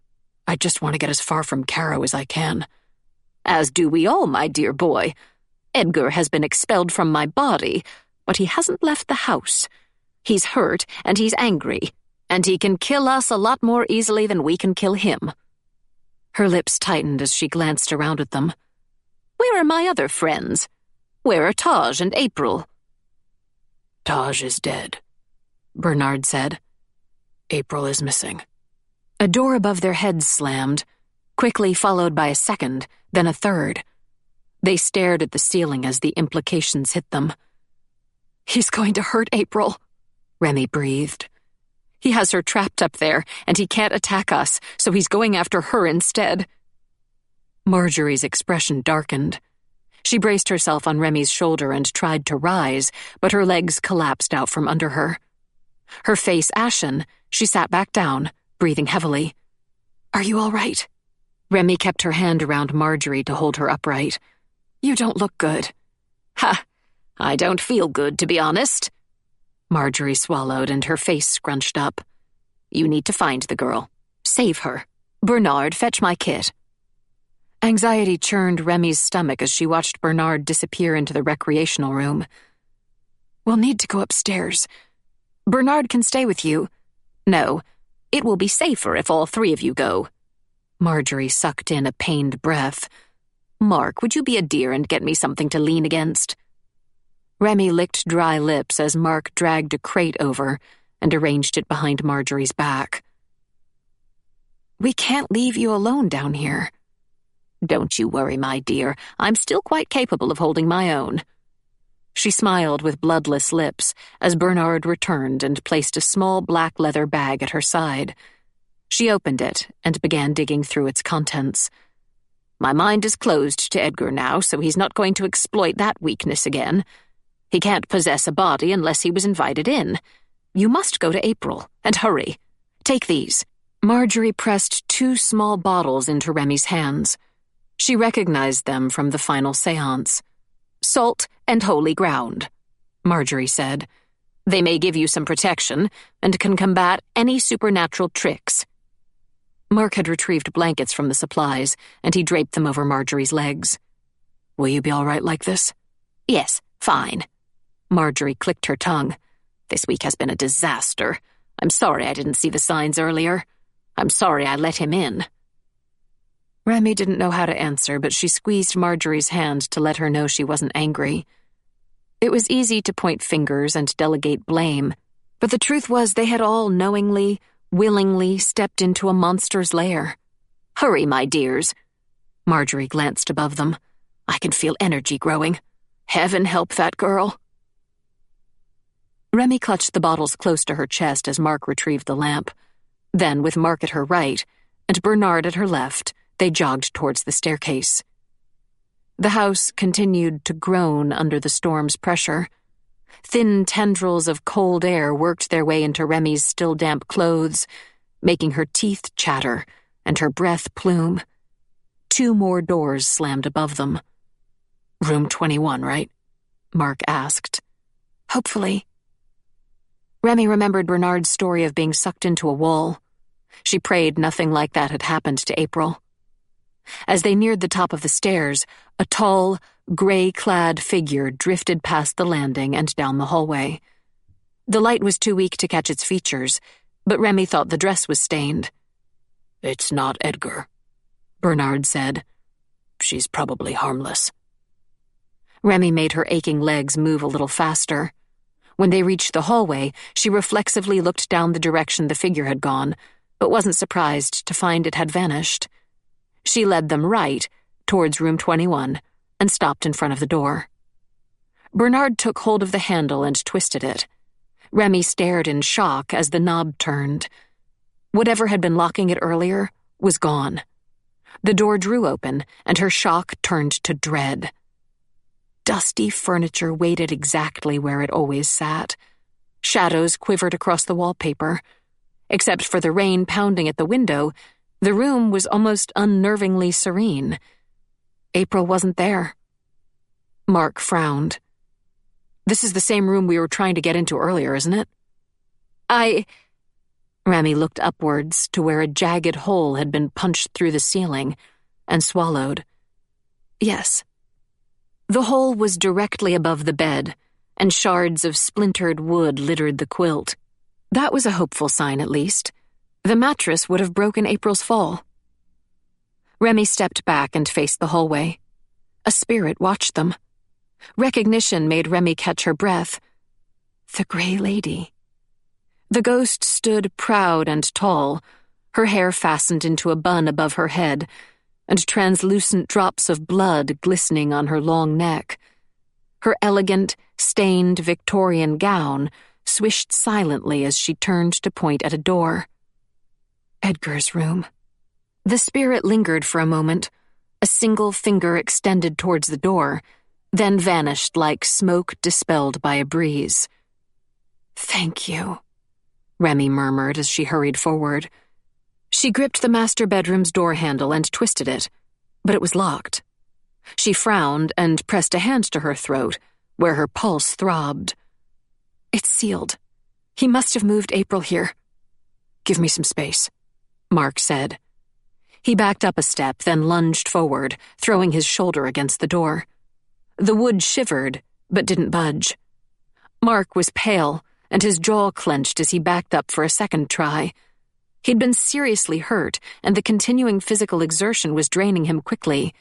I just want to get as far from Carrow as I can." "As do we all, my dear boy. Edgar has been expelled from my body, but he hasn't left the house. He's hurt and he's angry, and he can kill us a lot more easily than we can kill him." Her lips tightened as she glanced around at them. "Where are my other friends? Where are Taj and April?" "Taj is dead," Bernard said. "April is missing." A door above their heads slammed, quickly followed by a second, then a third. They stared at the ceiling as the implications hit them. "He's going to hurt April," Remy breathed. "He has her trapped up there, and he can't attack us, so he's going after her instead." Marjorie's expression darkened. She braced herself on Remy's shoulder and tried to rise, but her legs collapsed out from under her. Her face ashen, she sat back down, breathing heavily. "Are you all right?" Remy kept her hand around Marjorie to hold her upright. "You don't look good." "Ha! I don't feel good, to be honest." Marjorie swallowed and her face scrunched up. "You need to find the girl. Save her. Bernard, fetch my kit." Anxiety churned Remy's stomach as she watched Bernard disappear into the recreational room. "We'll need to go upstairs. Bernard can stay with you." "No, it will be safer if all three of you go." Marjorie sucked in a pained breath. "Mark, would you be a dear and get me something to lean against?" Remy licked dry lips as Mark dragged a crate over and arranged it behind Marjorie's back. "We can't leave you alone down here." Don't you worry, my dear. I'm still quite capable of holding my own. She smiled with bloodless lips as Bernard returned and placed a small black leather bag at her side. She opened it and began digging through its contents. My mind is closed to Edgar now, so he's not going to exploit that weakness again. He can't possess a body unless he was invited in. You must go to April, and hurry. Take these. Marjorie pressed 2 small bottles into Remy's hands. She recognized them from the final séance. Salt and holy ground, Marjorie said. They may give you some protection and can combat any supernatural tricks. Mark had retrieved blankets from the supplies, and he draped them over Marjorie's legs. Will you be all right like this? Yes, fine. Marjorie clicked her tongue. This week has been a disaster. I'm sorry I didn't see the signs earlier. I'm sorry I let him in. Remy didn't know how to answer, but she squeezed Marjorie's hand to let her know she wasn't angry. It was easy to point fingers and delegate blame, but the truth was they had all knowingly, willingly stepped into a monster's lair. Hurry, my dears. Marjorie glanced above them. I can feel energy growing. Heaven help that girl. Remy clutched the bottles close to her chest as Mark retrieved the lamp. Then, with Mark at her right and Bernard at her left, they jogged towards the staircase. The house continued to groan under the storm's pressure. Thin tendrils of cold air worked their way into Remy's still damp clothes, making her teeth chatter and her breath plume. 2 more doors slammed above them. Room 21, right? Mark asked. Hopefully. Remy remembered Bernard's story of being sucked into a wall. She prayed nothing like that had happened to April. As they neared the top of the stairs, a tall, gray-clad figure drifted past the landing and down the hallway. The light was too weak to catch its features, but Remy thought the dress was stained. It's not Edgar, Bernard said. She's probably harmless. Remy made her aching legs move a little faster. When they reached the hallway, she reflexively looked down the direction the figure had gone, but wasn't surprised to find it had vanished. She led them right, towards room 21, and stopped in front of the door. Bernard took hold of the handle and twisted it. Remy stared in shock as the knob turned. Whatever had been locking it earlier was gone. The door drew open, and her shock turned to dread. Dusty furniture waited exactly where it always sat. Shadows quivered across the wallpaper. Except for the rain pounding at the window, the room was almost unnervingly serene. April wasn't there. Mark frowned. This is the same room we were trying to get into earlier, isn't it? Remy looked upwards to where a jagged hole had been punched through the ceiling, and swallowed. Yes. The hole was directly above the bed, and shards of splintered wood littered the quilt. That was a hopeful sign, at least. The mattress would have broken April's fall. Remy stepped back and faced the hallway. A spirit watched them. Recognition made Remy catch her breath. The Grey Lady. The ghost stood proud and tall, her hair fastened into a bun above her head, and translucent drops of blood glistening on her long neck. Her elegant, stained Victorian gown swished silently as she turned to point at a door. Edgar's room. The spirit lingered for a moment, a single finger extended towards the door, then vanished like smoke dispelled by a breeze. Thank you, Remy murmured as she hurried forward. She gripped the master bedroom's door handle and twisted it, but it was locked. She frowned and pressed a hand to her throat, where her pulse throbbed. It's sealed. He must have moved April here. Give me some space, Mark said. He backed up a step, then lunged forward, throwing his shoulder against the door. The wood shivered, but didn't budge. Mark was pale, and his jaw clenched as he backed up for a second try. He'd been seriously hurt, and the continuing physical exertion was draining him quickly.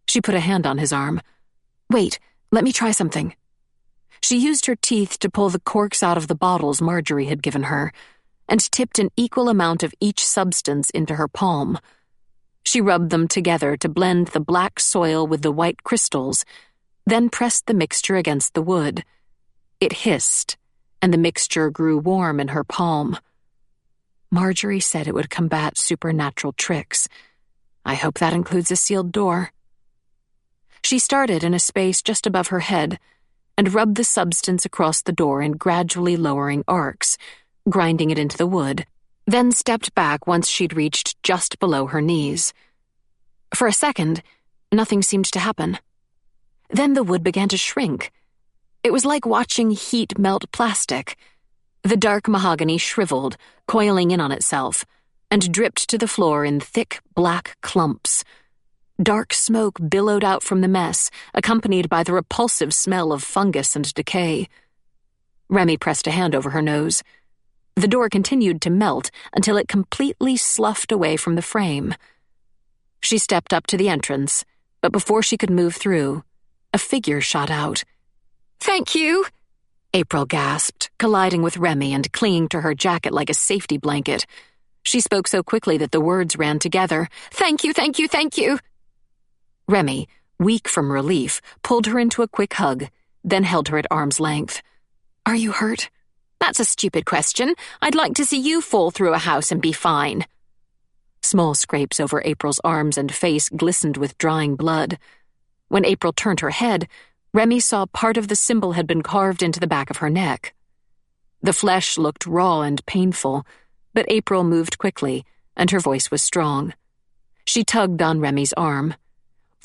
She put a hand on his arm. Wait, let me try something. She used her teeth to pull the corks out of the bottles Marjorie had given her, and tipped an equal amount of each substance into her palm. She rubbed them together to blend the black soil with the white crystals, then pressed the mixture against the wood. It hissed, and the mixture grew warm in her palm. Marjorie said it would combat supernatural tricks. I hope that includes a sealed door. She started in a space just above her head and rubbed the substance across the door in gradually lowering arcs, grinding it into the wood, then stepped back once she'd reached just below her knees. For a second, nothing seemed to happen. Then the wood began to shrink. It was like watching heat melt plastic. The dark mahogany shriveled, coiling in on itself, and dripped to the floor in thick, black clumps. Dark smoke billowed out from the mess, accompanied by the repulsive smell of fungus and decay. Remy pressed a hand over her nose. The door continued to melt until it completely sloughed away from the frame. She stepped up to the entrance, but before she could move through, a figure shot out. "Thank you," April gasped, colliding with Remy and clinging to her jacket like a safety blanket. She spoke so quickly that the words ran together. "Thank you, thank you, thank you." Remy, weak from relief, pulled her into a quick hug, then held her at arm's length. "Are you hurt?" "That's a stupid question. I'd like to see you fall through a house and be fine." Small scrapes over April's arms and face glistened with drying blood. When April turned her head, Remy saw part of the symbol had been carved into the back of her neck. The flesh looked raw and painful, but April moved quickly, and her voice was strong. She tugged on Remy's arm.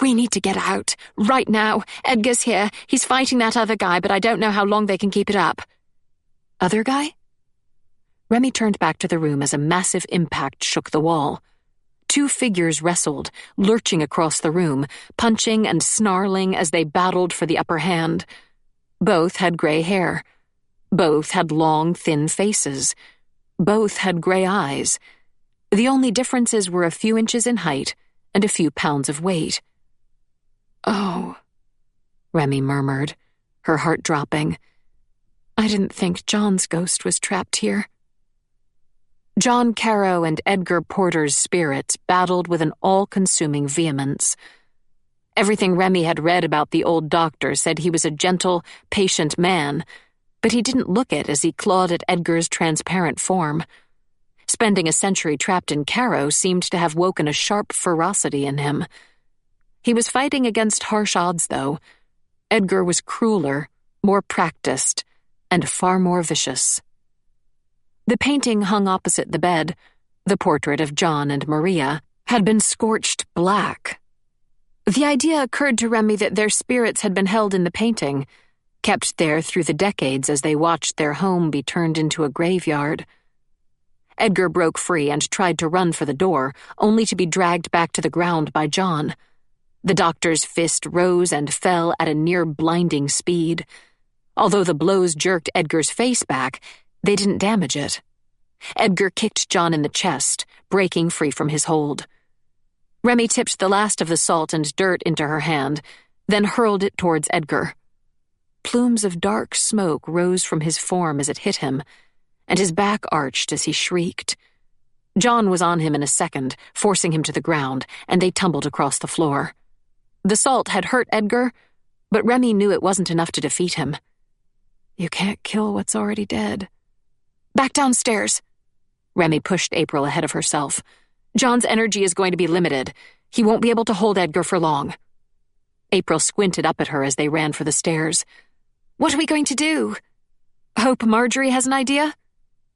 "We need to get out, right now. Edgar's here. He's fighting that other guy, but I don't know how long they can keep it up." "Other guy?" Remy turned back to the room as a massive impact shook the wall. Two figures wrestled, lurching across the room, punching and snarling as they battled for the upper hand. Both had gray hair. Both had long, thin faces. Both had gray eyes. The only differences were a few inches in height and a few pounds of weight. "Oh," Remy murmured, her heart dropping. "I didn't think John's ghost was trapped here." John Carrow and Edgar Porter's spirits battled with an all-consuming vehemence. Everything Remy had read about the old doctor said he was a gentle, patient man, but he didn't look it as he clawed at Edgar's transparent form. Spending a century trapped in Carrow seemed to have woken a sharp ferocity in him. He was fighting against harsh odds, though. Edgar was crueler, more practiced, and far more vicious. The painting hung opposite the bed, the portrait of John and Maria, had been scorched black. The idea occurred to Remy that their spirits had been held in the painting, kept there through the decades as they watched their home be turned into a graveyard. Edgar broke free and tried to run for the door, only to be dragged back to the ground by John. The doctor's fist rose and fell at a near-blinding speed. Although the blows jerked Edgar's face back, they didn't damage it. Edgar kicked John in the chest, breaking free from his hold. Remy tipped the last of the salt and dirt into her hand, then hurled it towards Edgar. Plumes of dark smoke rose from his form as it hit him, and his back arched as he shrieked. John was on him in a second, forcing him to the ground, and they tumbled across the floor. The salt had hurt Edgar, but Remy knew it wasn't enough to defeat him. You can't kill what's already dead. Back downstairs. Remy pushed April ahead of herself. John's energy is going to be limited. He won't be able to hold Edgar for long. April squinted up at her as they ran for the stairs. What are we going to do? Hope Marjorie has an idea?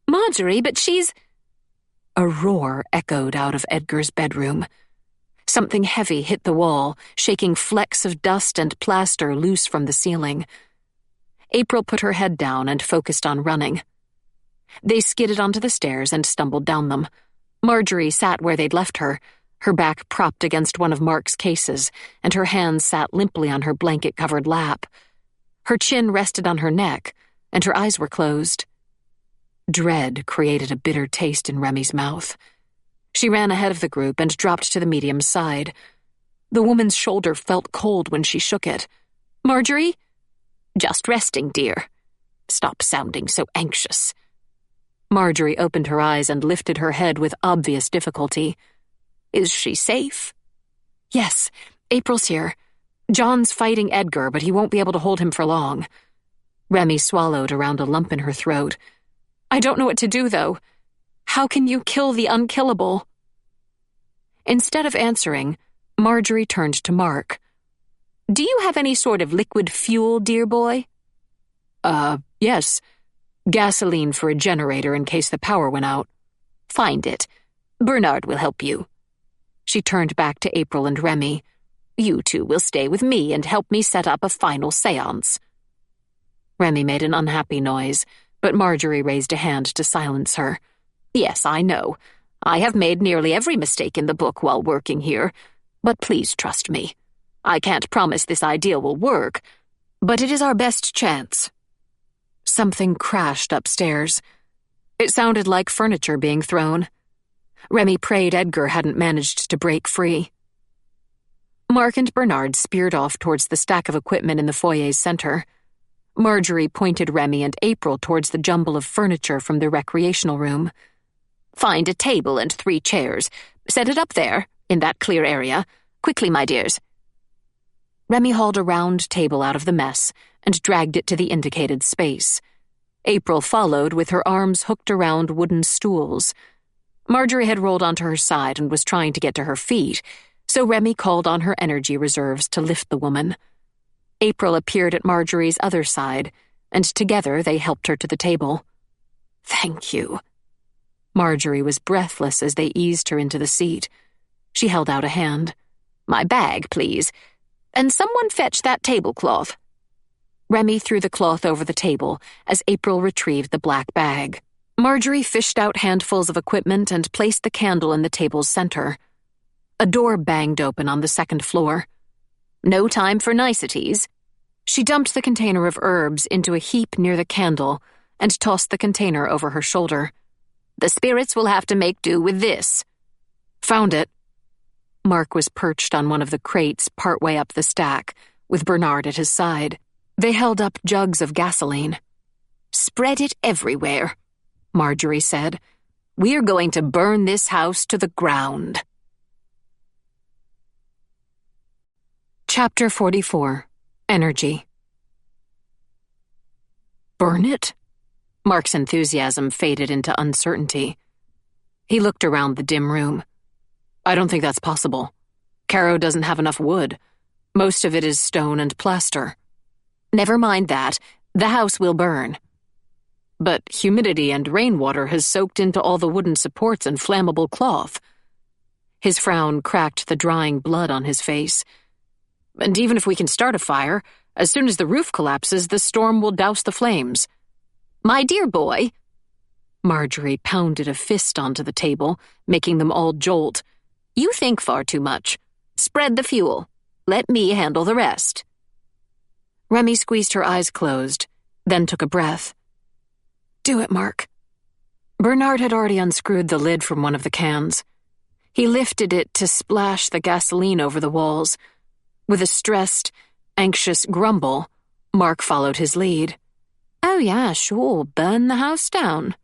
Marjorie, but she's... A roar echoed out of Edgar's bedroom. Something heavy hit the wall, shaking flecks of dust and plaster loose from the ceiling. April put her head down and focused on running. They skidded onto the stairs and stumbled down them. Marjorie sat where they'd left her, her back propped against one of Mark's cases, and her hands sat limply on her blanket-covered lap. Her chin rested on her neck, and her eyes were closed. Dread created a bitter taste in Remy's mouth. She ran ahead of the group and dropped to the medium's side. The woman's shoulder felt cold when she shook it. Marjorie? Just resting, dear. Stop sounding so anxious. Marjorie opened her eyes and lifted her head with obvious difficulty. Is she safe? Yes, April's here. John's fighting Edgar, but he won't be able to hold him for long. Remy swallowed around a lump in her throat. I don't know what to do, though. How can you kill the unkillable? Instead of answering, Marjorie turned to Mark. Do you have any sort of liquid fuel, dear boy? Yes. Gasoline for a generator in case the power went out. Find it. Bernard will help you. She turned back to April and Remy. You two will stay with me and help me set up a final séance. Remy made an unhappy noise, but Marjorie raised a hand to silence her. Yes, I know. I have made nearly every mistake in the book while working here, but please trust me. I can't promise this idea will work, but it is our best chance. Something crashed upstairs. It sounded like furniture being thrown. Remy prayed Edgar hadn't managed to break free. Mark and Bernard speared off towards the stack of equipment in the foyer's center. Marjorie pointed Remy and April towards the jumble of furniture from the recreational room. Find a table and 3 chairs. Set it up there, in that clear area. Quickly, my dears. Remy hauled a round table out of the mess and dragged it to the indicated space. April followed with her arms hooked around wooden stools. Marjorie had rolled onto her side and was trying to get to her feet, so Remy called on her energy reserves to lift the woman. April appeared at Marjorie's other side, and together they helped her to the table. Thank you. Marjorie was breathless as they eased her into the seat. She held out a hand. My bag, please. And someone fetch that tablecloth. Remy threw the cloth over the table as April retrieved the black bag. Marjorie fished out handfuls of equipment and placed the candle in the table's center. A door banged open on the second floor. No time for niceties. She dumped the container of herbs into a heap near the candle and tossed the container over her shoulder. The spirits will have to make do with this. Found it. Mark was perched on one of the crates partway up the stack, with Bernard at his side. They held up jugs of gasoline. Spread it everywhere, Marjorie said. We're going to burn this house to the ground. Chapter 44. Energy. Burn it? Mark's enthusiasm faded into uncertainty. He looked around the dim room. I don't think that's possible. Carrow doesn't have enough wood. Most of it is stone and plaster. Never mind that. The house will burn. But humidity and rainwater has soaked into all the wooden supports and flammable cloth. His frown cracked the drying blood on his face. And even if we can start a fire, as soon as the roof collapses, the storm will douse the flames. My dear boy. Marjorie pounded a fist onto the table, making them all jolt. You think far too much. Spread the fuel. Let me handle the rest. Remy squeezed her eyes closed, then took a breath. Do it, Mark. Bernard had already unscrewed the lid from one of the cans. He lifted it to splash the gasoline over the walls. With a stressed, anxious grumble, Mark followed his lead. Oh yeah, sure, burn the house down,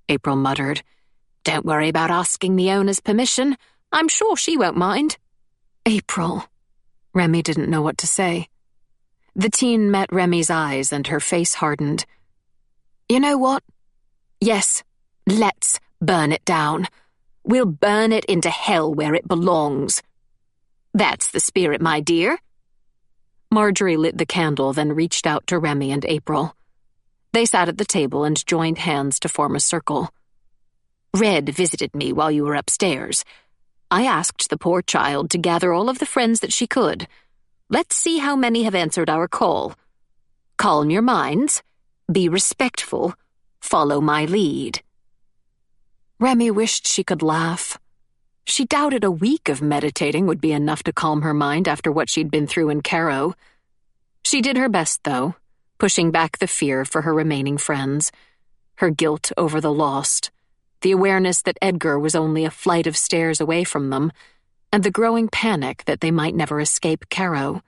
April muttered. Don't worry about asking the owner's permission. I'm sure she won't mind. April. Remy didn't know what to say. The teen met Remy's eyes and her face hardened. You know what? Yes, let's burn it down. We'll burn it into hell where it belongs. That's the spirit, my dear. Marjorie lit the candle, then reached out to Remy and April. They sat at the table and joined hands to form a circle. Red visited me while you were upstairs. I asked the poor child to gather all of the friends that she could. Let's see how many have answered our call. Calm your minds. Be respectful. Follow my lead. Remy wished she could laugh. She doubted a week of meditating would be enough to calm her mind after what she'd been through in Carrow. She did her best, though, pushing back the fear for her remaining friends, her guilt over the lost, the awareness that Edgar was only a flight of stairs away from them, and the growing panic that they might never escape Carrow.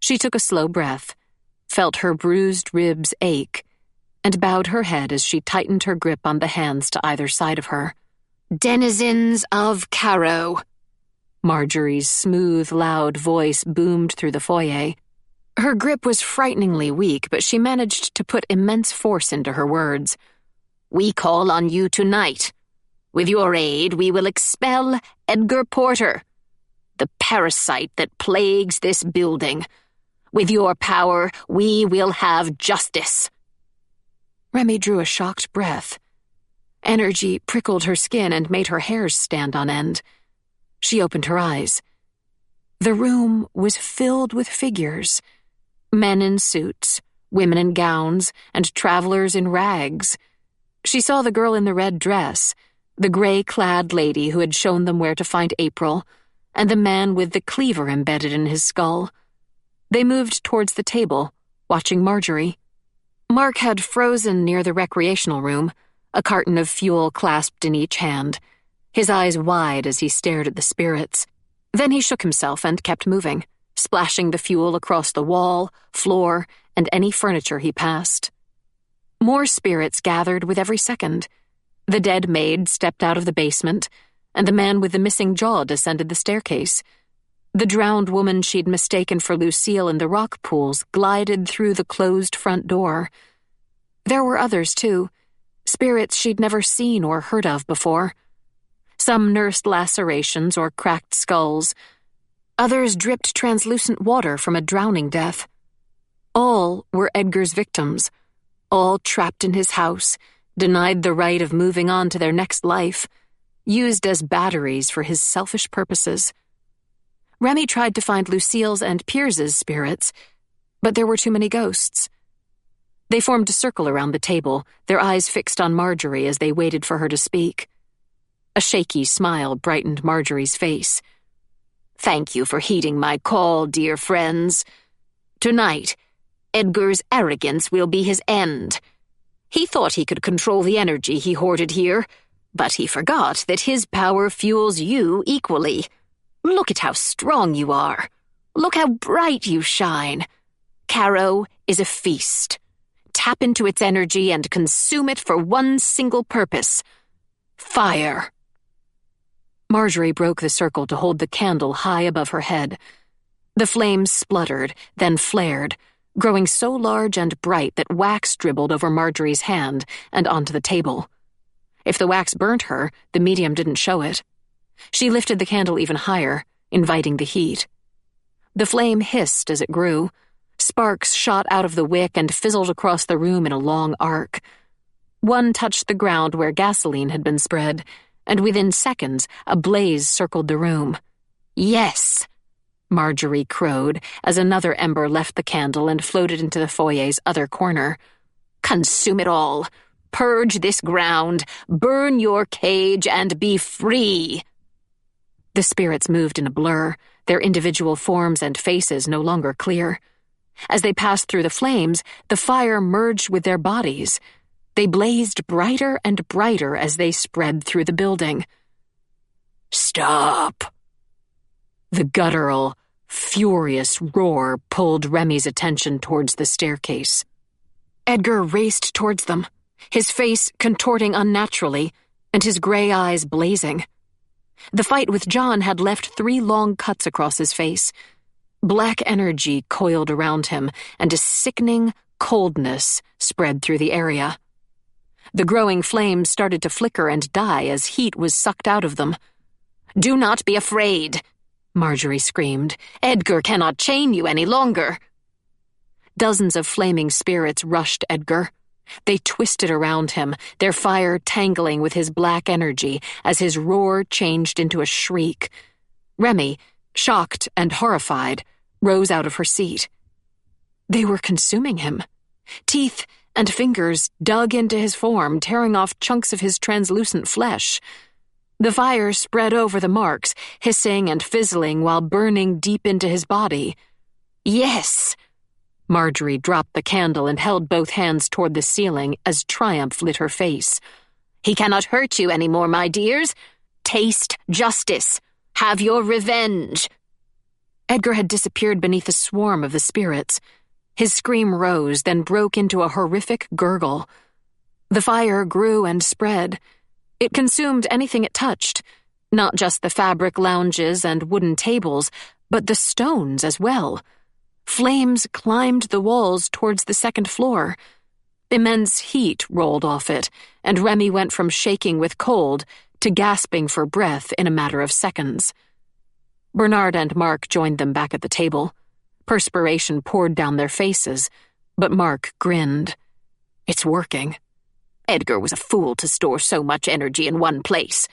She took a slow breath, felt her bruised ribs ache, and bowed her head as she tightened her grip on the hands to either side of her. Denizens of Carrow, Marjorie's smooth, loud voice boomed through the foyer. Her grip was frighteningly weak, but she managed to put immense force into her words. We call on you tonight. With your aid, we will expel Edgar Porter, the parasite that plagues this building. With your power, we will have justice. Remy drew a shocked breath. Energy prickled her skin and made her hairs stand on end. She opened her eyes. The room was filled with figures. Men in suits, women in gowns, and travelers in rags. She saw the girl in the red dress, the gray-clad lady who had shown them where to find April, and the man with the cleaver embedded in his skull. They moved towards the table, watching Marjorie. Mark had frozen near the recreational room, a carton of fuel clasped in each hand, his eyes wide as he stared at the spirits. Then he shook himself and kept moving, splashing the fuel across the wall, floor, and any furniture he passed. More spirits gathered with every second. The dead maid stepped out of the basement, and the man with the missing jaw descended the staircase. The drowned woman she'd mistaken for Lucille in the rock pools glided through the closed front door. There were others, too, spirits she'd never seen or heard of before. Some nursed lacerations or cracked skulls. Others dripped translucent water from a drowning death. All were Edgar's victims, all trapped in his house, denied the right of moving on to their next life, used as batteries for his selfish purposes. Remy tried to find Lucille's and Piers's spirits, but there were too many ghosts. They formed a circle around the table, their eyes fixed on Marjorie as they waited for her to speak. A shaky smile brightened Marjorie's face. Thank you for heeding my call, dear friends. Tonight, Edgar's arrogance will be his end. He thought he could control the energy he hoarded here, but he forgot that his power fuels you equally. Look at how strong you are. Look how bright you shine. Carrow is a feast. Tap into its energy and consume it for one single purpose. Fire. Marjorie broke the circle to hold the candle high above her head. The flames spluttered, then flared, growing so large and bright that wax dribbled over Marjorie's hand and onto the table. If the wax burnt her, the medium didn't show it. She lifted the candle even higher, inviting the heat. The flame hissed as it grew. Sparks shot out of the wick and fizzled across the room in a long arc. One touched the ground where gasoline had been spread, and within seconds a blaze circled the room. Yes, Marjorie crowed as another ember left the candle and floated into the foyer's other corner. Consume it all. Purge this ground. Burn your cage and be free. The spirits moved in a blur, their individual forms and faces no longer clear. As they passed through the flames, the fire merged with their bodies. They blazed brighter and brighter as they spread through the building. Stop! The guttural, furious roar pulled Remy's attention towards the staircase. Edgar raced towards them, his face contorting unnaturally, and his gray eyes blazing. The fight with John had left 3 long cuts across his face. Black energy coiled around him, and a sickening coldness spread through the area. The growing flames started to flicker and die as heat was sucked out of them. Do not be afraid, Marjorie screamed. Edgar cannot chain you any longer. Dozens of flaming spirits rushed Edgar. They twisted around him, their fire tangling with his black energy as his roar changed into a shriek. Remy, shocked and horrified, rose out of her seat. They were consuming him. Teeth and fingers dug into his form, tearing off chunks of his translucent flesh. The fire spread over the marks, hissing and fizzling while burning deep into his body. Yes! Marjorie dropped the candle and held both hands toward the ceiling as triumph lit her face. He cannot hurt you anymore, my dears. Taste justice. Have your revenge. Edgar had disappeared beneath a swarm of the spirits. His scream rose, then broke into a horrific gurgle. The fire grew and spread. It consumed anything it touched. Not just the fabric lounges and wooden tables, but the stones as well. Flames climbed the walls towards the second floor. Immense heat rolled off it, and Remy went from shaking with cold to gasping for breath in a matter of seconds. Bernard and Mark joined them back at the table. Perspiration poured down their faces, but Mark grinned. It's working. Edgar was a fool to store so much energy in one place.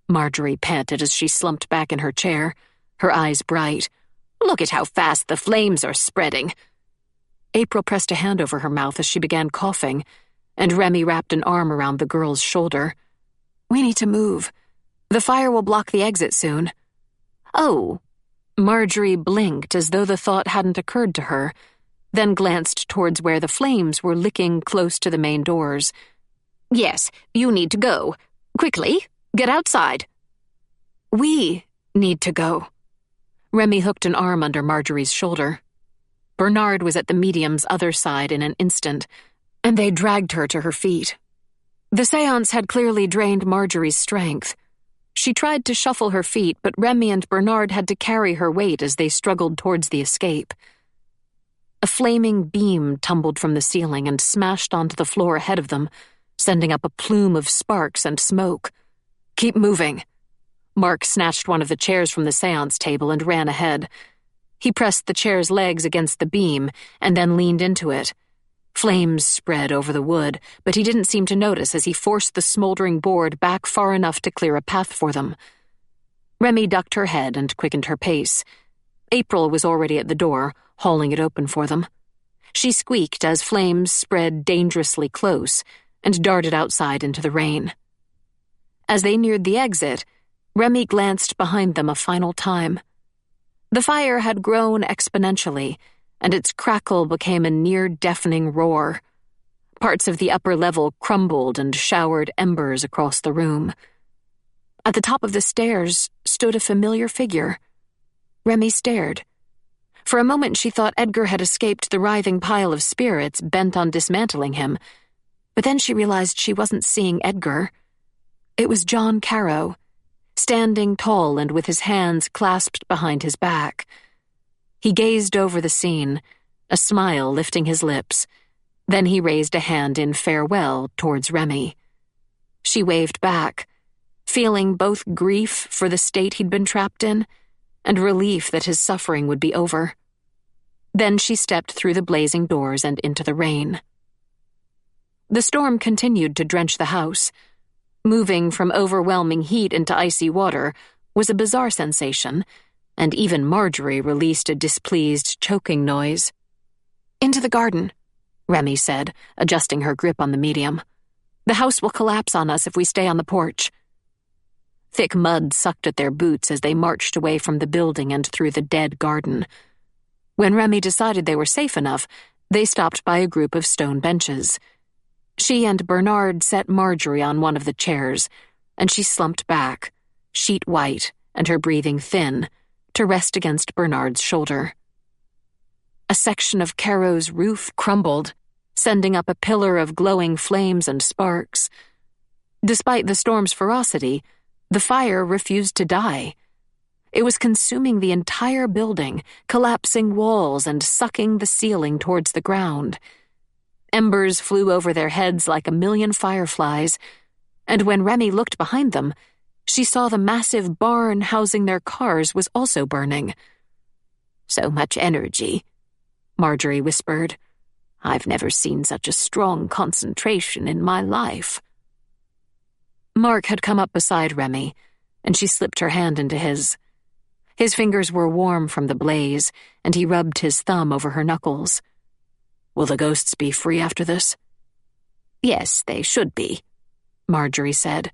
Marjorie panted as she slumped back in her chair, her eyes bright. Look at how fast the flames are spreading. April pressed a hand over her mouth as she began coughing, and Remy wrapped an arm around the girl's shoulder. We need to move. The fire will block the exit soon. Oh. Marjorie blinked as though the thought hadn't occurred to her, then glanced towards where the flames were licking close to the main doors. Yes, you need to go. Quickly, get outside. We need to go. Remy hooked an arm under Marjorie's shoulder. Bernard was at the medium's other side in an instant, and they dragged her to her feet. The séance had clearly drained Marjorie's strength. She tried to shuffle her feet, but Remy and Bernard had to carry her weight as they struggled towards the escape. A flaming beam tumbled from the ceiling and smashed onto the floor ahead of them, sending up a plume of sparks and smoke. Keep moving. Mark snatched one of the chairs from the séance table and ran ahead. He pressed the chair's legs against the beam and then leaned into it. Flames spread over the wood, but he didn't seem to notice as he forced the smoldering board back far enough to clear a path for them. Remy ducked her head and quickened her pace. April was already at the door, hauling it open for them. She squeaked as flames spread dangerously close and darted outside into the rain. As they neared the exit, Remy glanced behind them a final time. The fire had grown exponentially, and its crackle became a near-deafening roar. Parts of the upper level crumbled and showered embers across the room. At the top of the stairs stood a familiar figure. Remy stared. For a moment she thought Edgar had escaped the writhing pile of spirits bent on dismantling him, but then she realized she wasn't seeing Edgar. It was John Carrow, standing tall and with his hands clasped behind his back. He gazed over the scene, a smile lifting his lips. Then he raised a hand in farewell towards Remy. She waved back, feeling both grief for the state he'd been trapped in and relief that his suffering would be over. Then she stepped through the blazing doors and into the rain. The storm continued to drench the house. Moving from overwhelming heat into icy water was a bizarre sensation, and even Marjorie released a displeased, choking noise. Into the garden, Remy said, adjusting her grip on the medium. The house will collapse on us if we stay on the porch. Thick mud sucked at their boots as they marched away from the building and through the dead garden. When Remy decided they were safe enough, they stopped by a group of stone benches. She and Bernard set Marjorie on one of the chairs, and she slumped back, sheet white and her breathing thin, to rest against Bernard's shoulder. A section of Carrow's roof crumbled, sending up a pillar of glowing flames and sparks. Despite the storm's ferocity, the fire refused to die. It was consuming the entire building, collapsing walls and sucking the ceiling towards the ground. Embers flew over their heads like a million fireflies, and when Remy looked behind them, she saw the massive barn housing their cars was also burning. So much energy, Marjorie whispered. I've never seen such a strong concentration in my life. Mark had come up beside Remy, and she slipped her hand into his. His fingers were warm from the blaze, and he rubbed his thumb over her knuckles. Will the ghosts be free after this? Yes, they should be, Marjorie said.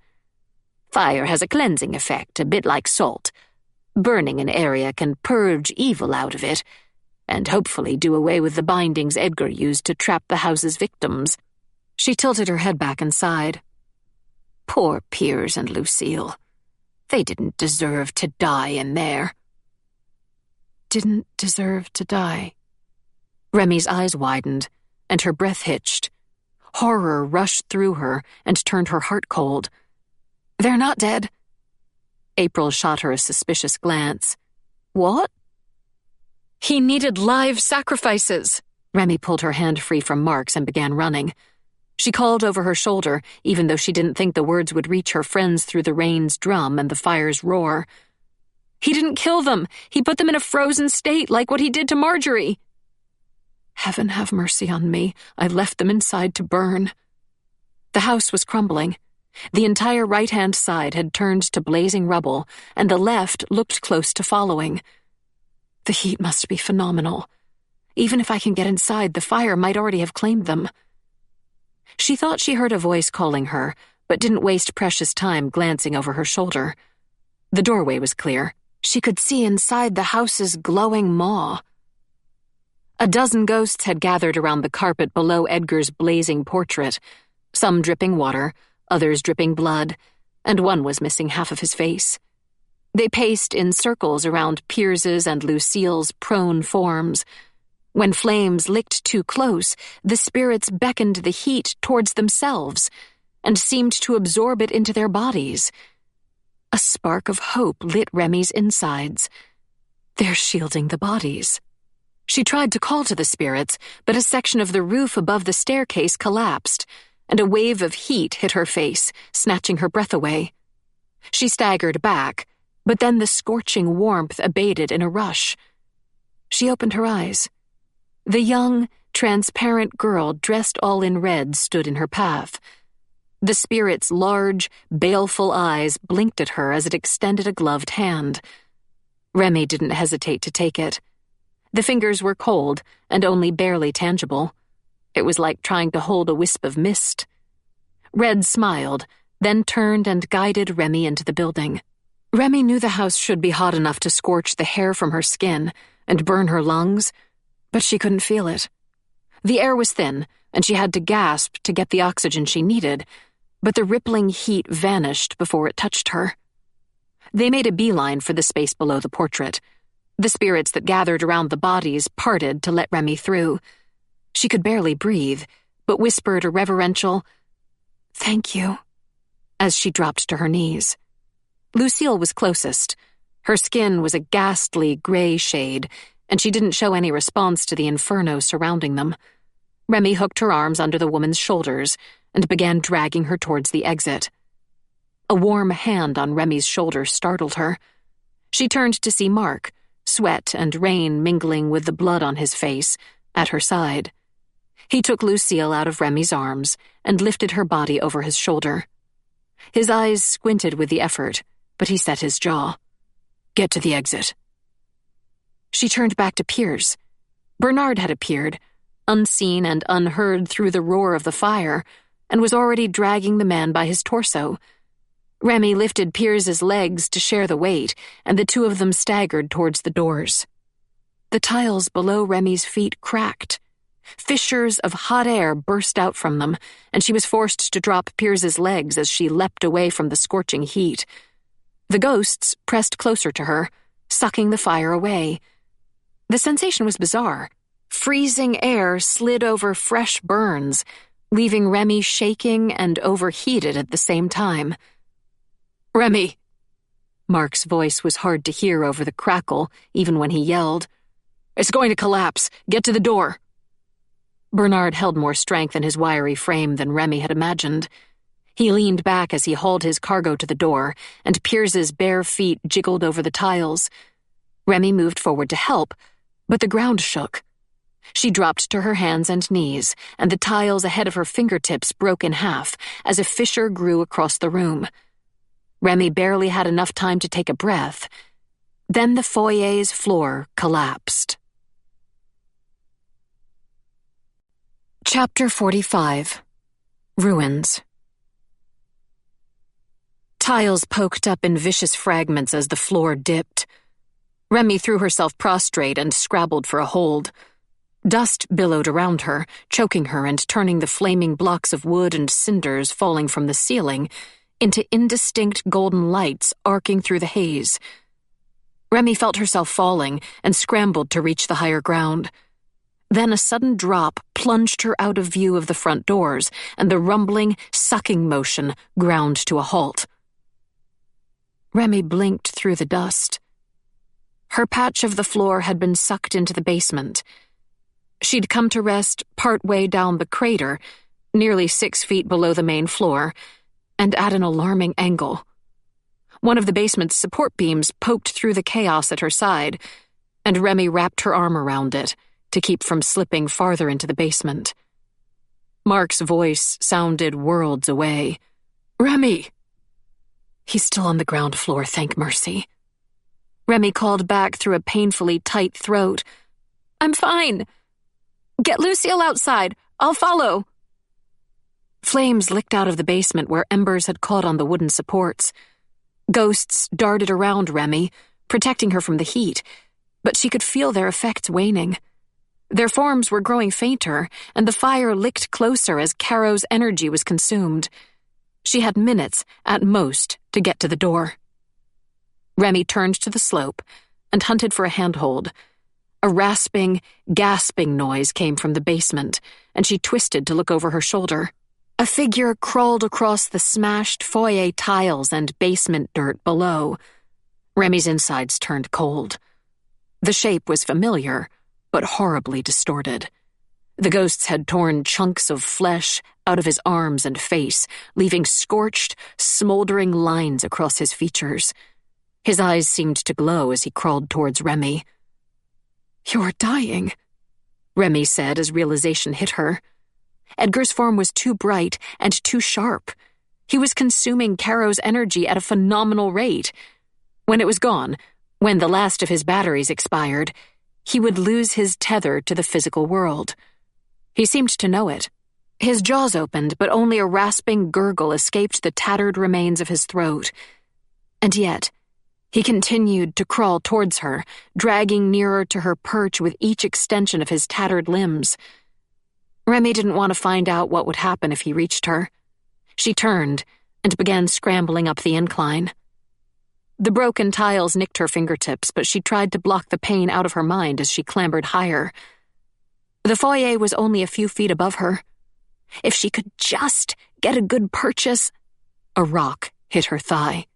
Fire has a cleansing effect, a bit like salt. Burning an area can purge evil out of it, and hopefully do away with the bindings Edgar used to trap the house's victims. She tilted her head back and sighed. Poor Piers and Lucille. They didn't deserve to die in there. Didn't deserve to die. Remy's eyes widened, and her breath hitched. Horror rushed through her and turned her heart cold. They're not dead. April shot her a suspicious glance. What? He needed live sacrifices. Remy pulled her hand free from Mark's and began running. She called over her shoulder, even though she didn't think the words would reach her friends through the rain's drum and the fire's roar. He didn't kill them. He put them in a frozen state like what he did to Marjorie. Heaven have mercy on me. I left them inside to burn. The house was crumbling. The entire right-hand side had turned to blazing rubble, and the left looked close to following. The heat must be phenomenal. Even if I can get inside, the fire might already have claimed them. She thought she heard a voice calling her, but didn't waste precious time glancing over her shoulder. The doorway was clear. She could see inside the house's glowing maw. A dozen ghosts had gathered around the carpet below Edgar's blazing portrait, some dripping water, others dripping blood, and one was missing half of his face. They paced in circles around Piers's and Lucille's prone forms. When flames licked too close, the spirits beckoned the heat towards themselves and seemed to absorb it into their bodies. A spark of hope lit Remy's insides. They're shielding the bodies. She tried to call to the spirits, but a section of the roof above the staircase collapsed, and a wave of heat hit her face, snatching her breath away. She staggered back, but then the scorching warmth abated in a rush. She opened her eyes. The young, transparent girl dressed all in red stood in her path. The spirit's large, baleful eyes blinked at her as it extended a gloved hand. Remy didn't hesitate to take it. The fingers were cold and only barely tangible. It was like trying to hold a wisp of mist. Red smiled, then turned and guided Remy into the building. Remy knew the house should be hot enough to scorch the hair from her skin and burn her lungs, but she couldn't feel it. The air was thin, and she had to gasp to get the oxygen she needed, but the rippling heat vanished before it touched her. They made a beeline for the space below the portrait. The spirits that gathered around the bodies parted to let Remy through. She could barely breathe, but whispered a reverential, "Thank you," as she dropped to her knees. Lucille was closest. Her skin was a ghastly gray shade, and she didn't show any response to the inferno surrounding them. Remy hooked her arms under the woman's shoulders and began dragging her towards the exit. A warm hand on Remy's shoulder startled her. She turned to see Mark, sweat and rain mingling with the blood on his face, at her side. He took Lucille out of Remy's arms and lifted her body over his shoulder. His eyes squinted with the effort, but he set his jaw. "Get to the exit." She turned back to Piers. Bernard had appeared, unseen and unheard through the roar of the fire, and was already dragging the man by his torso. Remy lifted Piers's legs to share the weight, and the two of them staggered towards the doors. The tiles below Remy's feet cracked. Fissures of hot air burst out from them, and she was forced to drop Piers's legs as she leapt away from the scorching heat. The ghosts pressed closer to her, sucking the fire away. The sensation was bizarre. Freezing air slid over fresh burns, leaving Remy shaking and overheated at the same time. "Remy!" Mark's voice was hard to hear over the crackle, even when he yelled. "It's going to collapse. Get to the door." Bernard held more strength in his wiry frame than Remy had imagined. He leaned back as he hauled his cargo to the door, and Piers's bare feet jiggled over the tiles. Remy moved forward to help, but the ground shook. She dropped to her hands and knees, and the tiles ahead of her fingertips broke in half as a fissure grew across the room. Remy barely had enough time to take a breath. Then the foyer's floor collapsed. Chapter 45. Ruins. Tiles poked up in vicious fragments as the floor dipped. Remy threw herself prostrate and scrabbled for a hold. Dust billowed around her, choking her and turning the flaming blocks of wood and cinders falling from the ceiling into indistinct golden lights arcing through the haze. Remy felt herself falling and scrambled to reach the higher ground. Then a sudden drop plunged her out of view of the front doors, and the rumbling, sucking motion ground to a halt. Remy blinked through the dust. Her patch of the floor had been sucked into the basement. She'd come to rest partway down the crater, nearly 6 feet below the main floor, and at an alarming angle. One of the basement's support beams poked through the chaos at her side, and Remy wrapped her arm around it to keep from slipping farther into the basement. Mark's voice sounded worlds away. "Remy!" "He's still on the ground floor, thank mercy." Remy called back through a painfully tight throat. "I'm fine. Get Lucille outside. I'll follow." Flames licked out of the basement where embers had caught on the wooden supports. Ghosts darted around Remy, protecting her from the heat, but she could feel their effects waning. Their forms were growing fainter, and the fire licked closer as Carrow's energy was consumed. She had minutes, at most, to get to the door. Remy turned to the slope and hunted for a handhold. A rasping, gasping noise came from the basement, and she twisted to look over her shoulder. A figure crawled across the smashed foyer tiles and basement dirt below. Remy's insides turned cold. The shape was familiar, but horribly distorted. The ghosts had torn chunks of flesh out of his arms and face, leaving scorched, smoldering lines across his features. His eyes seemed to glow as he crawled towards Remy. "You're dying," Remy said as realization hit her. Edgar's form was too bright and too sharp. He was consuming Carrow's energy at a phenomenal rate. When it was gone, when the last of his batteries expired, he would lose his tether to the physical world. He seemed to know it. His jaws opened, but only a rasping gurgle escaped the tattered remains of his throat. And yet, he continued to crawl towards her, dragging nearer to her perch with each extension of his tattered limbs. Remy didn't want to find out what would happen if he reached her. She turned and began scrambling up the incline. The broken tiles nicked her fingertips, but she tried to block the pain out of her mind as she clambered higher. The foyer was only a few feet above her. If she could just get a good purchase... A rock hit her thigh.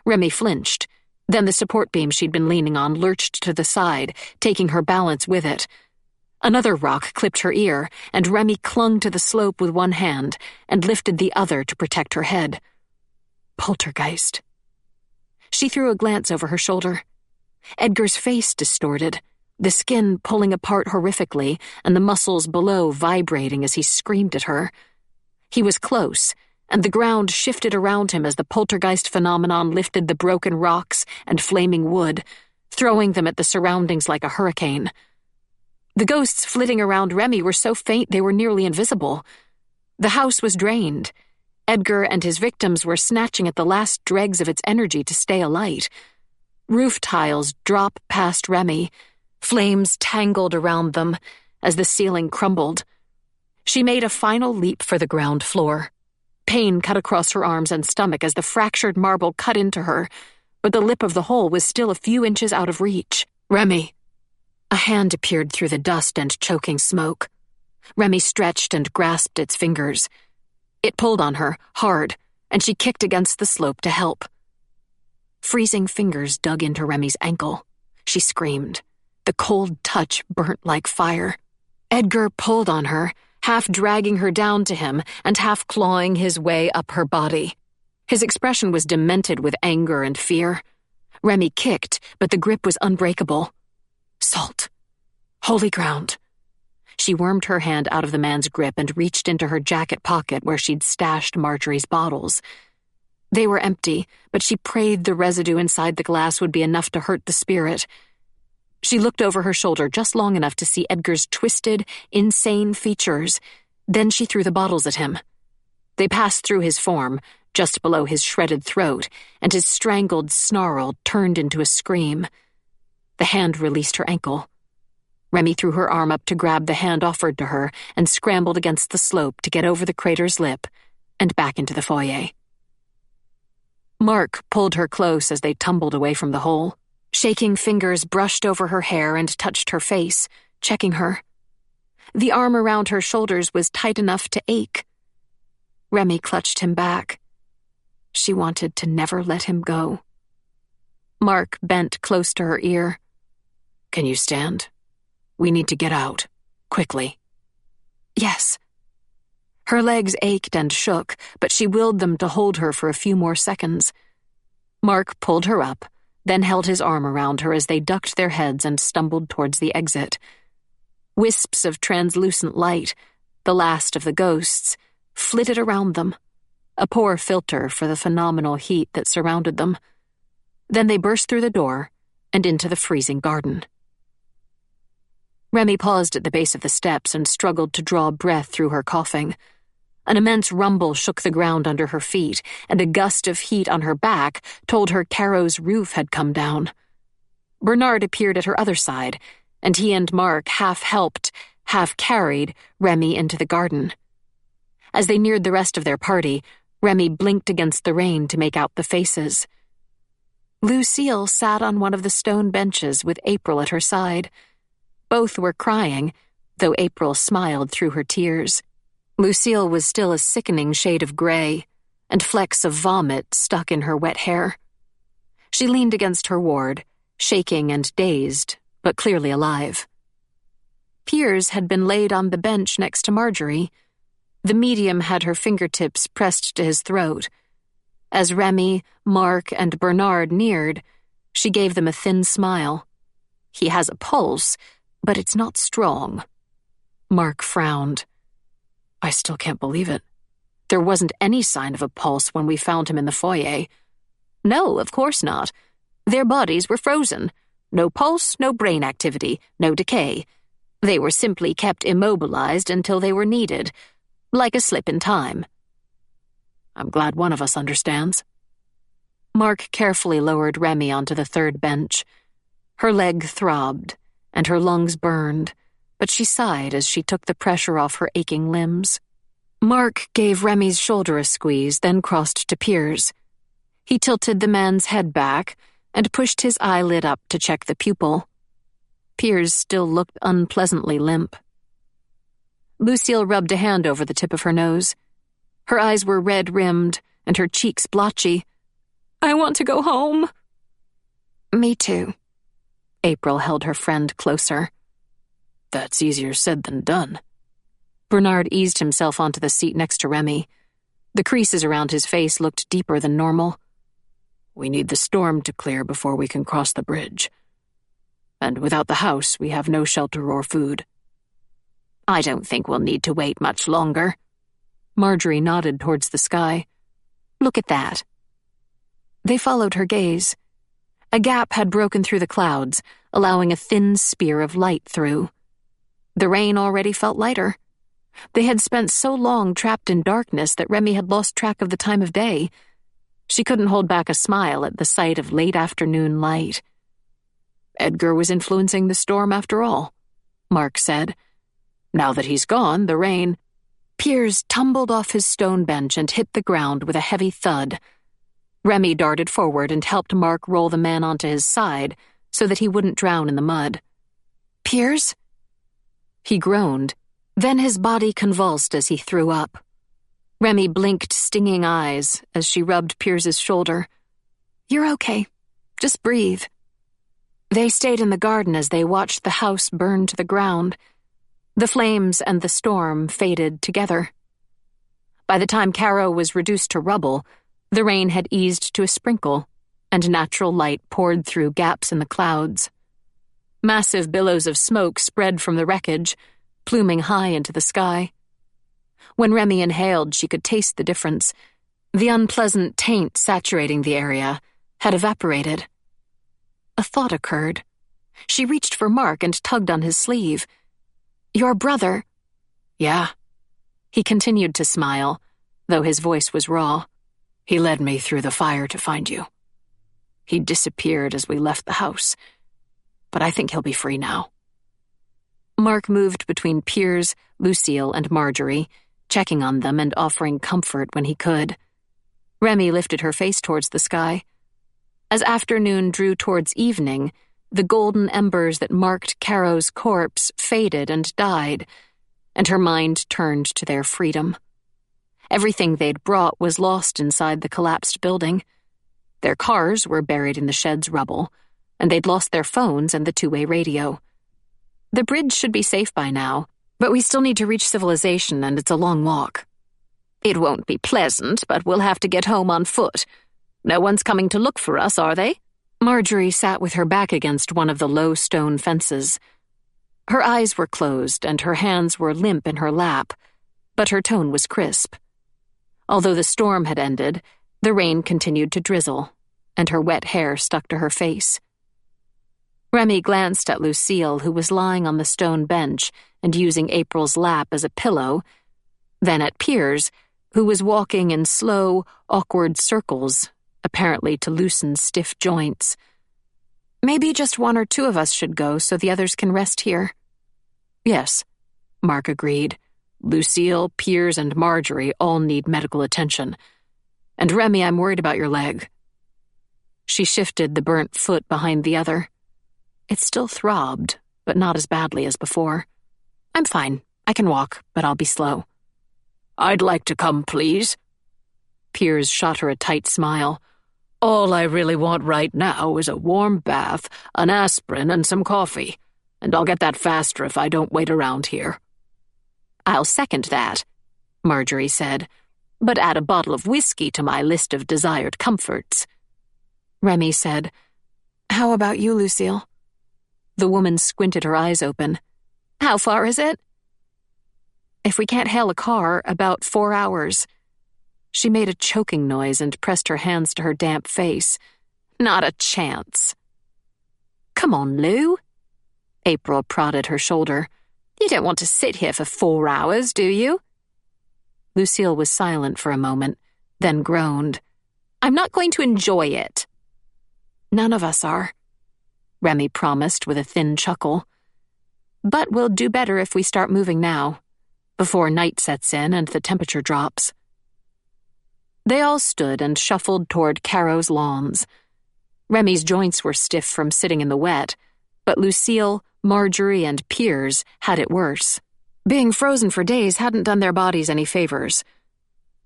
Remy flinched. Then the support beam she'd been leaning on lurched to the side, taking her balance with it. Another rock clipped her ear, and Remy clung to the slope with one hand and lifted the other to protect her head. Poltergeist. She threw a glance over her shoulder. Edgar's face distorted, the skin pulling apart horrifically and the muscles below vibrating as he screamed at her. He was close, and the ground shifted around him as the poltergeist phenomenon lifted the broken rocks and flaming wood, throwing them at the surroundings like a hurricane. The ghosts flitting around Remy were so faint they were nearly invisible. The house was drained. Edgar and his victims were snatching at the last dregs of its energy to stay alight. Roof tiles dropped past Remy. Flames tangled around them as the ceiling crumbled. She made a final leap for the ground floor. Pain cut across her arms and stomach as the fractured marble cut into her, but the lip of the hole was still a few inches out of reach. "Remy!" A hand appeared through the dust and choking smoke. Remy stretched and grasped its fingers. It pulled on her, hard, and she kicked against the slope to help. Freezing fingers dug into Remy's ankle. She screamed. The cold touch burnt like fire. Edgar pulled on her, half dragging her down to him and half clawing his way up her body. His expression was demented with anger and fear. Remy kicked, but the grip was unbreakable. Salt. Holy ground. She wormed her hand out of the man's grip and reached into her jacket pocket where she'd stashed Marjorie's bottles. They were empty, but she prayed the residue inside the glass would be enough to hurt the spirit. She looked over her shoulder just long enough to see Edgar's twisted, insane features. Then she threw the bottles at him. They passed through his form, just below his shredded throat, and his strangled snarl turned into a scream. The hand released her ankle. Remy threw her arm up to grab the hand offered to her and scrambled against the slope to get over the crater's lip and back into the foyer. Mark pulled her close as they tumbled away from the hole. Shaking fingers brushed over her hair and touched her face, checking her. The arm around her shoulders was tight enough to ache. Remy clutched him back. She wanted to never let him go. Mark bent close to her ear. Can you stand? We need to get out. Quickly. Yes. Her legs ached and shook, but she willed them to hold her for a few more seconds. Mark pulled her up, then held his arm around her as they ducked their heads and stumbled towards the exit. Wisps of translucent light, the last of the ghosts, flitted around them, a poor filter for the phenomenal heat that surrounded them. Then they burst through the door and into the freezing garden. Remy paused at the base of the steps and struggled to draw breath through her coughing. An immense rumble shook the ground under her feet, and a gust of heat on her back told her Carrow's roof had come down. Bernard appeared at her other side, and he and Mark half-helped, half-carried Remy into the garden. As they neared the rest of their party, Remy blinked against the rain to make out the faces. Lucille sat on one of the stone benches with April at her side. Both were crying, though April smiled through her tears. Lucille was still a sickening shade of gray, and flecks of vomit stuck in her wet hair. She leaned against her ward, shaking and dazed, but clearly alive. Piers had been laid on the bench next to Marjorie. The medium had her fingertips pressed to his throat. As Remy, Mark, and Bernard neared, she gave them a thin smile. He has a pulse, but it's not strong. Mark frowned. I still can't believe it. There wasn't any sign of a pulse when we found him in the foyer. No, of course not. Their bodies were frozen. No pulse, no brain activity, no decay. They were simply kept immobilized until they were needed, like a slip in time. I'm glad one of us understands. Mark carefully lowered Remy onto the third bench. Her leg throbbed, and her lungs burned, but she sighed as she took the pressure off her aching limbs. Mark gave Remy's shoulder a squeeze, then crossed to Piers. He tilted the man's head back and pushed his eyelid up to check the pupil. Piers still looked unpleasantly limp. Lucille rubbed a hand over the tip of her nose. Her eyes were red-rimmed and her cheeks blotchy. I want to go home. Me too. April held her friend closer. That's easier said than done. Bernard eased himself onto the seat next to Remy. The creases around his face looked deeper than normal. We need the storm to clear before we can cross the bridge. And without the house, we have no shelter or food. I don't think we'll need to wait much longer. Marjorie nodded towards the sky. Look at that. They followed her gaze. A gap had broken through the clouds, allowing a thin spear of light through. The rain already felt lighter. They had spent so long trapped in darkness that Remy had lost track of the time of day. She couldn't hold back a smile at the sight of late afternoon light. Edgar was influencing the storm after all, Mark said. Now that he's gone, the rain... Piers tumbled off his stone bench and hit the ground with a heavy thud. Remy darted forward and helped Mark roll the man onto his side so that he wouldn't drown in the mud. Piers? He groaned. Then his body convulsed as he threw up. Remy blinked stinging eyes as she rubbed Piers's shoulder. You're okay. Just breathe. They stayed in the garden as they watched the house burn to the ground. The flames and the storm faded together. By the time Carrow was reduced to rubble, the rain had eased to a sprinkle, and natural light poured through gaps in the clouds. Massive billows of smoke spread from the wreckage, pluming high into the sky. When Remy inhaled, she could taste the difference. The unpleasant taint saturating the area had evaporated. A thought occurred. She reached for Mark and tugged on his sleeve. Your brother... Yeah. He continued to smile, though his voice was raw. He led me through the fire to find you. He disappeared as we left the house, but I think he'll be free now. Mark moved between Piers, Lucille, and Marjorie, checking on them and offering comfort when he could. Remy lifted her face towards the sky. As afternoon drew towards evening, the golden embers that marked Carrow's corpse faded and died, and her mind turned to their freedom. Everything they'd brought was lost inside the collapsed building. Their cars were buried in the shed's rubble, and they'd lost their phones and the two-way radio. The bridge should be safe by now, but we still need to reach civilization, and it's a long walk. It won't be pleasant, but we'll have to get home on foot. No one's coming to look for us, are they? Marjorie sat with her back against one of the low stone fences. Her eyes were closed, and her hands were limp in her lap, but her tone was crisp. Although the storm had ended, the rain continued to drizzle, and her wet hair stuck to her face. Remy glanced at Lucille, who was lying on the stone bench and using April's lap as a pillow, then at Piers, who was walking in slow, awkward circles, apparently to loosen stiff joints. Maybe just one or two of us should go so the others can rest here. Yes, Mark agreed. Lucille, Piers, and Marjorie all need medical attention. And Remy, I'm worried about your leg. She shifted the burnt foot behind the other. It still throbbed, but not as badly as before. I'm fine. I can walk, but I'll be slow. I'd like to come, please. Piers shot her a tight smile. All I really want right now is a warm bath, an aspirin, and some coffee. And I'll get that faster if I don't wait around here. I'll second that, Marjorie said, but add a bottle of whiskey to my list of desired comforts. Remy said, How about you, Lucille? The woman squinted her eyes open. How far is it? If we can't hail a car, about 4 hours. She made a choking noise and pressed her hands to her damp face. Not a chance. Come on, Lou. April prodded her shoulder. You don't want to sit here for 4 hours, do you? Lucille was silent for a moment, then groaned. I'm not going to enjoy it. None of us are, Remy promised with a thin chuckle. But we'll do better if we start moving now, before night sets in and the temperature drops. They all stood and shuffled toward Carrow's lawns. Remy's joints were stiff from sitting in the wet, but Lucille, Marjorie, and Piers had it worse. Being frozen for days hadn't done their bodies any favors.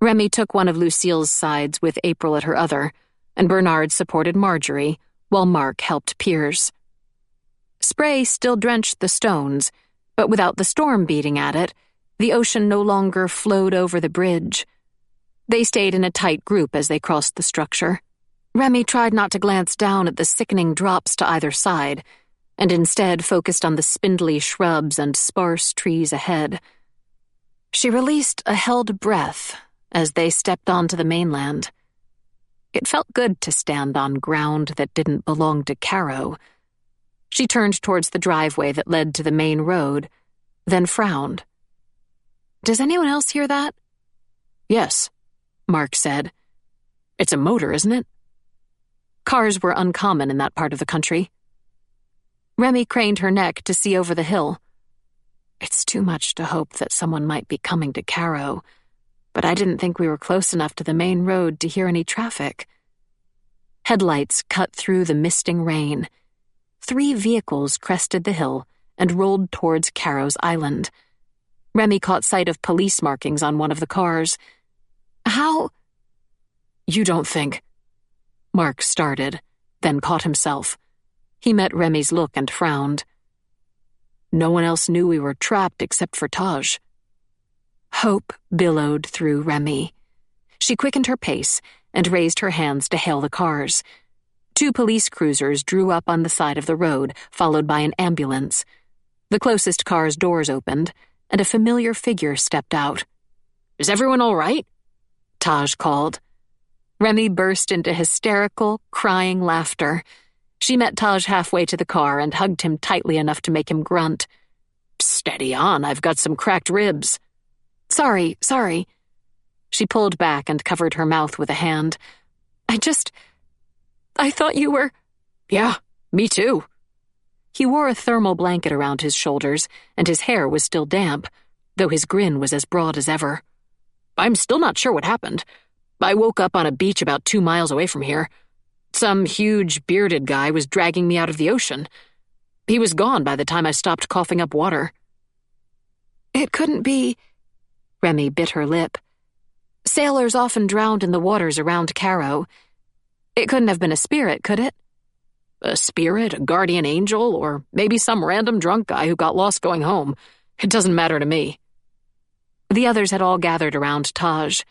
Remy took one of Lucille's sides with April at her other, and Bernard supported Marjorie, while Mark helped Piers. Spray still drenched the stones, but without the storm beating at it, the ocean no longer flowed over the bridge. They stayed in a tight group as they crossed the structure. Remy tried not to glance down at the sickening drops to either side, and instead focused on the spindly shrubs and sparse trees ahead. She released a held breath as they stepped onto the mainland. It felt good to stand on ground that didn't belong to Carrow. She turned towards the driveway that led to the main road, then frowned. Does anyone else hear that? Yes, Mark said. It's a motor, isn't it? Cars were uncommon in that part of the country. Remy craned her neck to see over the hill. It's too much to hope that someone might be coming to Carrow, but I didn't think we were close enough to the main road to hear any traffic. Headlights cut through the misting rain. 3 vehicles crested the hill and rolled towards Carrow's Island. Remy caught sight of police markings on one of the cars. How? You don't think... Mark started, then caught himself. He met Remy's look and frowned. No one else knew we were trapped except for Taj. Hope billowed through Remy. She quickened her pace and raised her hands to hail the cars. 2 police cruisers drew up on the side of the road, followed by an ambulance. The closest car's doors opened, and a familiar figure stepped out. Is everyone all right? Taj called. Remy burst into hysterical, crying laughter. She met Taj halfway to the car and hugged him tightly enough to make him grunt. Steady on, I've got some cracked ribs. Sorry. She pulled back and covered her mouth with a hand. I thought you were... Yeah, me too. He wore a thermal blanket around his shoulders, and his hair was still damp, though his grin was as broad as ever. I'm still not sure what happened. I woke up on a beach about 2 miles away from here. Some huge, bearded guy was dragging me out of the ocean. He was gone by the time I stopped coughing up water. It couldn't be... Remy bit her lip. Sailors often drowned in the waters around Carrow. It couldn't have been a spirit, could it? A spirit, a guardian angel, or maybe some random drunk guy who got lost going home. It doesn't matter to me. The others had all gathered around Taj.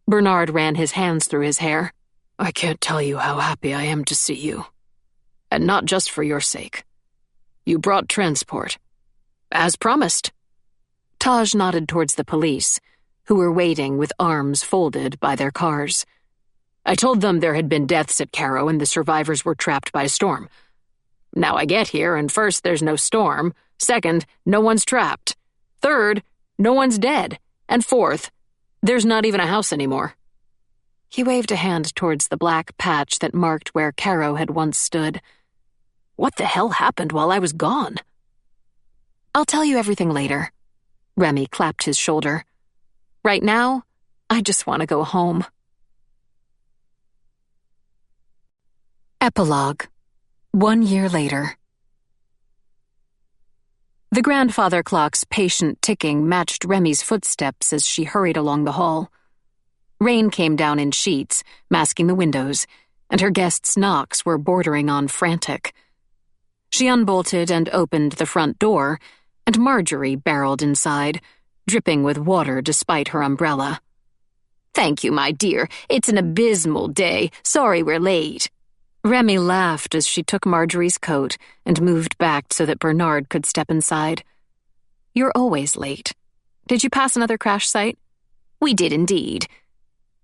Bernard ran his hands through his hair. I can't tell you how happy I am to see you. And not just for your sake. You brought transport. As promised. Taj nodded towards the police, who were waiting with arms folded by their cars. I told them there had been deaths at Carrow and the survivors were trapped by a storm. Now I get here, and first, there's no storm. Second, no one's trapped. Third, no one's dead. And fourth, there's not even a house anymore. He waved a hand towards the black patch that marked where Carrow had once stood. What the hell happened while I was gone? I'll tell you everything later. Remy clapped his shoulder. Right now, I just want to go home. Epilogue. 1 year later. The grandfather clock's patient ticking matched Remy's footsteps as she hurried along the hall. Rain came down in sheets, masking the windows, and her guests' knocks were bordering on frantic. She unbolted and opened the front door, and Marjorie barreled inside, dripping with water despite her umbrella. Thank you, my dear. It's an abysmal day. Sorry we're late. Remy laughed as she took Marjorie's coat and moved back so that Bernard could step inside. You're always late. Did you pass another crash site? We did indeed.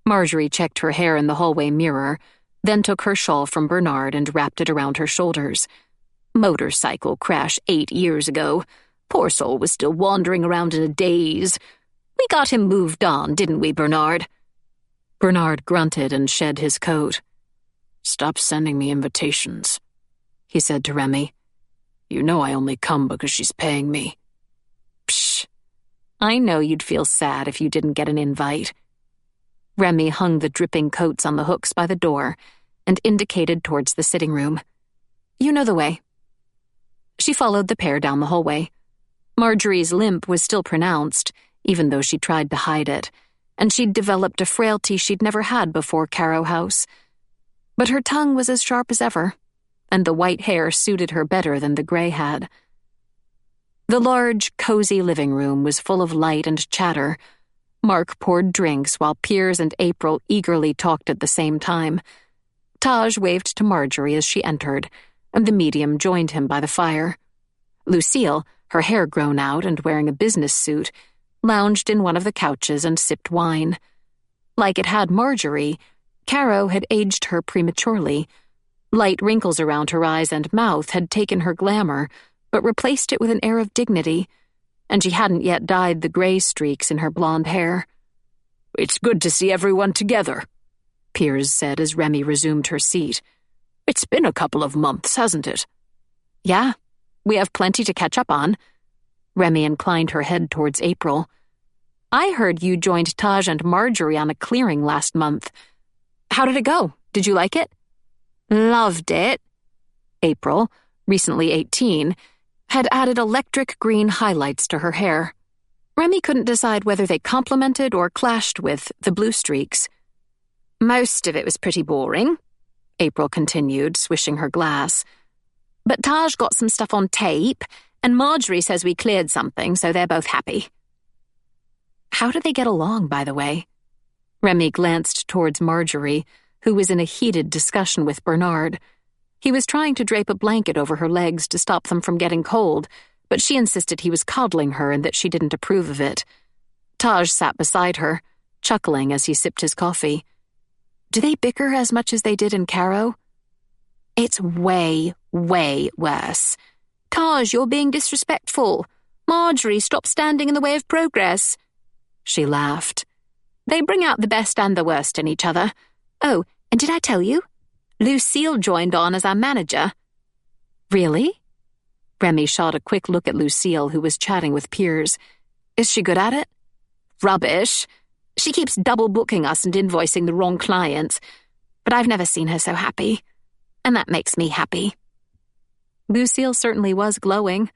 Marjorie checked her hair in the hallway mirror, then took her shawl from Bernard and wrapped it around her shoulders. Motorcycle crash 8 years ago. Poor soul was still wandering around in a daze. We got him moved on, didn't we, Bernard? Bernard grunted and shed his coat. Stop sending me invitations, he said to Remy. You know I only come because she's paying me. Psh, I know you'd feel sad if you didn't get an invite. Remy hung the dripping coats on the hooks by the door and indicated towards the sitting room. You know the way. She followed the pair down the hallway. Marjorie's limp was still pronounced, even though she tried to hide it, and she'd developed a frailty she'd never had before Carrow House. But her tongue was as sharp as ever, and the white hair suited her better than the gray had. The large, cozy living room was full of light and chatter. Mark poured drinks while Piers and April eagerly talked at the same time. Taj waved to Marjorie as she entered, and the medium joined him by the fire. Lucille, her hair grown out and wearing a business suit, lounged in one of the couches and sipped wine. Like it had Marjorie, Carrow had aged her prematurely. Light wrinkles around her eyes and mouth had taken her glamour, but replaced it with an air of dignity, and she hadn't yet dyed the gray streaks in her blonde hair. It's good to see everyone together, Piers said as Remy resumed her seat. It's been a couple of months, hasn't it? Yeah, we have plenty to catch up on. Remy inclined her head towards April. I heard you joined Taj and Marjorie on a clearing last month. How did it go? Did you like it? Loved it. April, recently 18, had added electric green highlights to her hair. Remy couldn't decide whether they complemented or clashed with the blue streaks. Most of it was pretty boring, April continued, swishing her glass. But Taj got some stuff on tape, and Marjorie says we cleared something, so they're both happy. How did they get along, by the way? Remy glanced towards Marjorie, who was in a heated discussion with Bernard. He was trying to drape a blanket over her legs to stop them from getting cold, but she insisted he was coddling her and that she didn't approve of it. Taj sat beside her, chuckling as he sipped his coffee. Do they bicker as much as they did in Carrow? It's way, way worse. Taj, you're being disrespectful. Marjorie, stop standing in the way of progress. She laughed. They bring out the best and the worst in each other. Oh, and did I tell you? Lucille joined on as our manager. Really? Remy shot a quick look at Lucille, who was chatting with Piers. Is she good at it? Rubbish. She keeps double booking us and invoicing the wrong clients. But I've never seen her so happy. And that makes me happy. Lucille certainly was glowing.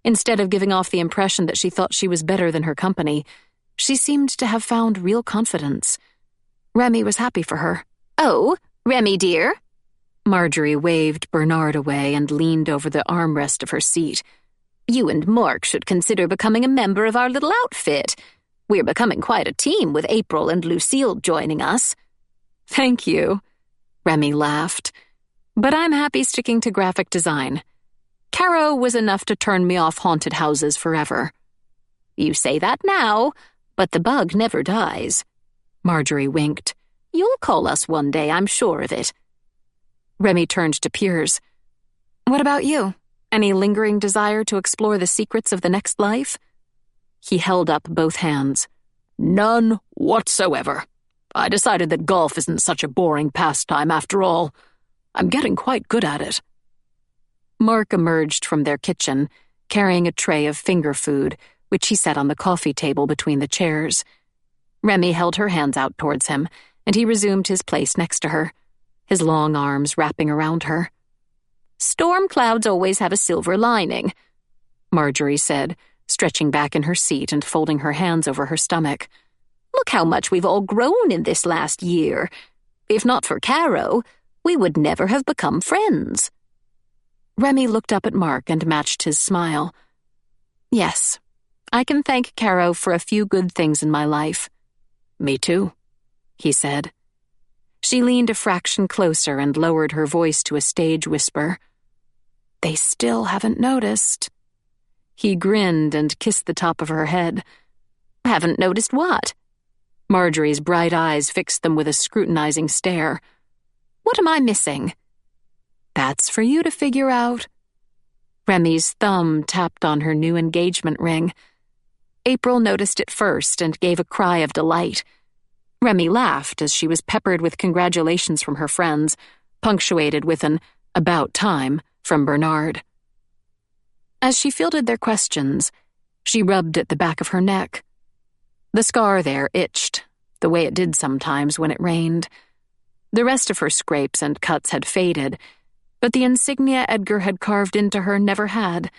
Instead of giving off the impression that she thought she was better than her company, she seemed to have found real confidence. Remy was happy for her. Oh, Remy, dear." Marjorie waved Bernard away and leaned over the armrest of her seat. "You and Mark should consider becoming a member of our little outfit. We're becoming quite a team with April and Lucille joining us." "Thank you," Remy laughed. "But I'm happy sticking to graphic design. Carrow was enough to turn me off haunted houses forever." "You say that now, but the bug never dies." Marjorie winked. "You'll call us one day, I'm sure of it." Remy turned to Piers. "What about you? Any lingering desire to explore the secrets of the next life?" He held up both hands. "None whatsoever. I decided that golf isn't such a boring pastime after all. I'm getting quite good at it." Mark emerged from their kitchen, carrying a tray of finger food, which he set on the coffee table between the chairs. Remy held her hands out towards him, and he resumed his place next to her, his long arms wrapping around her. "Storm clouds always have a silver lining," Marjorie said, stretching back in her seat and folding her hands over her stomach. "Look how much we've all grown in this last year. If not for Carrow, we would never have become friends." Remy looked up at Mark and matched his smile. "Yes, I can thank Carrow for a few good things in my life." "Me too," he said. She leaned a fraction closer and lowered her voice to a stage whisper. "They still haven't noticed." He grinned and kissed the top of her head. "Haven't noticed what?" Marjorie's bright eyes fixed them with a scrutinizing stare. "What am I missing?" "That's for you to figure out." Remy's thumb tapped on her new engagement ring. April noticed it first and gave a cry of delight. Remy laughed as she was peppered with congratulations from her friends, punctuated with an "about time" from Bernard. As she fielded their questions, she rubbed at the back of her neck. The scar there itched, the way it did sometimes when it rained. The rest of her scrapes and cuts had faded, but the insignia Edgar had carved into her never had.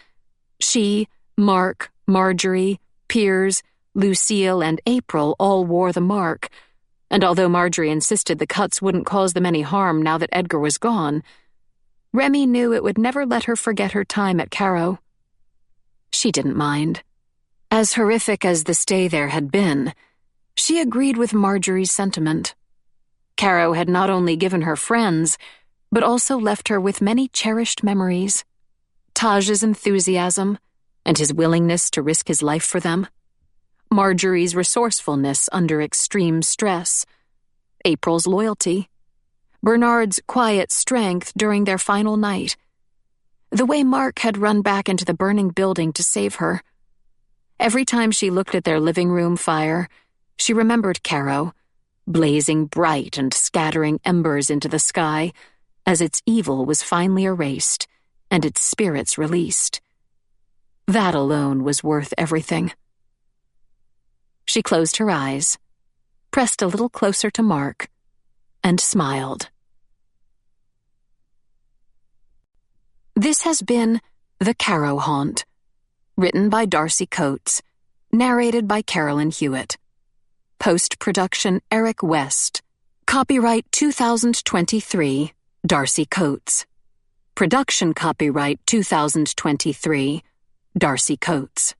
She, Mark, Marjorie, Piers, Lucille, and April all wore the mark, and although Marjorie insisted the cuts wouldn't cause them any harm now that Edgar was gone, Remy knew it would never let her forget her time at Carrow. She didn't mind. As horrific as the stay there had been, she agreed with Marjorie's sentiment. Carrow had not only given her friends, but also left her with many cherished memories. Taj's enthusiasm and his willingness to risk his life for them. Marjorie's resourcefulness under extreme stress. April's loyalty. Bernard's quiet strength during their final night. The way Mark had run back into the burning building to save her. Every time she looked at their living room fire, she remembered Carrow, blazing bright and scattering embers into the sky, as its evil was finally erased and its spirits released. That alone was worth everything. She closed her eyes, pressed a little closer to Mark, and smiled. This has been The Carrow Haunt, written by Darcy Coates, narrated by Carolyn Hewitt. Post-production Eric West. Copyright 2023, Darcy Coates. Production copyright 2023, Darcy Coates.